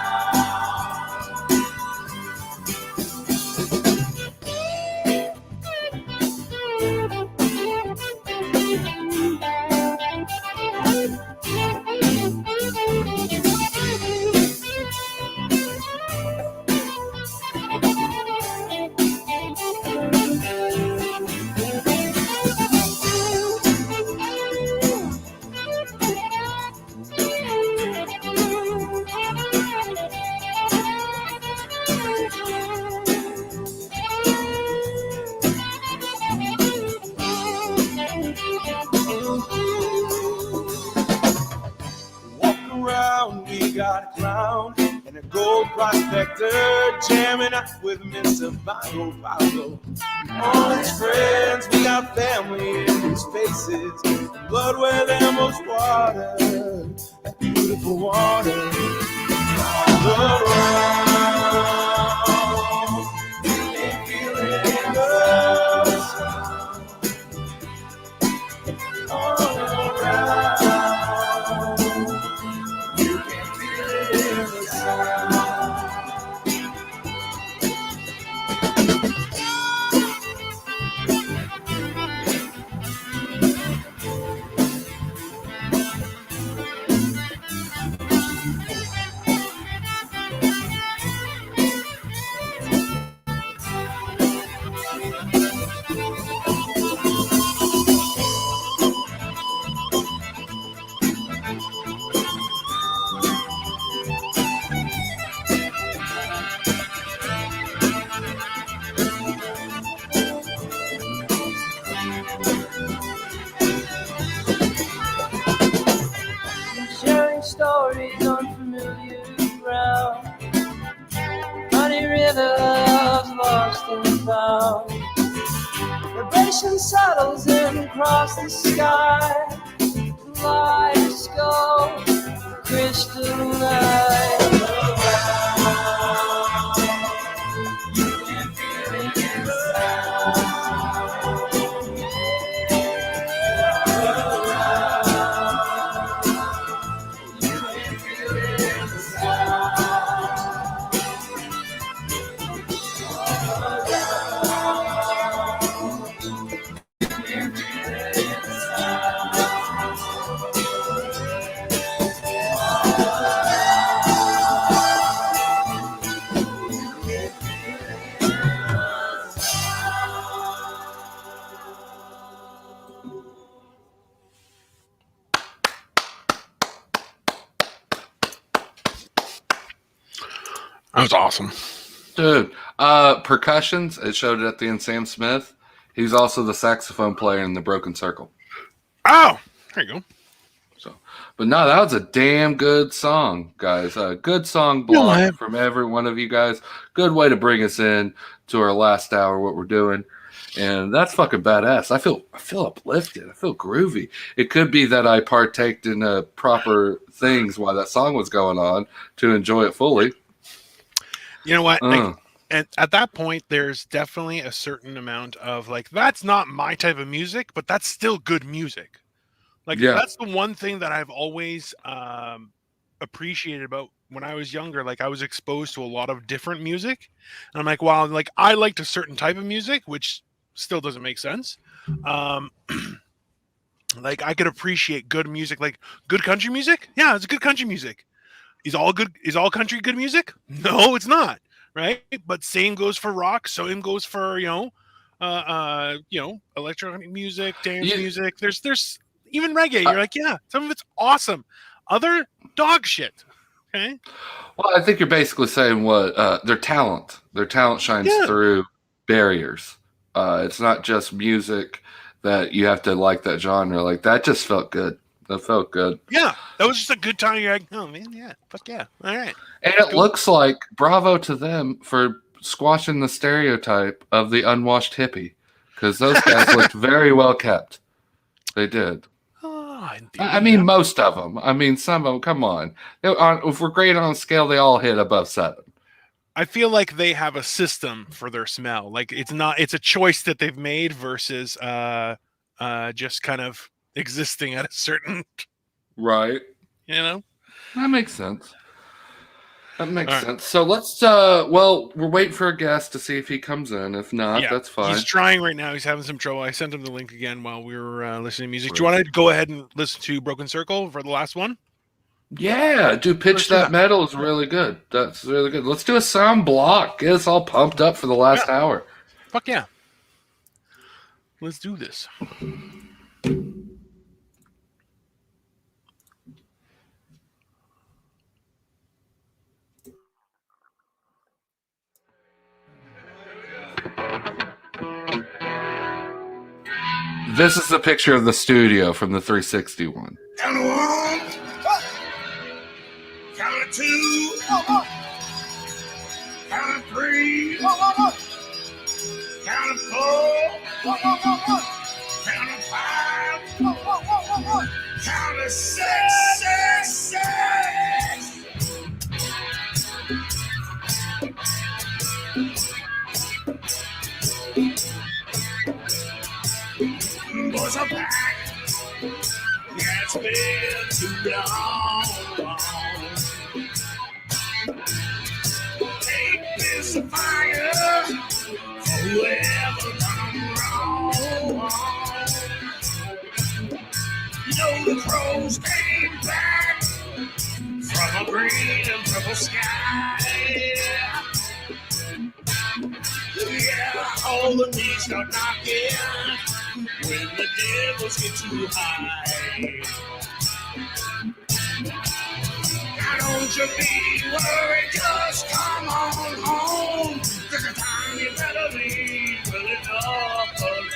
Walk around, we got a clown and a gold prospector jamming up with Mr. Bango Pablo. All his friends, we got family in his faces. Blood where there most water, that beautiful water. All around, you can feel it in the stories unfamiliar ground. Muddy rivers lost and found. Vibration settles in across the sky. Kaleidoscope, crystalline. You can feel it inside. That was awesome. Dude, percussions, it showed it at the end. Sam Smith, he's also the saxophone player in the Broken Circle. Oh, there you go. But no, that was a damn good song, guys. A good song block from every one of you guys. Good way to bring us in to our last hour, what we're doing. And that's fucking badass. I feel uplifted. I feel groovy. It could be that I partaked in proper things while that song was going on to enjoy it fully. You know what? And at that point, there's definitely a certain amount of like, that's not my type of music, but that's still good music. Like, that's the one thing that I've always appreciated about when I was younger. Like, I was exposed to a lot of different music. And I'm like, wow, like, I liked a certain type of music, which still doesn't make sense. Like, I could appreciate good music, like good country music. Yeah, it's good country music. Is all country good music? No, it's not. Right? But same goes for rock. Same goes for, electronic music, dance music. There's even reggae. You're like, yeah, some of it's awesome. Other dog shit. Okay. Well, I think you're basically saying what their talent shines through barriers. It's not just music that you have to like that genre. Like that just felt good. That felt good. Yeah, that was just a good time. You're like, oh man, yeah, fuck yeah, all right. And it looks like bravo to them for squashing the stereotype of the unwashed hippie, because those guys looked very well kept. They did. Oh, I mean, most of them. I mean, some of them. Come on, if we're grading on a scale, they all hit above 7. I feel like they have a system for their smell. Like it's a choice that they've made versus just kind of existing at a certain right. That makes sense. That makes sense. So let's we're waiting for a guest to see if he comes in. If not, that's fine. He's trying right now. He's having some trouble. I sent him the link again while we were listening to music. Do you want to go ahead and listen to Broken Circle for the last one? Yeah, dude, Pitch That Metal is really good. That's really good. Let's do a sound block. Get us all pumped up for the last hour. Fuck yeah. Let's do this. This is a picture of the studio from the 360 one. Count to 1, count to 2, count to 3, count to 4, count to 5, count to 6. Boys are back. Yeah, it's been too long. Take this fire for whoever done wrong. The crows came back from a green and purple sky. Yeah, all the knees start knocking when the devils get too high. Now don't you be worried, just come on home. There's a time you better leave, well enough alone.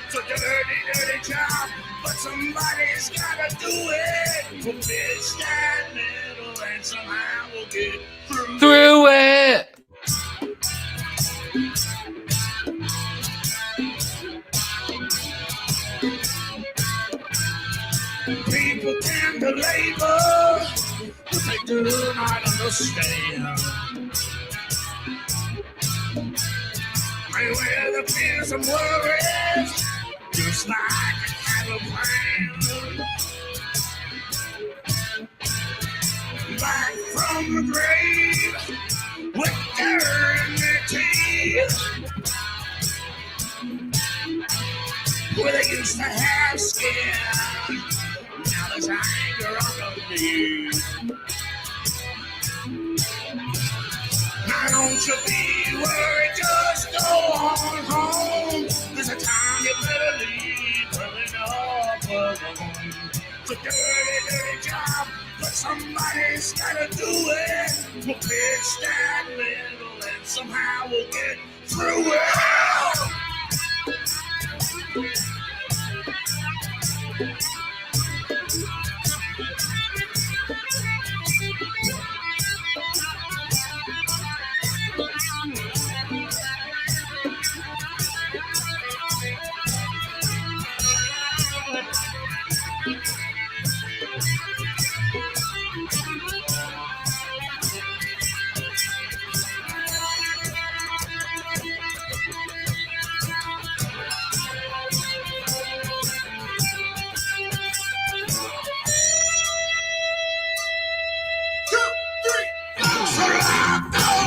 It's a dirty, dirty job, but somebody's gotta do it. We'll pitch that middle and somehow we'll get through it. People tend to labor, but they do not understand. Where the fears and worries, just like a cattle brand. Back from the grave, with dirt in their teeth. Where they used to have skin, now there's anger underneath. Now don't you be worried, just go on home. There's a time you better leave early enough alone. It's a dirty, dirty job, but somebody's gotta do it. We'll pitch that middle and somehow we'll get through it.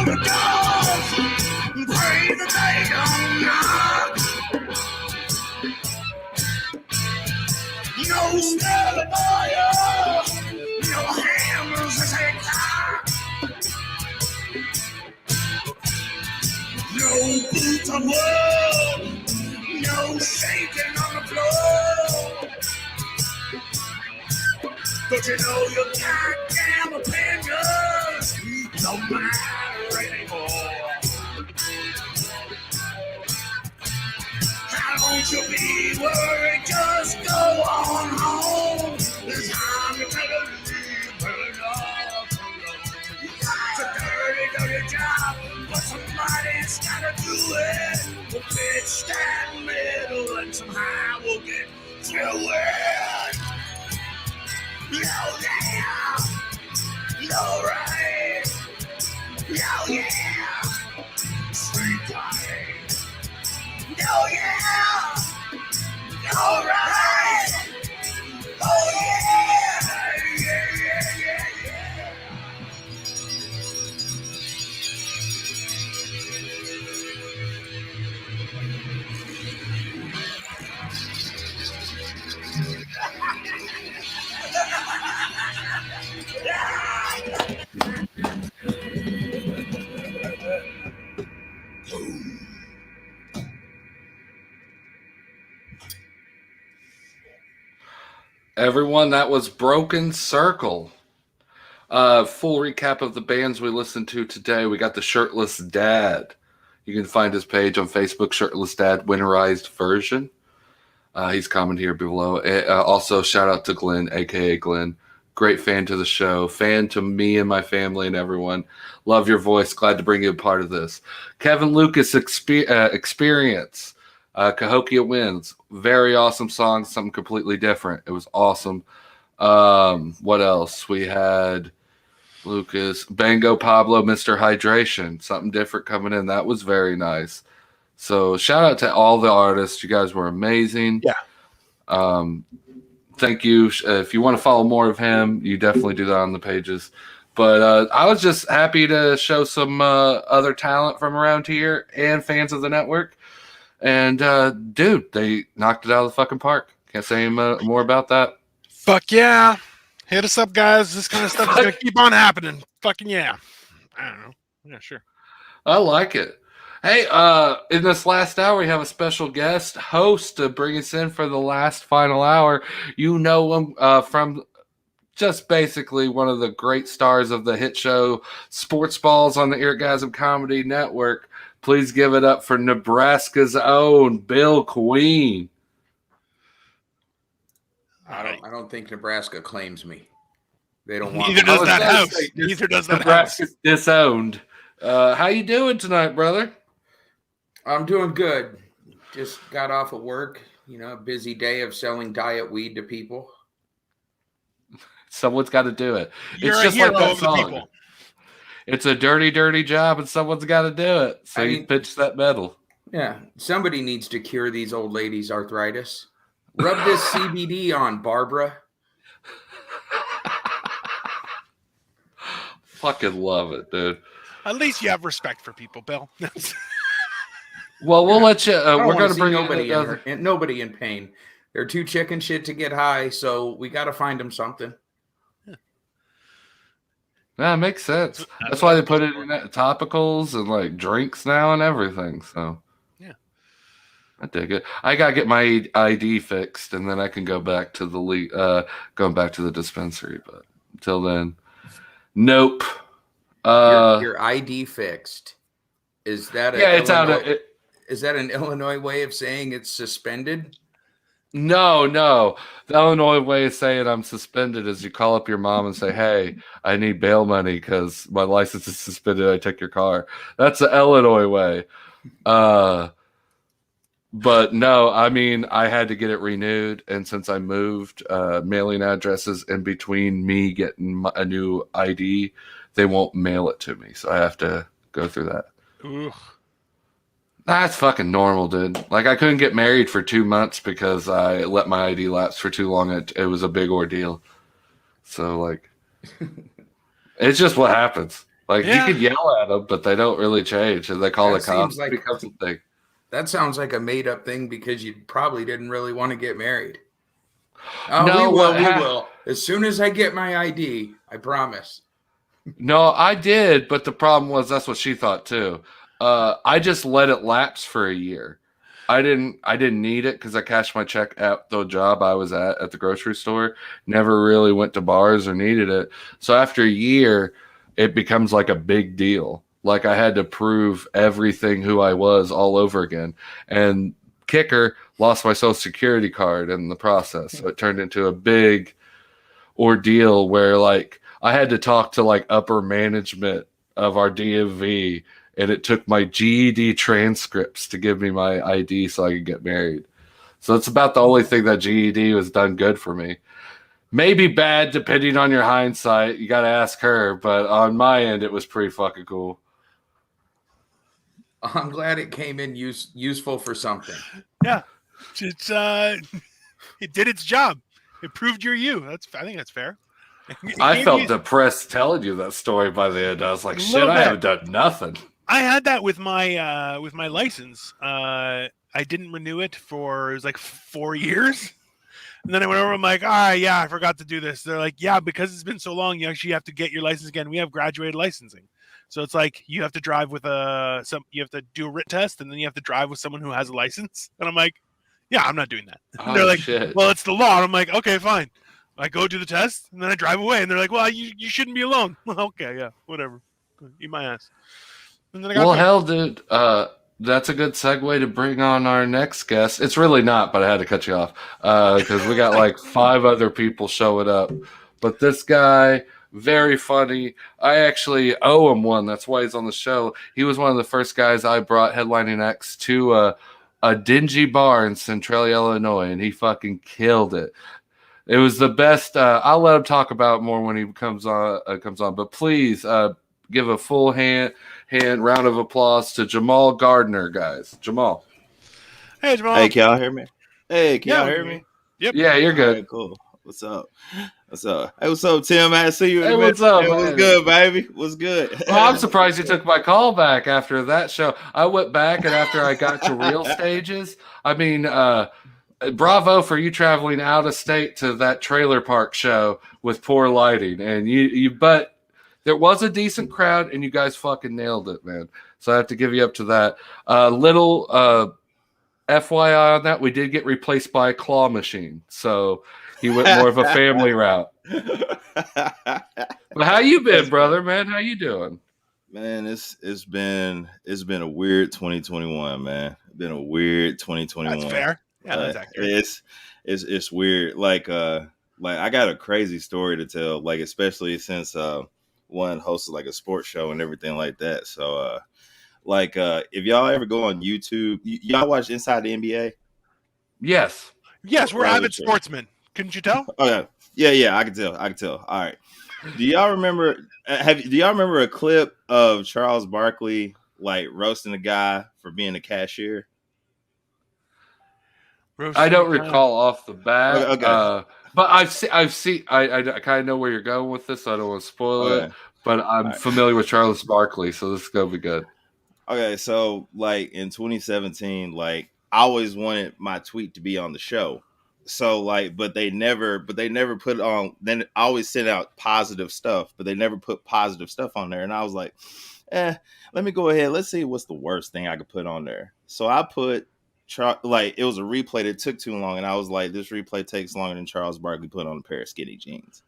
The dogs, pray that they don't knock. No Stella Boyer, no hammers as they cock. No boots of wood, no shaking on the floor. Don't you know your goddamn opinions don't matter anymore? Don't you be worried, just go on home. There's time to take a leave, burn off alone. It's a dirty, dirty job, but somebody's gotta do it. We'll pitch that middle and somehow we'll get through it. Oh yeah, no right, oh yeah, sweet time. Oh yeah! All right! Oh yeah! Yeah. Everyone, that was Broken Circle. Full recap of the bands we listened to today. We got the Shirtless Dad. You can find his page on Facebook, Shirtless Dad Winterized Version. He's commented here below. Also, shout out to Glenn, a.k.a. Glenn. Great fan to the show. Fan to me and my family and everyone. Love your voice. Glad to bring you a part of this. Kevin Lucas Experience. Cahokia Wins. Very awesome song. Something completely different. It was awesome. What else? We had Lucas. Bango Pablo, Mr. Hydration. Something different coming in. That was very nice. So shout out to all the artists. You guys were amazing. Yeah. Thank you. If you want to follow more of him, you definitely do that on the pages. But I was just happy to show some other talent from around here and fans of the network. And, dude, they knocked it out of the fucking park. Can't say more about that. Fuck yeah. Hit us up, guys. This kind of stuff is going to keep on happening. Fucking yeah. I don't know. Yeah, sure. I like it. Hey, in this last hour, we have a special guest host to bring us in for the last final hour. You know him from just basically one of the great stars of the hit show Sports Balls on the Eargasm Comedy Network. Please give it up for Nebraska's own Bill Queen. I don't think Nebraska claims me. They don't want. Neither does that house. Neither does that house. Neither does that house. Nebraska's disowned. How you doing tonight, brother? I'm doing good. Just got off of work. You know, a busy day of selling diet weed to people. Someone's got to do it. You're it's a just hero like that of the song. people. It's a dirty, dirty job, and someone's got to do it. So you pitch that medal. Yeah, somebody needs to cure these old ladies' arthritis. Rub this CBD on, Barbara. Fucking love it, dude. At least you have respect for people, Bill. Well, we'll let you. We're going to bring nobody in pain. They're too chicken shit to get high, so we got to find them something. Yeah, it makes sense. That's why they put it in topicals and like drinks now and everything. So yeah, I dig it. I gotta get my ID fixed, and then I can go back to going back to the dispensary. But until then, nope. Your ID fixed. Is that it's out of it? Is that an Illinois way of saying it's suspended? No. The Illinois way of saying I'm suspended is you call up your mom and say, "Hey, I need bail money because my license is suspended. I took your car." That's the Illinois way. But no, I mean, I had to get it renewed, and since I moved mailing addresses in between me getting a new ID, they won't mail it to me, so I have to go through that. Ooh. That's fucking normal, dude. Like, I couldn't get married for 2 months because I let my ID lapse for too long. It was a big ordeal. So, like, it's just what happens. Like, you can yell at them, but they don't really change. And they call the cops. Like, it becomes a thing. That sounds like a made-up thing because you probably didn't really want to get married. No, we will. As soon as I get my ID, I promise. No, I did, but the problem was that's what she thought, too. I just let it lapse for a year. I didn't need it because I cashed my check at the job I was at the grocery store. Never really went to bars or needed it. So after a year, it becomes like a big deal. Like I had to prove everything who I was all over again. And kicker, lost my social security card in the process. So it turned into a big ordeal where like I had to talk to like upper management of our DMV, and it took my GED transcripts to give me my ID so I could get married. So it's about the only thing that GED was done good for me. Maybe bad, depending on your hindsight. You got to ask her. But on my end, it was pretty fucking cool. I'm glad it came in useful for something. Yeah. It did its job. It proved you're you. I think that's fair. I felt depressed telling you that story by the end. I was like, shit, I haven't done nothing. I had that with my license. I didn't renew it for, it was like 4 years. And then I went over, I'm like, yeah, I forgot to do this. They're like, yeah, because it's been so long, you actually have to get your license again. We have graduated licensing. So it's like you have to drive with you have to do a writ test, and then you have to drive with someone who has a license. And I'm like, yeah, I'm not doing that. And they're like, shit. Well, it's the law. And I'm like, okay, fine. I go do the test, and then I drive away. And they're like, well, you shouldn't be alone. Okay, yeah, whatever. Eat my ass. And then I got hell, dude. That's a good segue to bring on our next guest. It's really not, but I had to cut you off because we got like 5 other people showing up. But this guy, very funny. I actually owe him one. That's why he's on the show. He was one of the first guys I brought headlining acts to a dingy bar in Centralia, Illinois, and he fucking killed it. It was the best. I'll let him talk about it more when he comes on. But please give a full hand round of applause to Jamal Gardner, guys. Jamal. Hey, Jamal. Hey, can y'all hear me? Hey, can y'all hear me? Yep. Yeah, you're good. All right, cool. What's up? What's up? Hey, what's up, Tim? I see you. Hey, what's up, man? What's good, baby? What's good? Well, I'm surprised you took my call back after that show. I went back, and after I got to real stages, I mean, bravo for you traveling out of state to that trailer park show with poor lighting. And but there was a decent crowd, and you guys fucking nailed it, man. So I have to give you up to that. Little FYI on that, we did get replaced by a claw machine. So he went more of a family route. But how you been, brother, man? How you doing? Man, it's been a weird 2021, man. It's been a weird 2021. That's fair. Yeah, that's accurate. It's weird. Like like I got a crazy story to tell, like especially since one hosted like a sports show and everything like that. So if y'all ever go on YouTube, y'all watch Inside the NBA? Yes. Yes, we're avid sportsmen. Couldn't you tell? Okay. Yeah, I can tell. All right. Do y'all remember a clip of Charles Barkley like roasting a guy for being a cashier? I don't recall off the bat. Okay. But I've seen I kind of know where you're going with this, so I don't want to spoil it. But I'm familiar with Charles Barkley, so this is gonna be good. Okay, so like in 2017, like I always wanted my tweet to be on the show. So like, but they never put it on. Then I always send out positive stuff, but they never put positive stuff on there. And I was like, let me go ahead. Let's see what's the worst thing I could put on there. So I put like it was a replay that took too long, and I was like, this replay takes longer than Charles Barkley put on a pair of skinny jeans.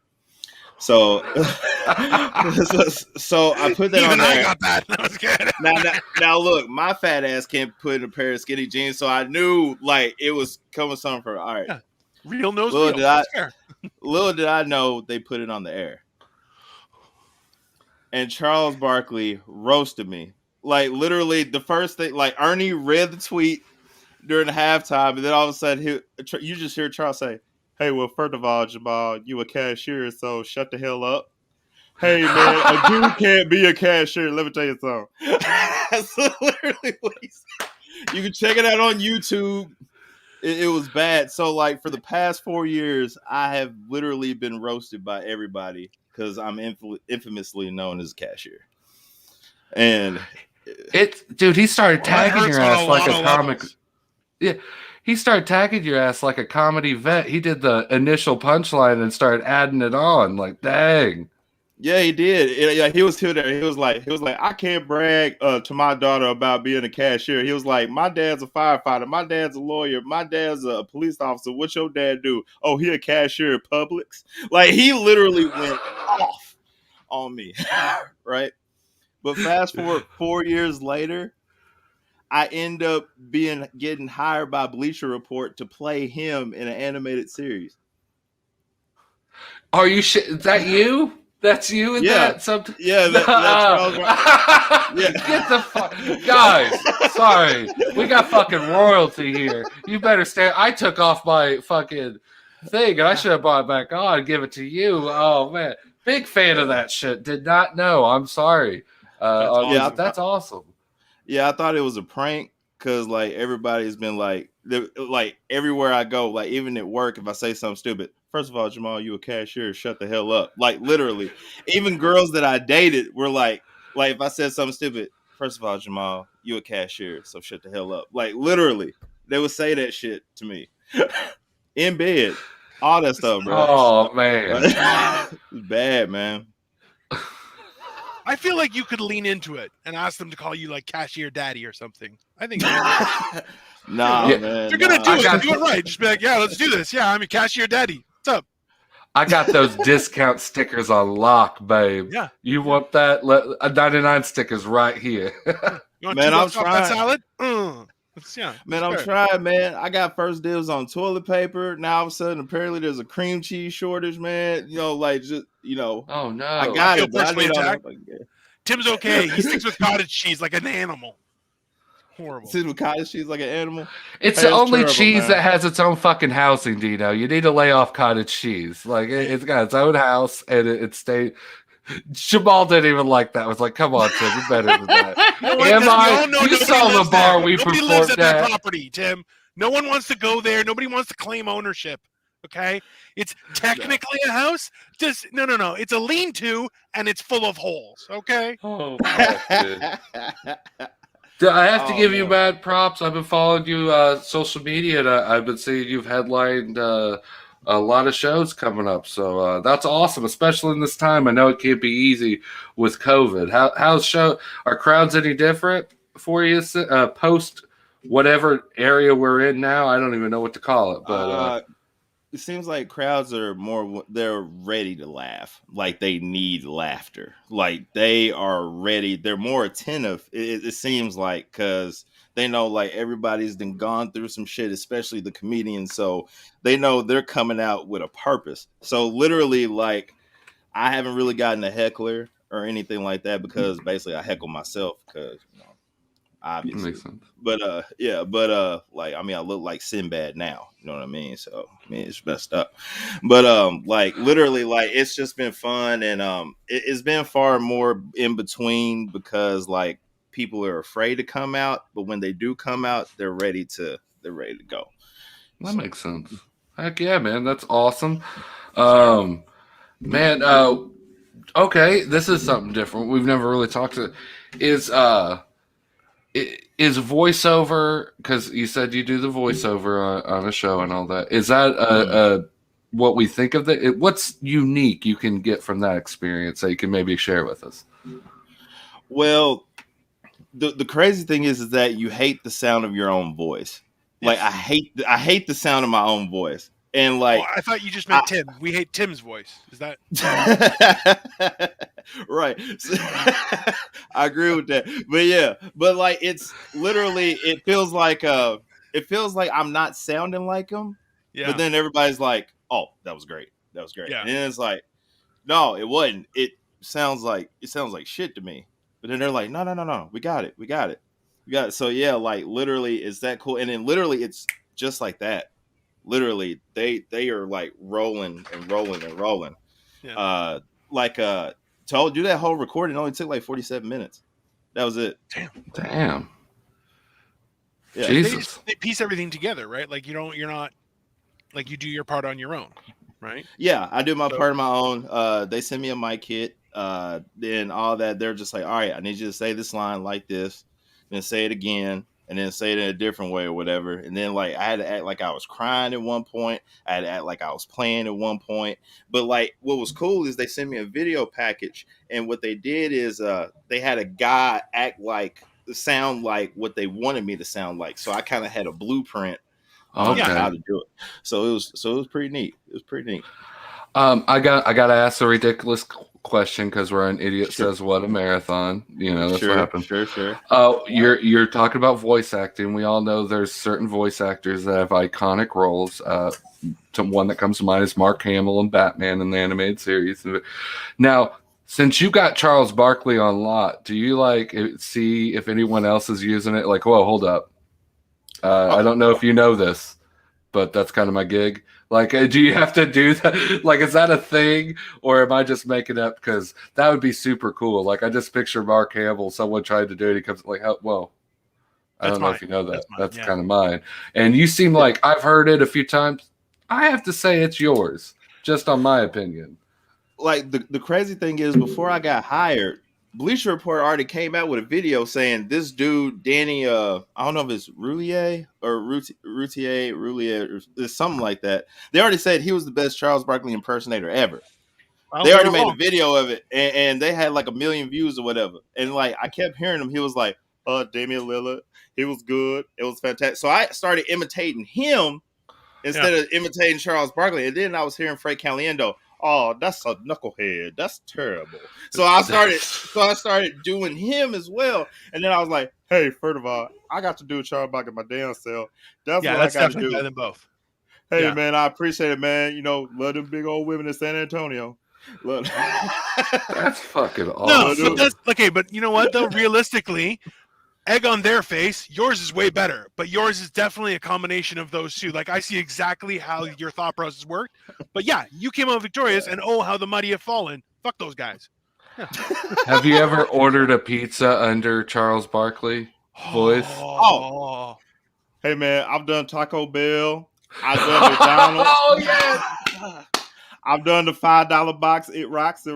So, so I put that on there. I got that. That was good. Now, look, my fat ass can't put in a pair of skinny jeans, so I knew like it was coming something for all right. Yeah. Real nose. Little did I know they put it on the air. And Charles Barkley roasted me. Like literally, the first thing, like Ernie read the tweet during the halftime, and then all of a sudden, you just hear Charles say, "Hey, well, first of all, Jamal, you a cashier, so shut the hell up." Hey, man, a dude can't be a cashier. Let me tell you something. That's literally what he said. You can check it out on YouTube. It was bad. So, like, for the past 4 years, I have literally been roasted by everybody because I'm infamously known as a cashier. And dude, he started tagging your ass like a comic. Yeah. He started tagging your ass like a comedy vet. He did the initial punchline and started adding it on. Like, dang. Yeah, he did. Yeah, he was here there. He was like, I can't brag to my daughter about being a cashier. He was like, my dad's a firefighter, my dad's a lawyer, my dad's a police officer. What your dad do? Oh, he a cashier at Publix. Like he literally went off on me, right? But fast forward 4 years later, I end up getting hired by Bleacher Report to play him in an animated series. Are you is that you? That's you in that? Yeah, that's yeah. Get the fuck, guys. Sorry, we got fucking royalty here. You better stand. I took off my fucking thing, and I should have brought it back on and give it to you. Oh man, big fan of that shit. Did not know. I'm sorry. That's awesome. Yeah, I thought it was a prank because like everybody's been like everywhere I go, like even at work, if I say something stupid, first of all, Jamal, you a cashier, shut the hell up. Like literally, even girls that I dated were like if I said something stupid, first of all, Jamal, you a cashier, so shut the hell up. Like literally, they would say that shit to me in bed, all that stuff, bro. Oh man, it's bad, man. I feel like you could lean into it and ask them to call you like cashier daddy or something. I think man. If you're gonna do it right. Just be like, yeah, let's do this. Yeah, I'm a cashier daddy. What's up? I got those discount stickers on lock, babe. Yeah. You want that? 99 stickers right here. You want man, I'm trying. salad? Yeah, man, I'm trying, man. I got first dibs on toilet paper. Now all of a sudden, apparently, there's a cream cheese shortage, man. You know, like just Oh no, I got it. But I Tim's okay. He sticks with cottage cheese like an animal. Horrible. Sits with cottage cheese like an animal. It's the only cheese that has its own fucking housing, Dino. You need to lay off cottage cheese. Like it's got its own house and it stayed. Jamal didn't even like that. I was like, come on, Tim, you're better than that. You saw the bar we nobody lives performed at that at. property, Tim. No one wants to go there. Nobody wants to claim ownership. Okay, it's technically a house. Just no. It's a lean-to, and it's full of holes. Okay. Oh, I have to give you mad props. I've been following you social media, and I've been seeing you've headlined a lot of shows coming up. So that's awesome, especially in this time. I know it can't be easy with COVID. How's show? Are crowds any different for you post whatever area we're in now? I don't even know what to call it, but it seems like crowds are they're ready to laugh. Like they need laughter. Like they are ready. They're more attentive. It seems like because They know like everybody's been gone through some shit, especially the comedians. So they know they're coming out with a purpose. So literally, like, I haven't really gotten a heckler or anything like that because basically I heckle myself because, you know, obviously. Makes sense. But like, I mean, I look like Sinbad now. You know what I mean? So I mean, it's messed up. But like literally, like it's just been fun, and it's been far more in between because like people are afraid to come out, but when they do come out, they're ready to go. That makes sense. Heck yeah, man. That's awesome. Man, okay, this is something different. We've never really talked to is voiceover, because you said you do the voiceover on a show and all that. Is that what we think of it? What's unique you can get from that experience that you can maybe share with us? Well, the crazy thing is that you hate the sound of your own voice. Like I hate the sound of my own voice. And like, I thought you just meant Tim. We hate Tim's voice. Is that right? So, I agree with that. But yeah, but like it's literally, it feels like I'm not sounding like him. Yeah. But then everybody's like, "Oh, that was great. That was great." Yeah. And then it's like, "No, it wasn't. It sounds like shit to me." But then they're like, "No, we got it. We got it. We got it." So yeah, like literally, it's that cool. And then literally, it's just like that. Literally, they are like rolling and rolling and rolling. Yeah. To do that whole recording only took like 47 minutes. That was it. Damn. Yeah. Jesus. They piece everything together, right? Like you're not like you do your part on your own, right? Yeah, I do my part of my own. They send me a mic kit. Then all that, they're just like, all right, I need you to say this line like this, then say it again, and then say it in a different way or whatever. And then like I had to act like I was crying at one point. I had to act like I was playing at one point. But like what was cool is they sent me a video package, and what they did is they had a guy sound like what they wanted me to sound like. So I kind of had a blueprint on how to do it. So it was pretty neat. It was pretty neat. I gotta ask a ridiculous question because we're on Idiot Says What a Marathon. You know, that's what happens. Sure. You're talking about voice acting. We all know there's certain voice actors that have iconic roles. One that comes to mind is Mark Hamill in Batman in the animated series. Now, since you got Charles Barkley on lot, do you like see if anyone else is using it? Like, whoa, hold up. I don't know if you know this, but that's kind of my gig. Like, do you have to do that? Like, is that a thing, or am I just making up? Because that would be super cool. Like, I just picture Mark Hamill. Someone tried to do it. He comes like, well, I don't know if you know that. That's kind of mine. And you seem like I've heard it a few times. I have to say it's yours, just on my opinion. Like the crazy thing is, before I got hired, Bleacher Report already came out with a video saying this dude, Danny, I don't know if it's Roulier or something like that. They already said he was the best Charles Barkley impersonator ever. They already made a video of it, and they had like 1 million views or whatever. And like I kept hearing him, he was like, Damian Lillard, he was good, it was fantastic. So I started imitating him instead of imitating Charles Barkley. And then I was hearing Frank Caliendo. Oh, that's a knucklehead. That's terrible. So I started doing him as well. And then I was like, hey, first of all, I got to do Charles Barkley my damn self. That's what I got to do. Better than both. Hey, man, I appreciate it, man. You know, love them big old women in San Antonio. That's fucking awesome. No, but that's okay. But you know what, though? Realistically, egg on their face, yours is way better, but yours is definitely a combination of those two. Like I see exactly how your thought process worked, but yeah, you came out victorious, and oh, how the mighty have fallen. Fuck those guys. Yeah. Have you ever ordered a pizza under Charles Barkley voice? Oh, hey man, I've done Taco Bell. I've done McDonald's. Oh yeah. I've done the $5 box. It rocks.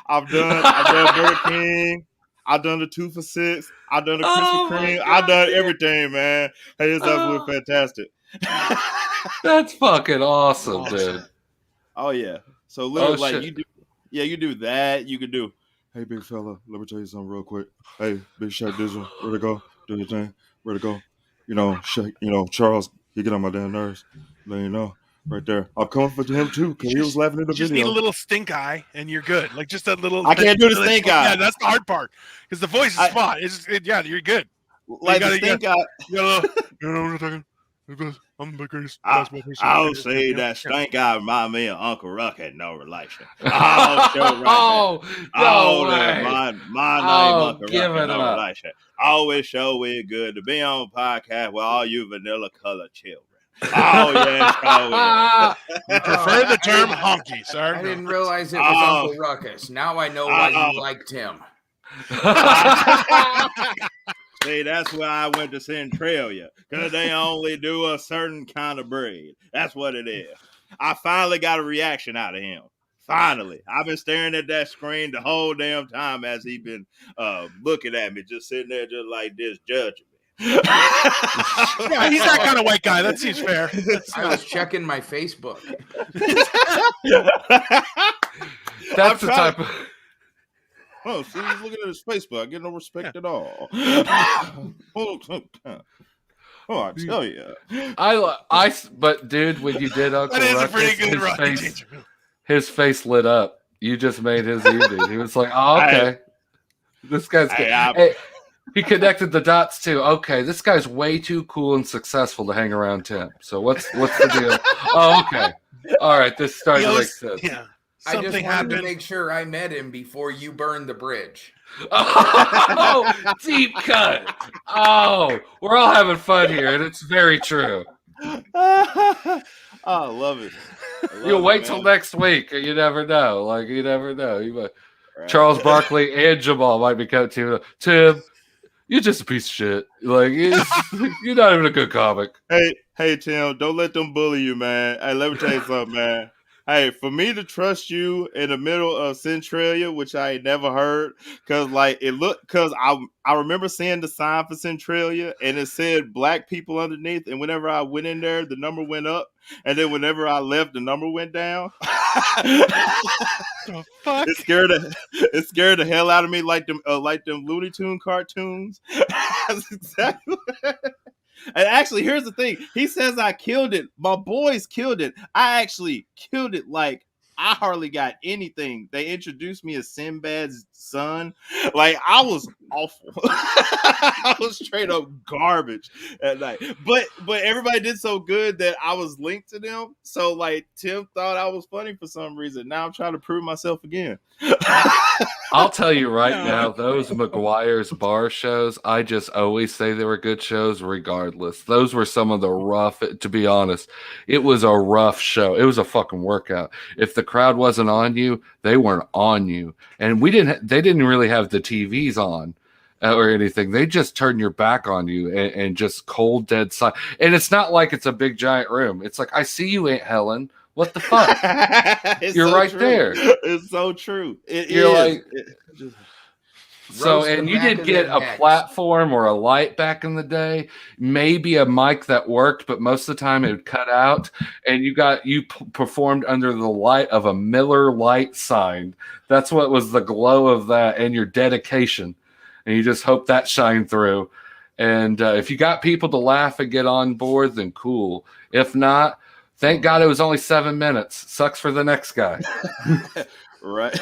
I've done Burger King. I've done the 2 for $6. I've done the Krispy Kreme. I've done everything, man. Hey, it's absolutely fantastic. That's fucking awesome, dude. Oh yeah. So literally, you do that. You could do. Hey, big fella, let me tell you something real quick. Hey, Big Shaq Digital, where to go? Do your thing. Where to go? You know, Charles, he get on my damn nerves. Let you know. Right there. I'm coming for him too, because he was laughing in the You just video. need a little stink eye, and you're good. Like just that little. I can't do the stink eye. Yeah, that's the hard part because the voice is spot. You're good. like the stink eye. You know what I'm talking? I'm the greatest basketball person. I'll say that stink eye remind me of Uncle Ruck had no relation. Oh, show right there. No That way. my name Uncle give Ruck had it no up. relation. Always show we good to be on podcast with all you vanilla colored children. Oh yeah, show We prefer the term honky, sir. I didn't realize it was Uncle Ruckus. Now I know why you liked him. See, that's why I went to Centralia, because they only do a certain kind of breed. That's what it is. I finally got a reaction out of him. Finally. I've been staring at that screen the whole damn time as he been looking at me, just sitting there just like this, judging me. Yeah, he's that kind of white guy. That seems fair. I was checking my Facebook. That's the type of... Oh, see, he's looking at his Facebook. I get no respect at all. Oh, I tell you. But dude, when you did Uncle That is a Ruckus, pretty good Rocky his face lit up. You just made his evening. He was like, "Oh, okay, this guy's good." Hey, he connected the dots too. Okay, this guy's way too cool and successful to hang around Tim. So what's the deal? Oh, okay, all right. This starting to make sense. Yeah. I just wanted to make sure I met him before you burned the bridge. Oh, deep cut. Oh, we're all having fun here, and it's very true. I love it. You'll wait till next week. You never know. Like, you never know. Charles Barkley and Jamal might be coming to you. Tim, you're just a piece of shit. Like, you're not even a good comic. Hey, Tim, don't let them bully you, man. Hey, let me tell you something, man. Hey, for me to trust you in the middle of Centralia, which I ain't never heard, because I remember seeing the sign for Centralia and it said black people underneath, and whenever I went in there, the number went up, and then whenever I left, the number went down. The fuck? It scared the hell out of me, like them Looney Tune cartoons. That's exactly. And actually, here's the thing. He says I killed it. My boys killed it. I actually killed it. Like, I hardly got anything. They introduced me as Sinbad's son. Like, I was awful. I was straight up garbage at night. But everybody did so good that I was linked to them. So, like, Tim thought I was funny for some reason. Now I'm trying to prove myself again. I'll tell you right now, those McGuire's bar shows, I just always say they were good shows regardless. Those were some of the rough, to be honest. It was a rough show. It was a fucking workout. If the crowd wasn't on you, they weren't on you. And they didn't really have the TVs on or anything. They just turn your back on you and just cold, dead silent. And it's not like it's a big giant room. It's like, I see you, Aunt Helen. What the fuck? You're so right true. There. It's so true. You're like, so, and you did get a platform or a light back in the day, maybe a mic that worked, but most of the time it would cut out, and you performed under the light of a Miller Lite sign. That's what was the glow of that, and your dedication, and you just hope that shined through. And if you got people to laugh and get on board, then cool. If not, thank God it was only 7 minutes. Sucks for the next guy. Right.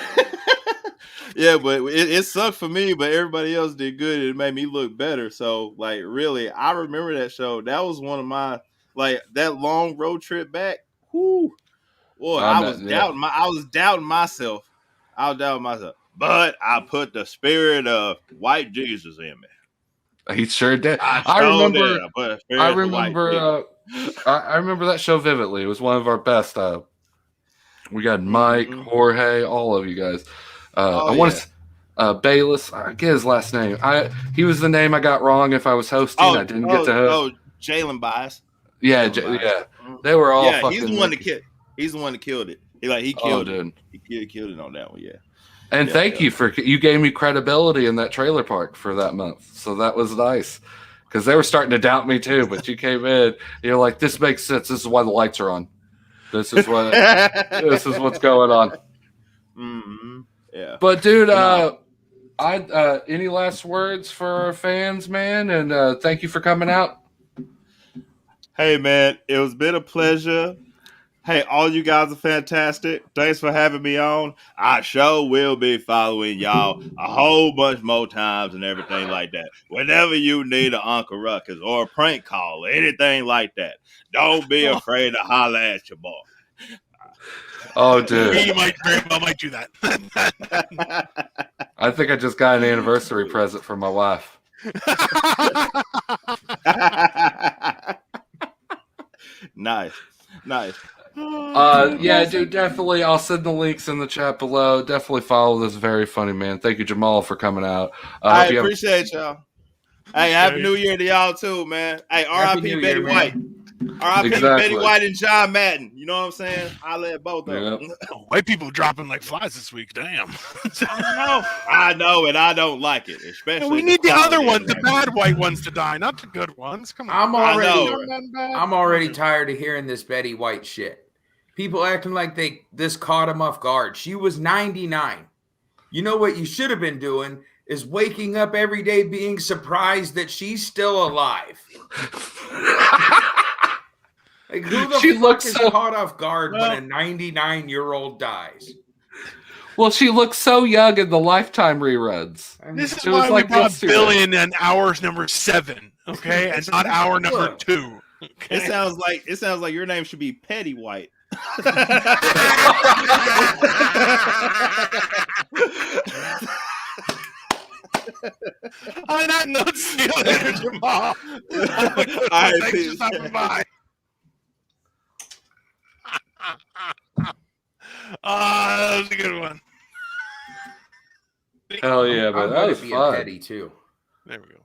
Yeah, but it sucked for me, but everybody else did good. It made me look better. So, like, really, I remember that show. That was one of my, like, that long road trip back. Whoo. Boy, I was doubting myself. But I put the spirit of white Jesus in me. He sure did. I remember that show vividly. It was one of our best. We got Mike, Jorge, all of you guys. I want to Bayless. I get his last name. He was the name I got wrong if I was hosting. I didn't get to host. Jalen Bias. Yeah, yeah. They were all fucking. He's the one that killed it. He killed it. He killed it on that one. Yeah. And thank you you gave me credibility in that trailer park for that month. So that was nice. Because they were starting to doubt me too, but you came in, you're like, this makes sense. This is why the lights are on. This is what's going on. Mm-hmm. Yeah. But dude, any last words for our fans, man? And thank you for coming out. Hey man, it was been a pleasure Hey, all you guys are fantastic. Thanks for having me on. I sure will be following y'all a whole bunch more times and everything like that. Whenever you need an Uncle Ruckus or a prank call or anything like that, don't be afraid to holler at your boy. Oh, dude. We might very well might do that. I think I just got an anniversary present from my wife. Nice. Yeah, dude, definitely. I'll send the links in the chat below. Definitely follow this very funny man. Thank you, Jamal, for coming out. I appreciate y'all. Hey, happy New Year to y'all too, man. Hey, R.I.P. Betty White. R.I.P. Betty White and John Madden. You know what I'm saying? I let both of them. White people dropping like flies this week. Damn. I know, and I don't like it. Especially we need the other ones, the bad white ones, to die, not the good ones. Come on. I'm already tired of hearing this Betty White shit. People acting like this caught him off guard. She was 99. You know what you should have been doing is waking up every day being surprised that she's still alive. Like, who the fuck is caught off guard when a 99-year-old dies? Well, she looks so young in the Lifetime reruns. This is It why was we like brought yesterday. Billion and hours number 7, okay, and not hour number 2. Okay? It sounds like your name should be Petty White. On that note, see you later, Jamal. Thanks for stopping by. That was a good one. Hell yeah, I'm but that gonna was be fun. a petty too. There we go.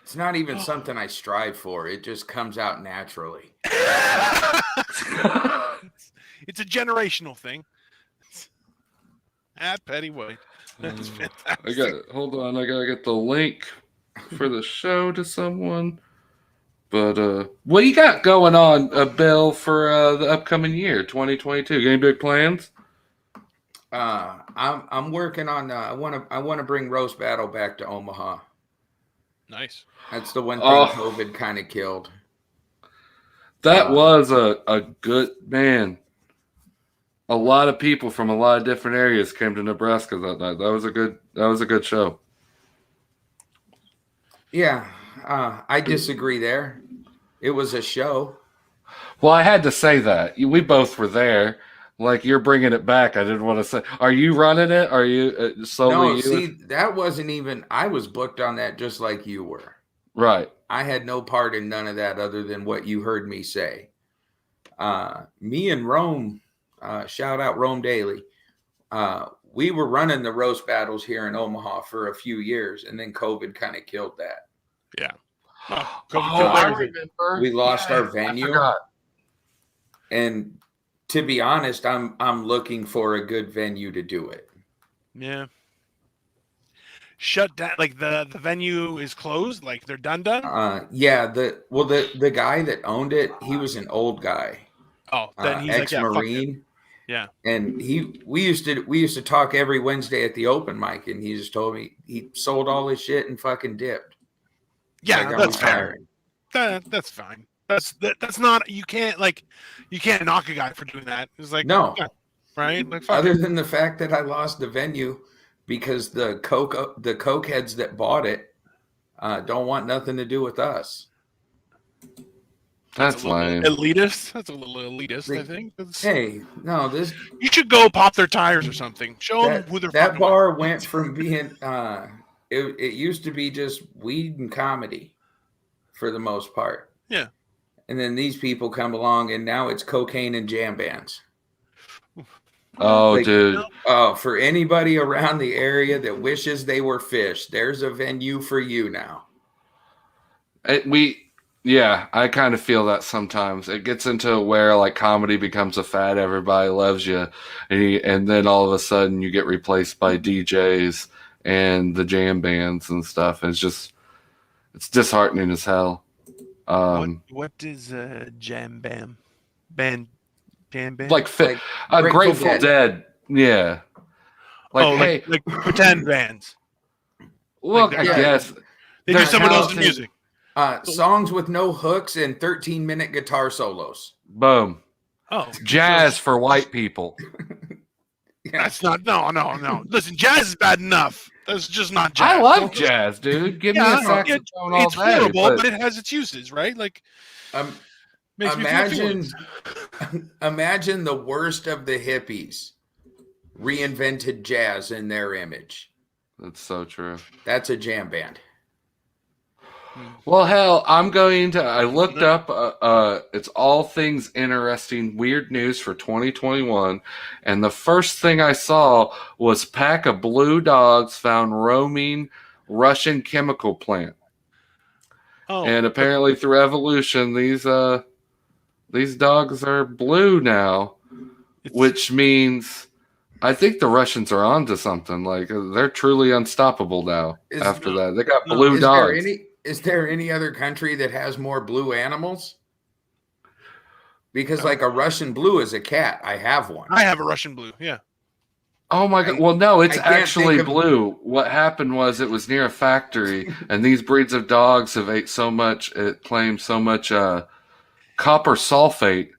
It's not even something I strive for. It just comes out naturally. It's a generational thing. At Petty White. That's fantastic. Hold on, I gotta get the link for the show to someone. But what you got going on, Bill, for the upcoming year, 2022? Any big plans? I'm working on. I want to bring Roast Battle back to Omaha. Nice. That's the one thing COVID kind of killed. That was a good man. A lot of people from a lot of different areas came to Nebraska that night. That was a good show. Yeah, I disagree there. It was a show. Well, I had to say that. We both were there. Like, you're bringing it back. I didn't want to say. Are you running it? Are you solely? No, see, that wasn't even. I was booked on that just like you were. Right. I had no part in none of that other than what you heard me say. Me and Rome, shout out Rome Daily. We were running the roast battles here in Omaha for a few years, and then COVID kind of killed that. Yeah. I remember. We lost our I venue. forgot. And to be honest, I'm looking for a good venue to do it. Yeah. Shut down. Like the venue is closed. Like they're done. Yeah. The guy that owned it, he was an old guy. Oh, then he's ex-Marine. Yeah. And we used to talk every Wednesday at the open mic, and he just told me he sold all his shit and fucking dipped. Yeah, like, that's fair. That's fine. That's not, you can't knock a guy for doing that. It's like, no, yeah, right? Like, fuck other it. than the fact that I lost the venue because the coke heads that bought it don't want nothing to do with us. That's lame. Elitist. That's a little elitist, I think. Hey, no, you should go pop their tires or something. Show them who they're that fucking bar with. went from being it used to be just weed and comedy for the most part. Yeah. And then these people come along and now it's cocaine and jam bands. Oh, dude. Oh, for anybody around the area that wishes they were fish, there's a venue for you now. Yeah, I kind of feel that sometimes. It gets into where like comedy becomes a fad, everybody loves you, and then all of a sudden you get replaced by DJs and the jam bands and stuff. It's disheartening as hell. What is jam bam? Jam band? Like Grateful Dead. Yeah. Like pretend bands. Well, Like, I guess they do someone else's music. Songs with no hooks and 13-minute guitar solos. Boom. Oh, Jazz for white people. That's not. No. Listen, jazz is bad enough. That's just not jazz. I love jazz, dude. Give me a saxophone all it's day. horrible, but it has its uses, right? Like, makes me feel feelings. Imagine the worst of the hippies reinvented jazz in their image. That's so true. That's a jam band. Well, hell, I looked up, it's all things interesting, weird news for 2021. And the first thing I saw was pack of blue dogs found roaming Russian chemical plant. Oh, and apparently through evolution, these dogs are blue now, which means I think the Russians are onto something. Like they're truly unstoppable now. After that, they got blue dogs. Is there any other country that has more blue animals? Because like a Russian blue is a cat. I have one. I have a Russian blue. Yeah. Oh my God. Well, no, it's actually blue. What happened was it was near a factory, and these breeds of dogs have ate so much, it claims so much copper sulfate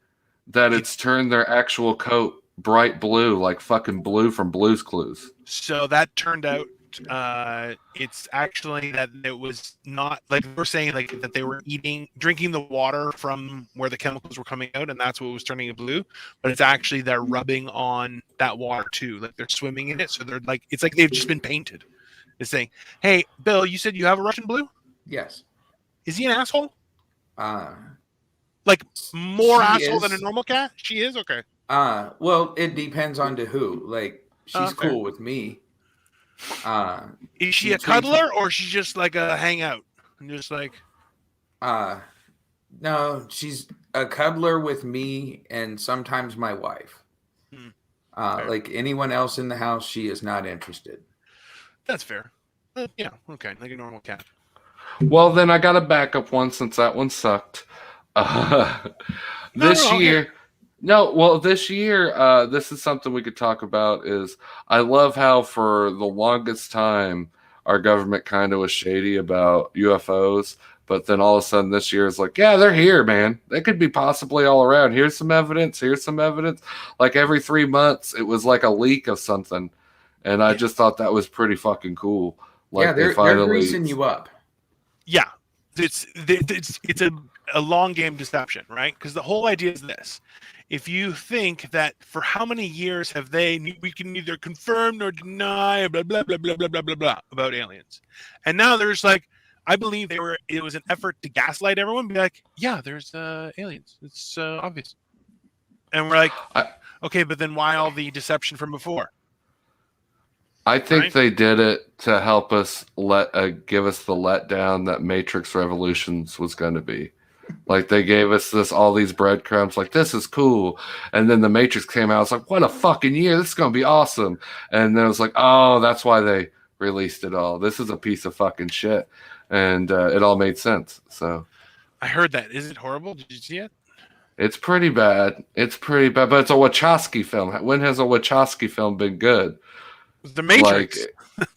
that it's turned their actual coat bright blue, like fucking Blue from Blue's Clues. So that turned out it's actually that it was not like we're saying like that they were drinking the water from where the chemicals were coming out, and that's what was turning it blue. But it's actually they're rubbing on that water too, like they're swimming in it. So they're like it's like they've just been painted. It's saying, "Hey, Bill, you said you have a Russian blue? Yes. Is he an asshole? Like more asshole than a normal cat? She is okay. Well, it depends on to who. Like she's cool with me. Is she a cuddler or she's just like a hangout? And just like no, she's a cuddler with me and sometimes my wife. Like anyone else in the house, she is not interested. That's fair. Yeah, okay, like a normal cat. Well, then I got a backup one since that one sucked. This year, this is something we could talk about. Is I love how for the longest time our government kind of was shady about UFOs, but then all of a sudden this year is like, yeah, they're here, man. They could be possibly all around. Here's some evidence. Like every 3 months, it was like a leak of something, and I just thought that was pretty fucking cool. Like they're greasing you up. Yeah, it's a long game deception, right? Because the whole idea is this. If you think that for how many years have we can neither confirm nor deny blah blah blah blah blah blah blah blah about aliens, and now there's like, I believe it was an effort to gaslight everyone, be like, yeah, there's aliens, it's obvious, and we're like, okay, but then why all the deception from before? I think they did it to help us give us the letdown that Matrix Revolutions was going to be. Like they gave us all these breadcrumbs, like this is cool, and then the Matrix came out. It's like, what a fucking year! This is gonna be awesome. And then it was like, oh, that's why they released it all. This is a piece of fucking shit, and it all made sense. So I heard that. Is it horrible? Did you see it? It's pretty bad. But it's a Wachowski film. When has a Wachowski film been good? The Matrix.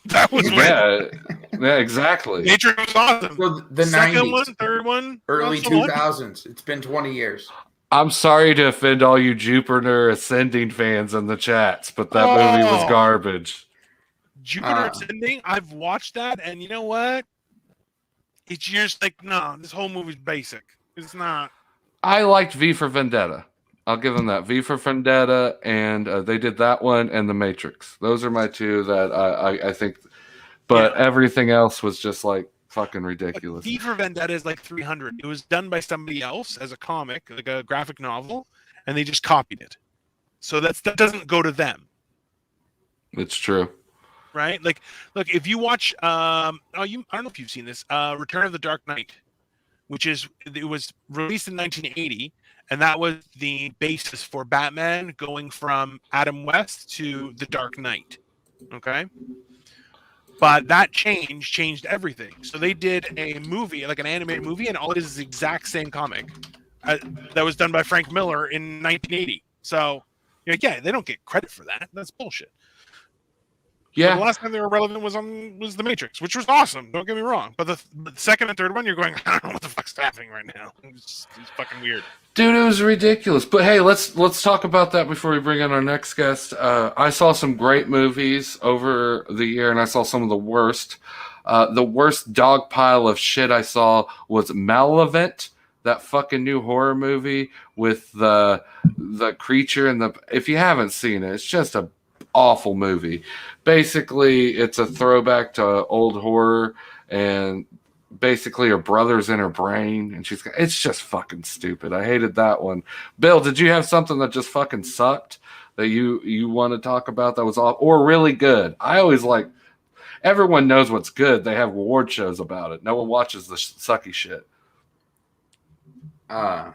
That was yeah, exactly. Matrix was awesome. So the second 90s, one, third one, early 2000s. It's been 20 years. I'm sorry to offend all you Jupiter Ascending fans in the chats, but that movie was garbage. Jupiter Ascending, I've watched that, and you know what? It's just like, no, this whole movie's basic. It's not. I liked V for Vendetta. I'll give them that. V for Vendetta, and they did that one and The Matrix. Those are my two that I think. But everything else was just like fucking ridiculous. V for Vendetta is like 300. It was done by somebody else as a comic, like a graphic novel, and they just copied it. So that doesn't go to them. It's true. Right? Like, look, if you watch, I don't know if you've seen this, Return of the Dark Knight, it was released in 1980. And that was the basis for Batman going from Adam West to The Dark Knight. Okay? But that changed everything. So they did a movie, like an animated movie, and all it is the exact same comic that was done by Frank Miller in 1980. So, yeah, they don't get credit for that. That's bullshit. Yeah. But the last time they were relevant was The Matrix, which was awesome. Don't get me wrong. But the second and third one, you're going, I don't know what the fuck's happening right now. It's fucking weird. Dude, it was ridiculous. But hey, let's talk about that before we bring in our next guest. I saw some great movies over the year, and I saw some of the worst. The worst dog pile of shit I saw was Malevolent, that fucking new horror movie with the creature and the. If you haven't seen it, it's just a awful movie. Basically, it's a throwback to old horror, and basically her brother's in her brain, and it's just fucking stupid. I hated that one. Bill, did you have something that just fucking sucked that you want to talk about that was off or really good? I always like. Everyone knows what's good. They have award shows about it. No one watches the sucky shit. No,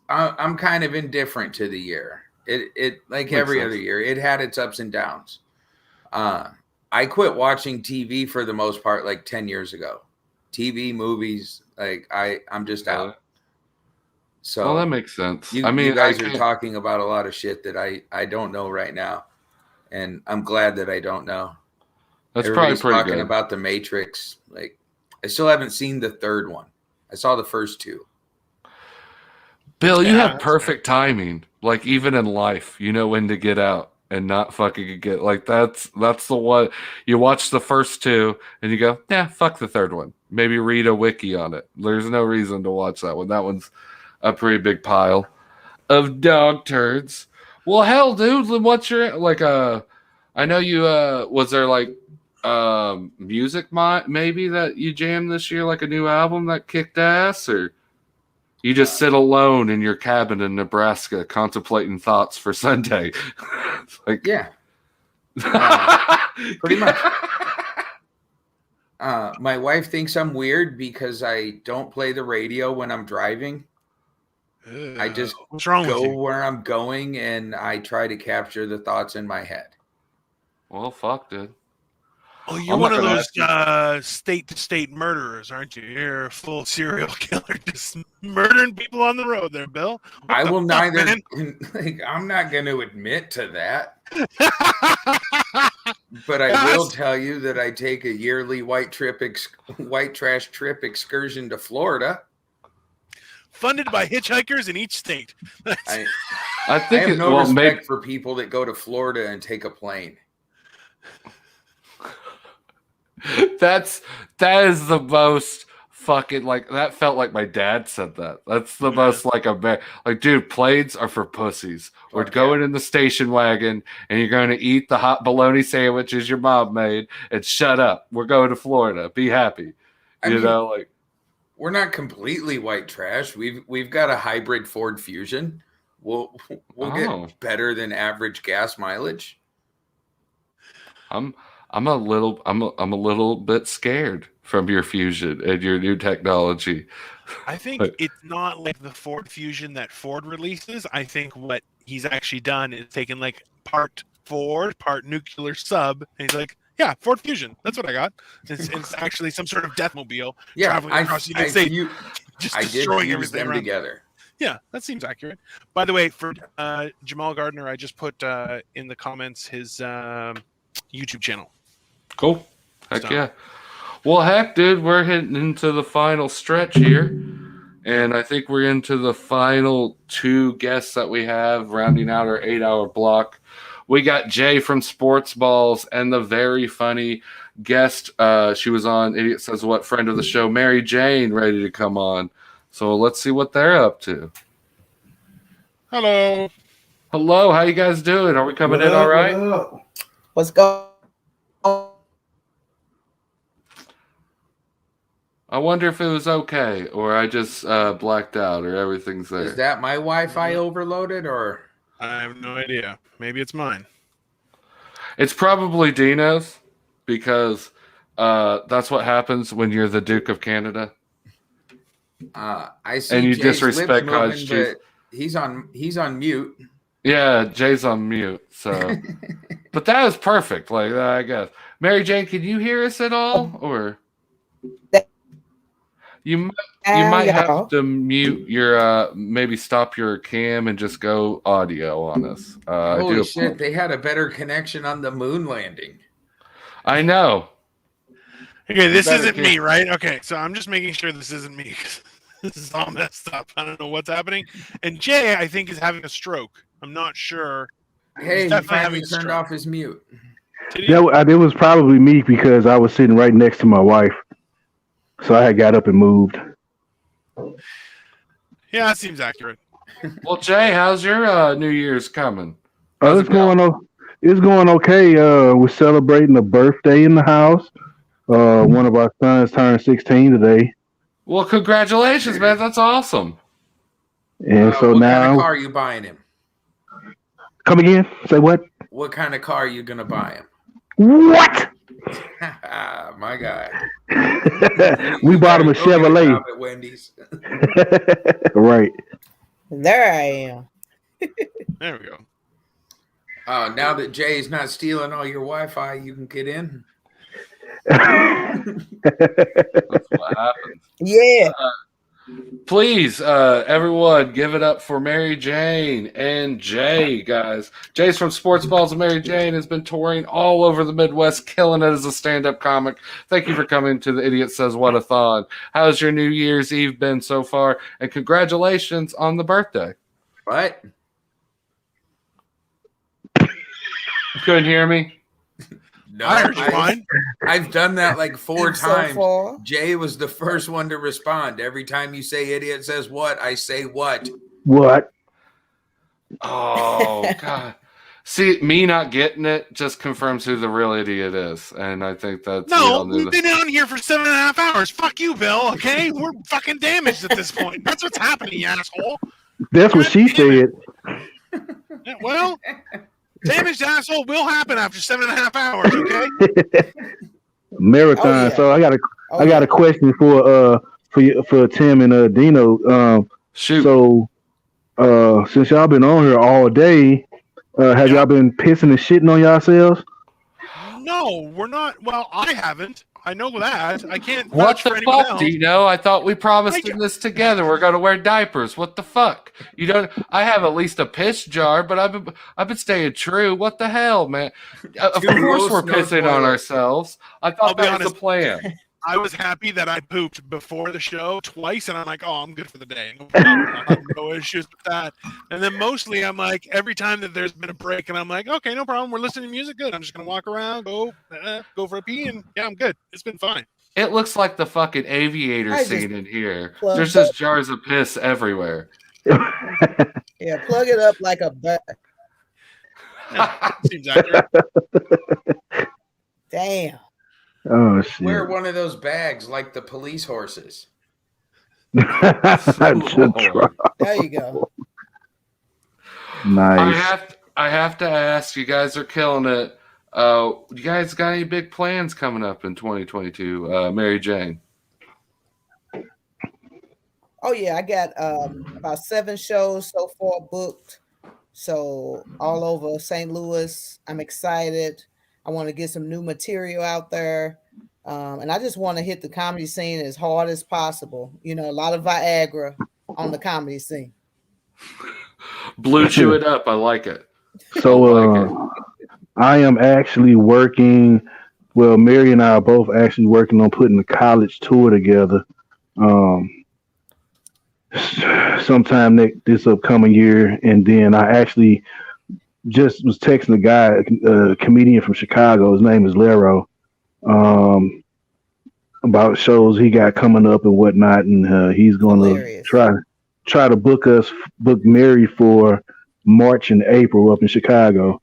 I'm kind of indifferent to the year. It like every other year, it had its ups and downs. I quit watching TV for the most part like 10 years ago. TV, movies, like I'm just out. So well, that makes sense. You guys are talking about a lot of shit that I don't know right now, and I'm glad that I don't know. That's Everybody's probably pretty talking good. about The Matrix. Like, I still haven't seen the third one. I saw the first two. Bill, you have perfect timing. Like, even in life, you know when to get out and not fucking get like that's the one. You watch the first two and you go, yeah, fuck the third one. Maybe read a wiki on it. There's no reason to watch that one. That one's a pretty big pile of dog turds. Well, hell, dude, what's your like? I know you. Was there like music maybe that you jammed this year, like a new album that kicked ass, or you just sit alone in your cabin in Nebraska contemplating thoughts for Sunday? Like, yeah, pretty much. My wife thinks I'm weird because I don't play the radio when I'm driving. I just go where I'm going and I try to capture the thoughts in my head. Well, fuck, dude. Oh, you're one of those state-to-state murderers, aren't you? You're a full serial killer, just murdering people on the road there, Bill. I will neither. Like, I'm not going to admit to that. But I will tell you that I take a yearly white trash trip excursion to Florida. Funded by hitchhikers in each state. I have no respect for people that go to Florida and take a plane. That is the most fucking like that felt like my dad said that. That's the most like like dude, planes are for pussies. We're going in the station wagon and you're going to eat the hot bologna sandwiches your mom made and shut up. We're going to Florida. Be happy. You know, like we're not completely white trash. We've got a hybrid Ford Fusion. We'll get better than average gas mileage. I'm a little bit scared from your Fusion and your new technology. I think it's not like the Ford Fusion that Ford releases. I think what he's actually done is taken like part Ford, part nuclear sub, and he's like, yeah, Ford Fusion. That's what I got. It's actually some sort of deathmobile traveling across the United States, just destroying everything around together. Yeah, that seems accurate. By the way, for Jamal Gardner, I just put in the comments his YouTube channel. Cool. Heck yeah. Well, heck, dude, we're hitting into the final stretch here. And I think we're into the final two guests that we have, rounding out our 8-hour block. We got Jay from Sports Balls and the very funny guest. She was on Idiot Says What, friend of the show, Mary Jane, ready to come on. So let's see what they're up to. Hello. Hello. How you guys doing? Are we coming in all right? What's going on? I wonder if it was okay, or I just blacked out, or everything's there. Is that my Wi-Fi overloaded, or? I have no idea. Maybe it's mine. It's probably Dino's, because that's what happens when you're the Duke of Canada. I see. And you Jay's disrespect lips moving, Cottage Cheese. but he's on mute. Yeah, Jay's on mute. So, but that was perfect. Like I guess, Mary Jane, can you hear us at all, or? You Ow, might y'all. have to mute your maybe stop your cam and just go audio on us. Holy shit! They had a better connection on the moon landing. I know. Okay, this better isn't get- me, right? Okay, so I'm just making sure this isn't me. 'Cause this is all messed up. I don't know what's happening. And Jay, I think, is having a stroke. I'm not sure. Hey, He's he definitely finally having a turned stroke. off his mute. It was probably me because I was sitting right next to my wife, so I had got up and moved. Yeah, that seems accurate. Well, Jay, how's your New Year's coming? Oh, it's going okay. We're celebrating a birthday in the house. One of our sons turned 16 today, Well, congratulations, man. That's awesome. and so what now kind of car are you buying him? come again. Say what? What kind of car are you gonna buy him? What? My guy. We bought him a Go get Chevrolet. job at Wendy's. Right. There I am. There we go. Now that Jay's not stealing all your Wi-Fi, you can get in. That's what happens. Yeah. Please, everyone, give it up for Mary Jane and Jay, guys. Jay's from Sports Balls, and Mary Jane has been touring all over the Midwest, killing it as a stand-up comic. Thank you for coming to the Idiot Says What-a-thon. How's your New Year's Eve been so far? And congratulations on the birthday. What? Couldn't hear me? No, I heard you fine. I've done that like 4 So times. far. Jay was the first one to respond. Every time you say idiot says what, I say what. What? Oh, God. See, me not getting it just confirms who the real idiot is. And I think that's... No, we've been on here for 7.5 hours. Fuck you, Bill, okay? We're fucking damaged at this point. That's what's happening, you asshole. That's what she said. Yeah, well, damaged asshole will happen after 7.5 hours, okay? Marathon. Oh, yeah. So I got a question for Tim and Dino. Shoot. So since y'all been on here all day, have y'all been pissing and shitting on yourselves? No, we're not. Well, I haven't. I know that. I can't What vouch for the anyone fuck, else. Dino? I thought we promised in this together. We're going to wear diapers. What the fuck? You don't. I have at least a piss jar, but I've been staying true. What the hell, man? Of Two course low we're snow pissing on toilets. ourselves. I I'll thought be that was honest. the plan. I was happy that I pooped before the show twice, and I'm like, oh, I'm good for the day. No problem. I have no issues with that. And then mostly, I'm like, every time that there's been a break, and I'm like, okay, no problem. We're listening to music. Good. I'm just gonna walk around, go for a pee, and yeah, I'm good. It's been fine. It looks like the fucking aviator I just scene in here. plugged There's just jars of piss everywhere. Yeah, plug it up like a butt. Seems accurate. Damn. Oh shit! Wear one of those bags like the police horses. I should try. There you go. Nice. I have to ask. You guys are killing it. You guys got any big plans coming up in 2022? Mary Jane. Oh yeah, I got about 7 shows so far booked. So all over St. Louis. I'm excited. I want to get some new material out there. And I just want to hit the comedy scene as hard as possible. You know, a lot of Viagra on the comedy scene. Blue chew it up. I like it. So I am actually working. Well, Mary and I are both actually working on putting a college tour together. Sometime this upcoming year, and then I actually just was texting a guy, a comedian from Chicago. His name is Lero. About shows he got coming up and whatnot, and he's going to try to book Mary for March and April up in Chicago.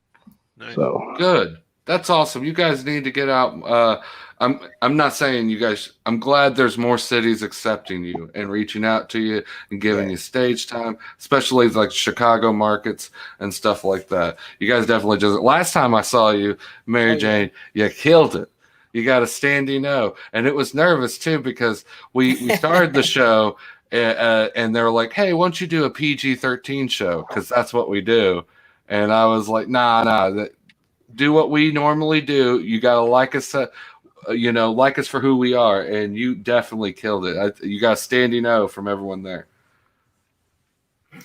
Nice. So Good. That's awesome. You guys need to get out. I'm not saying you guys. I'm glad there's more cities accepting you and reaching out to you and giving you stage time, especially like Chicago markets and stuff like that. You guys definitely just. Last time I saw you, Mary Jane, you killed it. You got a standing O, and it was nervous too because we started the show and they were like, "Hey, why don't you do a PG-13 show? Because that's what we do." And I was like, "Nah, do what we normally do. You gotta like us. like us for who we are, and you definitely killed it. You got a standing O from everyone there.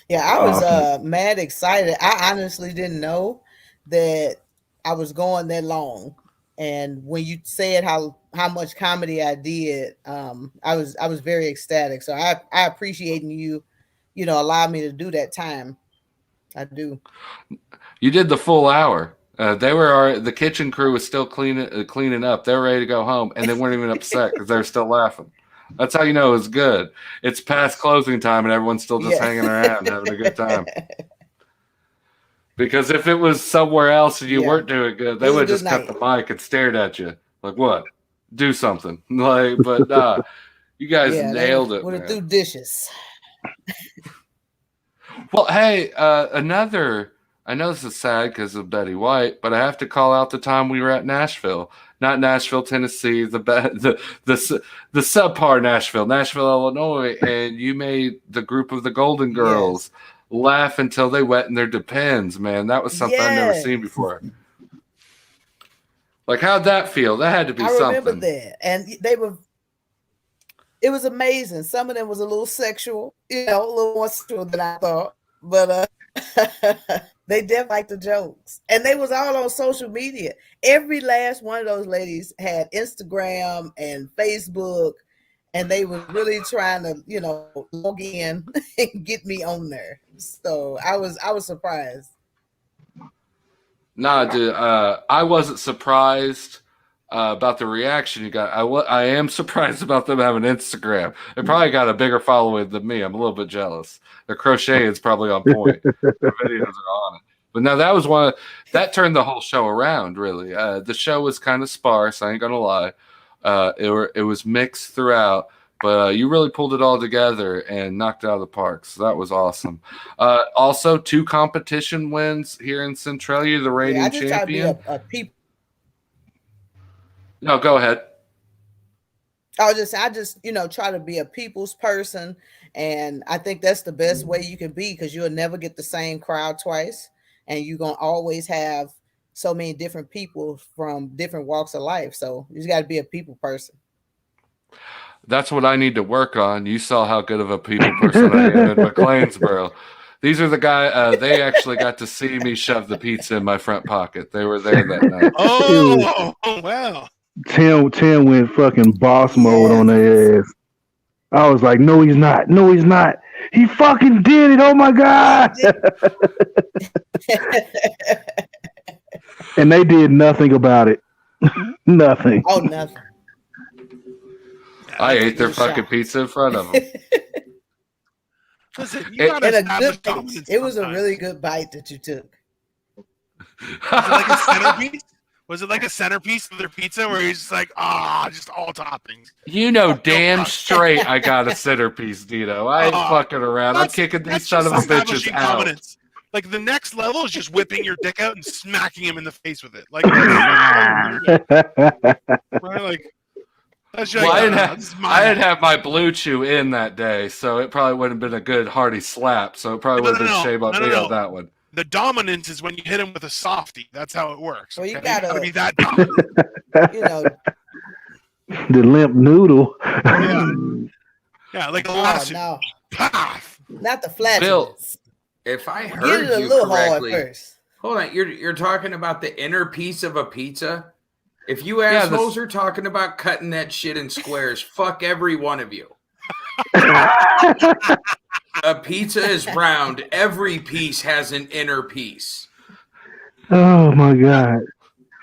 Yeah, I was mad excited. I honestly didn't know that I was going that long. And when you said how much comedy I did, I was very ecstatic. So I appreciate you, allow me to do that time. I do. You did the full hour. The kitchen crew was still cleaning up. They were ready to go home, and they weren't even upset because they were still laughing. That's how you know it was good. It's past closing time, and everyone's still just hanging around, having a good time. Because if it was somewhere else and you weren't doing good, they would have just cut the mic and stared at you like, "What? Do something!" But nah, you guys nailed it. Would have threw dishes. Well, hey, another. I know this is sad because of Betty White, but I have to call out the time we were at Nashville, not Nashville, Tennessee, the subpar Nashville, Illinois, and you made the group of the Golden Girls laugh until they wet in their Depends. Man, that was something I've never seen before. Like, how'd that feel? That had to be something. I remember that, and it was amazing. Some of them was a little sexual, a little more sexual than I thought, but they did like the jokes, and they was all on social media. Every last one of those ladies had Instagram and Facebook, and they were really trying to, log in and get me on there. So I was surprised. Nah, dude, I wasn't surprised about the reaction you got. I am surprised about them having Instagram. They probably got a bigger following than me. I'm a little bit jealous. Their crochet is probably on point. Their videos are on it. But no, that was that turned the whole show around, really. The show was kind of sparse, I ain't gonna lie. It was mixed throughout, but you really pulled it all together and knocked it out of the park. So that was awesome. Also, 2 competition wins here in Centralia, the reigning champion. No, go ahead. I just try to be a people's person, and I think that's the best way you can be, because you'll never get the same crowd twice, and you're gonna always have so many different people from different walks of life. So you just got to be a people person. That's what I need to work on. You saw how good of a people person I am in McLeansboro. These are the guy. They actually got to see me shove the pizza in my front pocket. They were there that night. Oh wow! Tim went fucking boss mode on their ass. I was like, no, he's not. No, he's not. He fucking did it. Oh my God. And they did nothing about it. Nothing. Oh, nothing. I ate their fucking pizza in front of them. Listen, it was a really good bite that you took. Was it like a centerpiece? Was it like a centerpiece of their pizza where he's just like, just all toppings? Damn straight I got a centerpiece, Dino. I ain't fucking around. I'm kicking these son of a bitches out. Dominance. Like, the next level is just whipping your dick out and smacking him in the face with it. Like, I didn't have my Blue Chew in that day, so it probably wouldn't have been a good hearty slap. So it probably would have been shame on me on that one. The dominance is when you him with a softie. That's how it works. Well, okay? you gotta be that dominant. The limp noodle. Yeah, like a lawsuit. No. Paf! Not the flatulence. If I Get heard it a you little correctly, hard first. hold on, you're talking about the inner piece of a pizza. If you assholes are talking about cutting that shit in squares, fuck every one of you. A pizza is round. Every piece has an inner piece. Oh my God.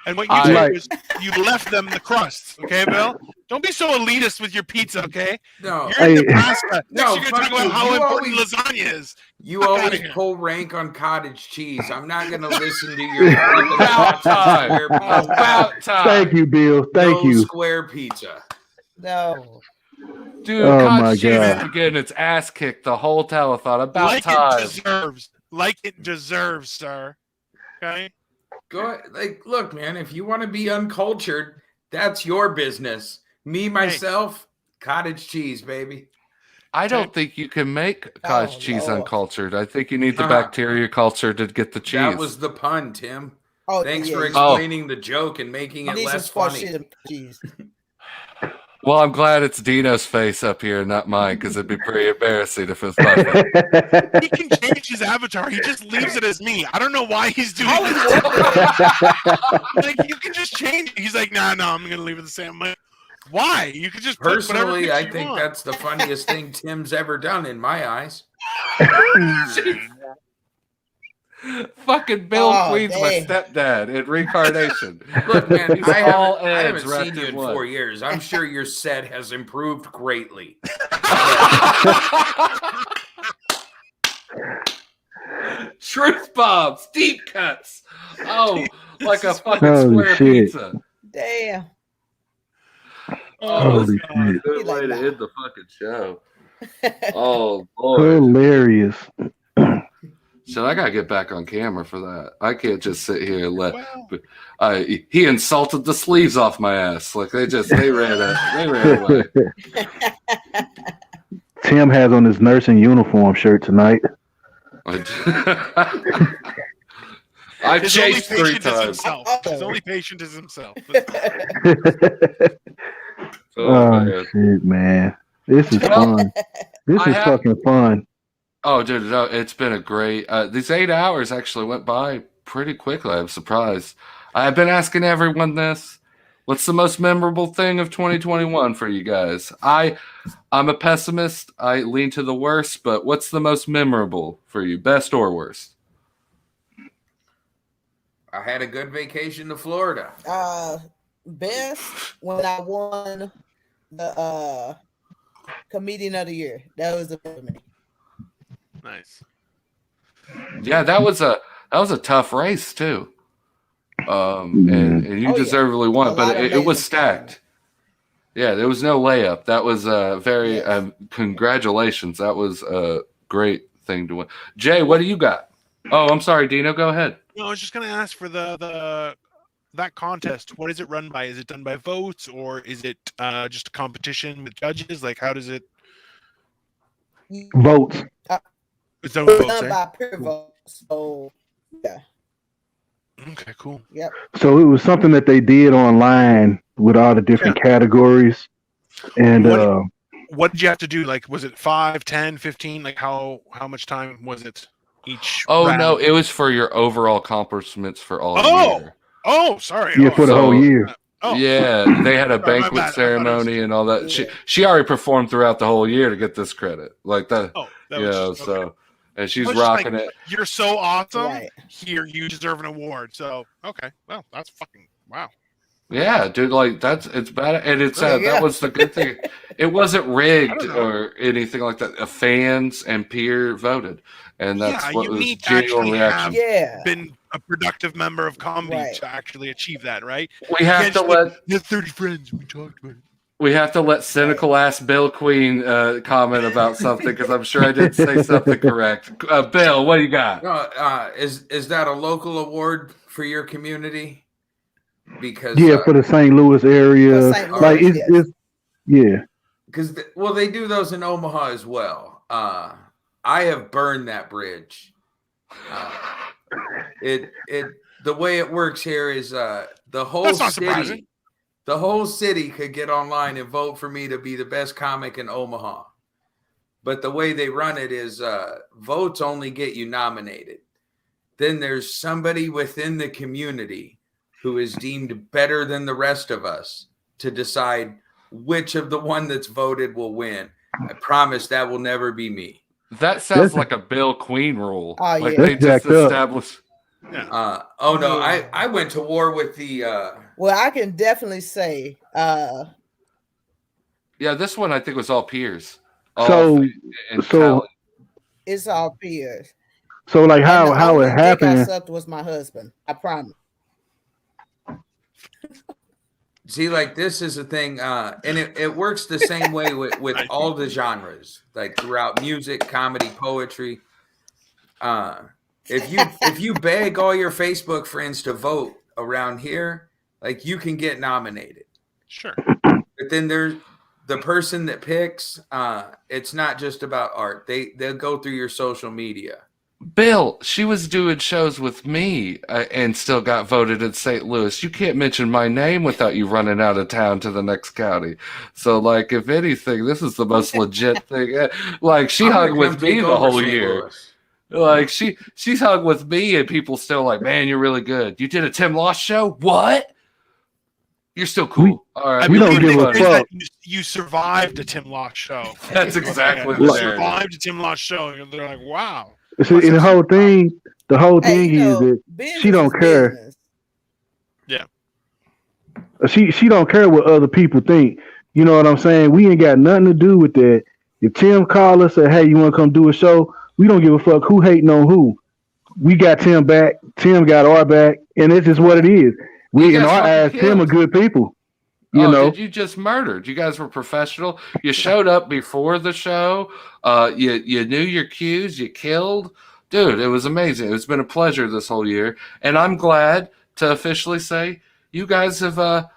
And what you did was you left them the crust, okay, Bill? Don't be so elitist with your pizza, okay? No. You're in Nebraska. No, Next you're going to talk about how important lasagna is. You always pull rank on cottage cheese. I'm not going to listen to your about time. About time. Thank you, Bill. Thank you. Square pizza. No. Dude, Oh my cottage cheese is God. getting its ass kicked the whole telethon. About time. Like it deserves, sir. Okay? Go look, man, if you want to be uncultured, that's your business. Me, myself, cottage cheese, baby. I don't think you can make cottage cheese uncultured. I think you need the bacteria culture to get the cheese. That was the pun, Tim. Oh, Thanks yeah, for yeah. explaining the joke and making I it need some less squash funny. shit and cheese. Well, I'm glad it's Dino's face up here, not mine, because it'd be pretty embarrassing if it's my face. He can change his avatar. He just leaves it as me. I don't know why he's doing this. Like, you can just change it. He's like, no, I'm going to leave it the same. I'm like, why? You could just put whatever Personally, picture I you think want. that's the funniest thing Tim's ever done in my eyes. Fucking Bill Oh, Queen's my dang. stepdad in reincarnation. Look, man, He's I all haven't ends wrapped seen you in one. 4 years. I'm sure your set has improved greatly. Truth bombs, deep cuts. Oh, like a fucking Holy square shit. pizza. Damn. Oh, this Holy is a shit. good way to end the fucking show. Oh, Lord. Hilarious. So I gotta get back on camera for that. I can't just sit here and let. He insulted the sleeves off my ass. Like they ran away. Tim has on his nursing uniform shirt tonight. I've His chased only 3 patient is times. himself. His only patient is himself. Oh, man. shit, man. This is fun. This is fucking fun. Oh, dude, no, it's been a great. These 8 hours actually went by pretty quickly. I'm surprised. I've been asking everyone this. What's the most memorable thing of 2021 for you guys? I'm a pessimist. I lean to the worst, but what's the most memorable for you? Best or worst? I had a good vacation to Florida. Best when I won the comedian of the year. That was the best for me. Nice. Yeah, that was a tough race too. And you deservedly won, but it was stacked. Yeah, there was no layup. That was very congratulations. That was a great thing to win. Jay, what do you got? Oh, I'm sorry, Dino. Go ahead. No, I was just going to ask for that contest. What is it run by? Is it done by votes, or is it just a competition with judges? Like, how does it? Votes. It's done with votes, Done eh? by peer votes. So yeah. Okay, cool. Yep. So it was something that they did online with all the different categories. And What did you have to do? Like, was it 5, 10, 15? Like, how much time was it each? Oh round? no, it was for your overall accomplishments for all year. Oh, sorry. Yeah, for the whole year. Yeah, they had a Sorry, my banquet bad. I thought it ceremony and all that. She already performed throughout the whole year to get this credit. Like that. that was just- so and she's I was just rocking like, it. You're so awesome. Right. Here, you deserve an award. So, okay. Well, that's fucking wow. Yeah, dude, like it's bad, and it's that was the good thing. It wasn't rigged or anything like that. Fans and peer voted, and that's what you was need to genuine actually reaction. have been a productive member of comedy to actually achieve that, right? We have to let the 30 friends we talked about. We have to let cynical ass Bill Queen comment about something because I'm sure I did say something correct. Bill, what do you got? No, is that a local award for your community? Because for the St. Louis area, like it's yeah. Because they do those in Omaha as well. I have burned that bridge. The way it works here is the whole That's not city. surprising. The whole city could get online and vote for me to be the best comic in Omaha. But the way they run it is votes only get you nominated. Then there's somebody within the community who is deemed better than the rest of us to decide which of the one that's voted will win. I promise that will never be me. That sounds like a Bill Queen rule. Oh, like yeah. they just established. Oh no, I went to war with the Well, I can definitely say Yeah, this one I think was all peers. So it's all peers. So like And how the it only dick I happened? sucked was my husband. I promise. See, like this is a thing, and it works the same way with all the genres, like throughout music, comedy, poetry. If you beg all your Facebook friends to vote around here, like you can get nominated. Sure. But then there's the person that picks. It's not just about art. They'll go through your social media. Bill, she was doing shows with me and still got voted in St. Louis. You can't mention my name without you running out of town to the next county. So, like, if anything, this is the most legit thing. Like, she hung with me the whole year. Like, she's hung with me, and people still like, man, you're really good. You did a Tim Loss show? What? You're still cool. All right, we don't give a fuck. You survived a Tim Loss show. That's exactly you the survived a Tim Loss show. And they're like, wow. See, and the whole thing is that she don't care. Yeah. She don't care what other people think. You know what I'm saying? We ain't got nothing to do with that. If Tim called us and say, hey, you want to come do a show? We don't give a fuck who hating on who. We got Tim back. Tim got our back. And it's just what it is. We, in our eyes, Tim are good people. You know? Did you just murdered? You guys were professional. You showed up before the show. You knew your cues. You killed. Dude, it was amazing. It's been a pleasure this whole year. And I'm glad to officially say you guys have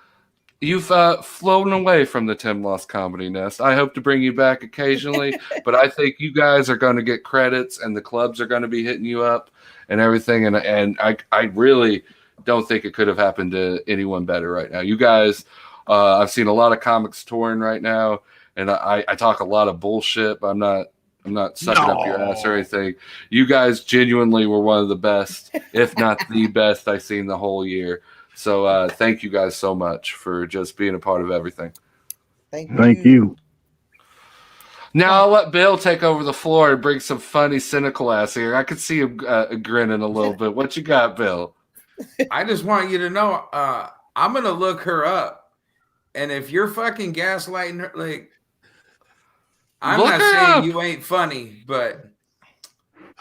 you've flown away from the Tim Loss Comedy Nest. I hope to bring you back occasionally, but I think you guys are going to get credits and the clubs are going to be hitting you up and everything. And I really don't think it could have happened to anyone better right now. You guys, I've seen a lot of comics touring right now, and I talk a lot of bullshit, but I'm not sucking up your ass or anything. You guys genuinely were one of the best, if not the best, I've seen the whole year. So thank you guys so much for just being a part of everything. Thank you. Now I'll let Bill take over the floor and bring some funny, cynical ass here. I could see him grinning a little bit. What you got, Bill? I just want you to know, I'm gonna look her up, and if you're fucking gaslighting her, like, I'm not saying you ain't funny, but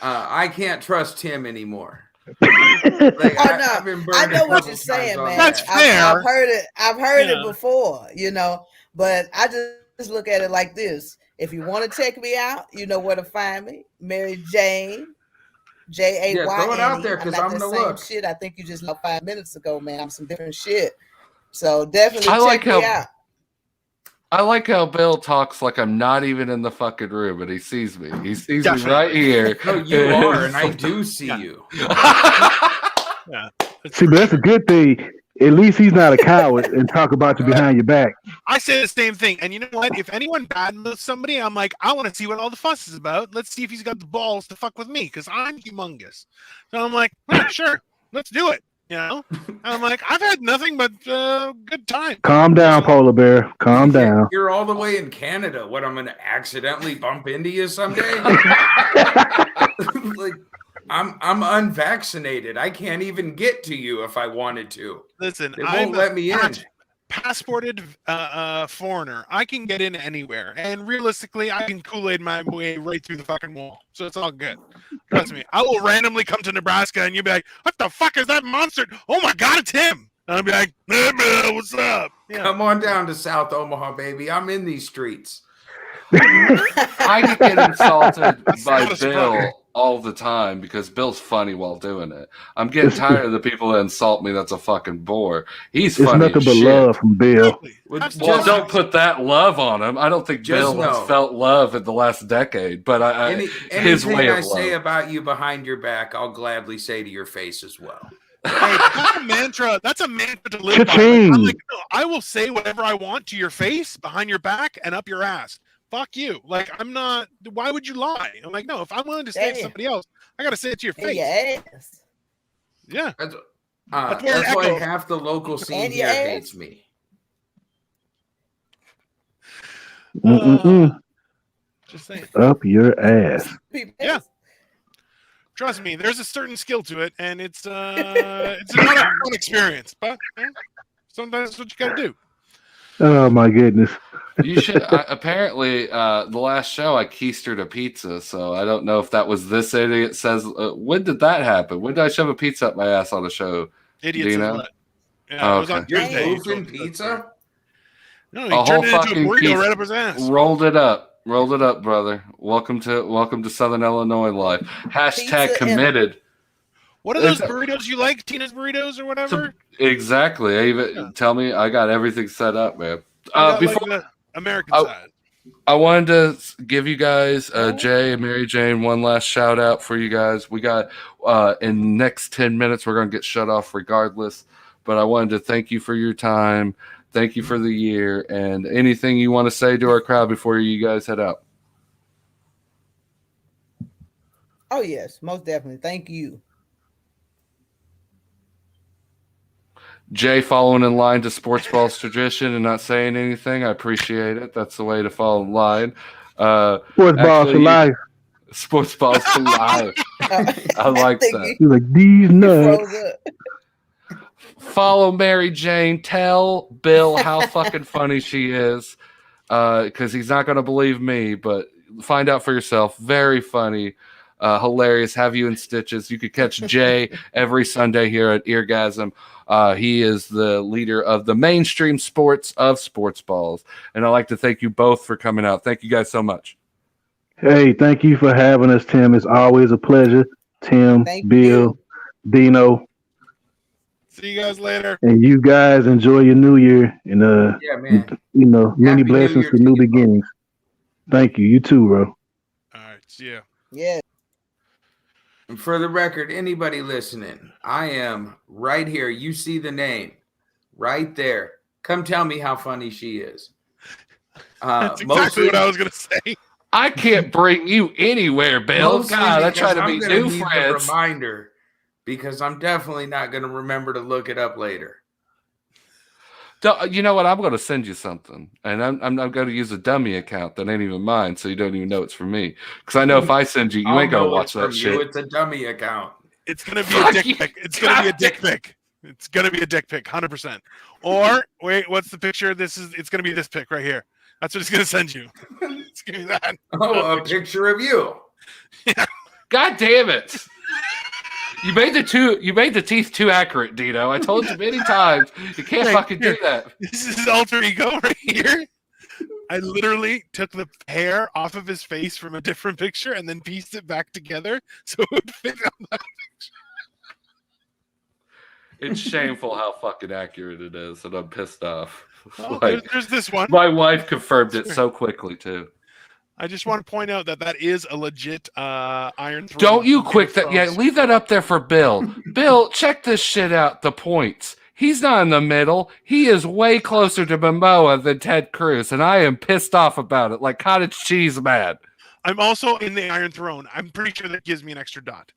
I can't trust Tim anymore. Like, I know what you're saying, man. That's fair. I've heard it. I've heard it before, you know. But I just look at it like this: if you want to check me out, you know where to find me. Mary Jane, Jay. Throw it out there because I'm gonna look. Shit, I think you just know 5 minutes ago, man. I'm some different shit. So definitely check me out. I like how Bill talks like I'm not even in the fucking room, and he sees me. He sees me right here. No, you are, and I do see you. See, but that's a good thing. At least he's not a coward and talk about you behind your back. I say the same thing. And you know what? If anyone badmouths somebody, I'm like, I want to see what all the fuss is about. Let's see if he's got the balls to fuck with me, because I'm humongous. So I'm like, sure, let's do it. You know? And I'm like, I've had nothing but good time. Calm down, Polar Bear. Calm down. You're all the way in Canada. What, I'm gonna accidentally bump into you someday? Like, I'm unvaccinated. I can't even get to you if I wanted to. Listen, they won't let me in. Passported foreigner. I can get in anywhere, and realistically, I can Kool-Aid my way right through the fucking wall. So it's all good. Trust me. I will randomly come to Nebraska, and you'll be like, "What the fuck is that monster? Oh my god, it's him!" And I'll be like, "Hey, Bill, what's up?" Yeah. Come on down to South Omaha, baby. I'm in these streets. I get insulted by Bill all the time because Bill's funny while doing it. I'm getting tired of the people that insult me. That's a fucking bore. He's It's funny nothing as but shit. love from Bill. Well, don't put that love on him. I don't think Bill has felt love in the last decade, but his anything way of I love. say about you behind your back, I'll gladly say to your face as well. Hey, that's a mantra. That's a mantra to live by. Cha-ching. I'm like, no, I will say whatever I want to your face, behind your back, and up your ass. Fuck you. Like, I'm not. Why would you lie? I'm like, no. If I'm willing to say it to somebody else, I gotta say it to your face. Yes. Yeah. That's where it why echoes. half the local scene And here your ass. hates me. Just saying. Up your ass. Yeah. Trust me, there's a certain skill to it, and it's not a fun experience, but sometimes that's what you gotta do. Oh my goodness. You should apparently the last show I keistered a pizza, so I don't know if that was this idiot says. When did that happen? When did I shove a pizza up my ass on a show? Idiot Do you says know? what? Yeah, it was on You're Tuesday. moving pizza? No, he turned it into a burrito right up his ass. Rolled it up, brother. Welcome to Southern Illinois life. Hashtag committed. What are those burritos you like? Tina's burritos or whatever? Exactly. Tell me, I got everything set up, man. I got, Before like, the American side. I wanted to give you guys, Jay and Mary Jane, one last shout out for you guys. We got in the next 10 minutes, we're going to get shut off regardless. But I wanted to thank you for your time. Thank you for the year. And anything you want to say to our crowd before you guys head out? Oh, yes, most definitely. Thank you. Jay following in line to sports ball's tradition and not saying anything. I appreciate it. That's the way to follow in line. Sports balls for life. Sports balls for life. I like that. You're like, these nuts. Follow Mary Jane. Tell Bill how fucking funny she is, because he's not going to believe me, but find out for yourself. Very funny. Hilarious. Have you in stitches. You could catch Jay every Sunday here at Eargasm. He is the leader of the mainstream sports of sports balls. And I'd like to thank you both for coming out. Thank you guys so much. Hey, thank you for having us, Tim. It's always a pleasure. Tim, Bill, Dino. See you guys later. And you guys enjoy your new year. And, yeah, man. You know, many blessings for new beginnings. Thank you. You too, bro. All right. See ya. Yeah. And for the record, anybody listening, I am right here. You see the name right there. Come tell me how funny she is. That's exactly what I was going to say. I can't bring you anywhere, Bill. God, I try to be new friends. Reminder, because I'm definitely not going to remember to look it up later. You know what? I'm going to send you something, and I'm going to use a dummy account that ain't even mine, so you don't even know it's from me. Because I know if I send you, you ain't going to watch that shit. It's a dummy account. It's going to be a dick pic. It's going to be a dick pic. It's going to be a dick pic, 100%. Or wait, what's the picture? It's going to be this pic right here. That's what it's going to send you. It's going to be that. Oh, a picture of you. Yeah. God damn it. You made the teeth too accurate, Dino. I told you many times. You can't fucking do that. This is his alter ego right here. I literally took the hair off of his face from a different picture and then pieced it back together so it would fit on that picture. It's shameful how fucking accurate it is, and I'm pissed off. Oh, there's this one. My wife confirmed it so quickly too. I just want to point out that is a legit Iron Throne. Don't you quick that? Yeah, leave that up there for Bill. Bill, check this shit out. The points. He's not in the middle. He is way closer to Momoa than Ted Cruz, and I am pissed off about it. Like cottage cheese mad. I'm also in the Iron Throne. I'm pretty sure that gives me an extra dot.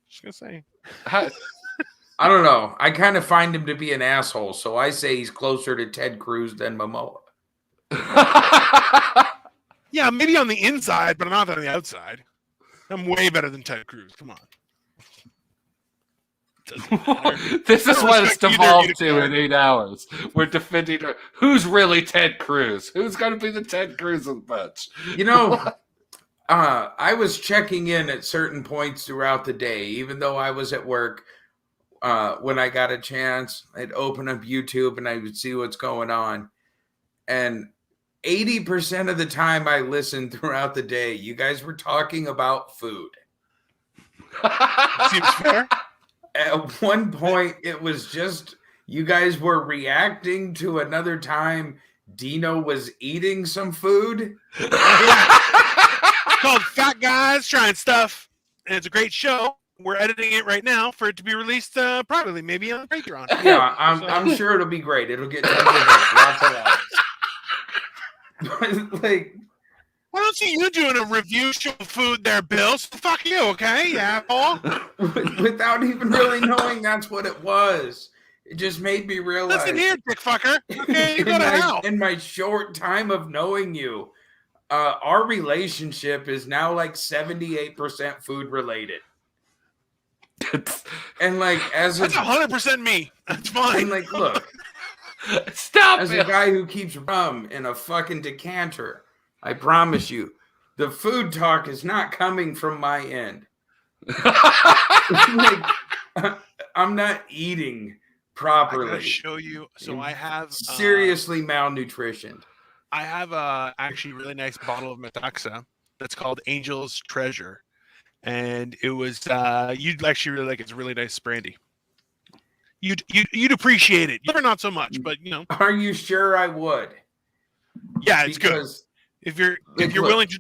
Just gonna say. I don't know. I kind of find him to be an asshole, so I say he's closer to Ted Cruz than Momoa. Yeah, maybe on the inside, but not on the outside. I'm way better than Ted Cruz. Come on. This is what it's devolved to in 8 hours. We're defending who's really Ted Cruz. Who's going to be the Ted Cruz of the bunch? You know, I was checking in at certain points throughout the day, even though I was at work. When I got a chance, I'd open up YouTube and I would see what's going on. And 80% of the time I listened throughout the day, you guys were talking about food. Seems fair. At one point, it was just you guys were reacting to another time Dino was eating some food. It's called Fat Guys Trying Stuff. And it's a great show. We're editing it right now for it to be released privately, maybe on Patreon. Yeah, I'm sure it'll be great. It'll get tons of hits, lots of likes. Like, why don't you doing a review show of food there, Bill? So fuck you, okay, you asshole? Without even really knowing that's what it was. It just made me realize. Listen here, dick fucker. Okay, you go to hell. In my short time of knowing you, our relationship is now like 78% food related. And like that's 100% me. That's fine. And like, look, stop. As a guy who keeps rum in a fucking decanter, I promise you, the food talk is not coming from my end. Like, I'm not eating properly. I'm gonna show you. So I have seriously malnutrition. I have a actually really nice bottle of Metaxa that's called Angel's Treasure. And it was you'd actually really like it. It's a really nice brandy. You'd appreciate it. Liver not so much, but you know. Are you sure I would? Yeah, it's good. If you're willing to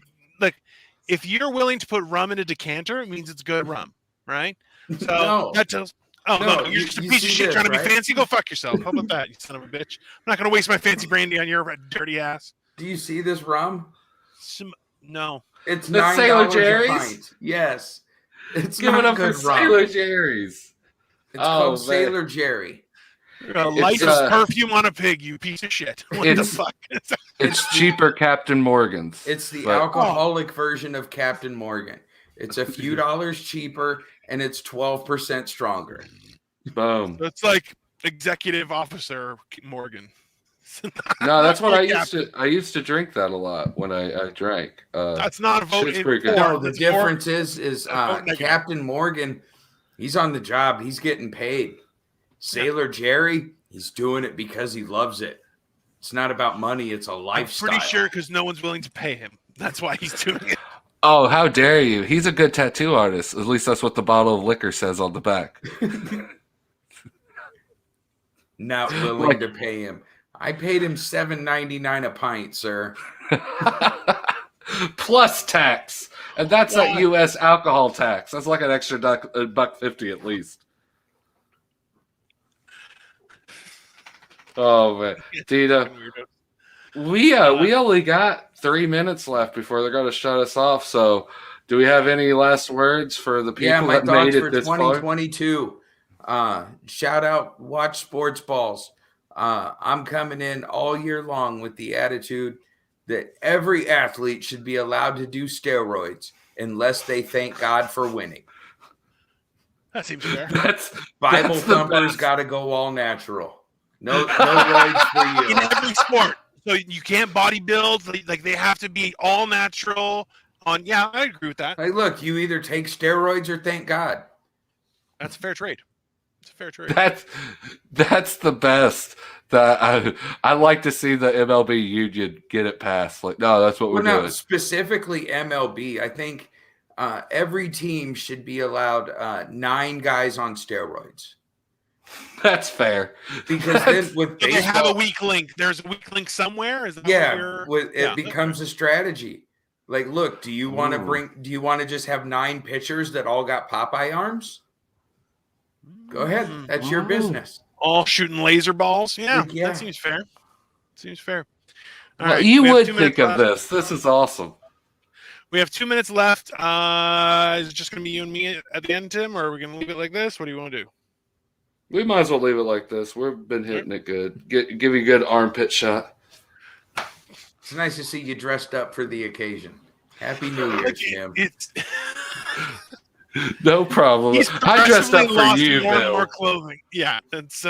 if you're willing to put rum in a decanter, it means it's good rum, right? So that tells. Oh no, you're just a piece of shit trying to be fancy. Go fuck yourself. How about that, you son of a bitch? I'm not gonna waste my fancy brandy on your dirty ass. Do you see this rum? No, it's the $9 Sailor a Jerry's. pint. Yes, it's Give it up for good rum. Sailor Jerry's. It's called Sailor Jerry. Licensed perfume on a pig, you piece of shit. What the fuck? It's cheaper Captain Morgan's. It's the alcoholic version of Captain Morgan. It's a few dollars cheaper, and it's 12% stronger. Boom. So it's like Executive Officer Morgan. No, that's what I used to drink that a lot when I drank. That's not a vote. No, the difference is Captain Morgan, he's on the job. He's getting paid. Sailor Jerry, he's doing it because he loves it. It's not about money. It's a lifestyle. I'm pretty sure because no one's willing to pay him. That's why he's doing it. Oh, how dare you? He's a good tattoo artist. At least that's what the bottle of liquor says on the back. Not willing to pay him. I paid him $7.99 a pint, sir. Plus tax. And that's that U.S. alcohol tax. That's like an extra $1.50 at least. Oh man, Tita, we only got 3 minutes left before they're going to shut us off. So, do we have any last words for the people that made it this far? 2022. Shout out, watch sports balls. I'm coming in all year long with the attitude that every athlete should be allowed to do steroids unless they thank God for winning. That seems fair. Bible thumpers got to go all natural. No roids for you. In every sport. So you can't bodybuild. Like they have to be all natural. Yeah, I agree with that. Hey, look, you either take steroids or thank God. That's a fair trade. It's a fair trade. That's the best. That I like to see the MLB union get it passed. Like, no, that's what we're doing. Specifically MLB, I think every team should be allowed 9 guys on steroids. That's fair. Because then with baseball, they have a weak link. There's a weak link somewhere. Is that it becomes a strategy. Like, look, do you want to just have 9 pitchers that all got Popeye arms? Go ahead. That's your business. All shooting laser balls. Yeah, that seems fair. Seems fair. All well, right, you would think of this. This is awesome. We have 2 minutes left. Is it just going to be you and me at the end, Tim, or are we going to leave it like this? What do you want to do? We might as well leave it like this. We've been hitting it good. Give you a good armpit shot. It's nice to see you dressed up for the occasion. Happy New Year, Tim. No problem. I dressed up for you, Bill. More clothing. Yeah, it's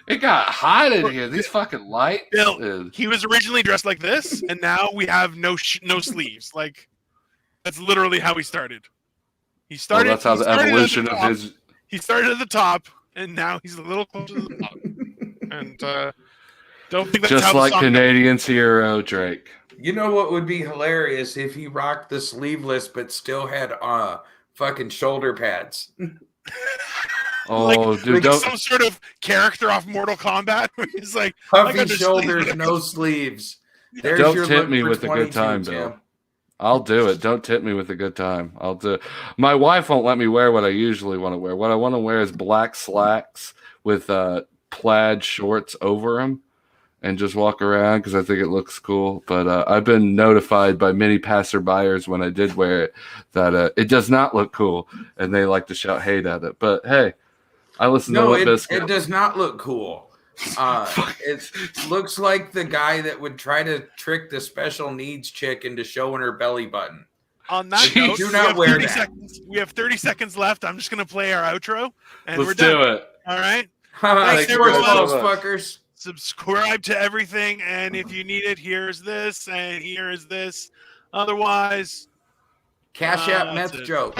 It got hot in here. These fucking lights. Bill, he was originally dressed like this, and now we have no sleeves. Like that's literally how he started. He started. Well, that's how the evolution of his. He started at the top, and now he's a little closer to the top. And don't think that's just how like the song Canadian's hero Drake. You know what would be hilarious if he rocked the sleeveless but still had fucking shoulder pads. Oh, dude, like some sort of character off Mortal Kombat. He's like puffy shoulders, no sleeves. There's don't tip me with a good time, Bill. Tim. I'll do it. Don't tip me with a good time. I'll do it. My wife won't let me wear what I usually want to wear. What I want to wear is black slacks with plaid shorts over them and just walk around because I think it looks cool. But I've been notified by many passerbyers when I did wear it that it does not look cool, and they like to shout hate at it. But hey, I listen to Limp Bizkit. It does not look cool. It looks like the guy that would try to trick the special needs chick into showing her belly button. On that note, do not wear that. Seconds. We have 30 seconds left. I'm just going to play our outro, and Let's we're done. do it. All right. Thanks, everyone. fuckers. Subscribe to everything, and if you need it, here's this, and here is this. Otherwise, Cash App meth joke.